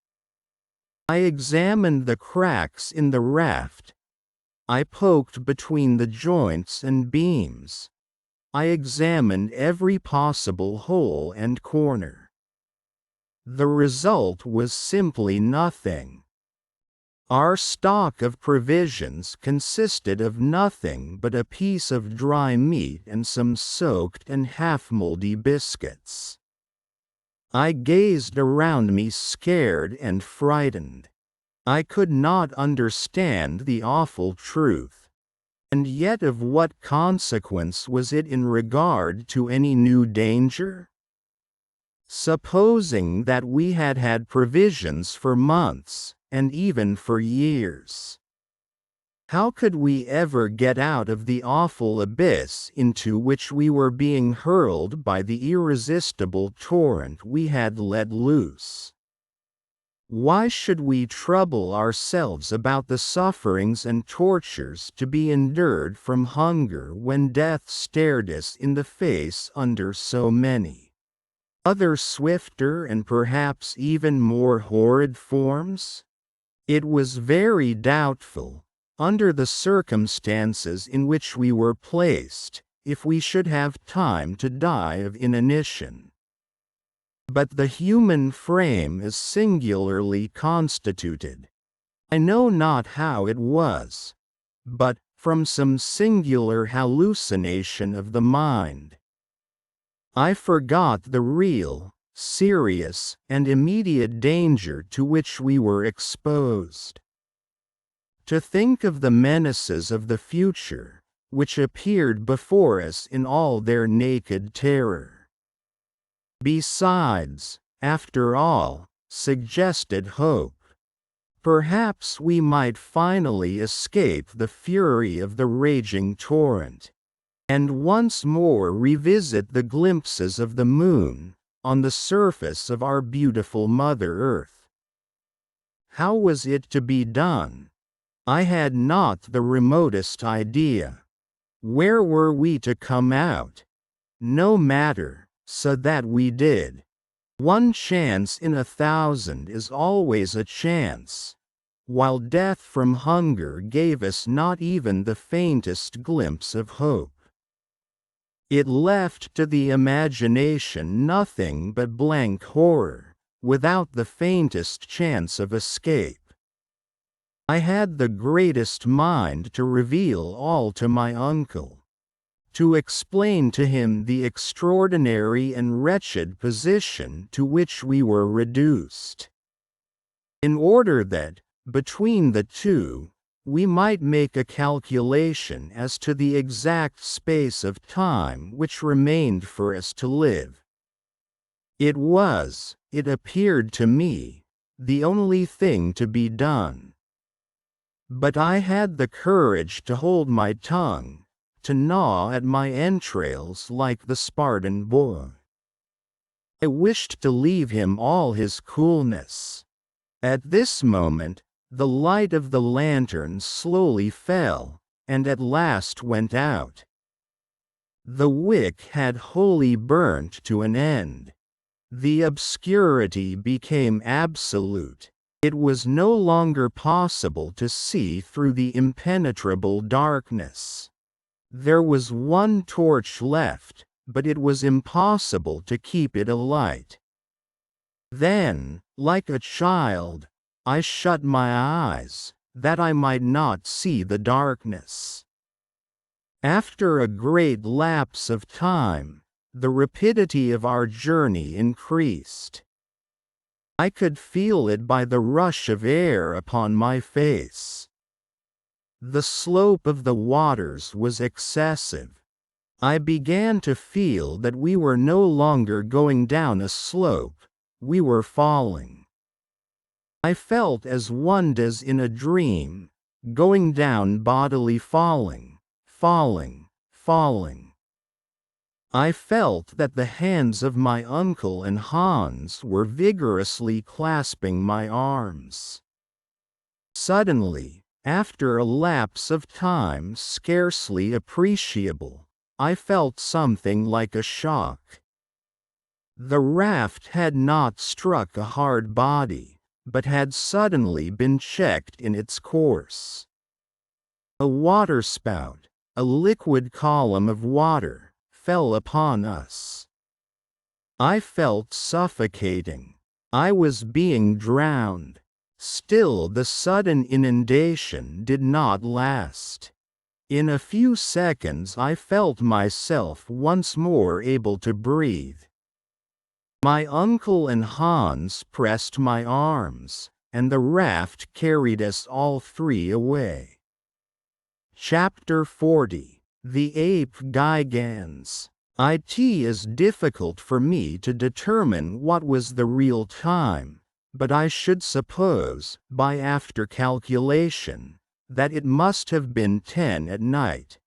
I examined the cracks in the raft. I poked between the joints and beams. I examined every possible hole and corner. The result was simply nothing. Our stock of provisions consisted of nothing but a piece of dry meat and some soaked and half-moldy biscuits. I gazed around me scared and frightened. I could not understand the awful truth. And yet of what consequence was it in regard to any new danger? Supposing that we had had provisions for months, and even for years. How could we ever get out of the awful abyss into which we were being hurled by the irresistible torrent we had let loose? Why should we trouble ourselves about the sufferings and tortures to be endured from hunger when death stared us in the face under so many other swifter and perhaps even more horrid forms? It was very doubtful, under the circumstances in which we were placed, if we should have time to die of inanition. But the human frame is singularly constituted. I know not how it was, but, from some singular hallucination of the mind, I forgot the real, serious, and immediate danger to which we were exposed. To think of the menaces of the future, which appeared before us in all their naked terror. Besides, after all, suggested hope. Perhaps we might finally escape the fury of the raging torrent, and once more revisit the glimpses of the moon, on the surface of our beautiful Mother Earth. How was it to be done? I had not the remotest idea. Where were we to come out? No matter, so that we did. One chance in 1,000 is always a chance, while death from hunger gave us not even the faintest glimpse of hope. It left to the imagination nothing but blank horror, without the faintest chance of escape. I had the greatest mind to reveal all to my uncle, to explain to him the extraordinary and wretched position to which we were reduced, in order that, between the two, we might make a calculation as to the exact space of time which remained for us to live. It was, it appeared to me, the only thing to be done. But I had the courage to hold my tongue, to gnaw at my entrails like the Spartan boy. I wished to leave him all his coolness. At this moment, the light of the lantern slowly fell, and at last went out. The wick had wholly burnt to an end. The obscurity became absolute. It was no longer possible to see through the impenetrable darkness. There was one torch left, but it was impossible to keep it alight. Then, like a child, I shut my eyes, that I might not see the darkness. After a great lapse of time, the rapidity of our journey increased. I could feel it by the rush of air upon my face. The slope of the waters was excessive. I began to feel that we were no longer going down a slope, we were falling. I felt as one does in a dream, going down bodily falling, falling, falling. I felt that the hands of my uncle and Hans were vigorously clasping my arms. Suddenly, after a lapse of time scarcely appreciable, I felt something like a shock. The raft had not struck a hard body, but had suddenly been checked in its course. A waterspout, a liquid column of water, fell upon us. I felt suffocating. I was being drowned. Still, the sudden inundation did not last. In a few seconds I felt myself once more able to breathe. My uncle and Hans pressed my arms, and the raft carried us all three away. Chapter 40. The Ape Gigans. It is difficult for me to determine what was the real time, but I should suppose, by after calculation, that it must have been 10 at night.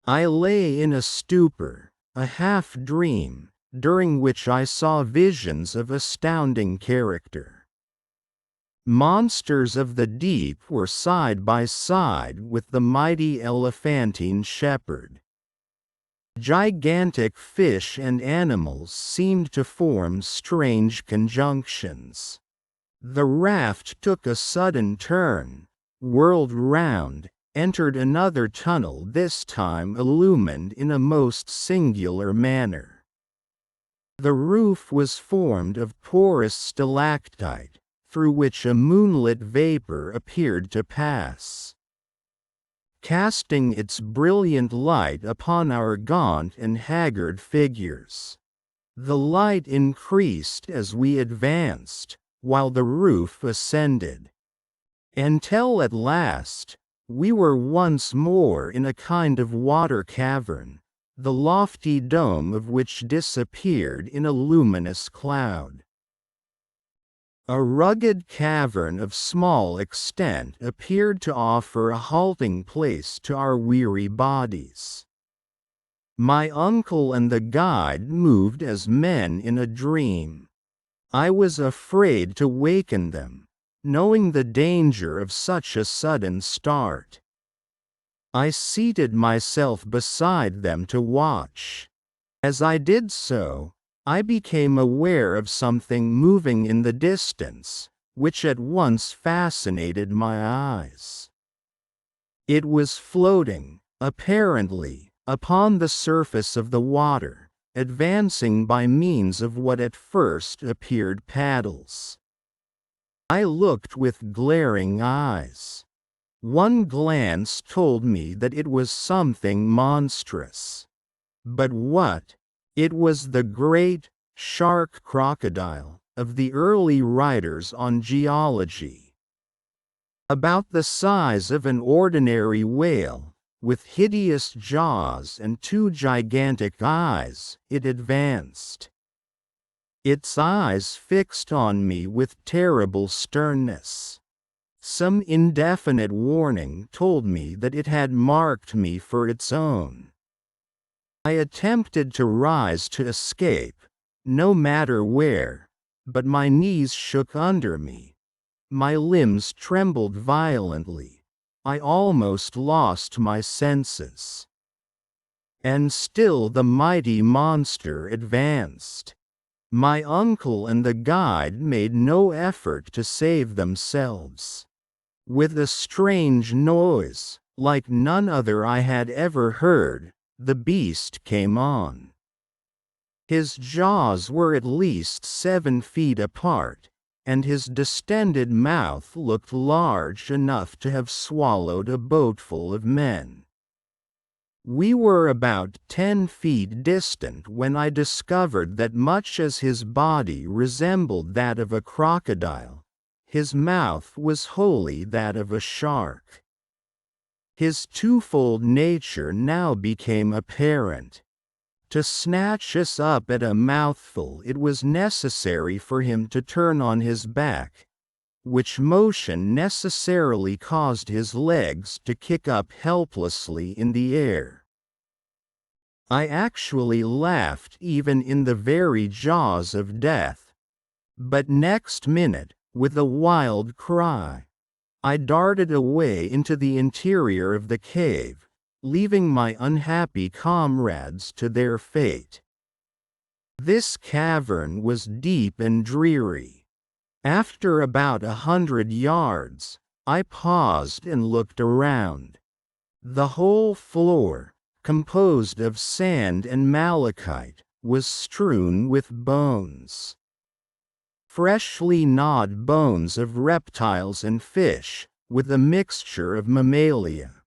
I lay in a stupor, a half-dream, during which I saw visions of astounding character. Monsters of the deep were side by side with the mighty elephantine shepherd. Gigantic fish and animals seemed to form strange conjunctions. The raft took a sudden turn, whirled round, entered another tunnel, this time illumined in a most singular manner. The roof was formed of porous stalactite, through which a moonlit vapor appeared to pass, casting its brilliant light upon our gaunt and haggard figures. The light increased as we advanced, while the roof ascended, until at last, we were once more in a kind of water cavern, the lofty dome of which disappeared in a luminous cloud. A rugged cavern of small extent appeared to offer a halting place to our weary bodies. My uncle and the guide moved as men in a dream. I was afraid to waken them, knowing the danger of such a sudden start. I seated myself beside them to watch. As I did so, I became aware of something moving in the distance, which at once fascinated my eyes. It was floating, apparently, upon the surface of the water, advancing by means of what at first appeared paddles. I looked with glaring eyes. One glance told me that it was something monstrous. But what? It was the great, shark crocodile of the early writers on geology. About the size of an ordinary whale, with hideous jaws and two gigantic eyes, it advanced. Its eyes fixed on me with terrible sternness. Some indefinite warning told me that it had marked me for its own. I attempted to rise to escape, no matter where, but my knees shook under me. My limbs trembled violently. I almost lost my senses. And still the mighty monster advanced. My uncle and the guide made no effort to save themselves. With a strange noise, like none other I had ever heard, the beast came on. His jaws were at least 7 feet apart, and his distended mouth looked large enough to have swallowed a boatful of men. We were about 10 feet distant when I discovered that much as his body resembled that of a crocodile, his mouth was wholly that of a shark. His twofold nature now became apparent. To snatch us up at a mouthful it was necessary for him to turn on his back, which motion necessarily caused his legs to kick up helplessly in the air. I actually laughed even in the very jaws of death. But next minute, with a wild cry, I darted away into the interior of the cave, leaving my unhappy comrades to their fate. This cavern was deep and dreary. After about 100 yards, I paused and looked around. The whole floor, composed of sand and malachite, was strewn with bones. Freshly gnawed bones of reptiles and fish, with a mixture of mammalia.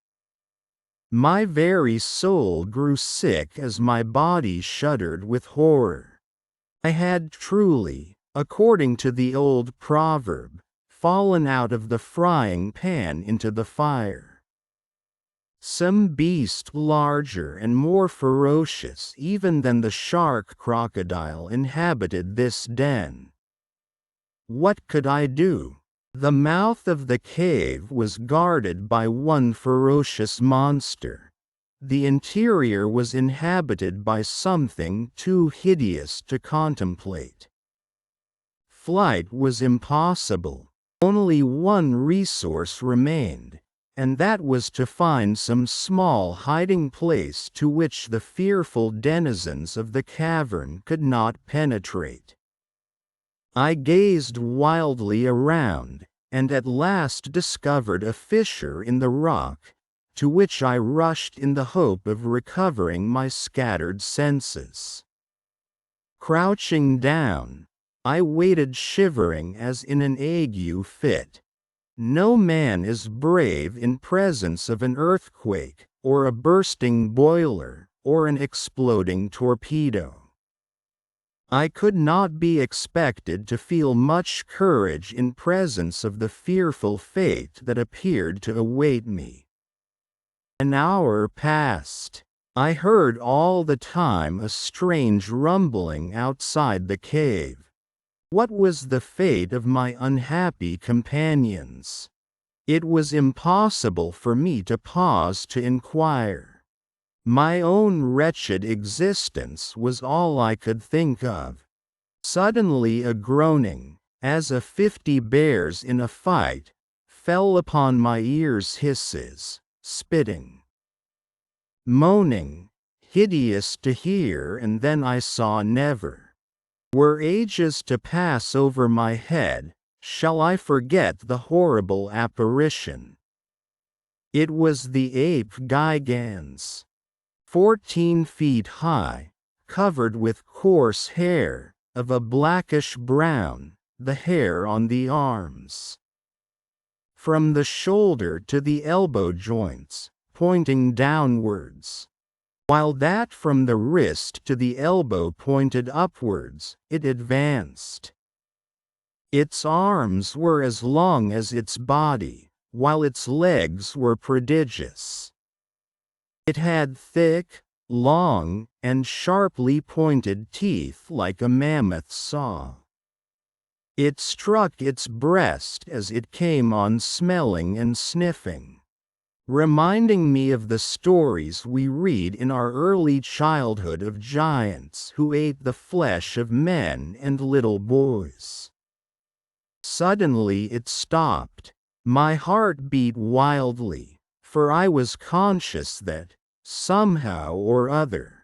My very soul grew sick as my body shuddered with horror. I had truly, according to the old proverb, fallen out of the frying pan into the fire. Some beast larger and more ferocious even than the shark crocodile inhabited this den. What could I do? The mouth of the cave was guarded by one ferocious monster. The interior was inhabited by something too hideous to contemplate. Flight was impossible. Only one resource remained, and that was to find some small hiding place to which the fearful denizens of the cavern could not penetrate. I gazed wildly around, and at last discovered a fissure in the rock, to which I rushed in the hope of recovering my scattered senses. Crouching down, I waited shivering as in an ague fit. No man is brave in presence of an earthquake, or a bursting boiler, or an exploding torpedo. I could not be expected to feel much courage in presence of the fearful fate that appeared to await me. An hour passed. I heard all the time a strange rumbling outside the cave. What was the fate of my unhappy companions? It was impossible for me to pause to inquire. My own wretched existence was all I could think of. Suddenly a groaning, as of 50 bears in a fight, fell upon my ears. Hisses, spitting, moaning, hideous to hear, and then I saw never. Were ages to pass over my head, shall I forget the horrible apparition? It was the ape gigans. 14 feet high, covered with coarse hair, of a blackish brown, the hair on the arms. From the shoulder to the elbow joints, pointing downwards. While that from the wrist to the elbow pointed upwards, it advanced. Its arms were as long as its body, while its legs were prodigious. It had thick, long, and sharply pointed teeth like a mammoth saw. It struck its breast as it came on, smelling and sniffing, reminding me of the stories we read in our early childhood of giants who ate the flesh of men and little boys. Suddenly it stopped. My heart beat wildly, for I was conscious that, somehow or other,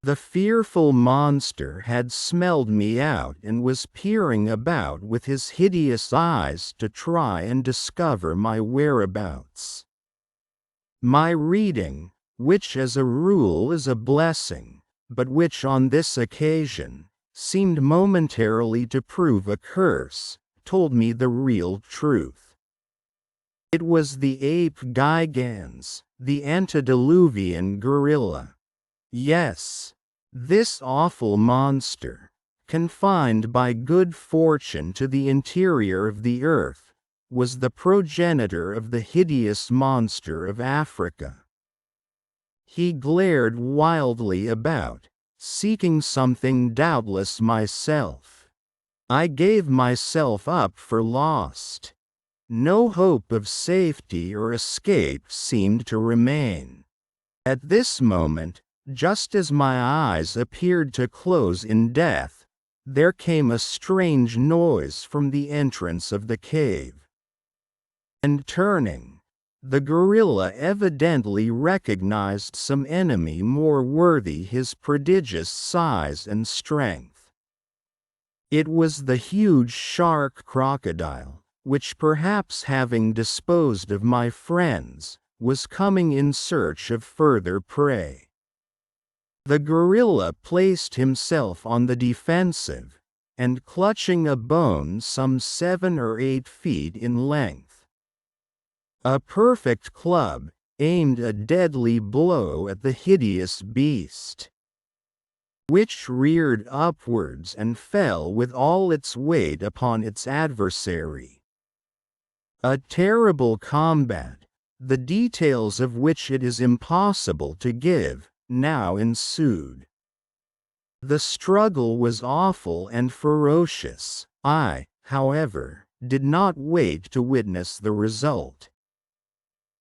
the fearful monster had smelled me out and was peering about with his hideous eyes to try and discover my whereabouts. My reading, which as a rule is a blessing, but which on this occasion seemed momentarily to prove a curse, told me the real truth. It was the ape gigans, the antediluvian gorilla. Yes, this awful monster, confined by good fortune to the interior of the earth, was the progenitor of the hideous monster of Africa. He glared wildly about, seeking something, doubtless myself. I gave myself up for lost. No hope of safety or escape seemed to remain. At this moment, Just as my eyes appeared to close in death, there came a strange noise from the entrance of the cave. And turning, the gorilla evidently recognized some enemy more worthy his prodigious size and strength. It was the huge shark crocodile, which, perhaps having disposed of my friends, was coming in search of further prey. The gorilla placed himself on the defensive, and clutching a bone some 7 or 8 feet in length, a perfect club, aimed a deadly blow at the hideous beast, which reared upwards and fell with all its weight upon its adversary. A terrible combat, the details of which it is impossible to give, now ensued. The struggle was awful and ferocious. I, however, did not wait to witness the result.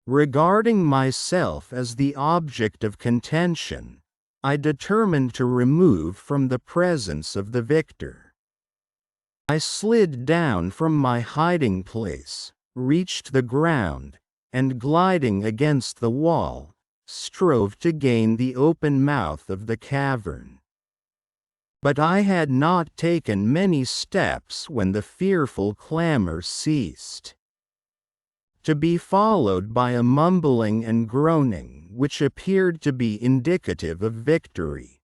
Regarding myself as the object of contention, I determined to remove from the presence of the victor. I slid down from my hiding place, reached the ground, and gliding against the wall, strove to gain the open mouth of the cavern. But I had not taken many steps when the fearful clamor ceased, to be followed by a mumbling and groaning which appeared to be indicative of victory.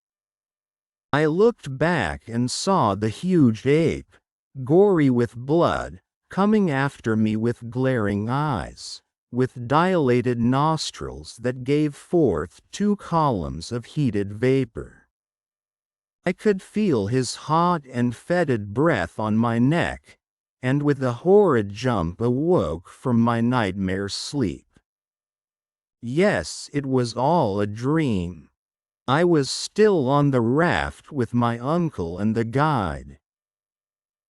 I looked back and saw the huge ape, gory with blood, coming after me with glaring eyes, with dilated nostrils that gave forth 2 columns of heated vapor. I could feel his hot and fetid breath on my neck, and with a horrid jump awoke from my nightmare sleep. Yes, it was all a dream. I was still on the raft with my uncle and the guide.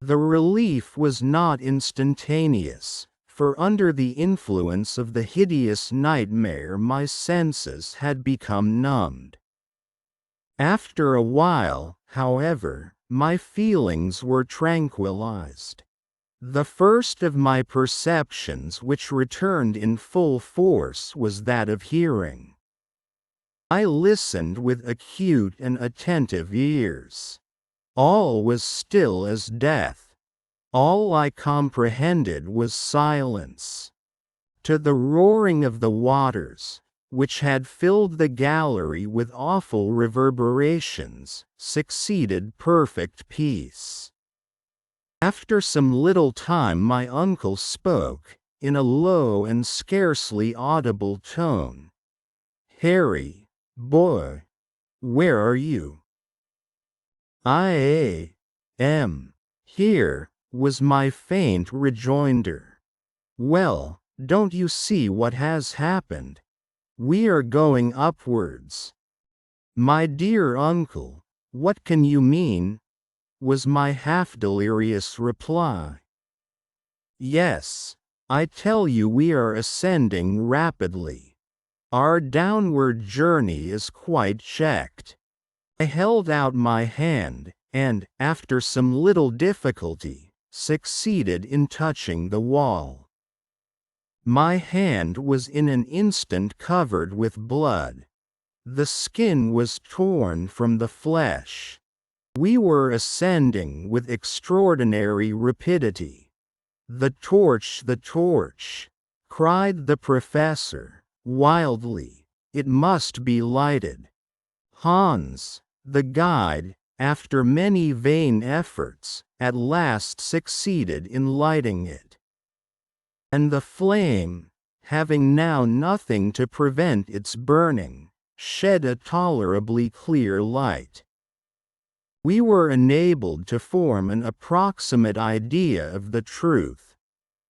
The relief was not instantaneous, for under the influence of the hideous nightmare my senses had become numbed. After a while, however, my feelings were tranquilized. The first of my perceptions which returned in full force was that of hearing. I listened with acute and attentive ears. All was still as death. All I comprehended was silence. To the roaring of the waters, which had filled the gallery with awful reverberations, succeeded perfect peace. After some little time my uncle spoke, in a low and scarcely audible tone. "Harry, boy, where are you?" "I am here," was my faint rejoinder. "Well, don't you see what has happened? We are going upwards." "My dear uncle, what can you mean?" was my half-delirious reply. "Yes, I tell you we are ascending rapidly. Our downward journey is quite checked." I held out my hand, and, after some little difficulty, succeeded in touching the wall. My hand was in an instant covered with blood. The skin was torn from the flesh. We were ascending with extraordinary rapidity. The torch, cried the professor, wildly. It must be lighted. Hans, the guide, after many vain efforts, at last succeeded in lighting it. And the flame, having now nothing to prevent its burning, shed a tolerably clear light. We were enabled to form an approximate idea of the truth.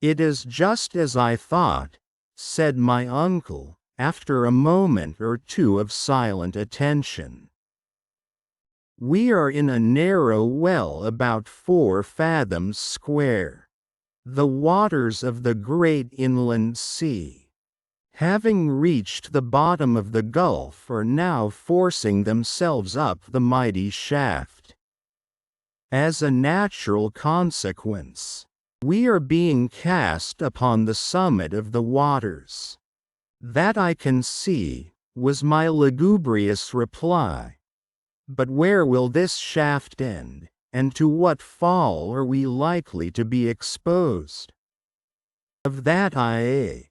"It is just as I thought," said my uncle, after a moment or two of silent attention. "We are in a narrow well about 4 fathoms square. The waters of the great inland sea. having reached the bottom of the gulf, are now forcing themselves up the mighty shaft. As a natural consequence, we are being cast upon the summit of the waters. That I can see, was my lugubrious reply. But where will this shaft end, and to what fall are we likely to be exposed? Of that I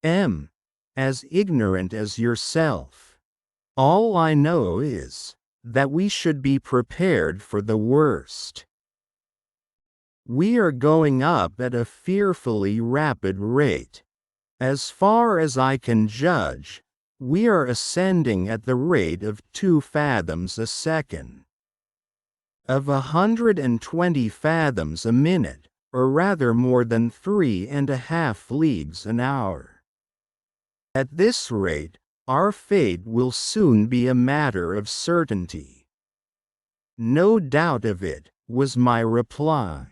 am as ignorant as yourself. All I know is that we should be prepared for the worst. We are going up at a fearfully rapid rate. As far as I can judge, we are ascending at the rate of 2 fathoms a second. Of 120 fathoms a minute, or rather more than 3.5 leagues an hour. At this rate, our fate will soon be a matter of certainty. No doubt of it, was my reply.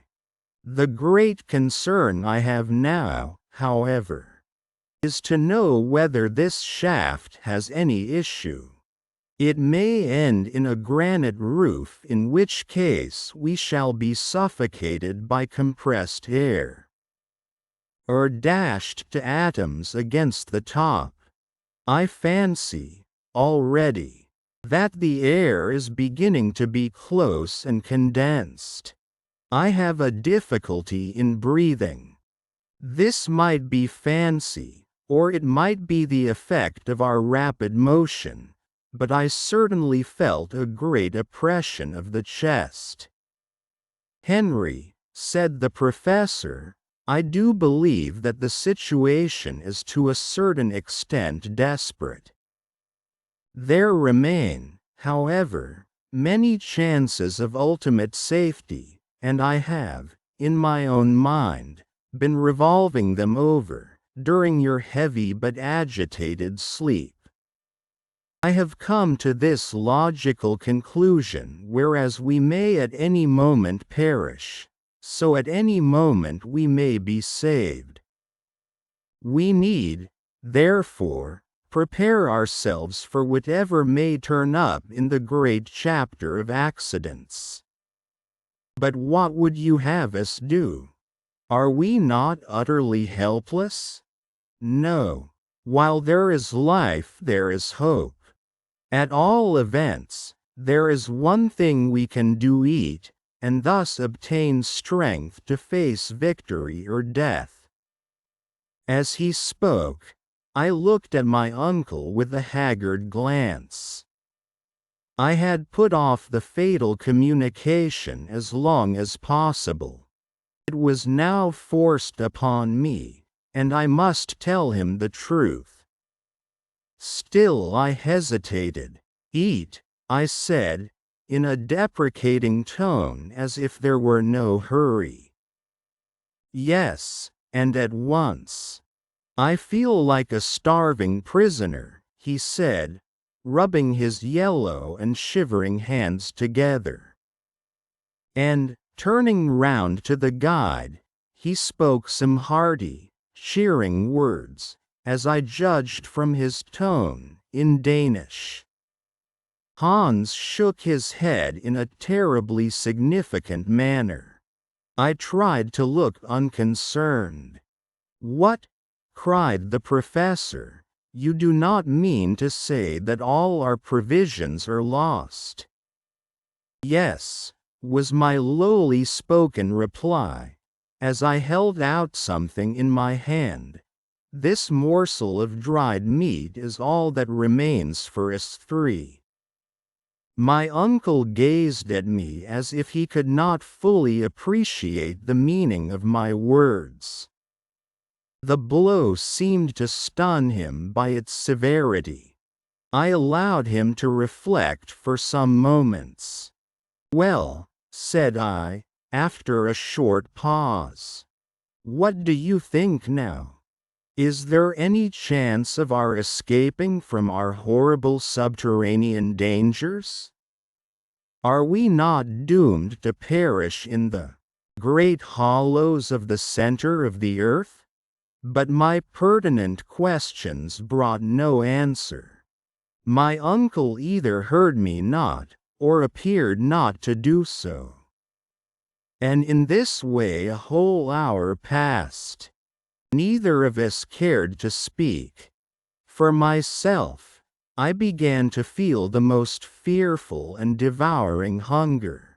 The great concern I have now, however, is to know whether this shaft has any issue. It may end in a granite roof, in which case we shall be suffocated by compressed air, or dashed to atoms against the top. I fancy, already, that the air is beginning to be close and condensed. I have a difficulty in breathing. This might be fancy, or it might be the effect of our rapid motion, but I certainly felt a great oppression of the chest. Henry, said the professor, I do believe that the situation is to a certain extent desperate. There remain, however, many chances of ultimate safety, and I have, in my own mind, been revolving them over, during your heavy but agitated sleep. I have come to this logical conclusion: whereas we may at any moment perish, so at any moment we may be saved. We need, therefore, prepare ourselves for whatever may turn up in the great chapter of accidents. But what would you have us do? Are we not utterly helpless? No. While there is life, there is hope. At all events, there is one thing we can do: eat, and thus obtain strength to face victory or death. As he spoke, I looked at my uncle with a haggard glance. I had put off the fatal communication as long as possible. It was now forced upon me, and I must tell him the truth. Still I hesitated. Eat, I said, in a deprecating tone, as if there were no hurry. Yes, and at once. I feel like a starving prisoner, he said, rubbing his yellow and shivering hands together. And, turning round to the guide, he spoke some hearty, cheering words, as I judged from his tone, in Danish. Hans shook his head in a terribly significant manner. I tried to look unconcerned. What? Cried the professor. You do not mean to say that all our provisions are lost? Yes, was my lowly spoken reply, as I held out something in my hand. This morsel of dried meat is all that remains for us 3. My uncle gazed at me as if he could not fully appreciate the meaning of my words. The blow seemed to stun him by its severity. I allowed him to reflect for some moments. Well, said I, after a short pause. What do you think now? Is there any chance of our escaping from our horrible subterranean dangers? Are we not doomed to perish in the great hollows of the center of the earth? But my pertinent questions brought no answer. My uncle either heard me not, or appeared not to do so. And in this way a whole hour passed. Neither of us cared to speak. For myself, I began to feel the most fearful and devouring hunger.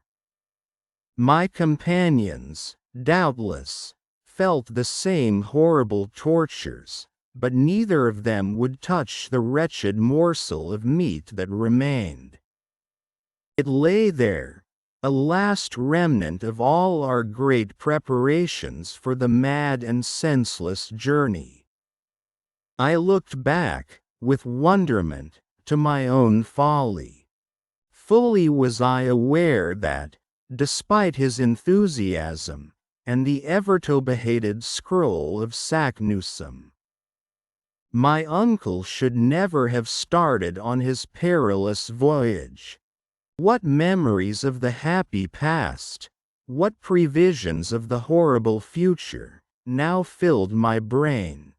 My companions, doubtless, felt the same horrible tortures, but neither of them would touch the wretched morsel of meat that remained. It lay there, a last remnant of all our great preparations for the mad and senseless journey. I looked back, with wonderment, to my own folly. Fully was I aware that, despite his enthusiasm, and the ever-to-be-hated scroll of Saknussemm, my uncle should never have started on his perilous voyage. What memories of the happy past, what previsions of the horrible future, now filled my brain.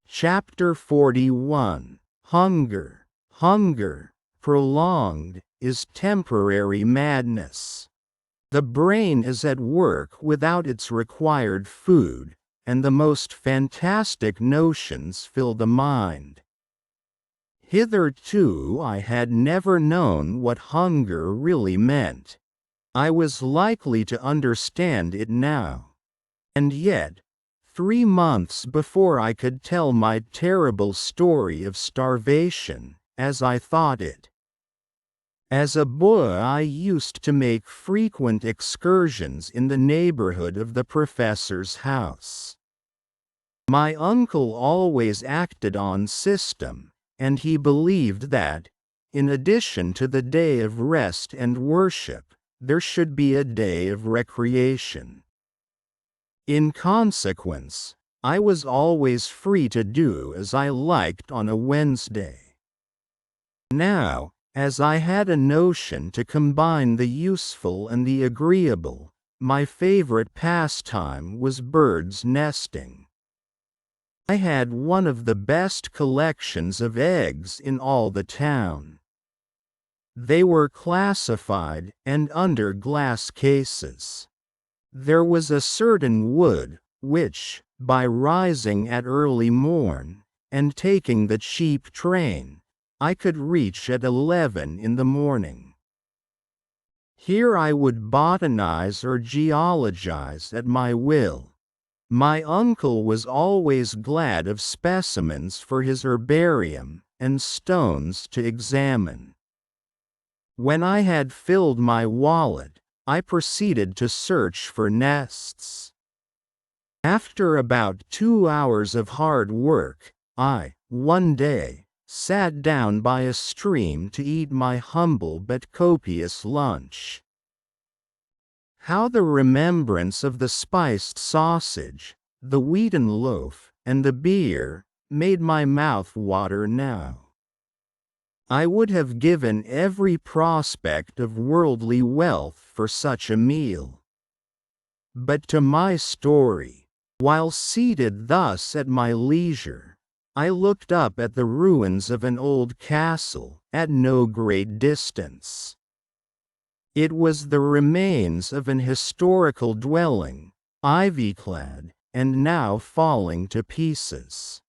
Chapter 41. Hunger. Hunger, prolonged, is temporary madness. The brain is at work without its required food, and the most fantastic notions fill the mind. Hitherto I had never known what hunger really meant. I was likely to understand it now. And yet, 3 months before I could tell my terrible story of starvation, as I thought it. As a boy I used to make frequent excursions in the neighborhood of the professor's house. My uncle always acted on system, and he believed that, in addition to the day of rest and worship, there should be a day of recreation. In consequence, I was always free to do as I liked on a Wednesday. Now, as I had a notion to combine the useful and the agreeable, my favorite pastime was bird's nesting. I had one of the best collections of eggs in all the town. They were classified and under glass cases. There was a certain wood, which, by rising at early morn, and taking the cheap train, I could reach at 11 in the morning. Here I would botanize or geologize at my will. My uncle was always glad of specimens for his herbarium, and stones to examine. When I had filled my wallet, I proceeded to search for nests. After about 2 hours of hard work, I, one day, sat down by a stream to eat my humble but copious lunch. How the remembrance of the spiced sausage, the wheaten loaf, and the beer, made my mouth water now. I would have given every prospect of worldly wealth for such a meal. But to my story. While seated thus at my leisure, I looked up at the ruins of an old castle, at no great distance. It was the remains of an historical dwelling, ivy-clad, and now falling to pieces.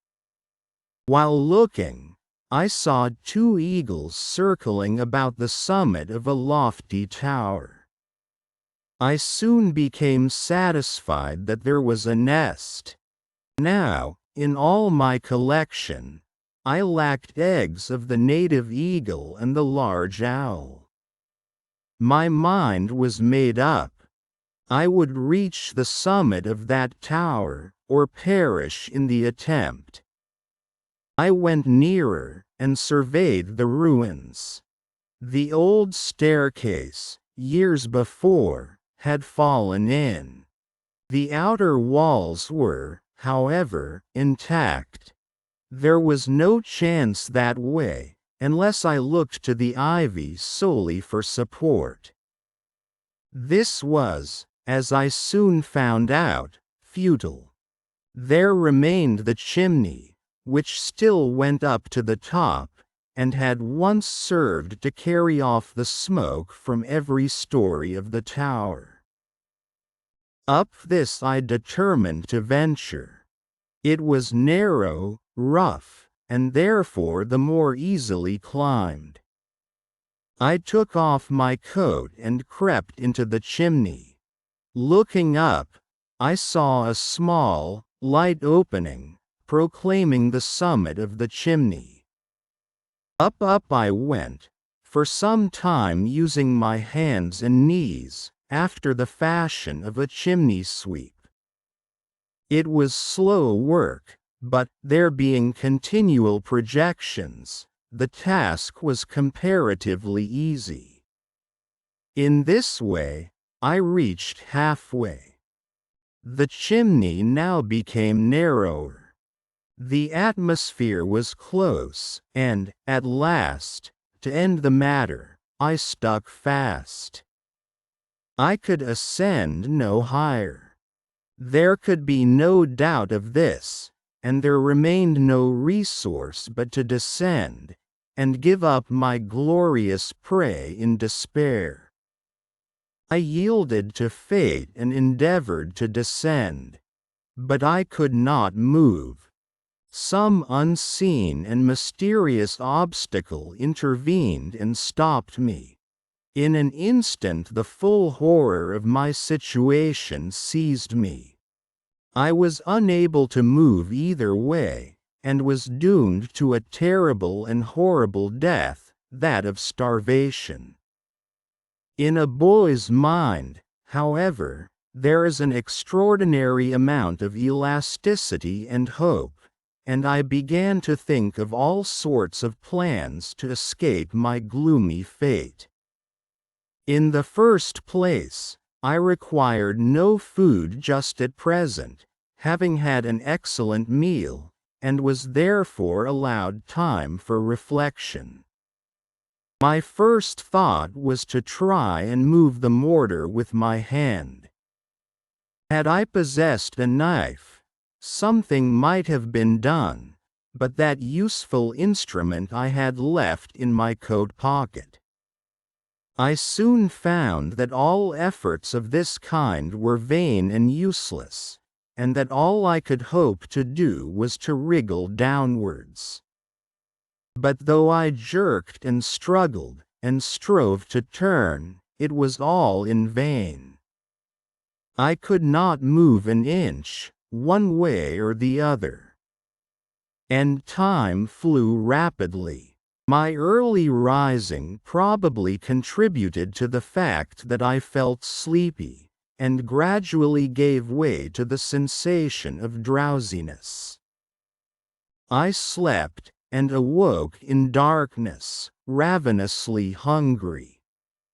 While looking, I saw 2 eagles circling about the summit of a lofty tower. I soon became satisfied that there was a nest. Now, in all my collection, I lacked eggs of the native eagle and the large owl. My mind was made up. I would reach the summit of that tower, or perish in the attempt. I went nearer, and surveyed the ruins. The old staircase, years before, had fallen in. The outer walls were, however, intact. There was no chance that way, unless I looked to the ivy solely for support. This was, as I soon found out, futile. There remained the chimney, which still went up to the top, and had once served to carry off the smoke from every story of the tower. Up this I determined to venture. It was narrow, rough, and therefore the more easily climbed. I took off my coat and crept into the chimney. Looking up, I saw a small, light opening, proclaiming the summit of the chimney. Up I went, for some time using my hands and knees, after the fashion of a chimney sweep. It was slow work, but, there being continual projections, the task was comparatively easy. In this way, I reached halfway. The chimney now became narrower. The atmosphere was close, and, at last, to end the matter, I stuck fast. I could ascend no higher. There could be no doubt of this, and there remained no resource but to descend, and give up my glorious prey in despair. I yielded to fate and endeavored to descend. But I could not move. Some unseen and mysterious obstacle intervened and stopped me. In an instant the full horror of my situation seized me. I was unable to move either way, and was doomed to a terrible and horrible death, that of starvation. In a boy's mind, however, there is an extraordinary amount of elasticity and hope, and I began to think of all sorts of plans to escape my gloomy fate. In the first place, I required no food just at present, having had an excellent meal, and was therefore allowed time for reflection. My first thought was to try and move the mortar with my hand. Had I possessed a knife, something might have been done, but that useful instrument I had left in my coat pocket. I soon found that all efforts of this kind were vain and useless, and that all I could hope to do was to wriggle downwards. But though I jerked and struggled, and strove to turn, it was all in vain. I could not move an inch, one way or the other. And time flew rapidly. My early rising probably contributed to the fact that I felt sleepy, and gradually gave way to the sensation of drowsiness. I slept, and awoke in darkness, ravenously hungry.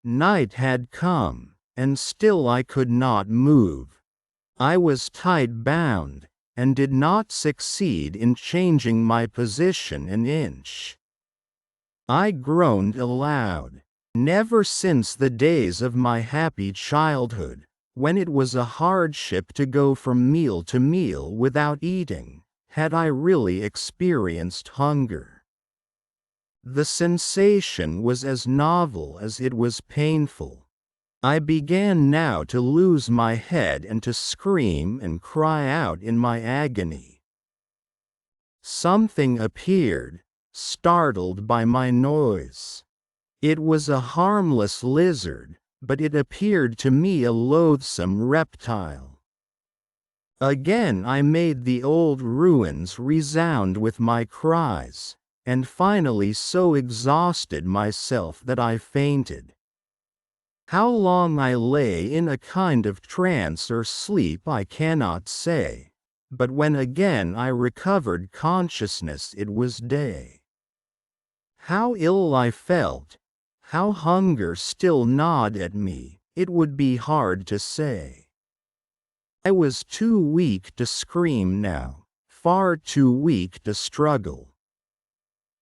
Night had come, and still I could not move. I was tight-bound, and did not succeed in changing my position an inch. I groaned aloud. Never since the days of my happy childhood, when it was a hardship to go from meal to meal without eating, had I really experienced hunger. The sensation was as novel as it was painful. I began now to lose my head and to scream and cry out in my agony. Something appeared, startled by my noise. It was a harmless lizard, but it appeared to me a loathsome reptile. Again I made the old ruins resound with my cries, and finally so exhausted myself that I fainted. How long I lay in a kind of trance or sleep I cannot say, but when again I recovered consciousness it was day. How ill I felt, how hunger still gnawed at me, it would be hard to say. I was too weak to scream now, far too weak to struggle.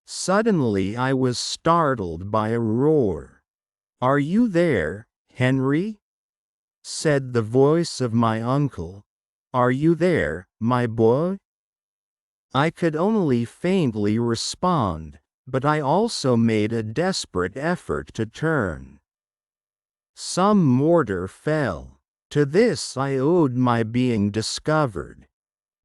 Suddenly I was startled by a roar. "Are you there, Henry?" said the voice of my uncle. "Are you there, my boy?" I could only faintly respond, but I also made a desperate effort to turn. Some mortar fell. To this I owed my being discovered.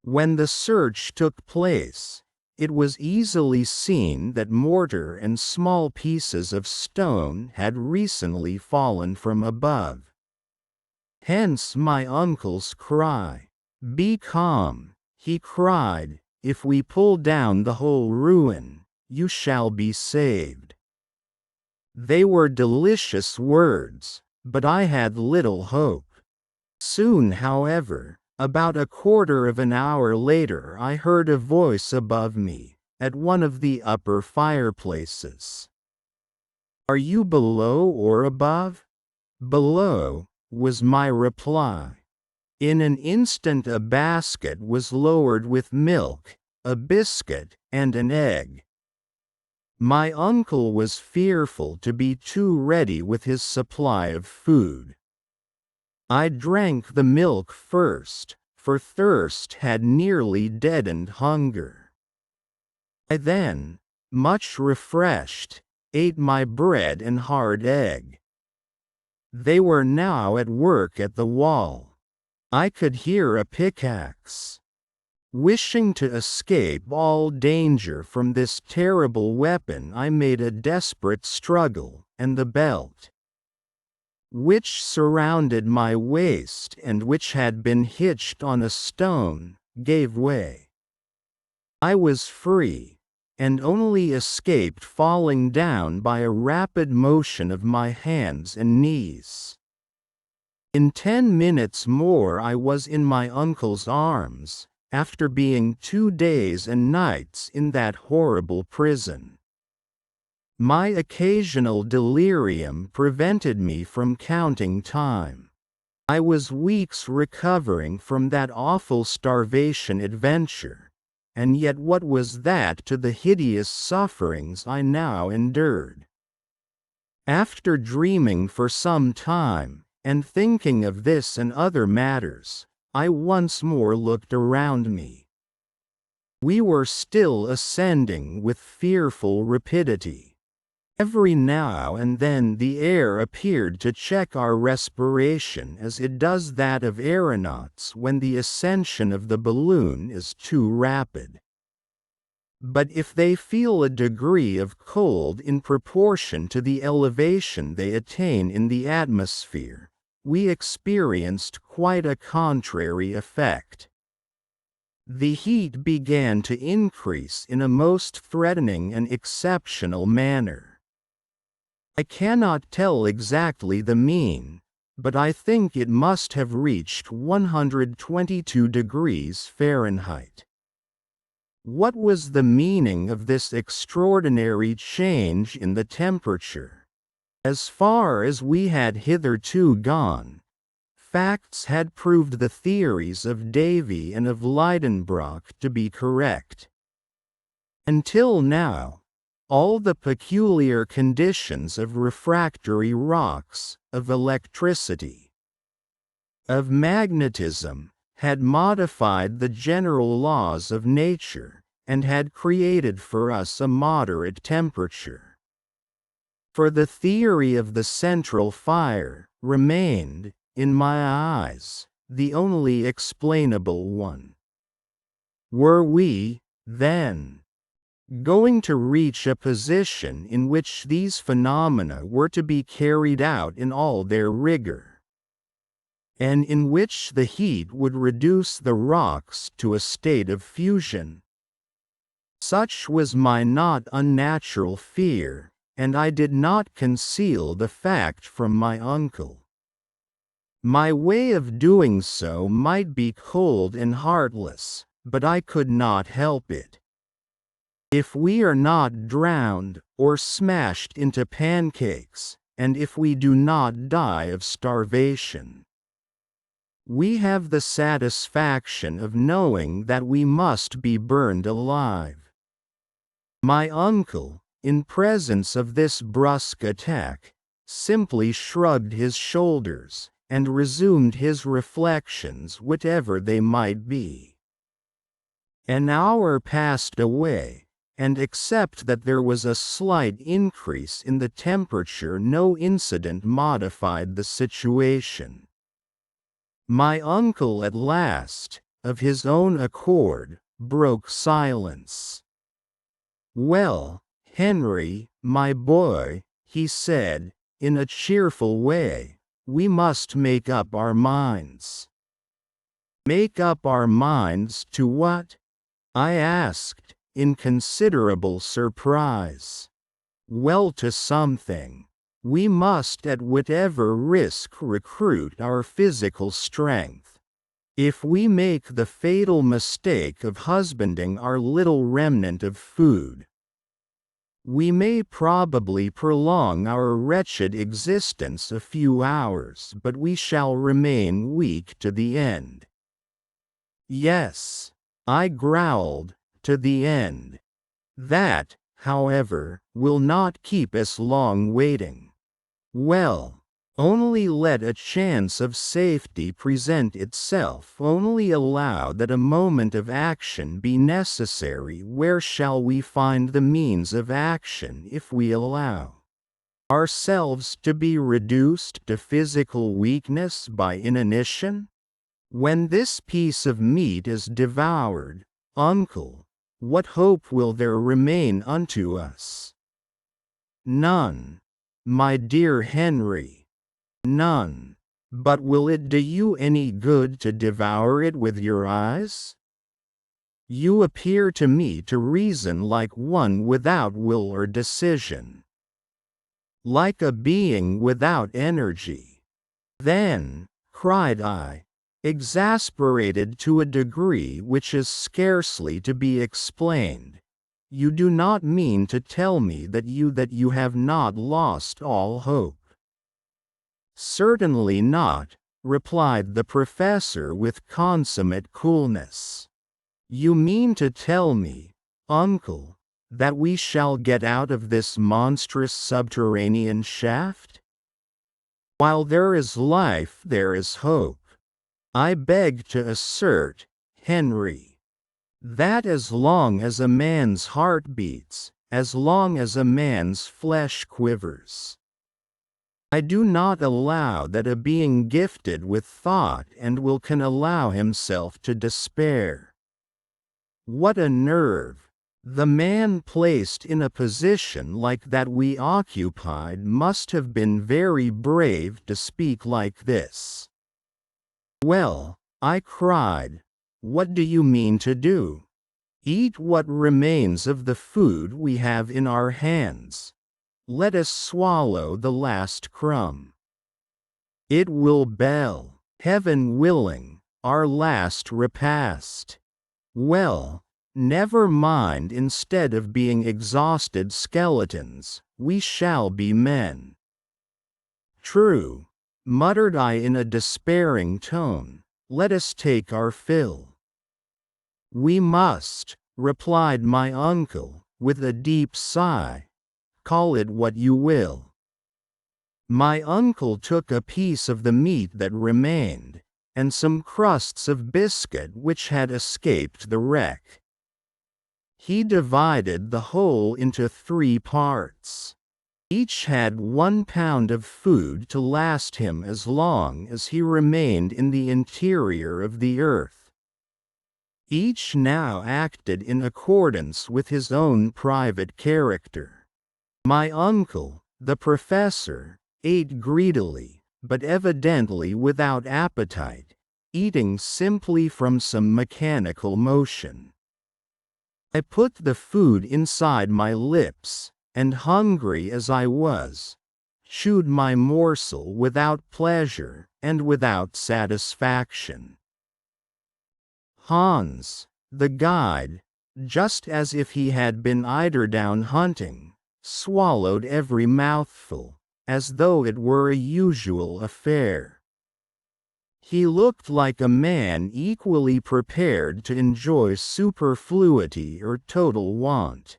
When the search took place, it was easily seen that mortar and small pieces of stone had recently fallen from above. Hence my uncle's cry. "Be calm," he cried, "if we pull down the whole ruin, you shall be saved." They were delicious words, but I had little hope. Soon, however, about a quarter of an hour later, I heard a voice above me, at one of the upper fireplaces. "Are you below or above?" "Below," was my reply. In an instant a basket was lowered with milk, a biscuit, and an egg. My uncle was fearful to be too ready with his supply of food. I drank the milk first, for thirst had nearly deadened hunger. I then, much refreshed, ate my bread and hard egg. They were now at work at the wall. I could hear a pickaxe. Wishing to escape all danger from this terrible weapon, I made a desperate struggle, and the belt, which surrounded my waist and which had been hitched on a stone, gave way. I was free, and only escaped falling down by a rapid motion of my hands and knees. In 10 minutes more I was in my uncle's arms, after being 2 days and nights in that horrible prison. My occasional delirium prevented me from counting time. I was weeks recovering from that awful starvation adventure, and yet what was that to the hideous sufferings I now endured? After dreaming for some time, and thinking of this and other matters, I once more looked around me. We were still ascending with fearful rapidity. Every now and then the air appeared to check our respiration as it does that of aeronauts when the ascension of the balloon is too rapid. But if they feel a degree of cold in proportion to the elevation they attain in the atmosphere, we experienced quite a contrary effect. The heat began to increase in a most threatening and exceptional manner. I cannot tell exactly the mean, but I think it must have reached 122 degrees Fahrenheit. What was the meaning of this extraordinary change in the temperature? As far as we had hitherto gone, facts had proved the theories of Davy and of Lidenbrock to be correct. Until now, all the peculiar conditions of refractory rocks, of electricity, of magnetism, had modified the general laws of nature, and had created for us a moderate temperature. For the theory of the central fire remained, in my eyes, the only explainable one. Were we, then, going to reach a position in which these phenomena were to be carried out in all their rigor, and in which the heat would reduce the rocks to a state of fusion? Such was my not unnatural fear, and I did not conceal the fact from my uncle. My way of doing so might be cold and heartless, but I could not help it. If we are not drowned, or smashed into pancakes, and if we do not die of starvation, we have the satisfaction of knowing that we must be burned alive. My uncle, in presence of this brusque attack, simply shrugged his shoulders, and resumed his reflections, whatever they might be. An hour passed away, and except that there was a slight increase in the temperature, no incident modified the situation. My uncle at last, of his own accord, broke silence. "Well, Henry, my boy," he said, in a cheerful way, "we must make up our minds." "Make up our minds to what?" I asked, in considerable surprise. "Well, to something. We must at whatever risk recruit our physical strength. If we make the fatal mistake of husbanding our little remnant of food, we may probably prolong our wretched existence a few hours, but we shall remain weak to the end." "Yes," I growled, "to the end. That, however, will not keep us long waiting. Well, only let a chance of safety present itself, only allow that a moment of action be necessary. Where shall we find the means of action if we allow ourselves to be reduced to physical weakness by inanition? When this piece of meat is devoured, uncle, what hope will there remain unto us?" "None, my dear Henry, none. But will it do you any good to devour it with your eyes? You appear to me to reason like one without will or decision, like a being without energy." "Then," cried I, exasperated to a degree which is scarcely to be explained, "you do not mean to tell me that you have not lost all hope?" "Certainly not," replied the professor with consummate coolness. "You mean to tell me, uncle, that we shall get out of this monstrous subterranean shaft? While there is life there is hope. I beg to assert, Henry, that as long as a man's heart beats, as long as a man's flesh quivers, I do not allow that a being gifted with thought and will can allow himself to despair. What a nerve! The man placed in a position like that we occupied must have been very brave to speak like this." "Well," I cried, "what do you mean to do? Eat what remains of the food we have in our hands. Let us swallow the last crumb. It will bell, heaven willing, our last repast. Well, never mind, instead of being exhausted skeletons, we shall be men." "True," muttered I in a despairing tone, "let us take our fill." "We must," replied my uncle, with a deep sigh, "call it what you will." My uncle took a piece of the meat that remained, and some crusts of biscuit which had escaped the wreck. He divided the whole into 3 parts. Each had 1 pound of food to last him as long as he remained in the interior of the earth. Each now acted in accordance with his own private character. My uncle, the professor, ate greedily, but evidently without appetite, eating simply from some mechanical motion. I put the food inside my lips, and hungry as I was, chewed my morsel without pleasure and without satisfaction. Hans, the guide, just as if he had been eiderdown hunting, swallowed every mouthful, as though it were a usual affair. He looked like a man equally prepared to enjoy superfluity or total want.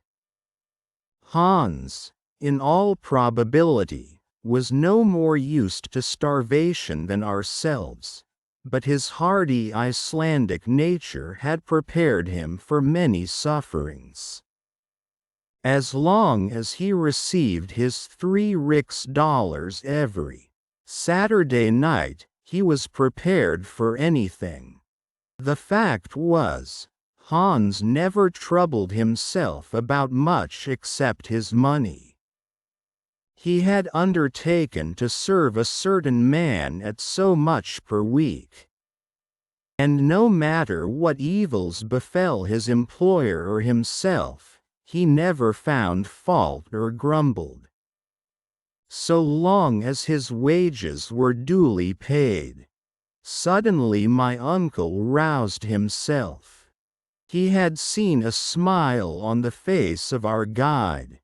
Hans, in all probability, was no more used to starvation than ourselves, but his hardy Icelandic nature had prepared him for many sufferings. As long as he received his 3 Riksdaler every Saturday night, he was prepared for anything. The fact was, Hans never troubled himself about much except his money. He had undertaken to serve a certain man at so much per week. And no matter what evils befell his employer or himself, he never found fault or grumbled. So long as his wages were duly paid. Suddenly my uncle roused himself. He had seen a smile on the face of our guide.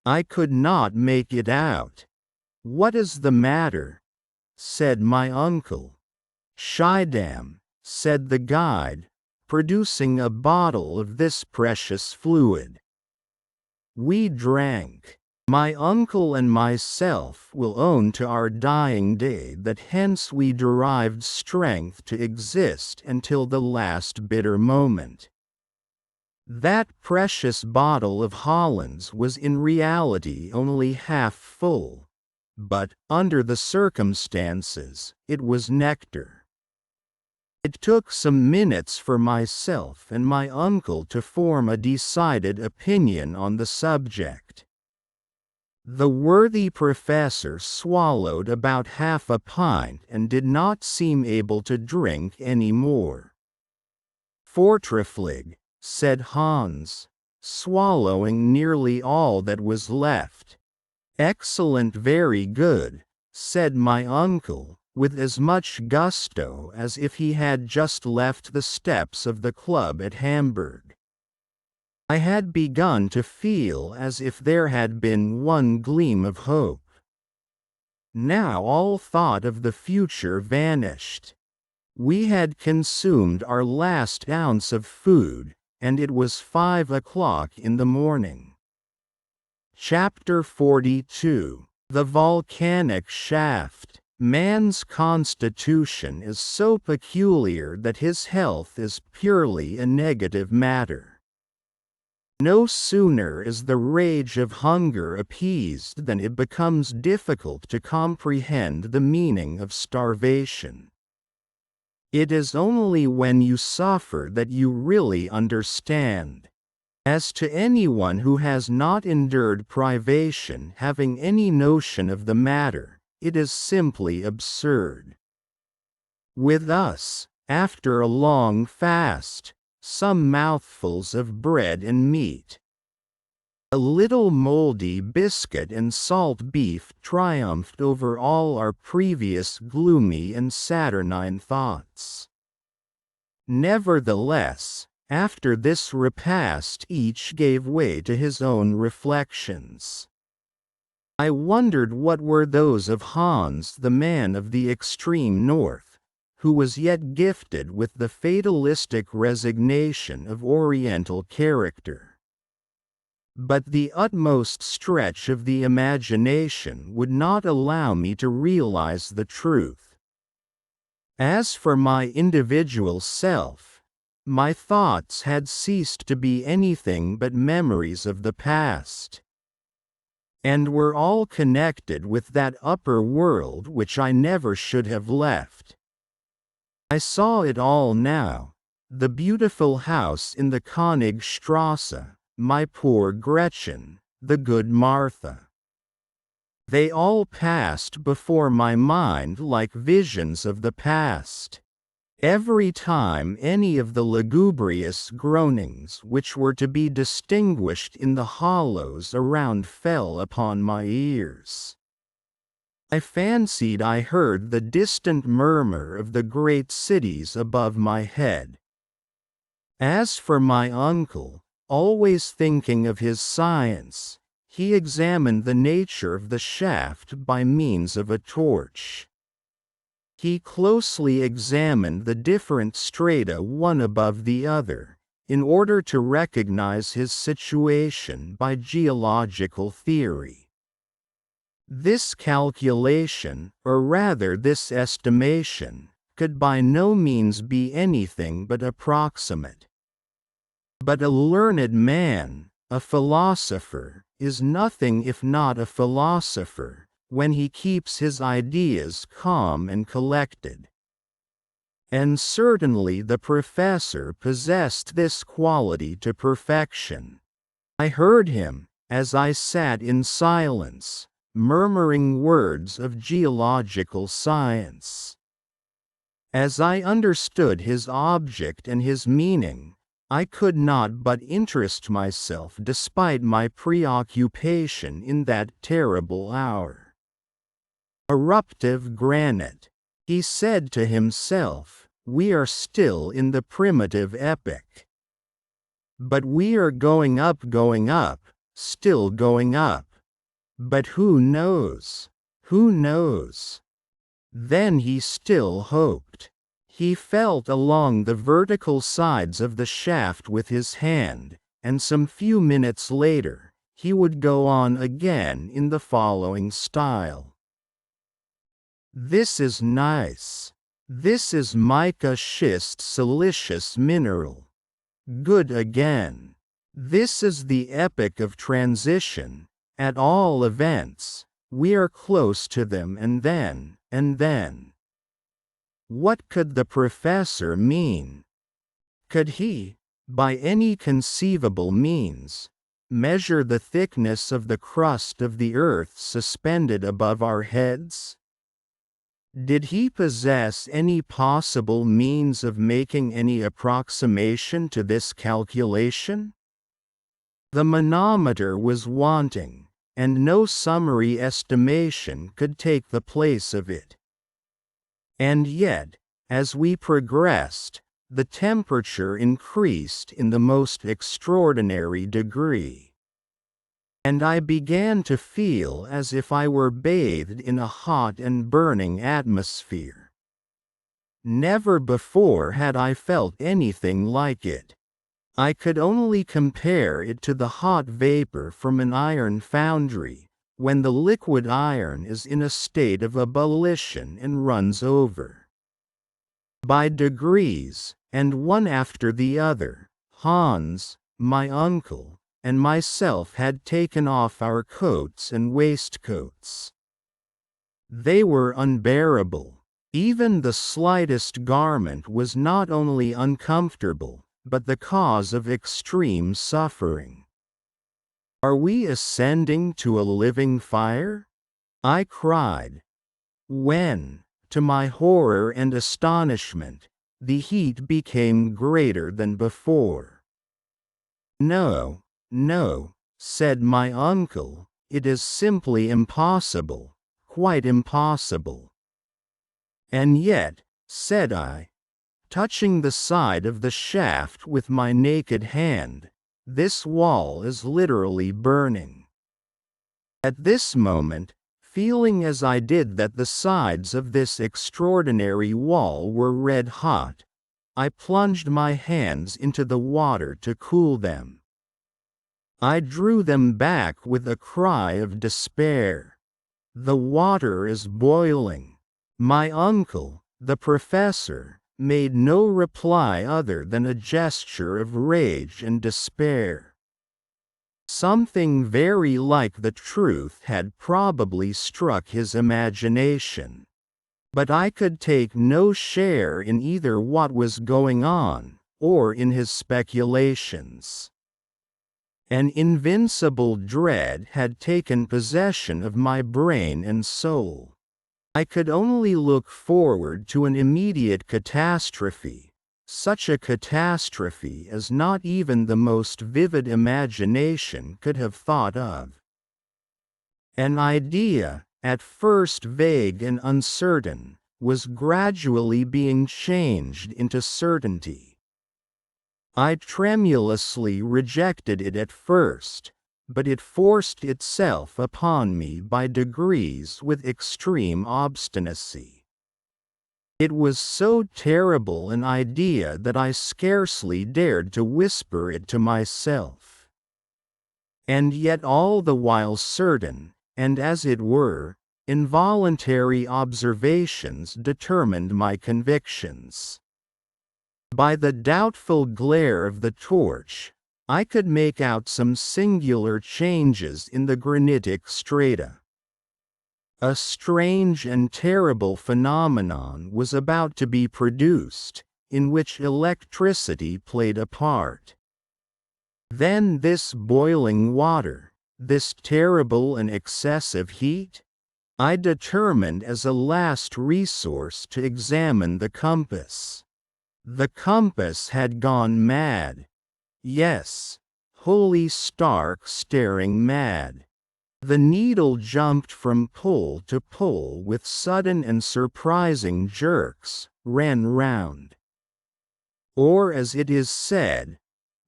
I could not make it out. "What is the matter?" said my uncle. "Schiedam," said the guide, producing a bottle of this precious fluid. We drank. My uncle and myself will own to our dying day that hence we derived strength to exist until the last bitter moment. That precious bottle of Hollands was in reality only half full, but, under the circumstances, it was nectar. It took some minutes for myself and my uncle to form a decided opinion on the subject. The worthy professor swallowed about half a pint and did not seem able to drink any more. "Fortreffelig," said Hans, swallowing nearly all that was left. "Excellent, very good," said my uncle, with as much gusto as if he had just left the steps of the club at Hamburg. I had begun to feel as if there had been one gleam of hope. Now all thought of the future vanished. We had consumed our last ounce of food, and it was 5 o'clock in the morning. Chapter 42. The Volcanic Shaft. Man's constitution is so peculiar that his health is purely a negative matter. No sooner is the rage of hunger appeased than it becomes difficult to comprehend the meaning of starvation. It is only when you suffer that you really understand. As to anyone who has not endured privation having any notion of the matter, it is simply absurd. With us, after a long fast, some mouthfuls of bread and meat, a little mouldy biscuit and salt beef triumphed over all our previous gloomy and saturnine thoughts. Nevertheless, after this repast each gave way to his own reflections. I wondered what were those of Hans, the man of the extreme north, who was yet gifted with the fatalistic resignation of Oriental character. But the utmost stretch of the imagination would not allow me to realize the truth. As for my individual self, my thoughts had ceased to be anything but memories of the past, and were all connected with that upper world which I never should have left. I saw it all now, the beautiful house in the Königstrasse, my poor Gretchen, the good Martha. They all passed before my mind like visions of the past. Every time any of the lugubrious groanings which were to be distinguished in the hollows around fell upon my ears, I fancied I heard the distant murmur of the great cities above my head. As for my uncle, always thinking of his science, he examined the nature of the shaft by means of a torch. He closely examined the different strata one above the other, in order to recognize his situation by geological theory. This calculation, or rather this estimation, could by no means be anything but approximate. But a learned man, a philosopher, is nothing if not a philosopher, when he keeps his ideas calm and collected. And certainly the professor possessed this quality to perfection. I heard him, as I sat in silence, murmuring words of geological science. As I understood his object and his meaning, I could not but interest myself despite my preoccupation in that terrible hour. Eruptive granite, he said to himself, we are still in the primitive epoch. But we are going up, still going up. But who knows? Who knows? Then he still hoped. He felt along the vertical sides of the shaft with his hand, and some few minutes later, he would go on again in the following style. This is nice. This is mica schist silicious mineral. Good again. This is the epoch of transition. At all events, we are close to them and then. What could the professor mean? Could he, by any conceivable means, measure the thickness of the crust of the earth suspended above our heads? Did he possess any possible means of making any approximation to this calculation? The manometer was wanting, and no summary estimation could take the place of it. And yet, as we progressed, the temperature increased in the most extraordinary degree. And I began to feel as if I were bathed in a hot and burning atmosphere. Never before had I felt anything like it. I could only compare it to the hot vapor from an iron foundry, when the liquid iron is in a state of ebullition and runs over. By degrees, and one after the other, Hans, my uncle, and myself had taken off our coats and waistcoats. They were unbearable. Even the slightest garment was not only uncomfortable, but the cause of extreme suffering. Are we ascending to a living fire? I cried. When, to my horror and astonishment, the heat became greater than before. No, no, said my uncle, it is simply impossible, quite impossible. And yet, said I, touching the side of the shaft with my naked hand, this wall is literally burning. At this moment, feeling as I did that the sides of this extraordinary wall were red hot, I plunged my hands into the water to cool them. I drew them back with a cry of despair. The water is boiling. My uncle, the professor, made no reply other than a gesture of rage and despair. Something very like the truth had probably struck his imagination. But I could take no share in either what was going on, or in his speculations. An invincible dread had taken possession of my brain and soul. I could only look forward to an immediate catastrophe, such a catastrophe as not even the most vivid imagination could have thought of. An idea, at first vague and uncertain, was gradually being changed into certainty. I tremulously rejected it at first, but it forced itself upon me by degrees with extreme obstinacy. It was so terrible an idea that I scarcely dared to whisper it to myself. And yet all the while certain, and as it were, involuntary observations determined my convictions. By the doubtful glare of the torch, I could make out some singular changes in the granitic strata. A strange and terrible phenomenon was about to be produced, in which electricity played a part. Then this boiling water, this terrible and excessive heat? I determined as a last resource to examine the compass. The compass had gone mad. Yes, wholly stark staring mad. The needle jumped from pole to pole with sudden and surprising jerks, ran round. Or as it is said,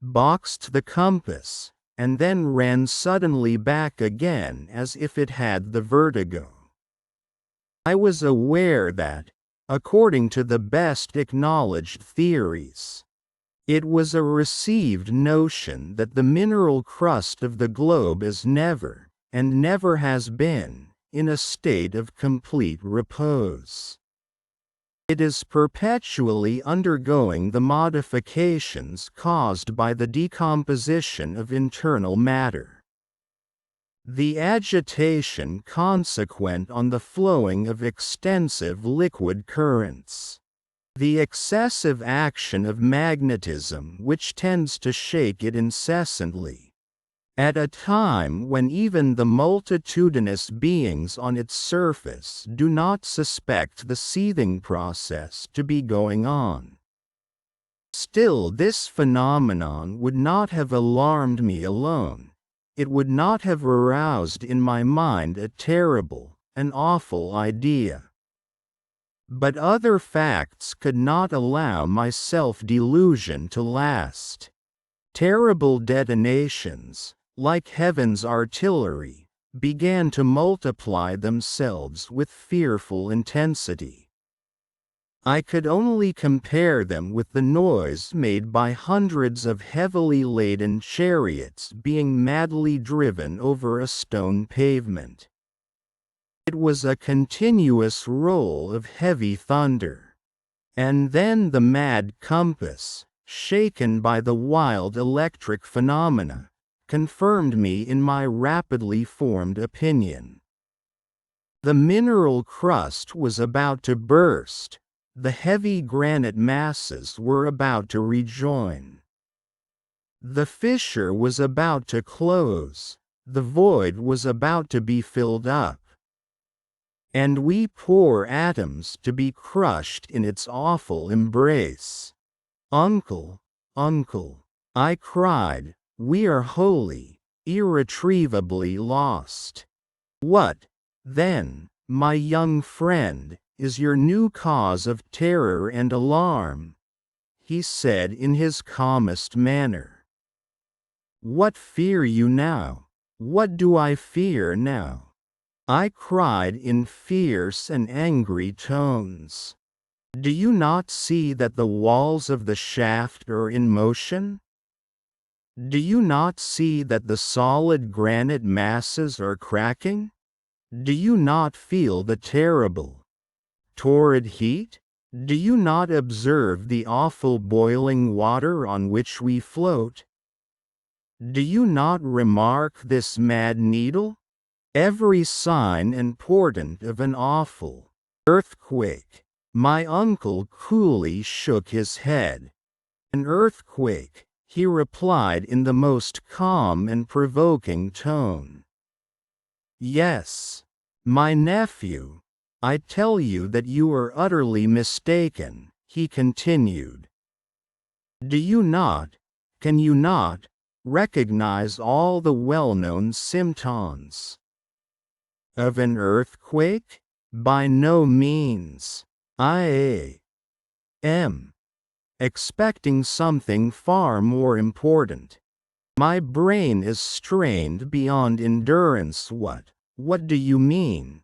boxed the compass, and then ran suddenly back again as if it had the vertigo. I was aware that, according to the best acknowledged theories, it was a received notion that the mineral crust of the globe is never, and never has been, in a state of complete repose. It is perpetually undergoing the modifications caused by the decomposition of internal matter. The agitation consequent on the flowing of extensive liquid currents. The excessive action of magnetism which tends to shake it incessantly, at a time when even the multitudinous beings on its surface do not suspect the seething process to be going on. Still, this phenomenon would not have alarmed me alone. It would not have aroused in my mind a terrible, an awful idea. But other facts could not allow my self-delusion to last. Terrible detonations, like heaven's artillery, began to multiply themselves with fearful intensity. I could only compare them with the noise made by hundreds of heavily laden chariots being madly driven over a stone pavement. It was a continuous roll of heavy thunder. And then the mad compass, shaken by the wild electric phenomena, confirmed me in my rapidly formed opinion. The mineral crust was about to burst. The heavy granite masses were about to rejoin. The fissure was about to close, the void was about to be filled up. And we poor atoms to be crushed in its awful embrace. Uncle, uncle, I cried, we are wholly, irretrievably lost. What, then, my young friend, is your new cause of terror and alarm? He said in his calmest manner. What fear you now? What do I fear now? I cried in fierce and angry tones. Do you not see that the walls of the shaft are in motion? Do you not see that the solid granite masses are cracking? Do you not feel the terrible, torrid heat? Do you not observe the awful boiling water on which we float? Do you not remark this mad needle? Every sign and portent of an awful earthquake. My uncle coolly shook his head. An earthquake, he replied in the most calm and provoking tone. Yes, my nephew, I tell you that you are utterly mistaken, he continued. Do you not, can you not, recognize all the well-known symptoms of an earthquake? By no means. I am expecting something far more important. My brain is strained beyond endurance. What do you mean?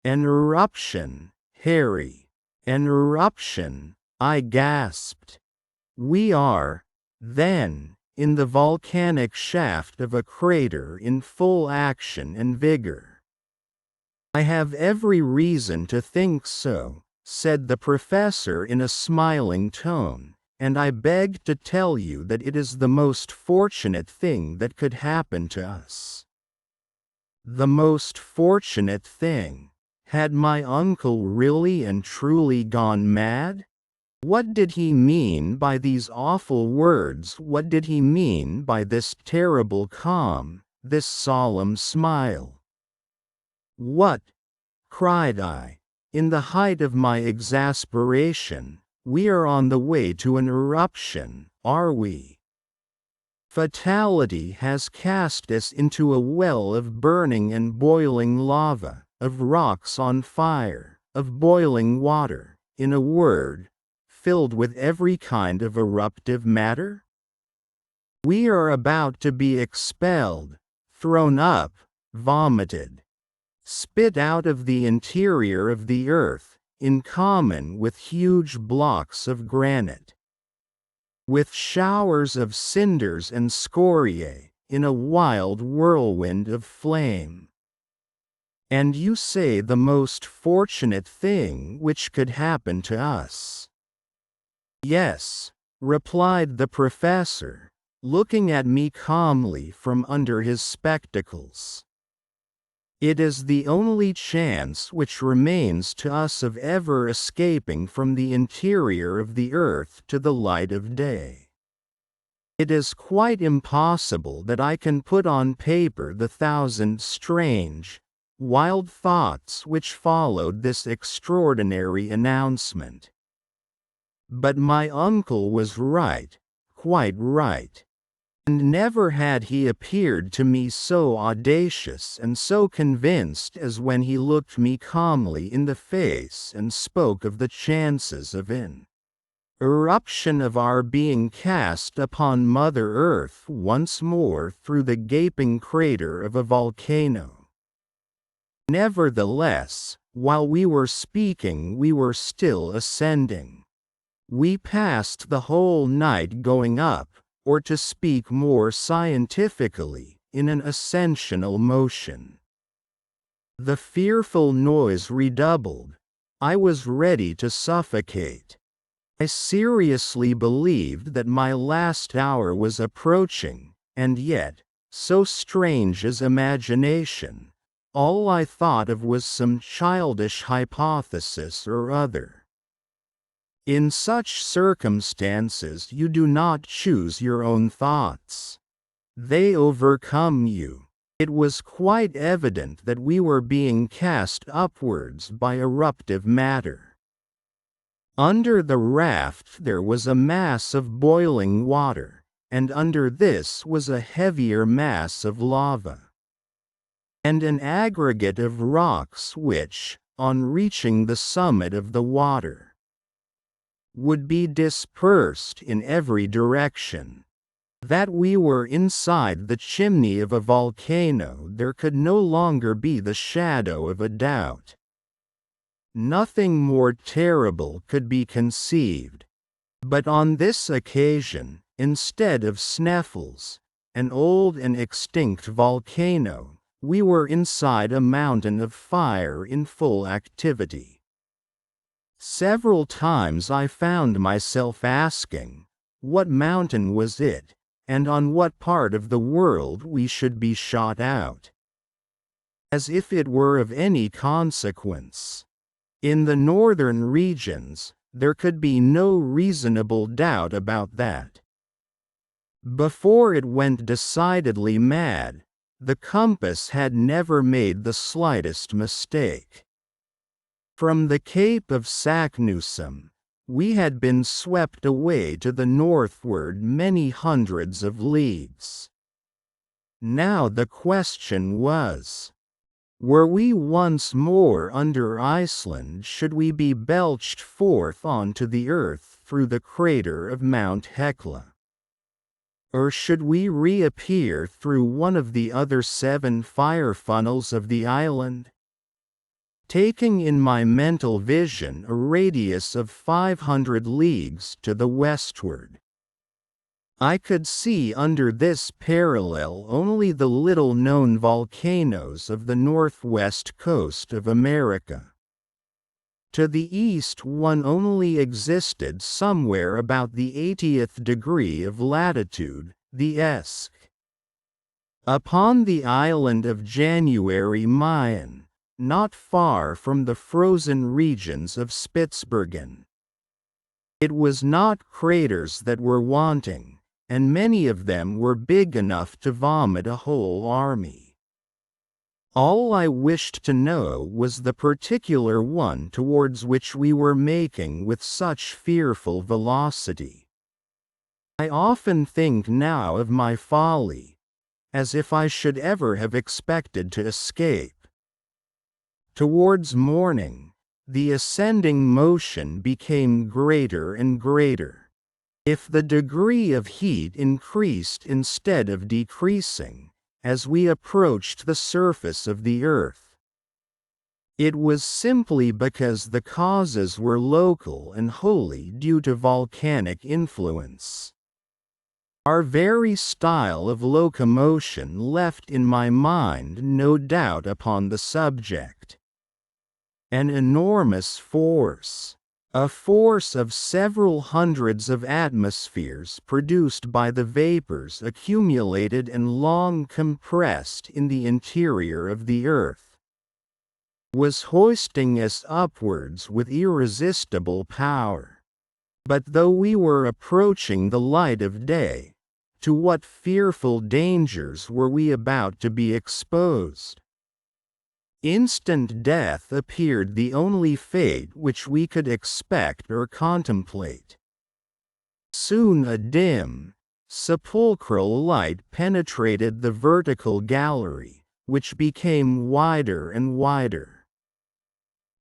An eruption, Harry. An eruption, I gasped. We are, then, in the volcanic shaft of a crater in full action and vigor. I have every reason to think so, said the professor in a smiling tone, and I beg to tell you that it is the most fortunate thing that could happen to us. The most fortunate thing. Had my uncle really and truly gone mad? What did he mean by these awful words? What did he mean by this terrible calm, this solemn smile? What? Cried I, in the height of my exasperation. We are on the way to an eruption, are we? Fatality has cast us into a well of burning and boiling lava, of rocks on fire, of boiling water, in a word, filled with every kind of eruptive matter? We are about to be expelled, thrown up, vomited, spit out of the interior of the earth, in common with huge blocks of granite, with showers of cinders and scoriae, in a wild whirlwind of flame. And you say the most fortunate thing which could happen to us. Yes, replied the professor, looking at me calmly from under his spectacles. It is the only chance which remains to us of ever escaping from the interior of the earth to the light of day. It is quite impossible that I can put on paper the thousand strange, wild thoughts which followed this extraordinary announcement. But my uncle was right, quite right. And never had he appeared to me so audacious and so convinced as when he looked me calmly in the face and spoke of the chances of an eruption, of our being cast upon Mother Earth once more through the gaping crater of a volcano. Nevertheless, while we were speaking, we were still ascending. We passed the whole night going up, or to speak more scientifically, in an ascensional motion. The fearful noise redoubled. I was ready to suffocate. I seriously believed that my last hour was approaching, and yet, so strange is imagination, all I thought of was some childish hypothesis or other. In such circumstances you do not choose your own thoughts. They overcome you. It was quite evident that we were being cast upwards by eruptive matter. Under the raft there was a mass of boiling water, and under this was a heavier mass of lava, and an aggregate of rocks which, on reaching the summit of the water, would be dispersed in every direction. That we were inside the chimney of a volcano there could no longer be the shadow of a doubt. Nothing more terrible could be conceived. But on this occasion, instead of Sneffels, an old and extinct volcano, we were inside a mountain of fire in full activity. Several times I found myself asking, what mountain was it, and on what part of the world we should be shot out? As if it were of any consequence. In the northern regions, there could be no reasonable doubt about that. Before it went decidedly mad, the compass had never made the slightest mistake. From the Cape of Saknussemm, we had been swept away to the northward many hundreds of leagues. Now the question was, were we once more under Iceland? Should we be belched forth onto the earth through the crater of Mount Hekla? Or should we reappear through one of the other 7 fire funnels of the island? Taking in my mental vision a radius of 500 leagues to the westward, I could see under this parallel only the little-known volcanoes of the northwest coast of America. To the east one only existed somewhere about the 80th degree of latitude, the Esk. Upon the island of January Mayen, not far from the frozen regions of Spitsbergen. It was not craters that were wanting, and many of them were big enough to vomit a whole army. All I wished to know was the particular one towards which we were making with such fearful velocity. I often think now of my folly, as if I should ever have expected to escape. Towards morning, the ascending motion became greater and greater. If the degree of heat increased instead of decreasing, as we approached the surface of the earth, it was simply because the causes were local and wholly due to volcanic influence. Our very style of locomotion left in my mind no doubt upon the subject. An enormous force, a force of several hundreds of atmospheres produced by the vapors accumulated and long compressed in the interior of the earth, was hoisting us upwards with irresistible power. But though we were approaching the light of day, to what fearful dangers were we about to be exposed? Instant death appeared the only fate which we could expect or contemplate. Soon a dim, sepulchral light penetrated the vertical gallery, which became wider and wider.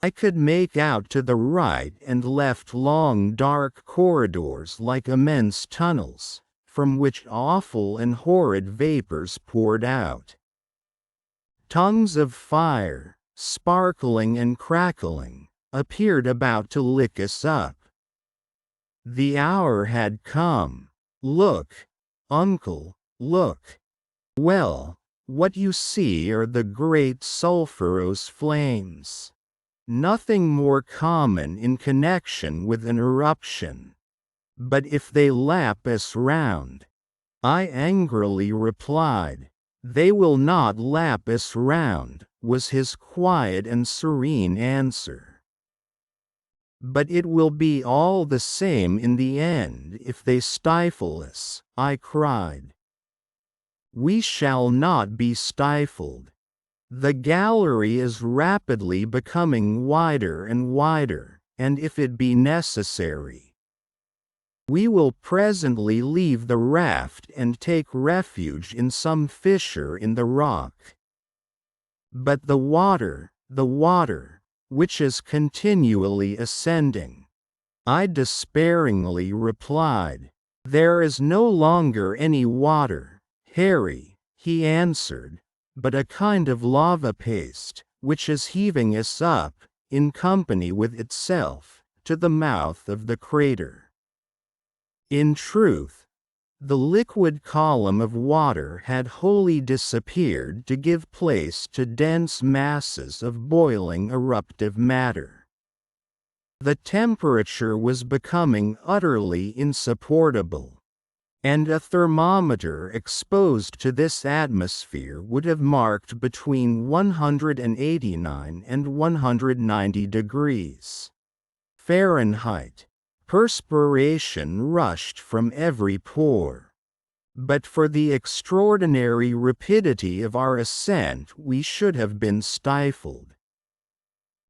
I could make out to the right and left long dark corridors like immense tunnels, from which awful and horrid vapors poured out. Tongues of fire, sparkling and crackling, appeared about to lick us up. The hour had come. Look, uncle, look. Well, what you see are the great sulphurous flames. Nothing more common in connection with an eruption. But if they lap us round, I angrily replied, they will not lap us round, was his quiet and serene answer. But it will be all the same in the end if they stifle us, I cried. We shall not be stifled. The gallery is rapidly becoming wider and wider, and if it be necessary, we will presently leave the raft and take refuge in some fissure in the rock. But the water, which is continually ascending, I despairingly replied. There is no longer any water, Harry, he answered, but a kind of lava paste, which is heaving us up, in company with itself, to the mouth of the crater. In truth, the liquid column of water had wholly disappeared to give place to dense masses of boiling eruptive matter. The temperature was becoming utterly insupportable, and a thermometer exposed to this atmosphere would have marked between 189 and 190 degrees Fahrenheit. Perspiration rushed from every pore. But for the extraordinary rapidity of our ascent we should have been stifled.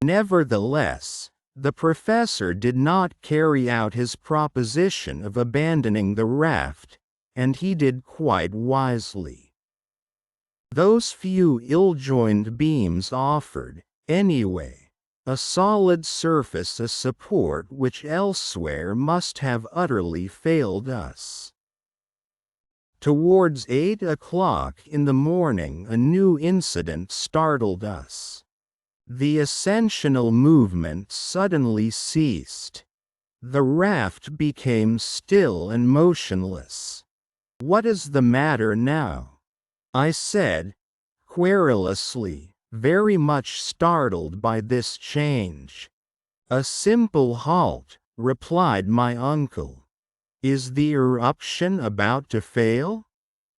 Nevertheless, the professor did not carry out his proposition of abandoning the raft, and he did quite wisely. Those few ill-joined beams offered, anyway, a solid surface, a support which elsewhere must have utterly failed us. Towards 8 o'clock in the morning a new incident startled us. The ascensional movement suddenly ceased. The raft became still and motionless. "What is the matter now?" I said, querulously, very much startled by this change. "A simple halt," replied my uncle. "Is the eruption about to fail?"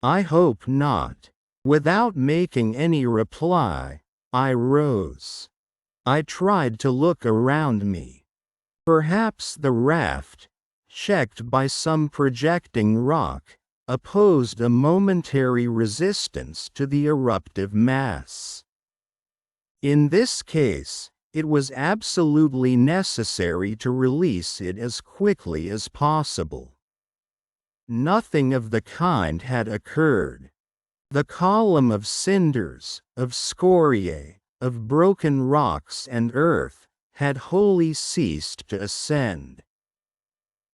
"I hope not." Without making any reply, I rose. I tried to look around me. Perhaps the raft, checked by some projecting rock, opposed a momentary resistance to the eruptive mass. In this case, it was absolutely necessary to release it as quickly as possible. Nothing of the kind had occurred. The column of cinders, of scoriae, of broken rocks and earth, had wholly ceased to ascend.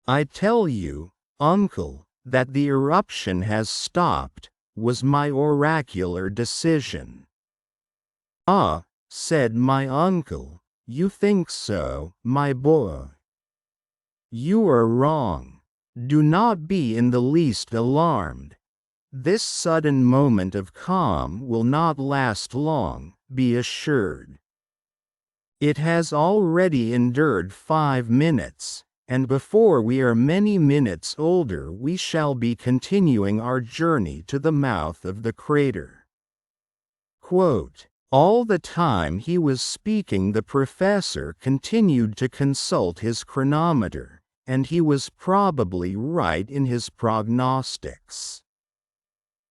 "I tell you, uncle, that the eruption has stopped," was my oracular decision. "Ah," said my uncle, "you think so, my boy. You are wrong. Do not be in the least alarmed. This sudden moment of calm will not last long, be assured. It has already endured 5 minutes, and before we are many minutes older we shall be continuing our journey to the mouth of the crater." Quote, all the time he was speaking the professor continued to consult his chronometer, and he was probably right in his prognostics.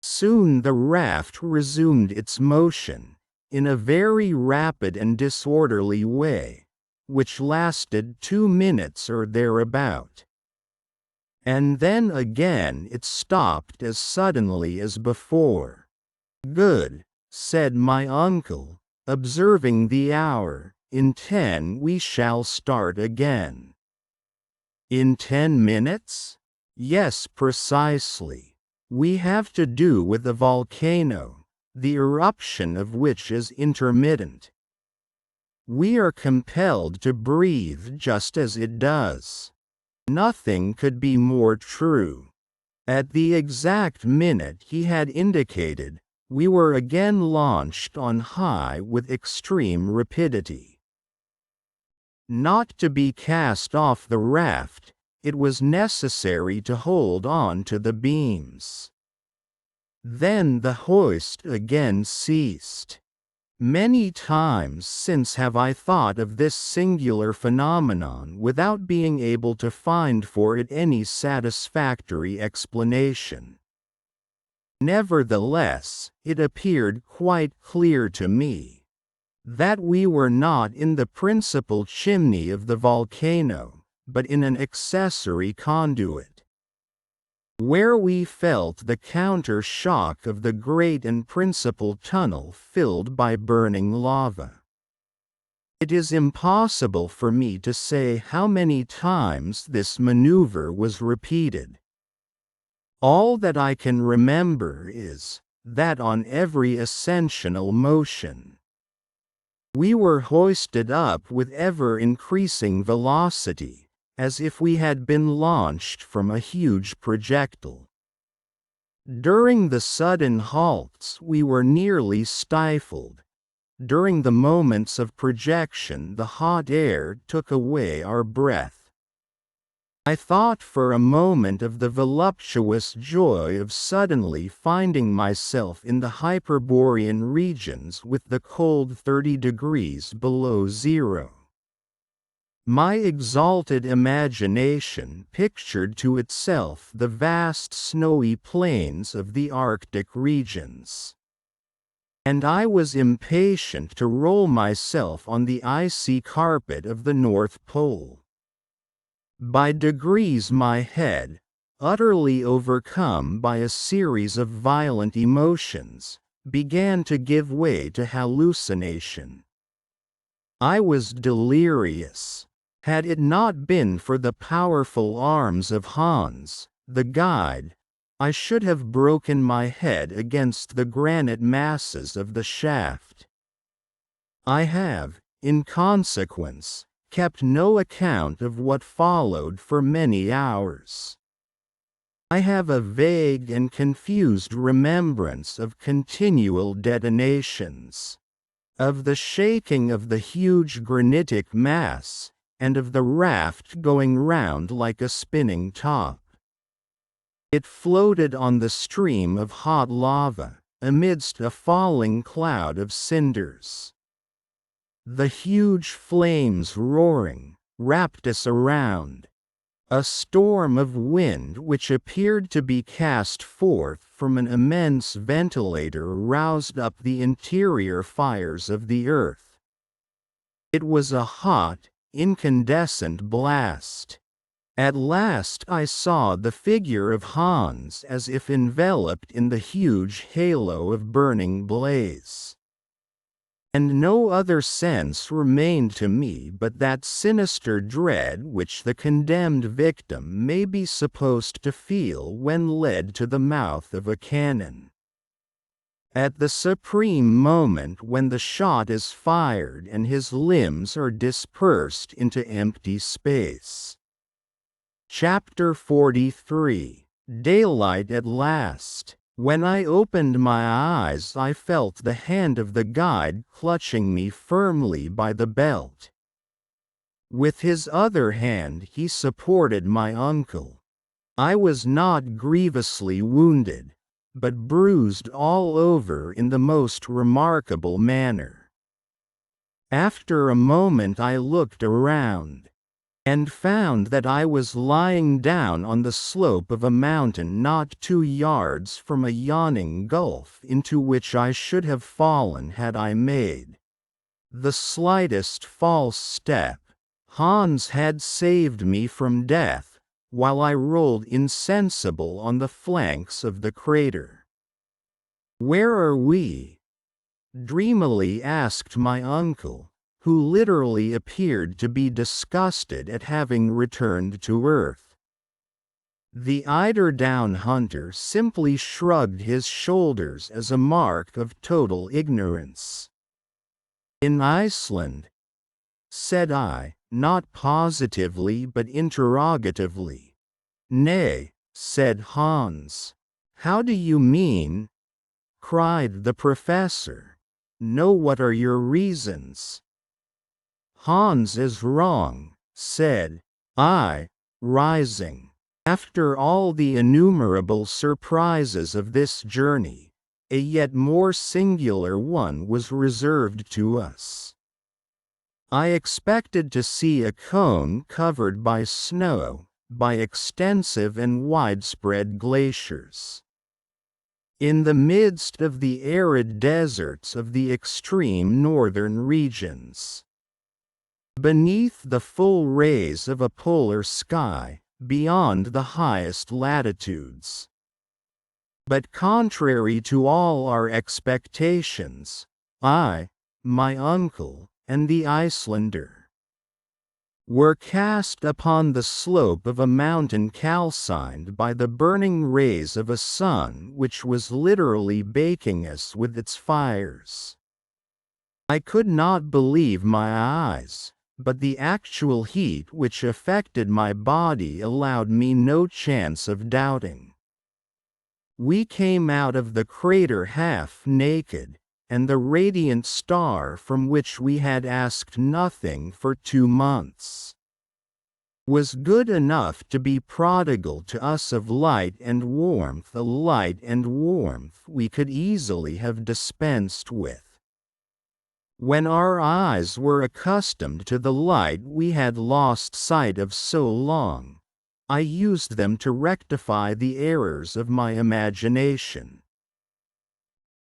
Soon the raft resumed its motion, in a very rapid and disorderly way, which lasted 2 minutes or thereabout. And then again it stopped as suddenly as before. "Good," said my uncle, observing the hour, "in 10 we shall start again." "In 10 minutes?" "Yes, precisely. We have to do with a volcano, the eruption of which is intermittent. We are compelled to breathe just as it does." Nothing could be more true. At the exact minute he had indicated, we were again launched on high with extreme rapidity. Not to be cast off the raft, it was necessary to hold on to the beams. Then the hoist again ceased. Many times since have I thought of this singular phenomenon without being able to find for it any satisfactory explanation. Nevertheless, it appeared quite clear to me that we were not in the principal chimney of the volcano, but in an accessory conduit, where we felt the counter-shock of the great and principal tunnel filled by burning lava. It is impossible for me to say how many times this maneuver was repeated. All that I can remember is that on every ascensional motion, we were hoisted up with ever-increasing velocity, as if we had been launched from a huge projectile. During the sudden halts we were nearly stifled. During the moments of projection the hot air took away our breath. I thought for a moment of the voluptuous joy of suddenly finding myself in the Hyperborean regions with the cold 30 degrees below zero. My exalted imagination pictured to itself the vast snowy plains of the Arctic regions. And I was impatient to roll myself on the icy carpet of the North Pole. By degrees my head, utterly overcome by a series of violent emotions, began to give way to hallucination. I was delirious. Had it not been for the powerful arms of Hans, the guide, I should have broken my head against the granite masses of the shaft. I have, in consequence, kept no account of what followed for many hours. I have a vague and confused remembrance of continual detonations, of the shaking of the huge granitic mass, and of the raft going round like a spinning top. It floated on the stream of hot lava, amidst a falling cloud of cinders. The huge flames roaring, wrapped us around. A storm of wind which appeared to be cast forth from an immense ventilator roused up the interior fires of the earth. It was a hot, incandescent blast. At last I saw the figure of Hans as if enveloped in the huge halo of burning blaze. And no other sense remained to me but that sinister dread which the condemned victim may be supposed to feel when led to the mouth of a cannon. At the supreme moment when the shot is fired and his limbs are dispersed into empty space. Chapter 43. Daylight at last. When I opened my eyes I felt the hand of the guide clutching me firmly by the belt. With his other hand he supported my uncle. I was not grievously wounded, but bruised all over in the most remarkable manner. After a moment I looked around, and found that I was lying down on the slope of a mountain not 2 yards from a yawning gulf into which I should have fallen had I made the slightest false step. Hans had saved me from death, while I rolled insensible on the flanks of the crater. "Where are we?" dreamily asked my uncle, who literally appeared to be disgusted at having returned to earth. The eider-down hunter simply shrugged his shoulders as a mark of total ignorance. "In Iceland," said I, not positively but interrogatively. "Nay," said Hans. "How do you mean?" cried the professor. "No, what are your reasons?" "Hans is wrong," said I, rising. After all the innumerable surprises of this journey, a yet more singular one was reserved to us. I expected to see a cone covered by snow, by extensive and widespread glaciers. In the midst of the arid deserts of the extreme northern regions. Beneath the full rays of a polar sky, beyond the highest latitudes. But contrary to all our expectations, I, my uncle, and the Icelander were cast upon the slope of a mountain calcined by the burning rays of a sun which was literally baking us with its fires. I could not believe my eyes, but the actual heat which affected my body allowed me no chance of doubting. We came out of the crater half naked, and the radiant star from which we had asked nothing for 2 months was good enough to be prodigal to us of light and warmth, a light and warmth we could easily have dispensed with. When our eyes were accustomed to the light we had lost sight of so long, I used them to rectify the errors of my imagination.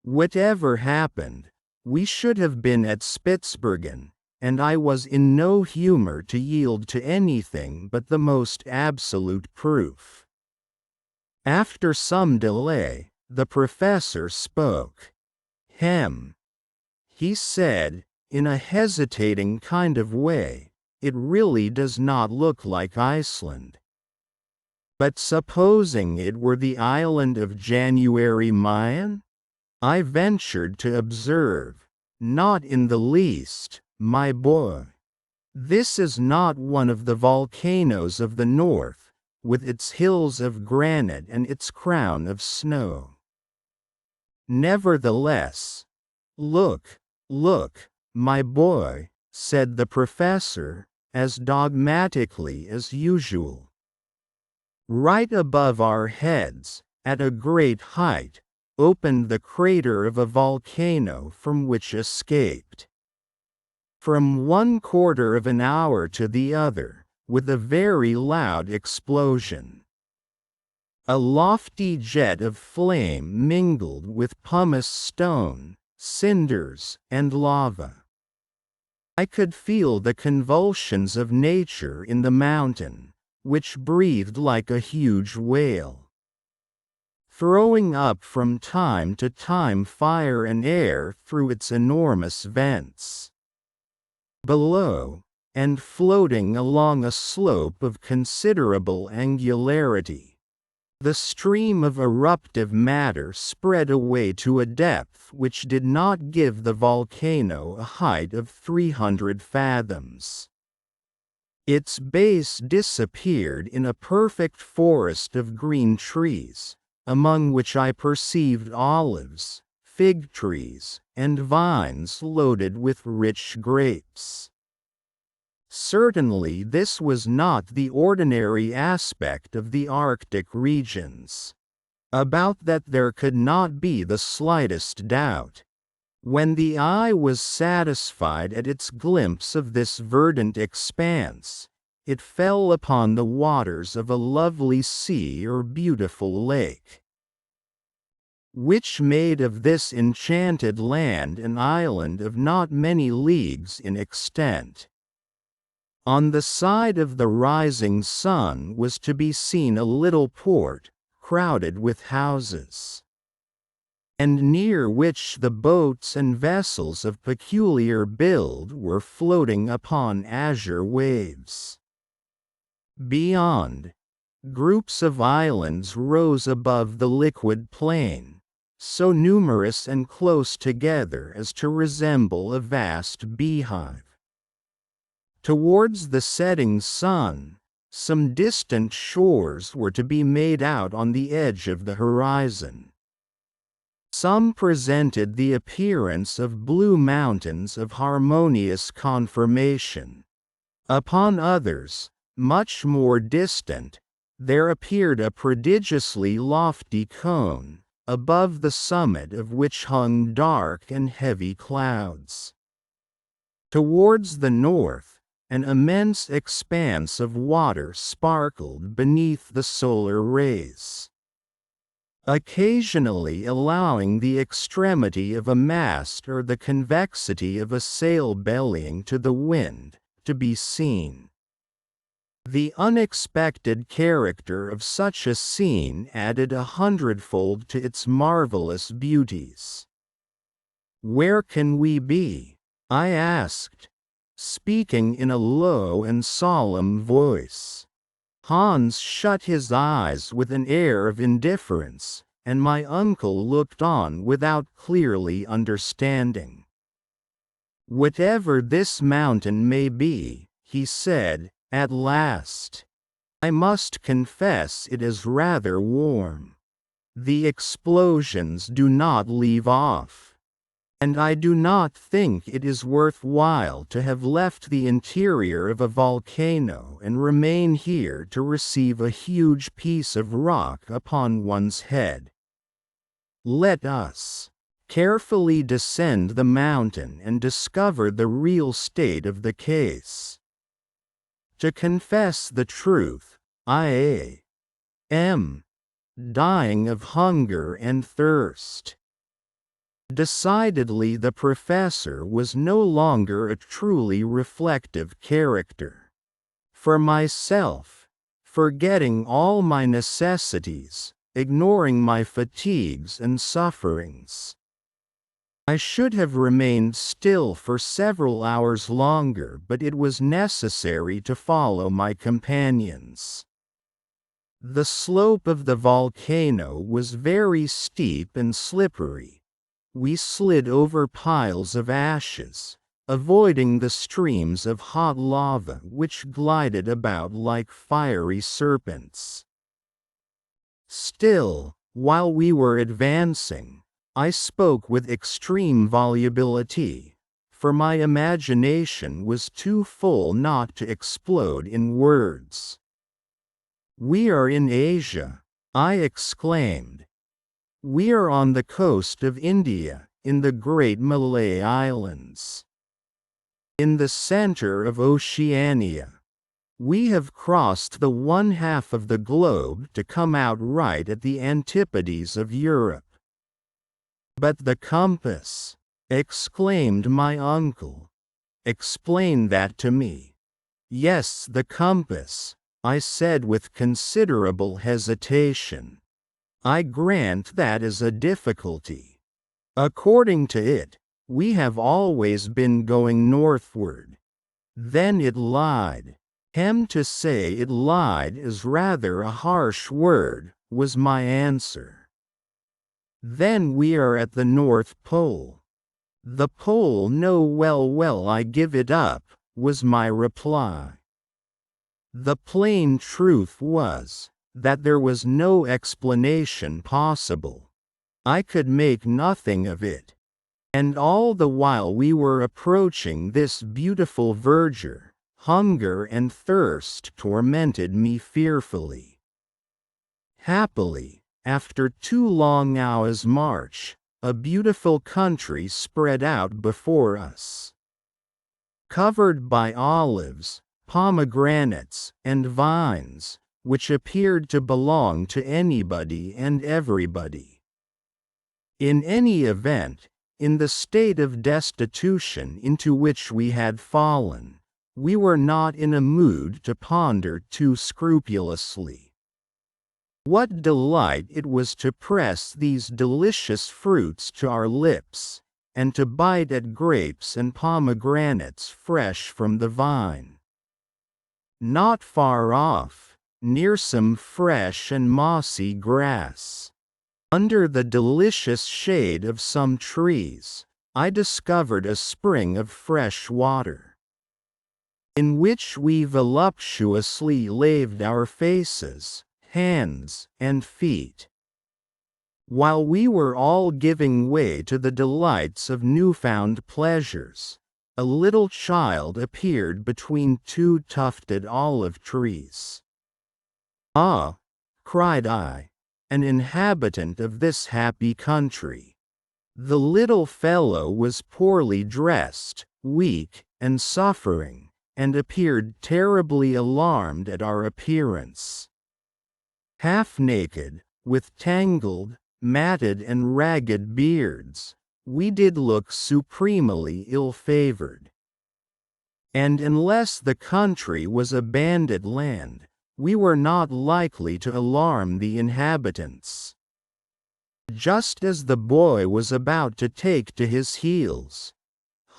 Whatever happened, we should have been at Spitzbergen, and I was in no humor to yield to anything but the most absolute proof. After some delay, the professor spoke. He said, in a hesitating kind of way, "It really does not look like Iceland. But supposing it were the island of January Mayan?" I ventured to observe. "Not in the least, my boy. This is not one of the volcanoes of the north, with its hills of granite and its crown of snow. Nevertheless, look, look, my boy, said the professor, as dogmatically as usual. Right above our heads, at a great height, opened the crater of a volcano from which escaped. From 1/4 of an hour to the other, with a very loud explosion, a lofty jet of flame mingled with pumice stone, cinders, and lava. I could feel the convulsions of nature in the mountain, which breathed like a huge whale, throwing up from time to time fire and air through its enormous vents. Below, and floating along a slope of considerable angularity, the stream of eruptive matter spread away to a depth which did not give the volcano a height of 300 fathoms. Its base disappeared in a perfect forest of green trees, among which I perceived olives, fig trees, and vines loaded with rich grapes. Certainly this was not the ordinary aspect of the Arctic regions. About that there could not be the slightest doubt. When the eye was satisfied at its glimpse of this verdant expanse, it fell upon the waters of a lovely sea or beautiful lake, which made of this enchanted land an island of not many leagues in extent. On the side of the rising sun was to be seen a little port, crowded with houses, and near which the boats and vessels of peculiar build were floating upon azure waves. Beyond, groups of islands rose above the liquid plain, so numerous and close together as to resemble a vast beehive. Towards the setting sun, some distant shores were to be made out on the edge of the horizon. Some presented the appearance of blue mountains of harmonious conformation. Upon others, much more distant, there appeared a prodigiously lofty cone, above the summit of which hung dark and heavy clouds. Towards the north, an immense expanse of water sparkled beneath the solar rays, occasionally allowing the extremity of a mast or the convexity of a sail bellying to the wind to be seen. The unexpected character of such a scene added 100-fold to its marvelous beauties. "Where can we be?" I asked, speaking in a low and solemn voice. Hans shut his eyes with an air of indifference, and my uncle looked on without clearly understanding. "Whatever this mountain may be," he said, at last, "I must confess it is rather warm. The explosions do not leave off, and I do not think it is worth while to have left the interior of a volcano and remain here to receive a huge piece of rock upon one's head. Let us carefully descend the mountain and discover the real state of the case. To confess the truth, I am dying of hunger and thirst." Decidedly the professor was no longer a truly reflective character. For myself, forgetting all my necessities, ignoring my fatigues and sufferings, I should have remained still for several hours longer, but it was necessary to follow my companions. The slope of the volcano was very steep and slippery. We slid over piles of ashes, avoiding the streams of hot lava which glided about like fiery serpents. Still, while we were advancing, I spoke with extreme volubility, for my imagination was too full not to explode in words. "We are in Asia," I exclaimed. "We are on the coast of India, in the Great Malay Islands. In the center of Oceania. We have crossed the one half of the globe to come out right at the antipodes of Europe." "But the compass!" exclaimed my uncle. "Explain that to me." "Yes, the compass," I said with considerable hesitation. "I grant that is a difficulty. According to it, we have always been going northward. Then it lied." To say it lied is rather a harsh word," was my answer. "Then we are at the North Pole." "The pole, no, well, I give it up," was my reply. The plain truth was, that there was no explanation possible. I could make nothing of it. And all the while we were approaching this beautiful verdure, hunger and thirst tormented me fearfully. Happily, after 2 long hours' march, a beautiful country spread out before us. Covered by olives, pomegranates, and vines, which appeared to belong to anybody and everybody. In any event, in the state of destitution into which we had fallen, we were not in a mood to ponder too scrupulously. What delight it was to press these delicious fruits to our lips, and to bite at grapes and pomegranates fresh from the vine. Not far off, near some fresh and mossy grass, under the delicious shade of some trees, I discovered a spring of fresh water, in which we voluptuously laved our faces, hands, and feet. While we were all giving way to the delights of newfound pleasures, a little child appeared between 2 tufted olive trees. "Ah!" cried I, "an inhabitant of this happy country." The little fellow was poorly dressed, weak, and suffering, and appeared terribly alarmed at our appearance. Half naked, with tangled, matted and ragged beards, we did look supremely ill-favored. And unless the country was a bandit land, we were not likely to alarm the inhabitants. Just as the boy was about to take to his heels,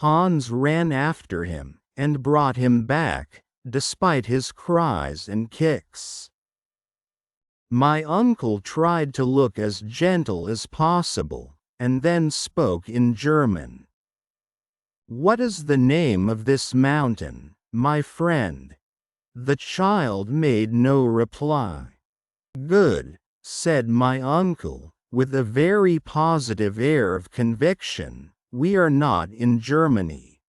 Hans ran after him, and brought him back, despite his cries and kicks. My uncle tried to look as gentle as possible, and then spoke in German. "What is the name of this mountain, my friend?" The child made no reply. "Good," said my uncle, with a very positive air of conviction, "we are not in Germany."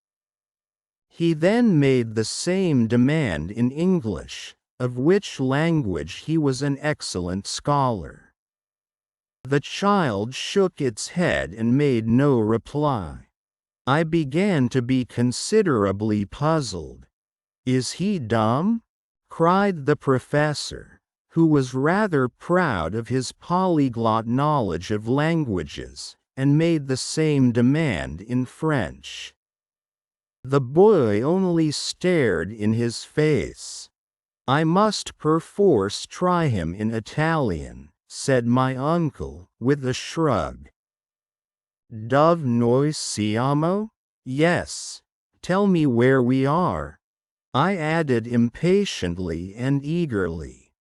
He then made the same demand in English, of which language he was an excellent scholar. The child shook its head and made no reply. I began to be considerably puzzled. "Is he dumb?" cried the professor, who was rather proud of his polyglot knowledge of languages, and made the same demand in French. The boy only stared in his face. "I must perforce try him in Italian," said my uncle, with a shrug. "Dove noi siamo?" "Yes. Tell me where we are," I added impatiently and eagerly.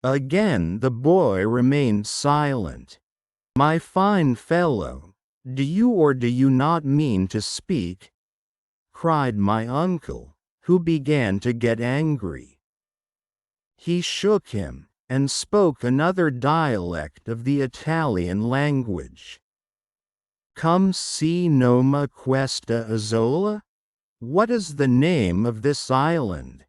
Again the boy remained silent. "My fine fellow, do you or do you not mean to speak?" cried my uncle, who began to get angry. He shook him, and spoke another dialect of the Italian language. Come see Noma Questa Isola? What is the name of this island?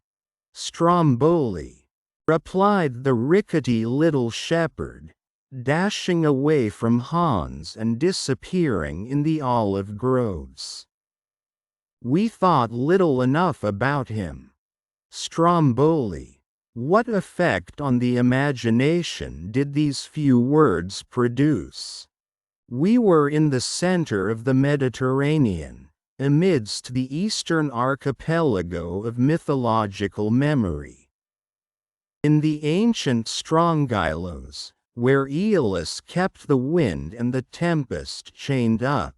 Stromboli, replied the rickety little shepherd, dashing away from Hans and disappearing in the olive groves. We thought little enough about him. Stromboli. What effect on the imagination did these few words produce? We were in the center of the Mediterranean, amidst the eastern archipelago of mythological memory. In the ancient Strongylos, where Aeolus kept the wind and the tempest chained up.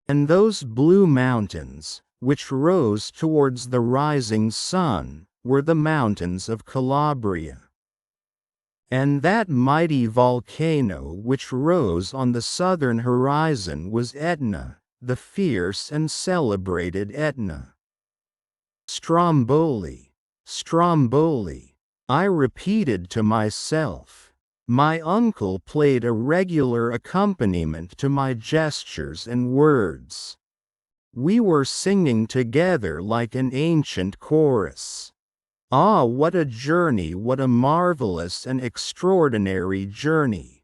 And those blue mountains, which rose towards the rising sun, were the mountains of Calabria. And that mighty volcano which rose on the southern horizon was Etna, the fierce and celebrated Etna. Stromboli, Stromboli, I repeated to myself. My uncle played a regular accompaniment to my gestures and words. We were singing together like an ancient chorus. Ah, what a journey, what a marvelous and extraordinary journey!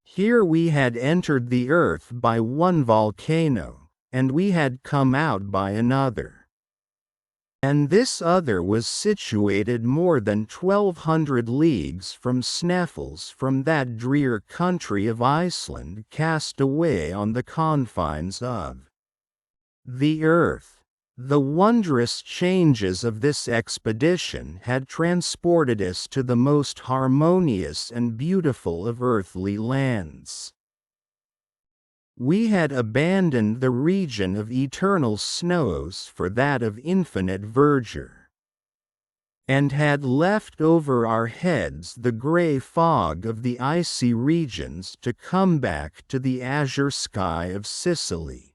Here we had entered the earth by one volcano, and we had come out by another. And this other was situated more than 1,200 leagues from Sneffels, from that drear country of Iceland cast away on the confines of the earth. The wondrous changes of this expedition had transported us to the most harmonious and beautiful of earthly lands. We had abandoned the region of eternal snows for that of infinite verdure, and had left over our heads the gray fog of the icy regions to come back to the azure sky of Sicily.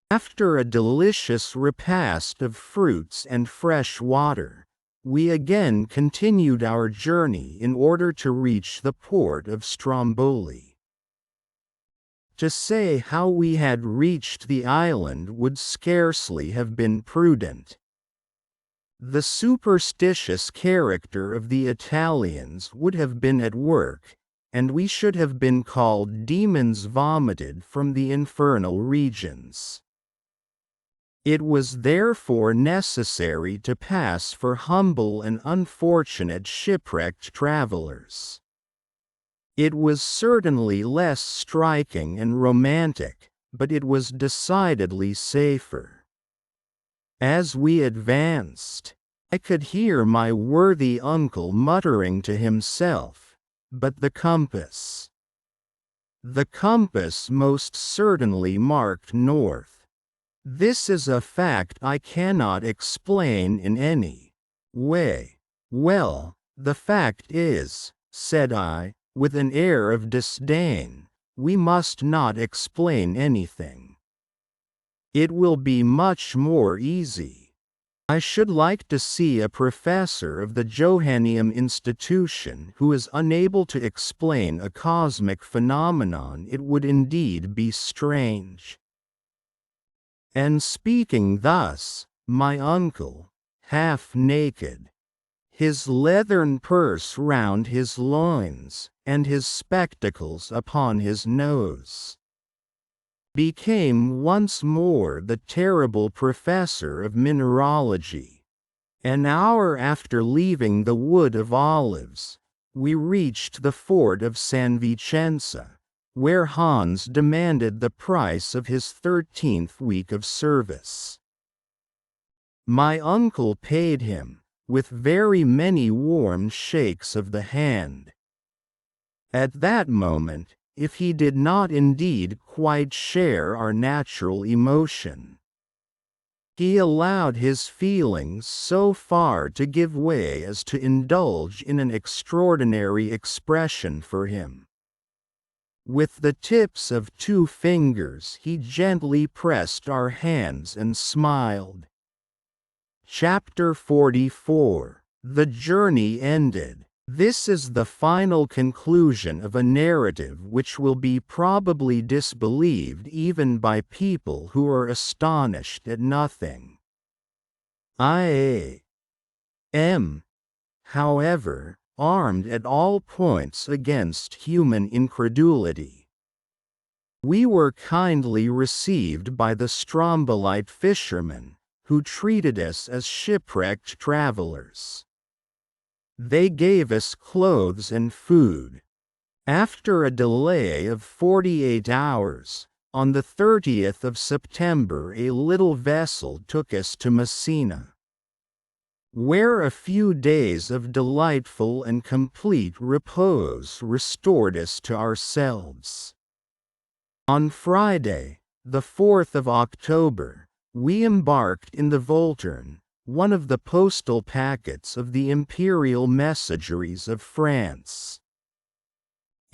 After a delicious repast of fruits and fresh water, we again continued our journey in order to reach the port of Stromboli. To say how we had reached the island would scarcely have been prudent. The superstitious character of the Italians would have been at work, and we should have been called demons vomited from the infernal regions. It was therefore necessary to pass for humble and unfortunate shipwrecked travelers. It was certainly less striking and romantic, but it was decidedly safer. As we advanced, I could hear my worthy uncle muttering to himself, "But the compass." The compass most certainly marked north. This is a fact I cannot explain in any way. Well, the fact is, said I, with an air of disdain, we must not explain anything. It will be much more easy. I should like to see a professor of the Johanneum institution who is unable to explain a cosmic phenomenon. It would indeed be strange. And speaking thus, my uncle, half naked, his leathern purse round his loins, and his spectacles upon his nose, became once more the terrible professor of mineralogy. An hour after leaving the Wood of Olives, we reached the fort of San Vicenza, where Hans demanded the price of his 13th week of service. My uncle paid him, with very many warm shakes of the hand. At that moment, if he did not indeed quite share our natural emotion, he allowed his feelings so far to give way as to indulge in an extraordinary expression for him. With the tips of 2 fingers he gently pressed our hands and smiled. Chapter 44. The journey ended. This is the final conclusion of a narrative which will be probably disbelieved even by people who are astonished at nothing. I am, however, armed at all points against human incredulity. We were kindly received by the Strombolite fishermen, who treated us as shipwrecked travelers. They gave us clothes and food. After a delay of 48 hours, on the 30th of September a little vessel took us to Messina, where a few days of delightful and complete repose restored us to ourselves. On Friday, the 4th of October, we embarked in the Volturne, one of the postal packets of the imperial messageries of France.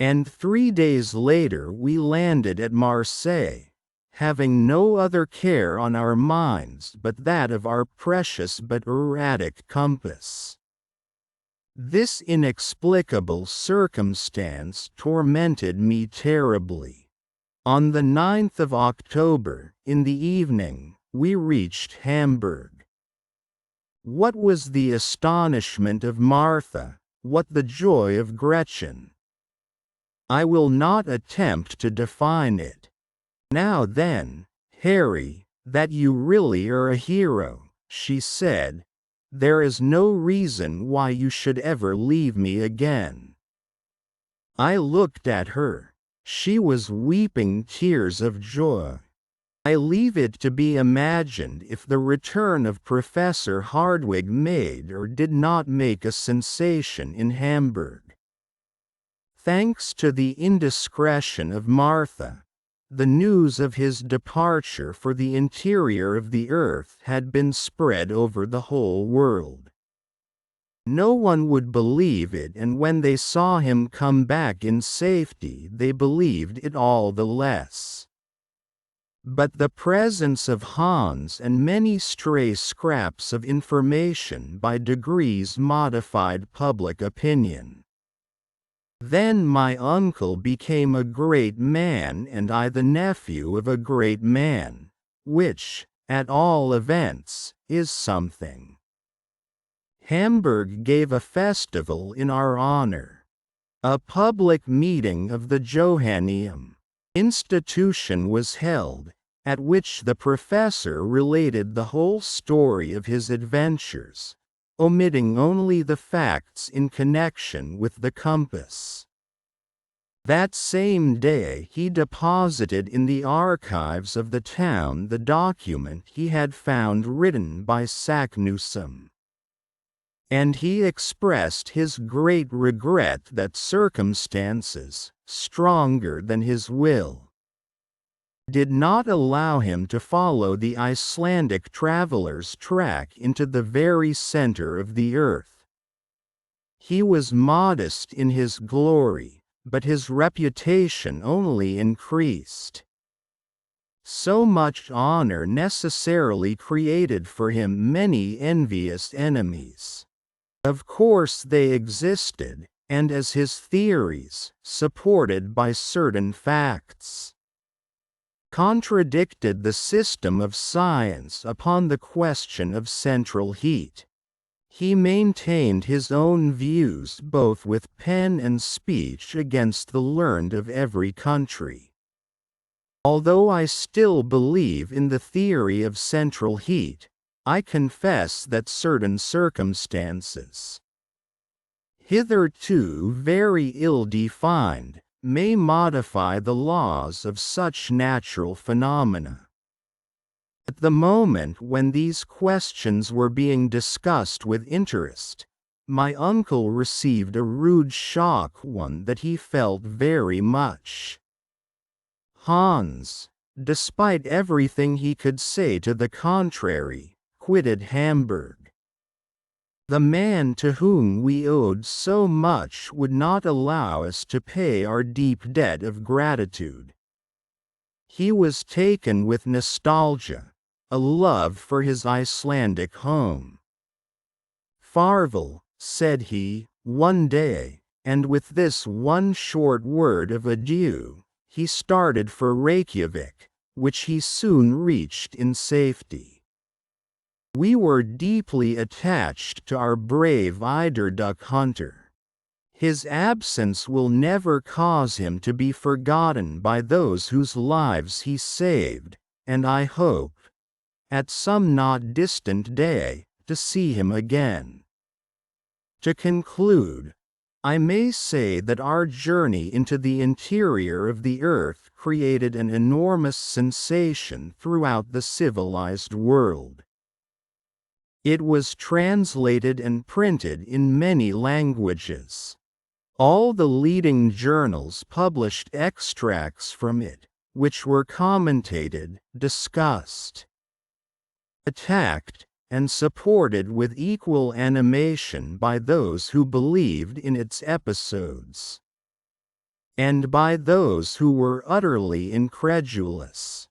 And 3 days later we landed at Marseille, having no other care on our minds but that of our precious but erratic compass. This inexplicable circumstance tormented me terribly. On the 9th of October, in the evening, we reached Hamburg. What was the astonishment of Martha, what the joy of Gretchen? I will not attempt to define it. "Now then, Harry, that you really are a hero," she said, "there is no reason why you should ever leave me again." I looked at her. She was weeping tears of joy. I leave it to be imagined if the return of Professor Hardwigg made or did not make a sensation in Hamburg. Thanks to the indiscretion of Martha, the news of his departure for the interior of the earth had been spread over the whole world. No one would believe it, and when they saw him come back in safety they believed it all the less. But the presence of Hans and many stray scraps of information by degrees modified public opinion. Then my uncle became a great man and I the nephew of a great man, which, at all events, is something. Hamburg gave a festival in our honor. A public meeting of the Johanneum institution was held, at which the professor related the whole story of his adventures, omitting only the facts in connection with the compass. That same day he deposited in the archives of the town the document he had found written by Saknussemm. And he expressed his great regret that circumstances, stronger than his will, did not allow him to follow the Icelandic traveler's track into the very center of the earth. He was modest in his glory, but his reputation only increased. So much honor necessarily created for him many envious enemies. Of course they existed, and as his theories, supported by certain facts, contradicted the system of science upon the question of central heat, he maintained his own views both with pen and speech against the learned of every country. Although I still believe in the theory of central heat, I confess that certain circumstances, hitherto very ill-defined, may modify the laws of such natural phenomena. At the moment when these questions were being discussed with interest, my uncle received a rude shock, one that he felt very much. Hans, despite everything he could say to the contrary, quitted Hamburg. The man to whom we owed so much would not allow us to pay our deep debt of gratitude. He was taken with nostalgia, a love for his Icelandic home. "Farvel," said he, one day, and with this one short word of adieu, he started for Reykjavik, which he soon reached in safety. We were deeply attached to our brave eiderduck hunter. His absence will never cause him to be forgotten by those whose lives he saved, and I hope, at some not distant day, to see him again. To conclude, I may say that our journey into the interior of the earth created an enormous sensation throughout the civilized world. It was translated and printed in many languages. All the leading journals published extracts from it, which were commentated, discussed, attacked, and supported with equal animation by those who believed in its episodes, and by those who were utterly incredulous.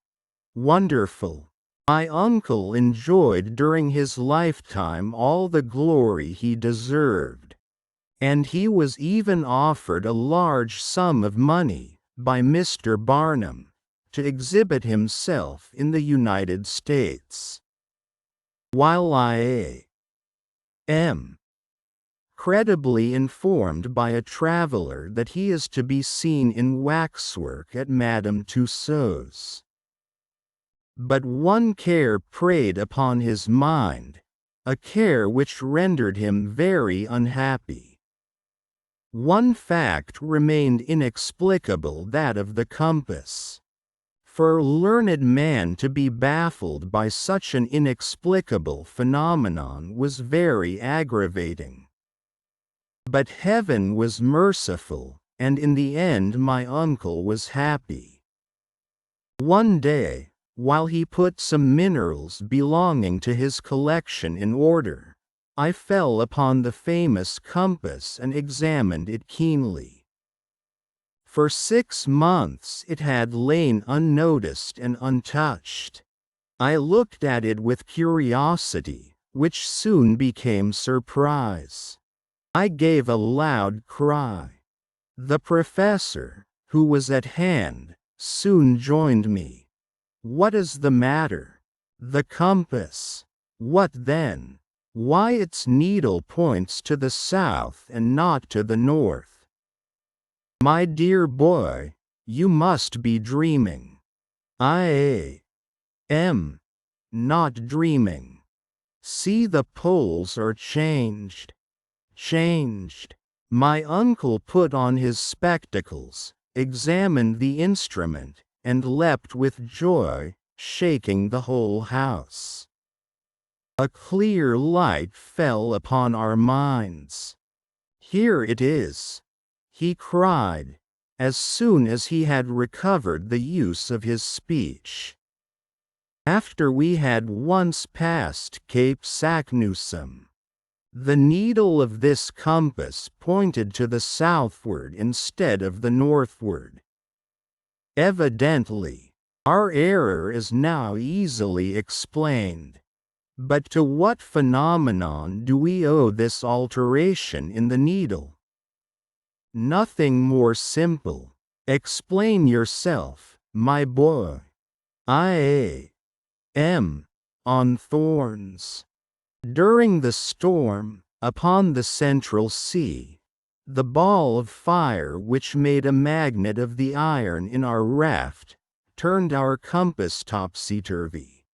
Wonderful. My uncle enjoyed during his lifetime all the glory he deserved, and he was even offered a large sum of money, by Mr. Barnum, to exhibit himself in the United States. While I am credibly informed by a traveler that he is to be seen in waxwork at Madame Tussauds. But one care preyed upon his mind, a care which rendered him very unhappy. One fact remained inexplicable, that of the compass. For a learned man to be baffled by such an inexplicable phenomenon was very aggravating. But heaven was merciful, and in the end my uncle was happy. One day, while he put some minerals belonging to his collection in order, I fell upon the famous compass and examined it keenly. For 6 months it had lain unnoticed and untouched. I looked at it with curiosity, which soon became surprise. I gave a loud cry. The professor, who was at hand, soon joined me. "What is the matter?" "The compass." "What then?" "Why, its needle points to the south and not to the north." "My dear boy, you must be dreaming." "I am not dreaming. See, the poles are changed." "Changed?" My uncle put on his spectacles, examined the instrument, and leapt with joy, shaking the whole house. A clear light fell upon our minds. "Here it is," he cried, as soon as he had recovered the use of his speech. After we had once passed Cape Saknussemm, the needle of this compass pointed to the southward instead of the northward. Evidently, our error is now easily explained. But to what phenomenon do we owe this alteration in the needle? Nothing more simple. Explain yourself, my boy. I am on thorns. During the storm, upon the Central Sea, the ball of fire which made a magnet of the iron in our raft, turned our compass topsy-turvy.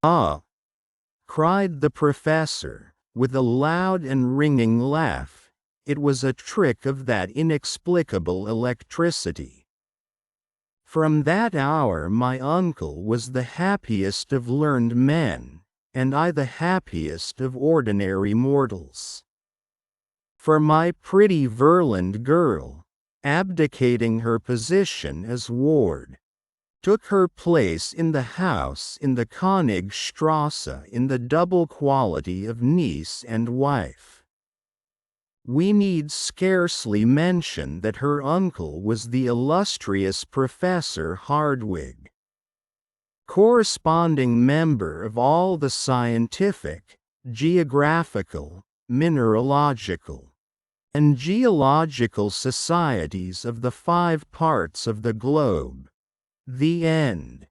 "Ah!" cried the professor, with a loud and ringing laugh, "it was a trick of that inexplicable electricity." From that hour my uncle was the happiest of learned men, and I the happiest of ordinary mortals. For my pretty Verland girl, abdicating her position as ward took her place in the house in the Königstrasse in the double quality of niece and wife. We need scarcely mention that her uncle was the illustrious Professor Hardwigg, corresponding member of all the scientific, geographical, mineralogical, and geological societies of the 5 parts of the globe. The end.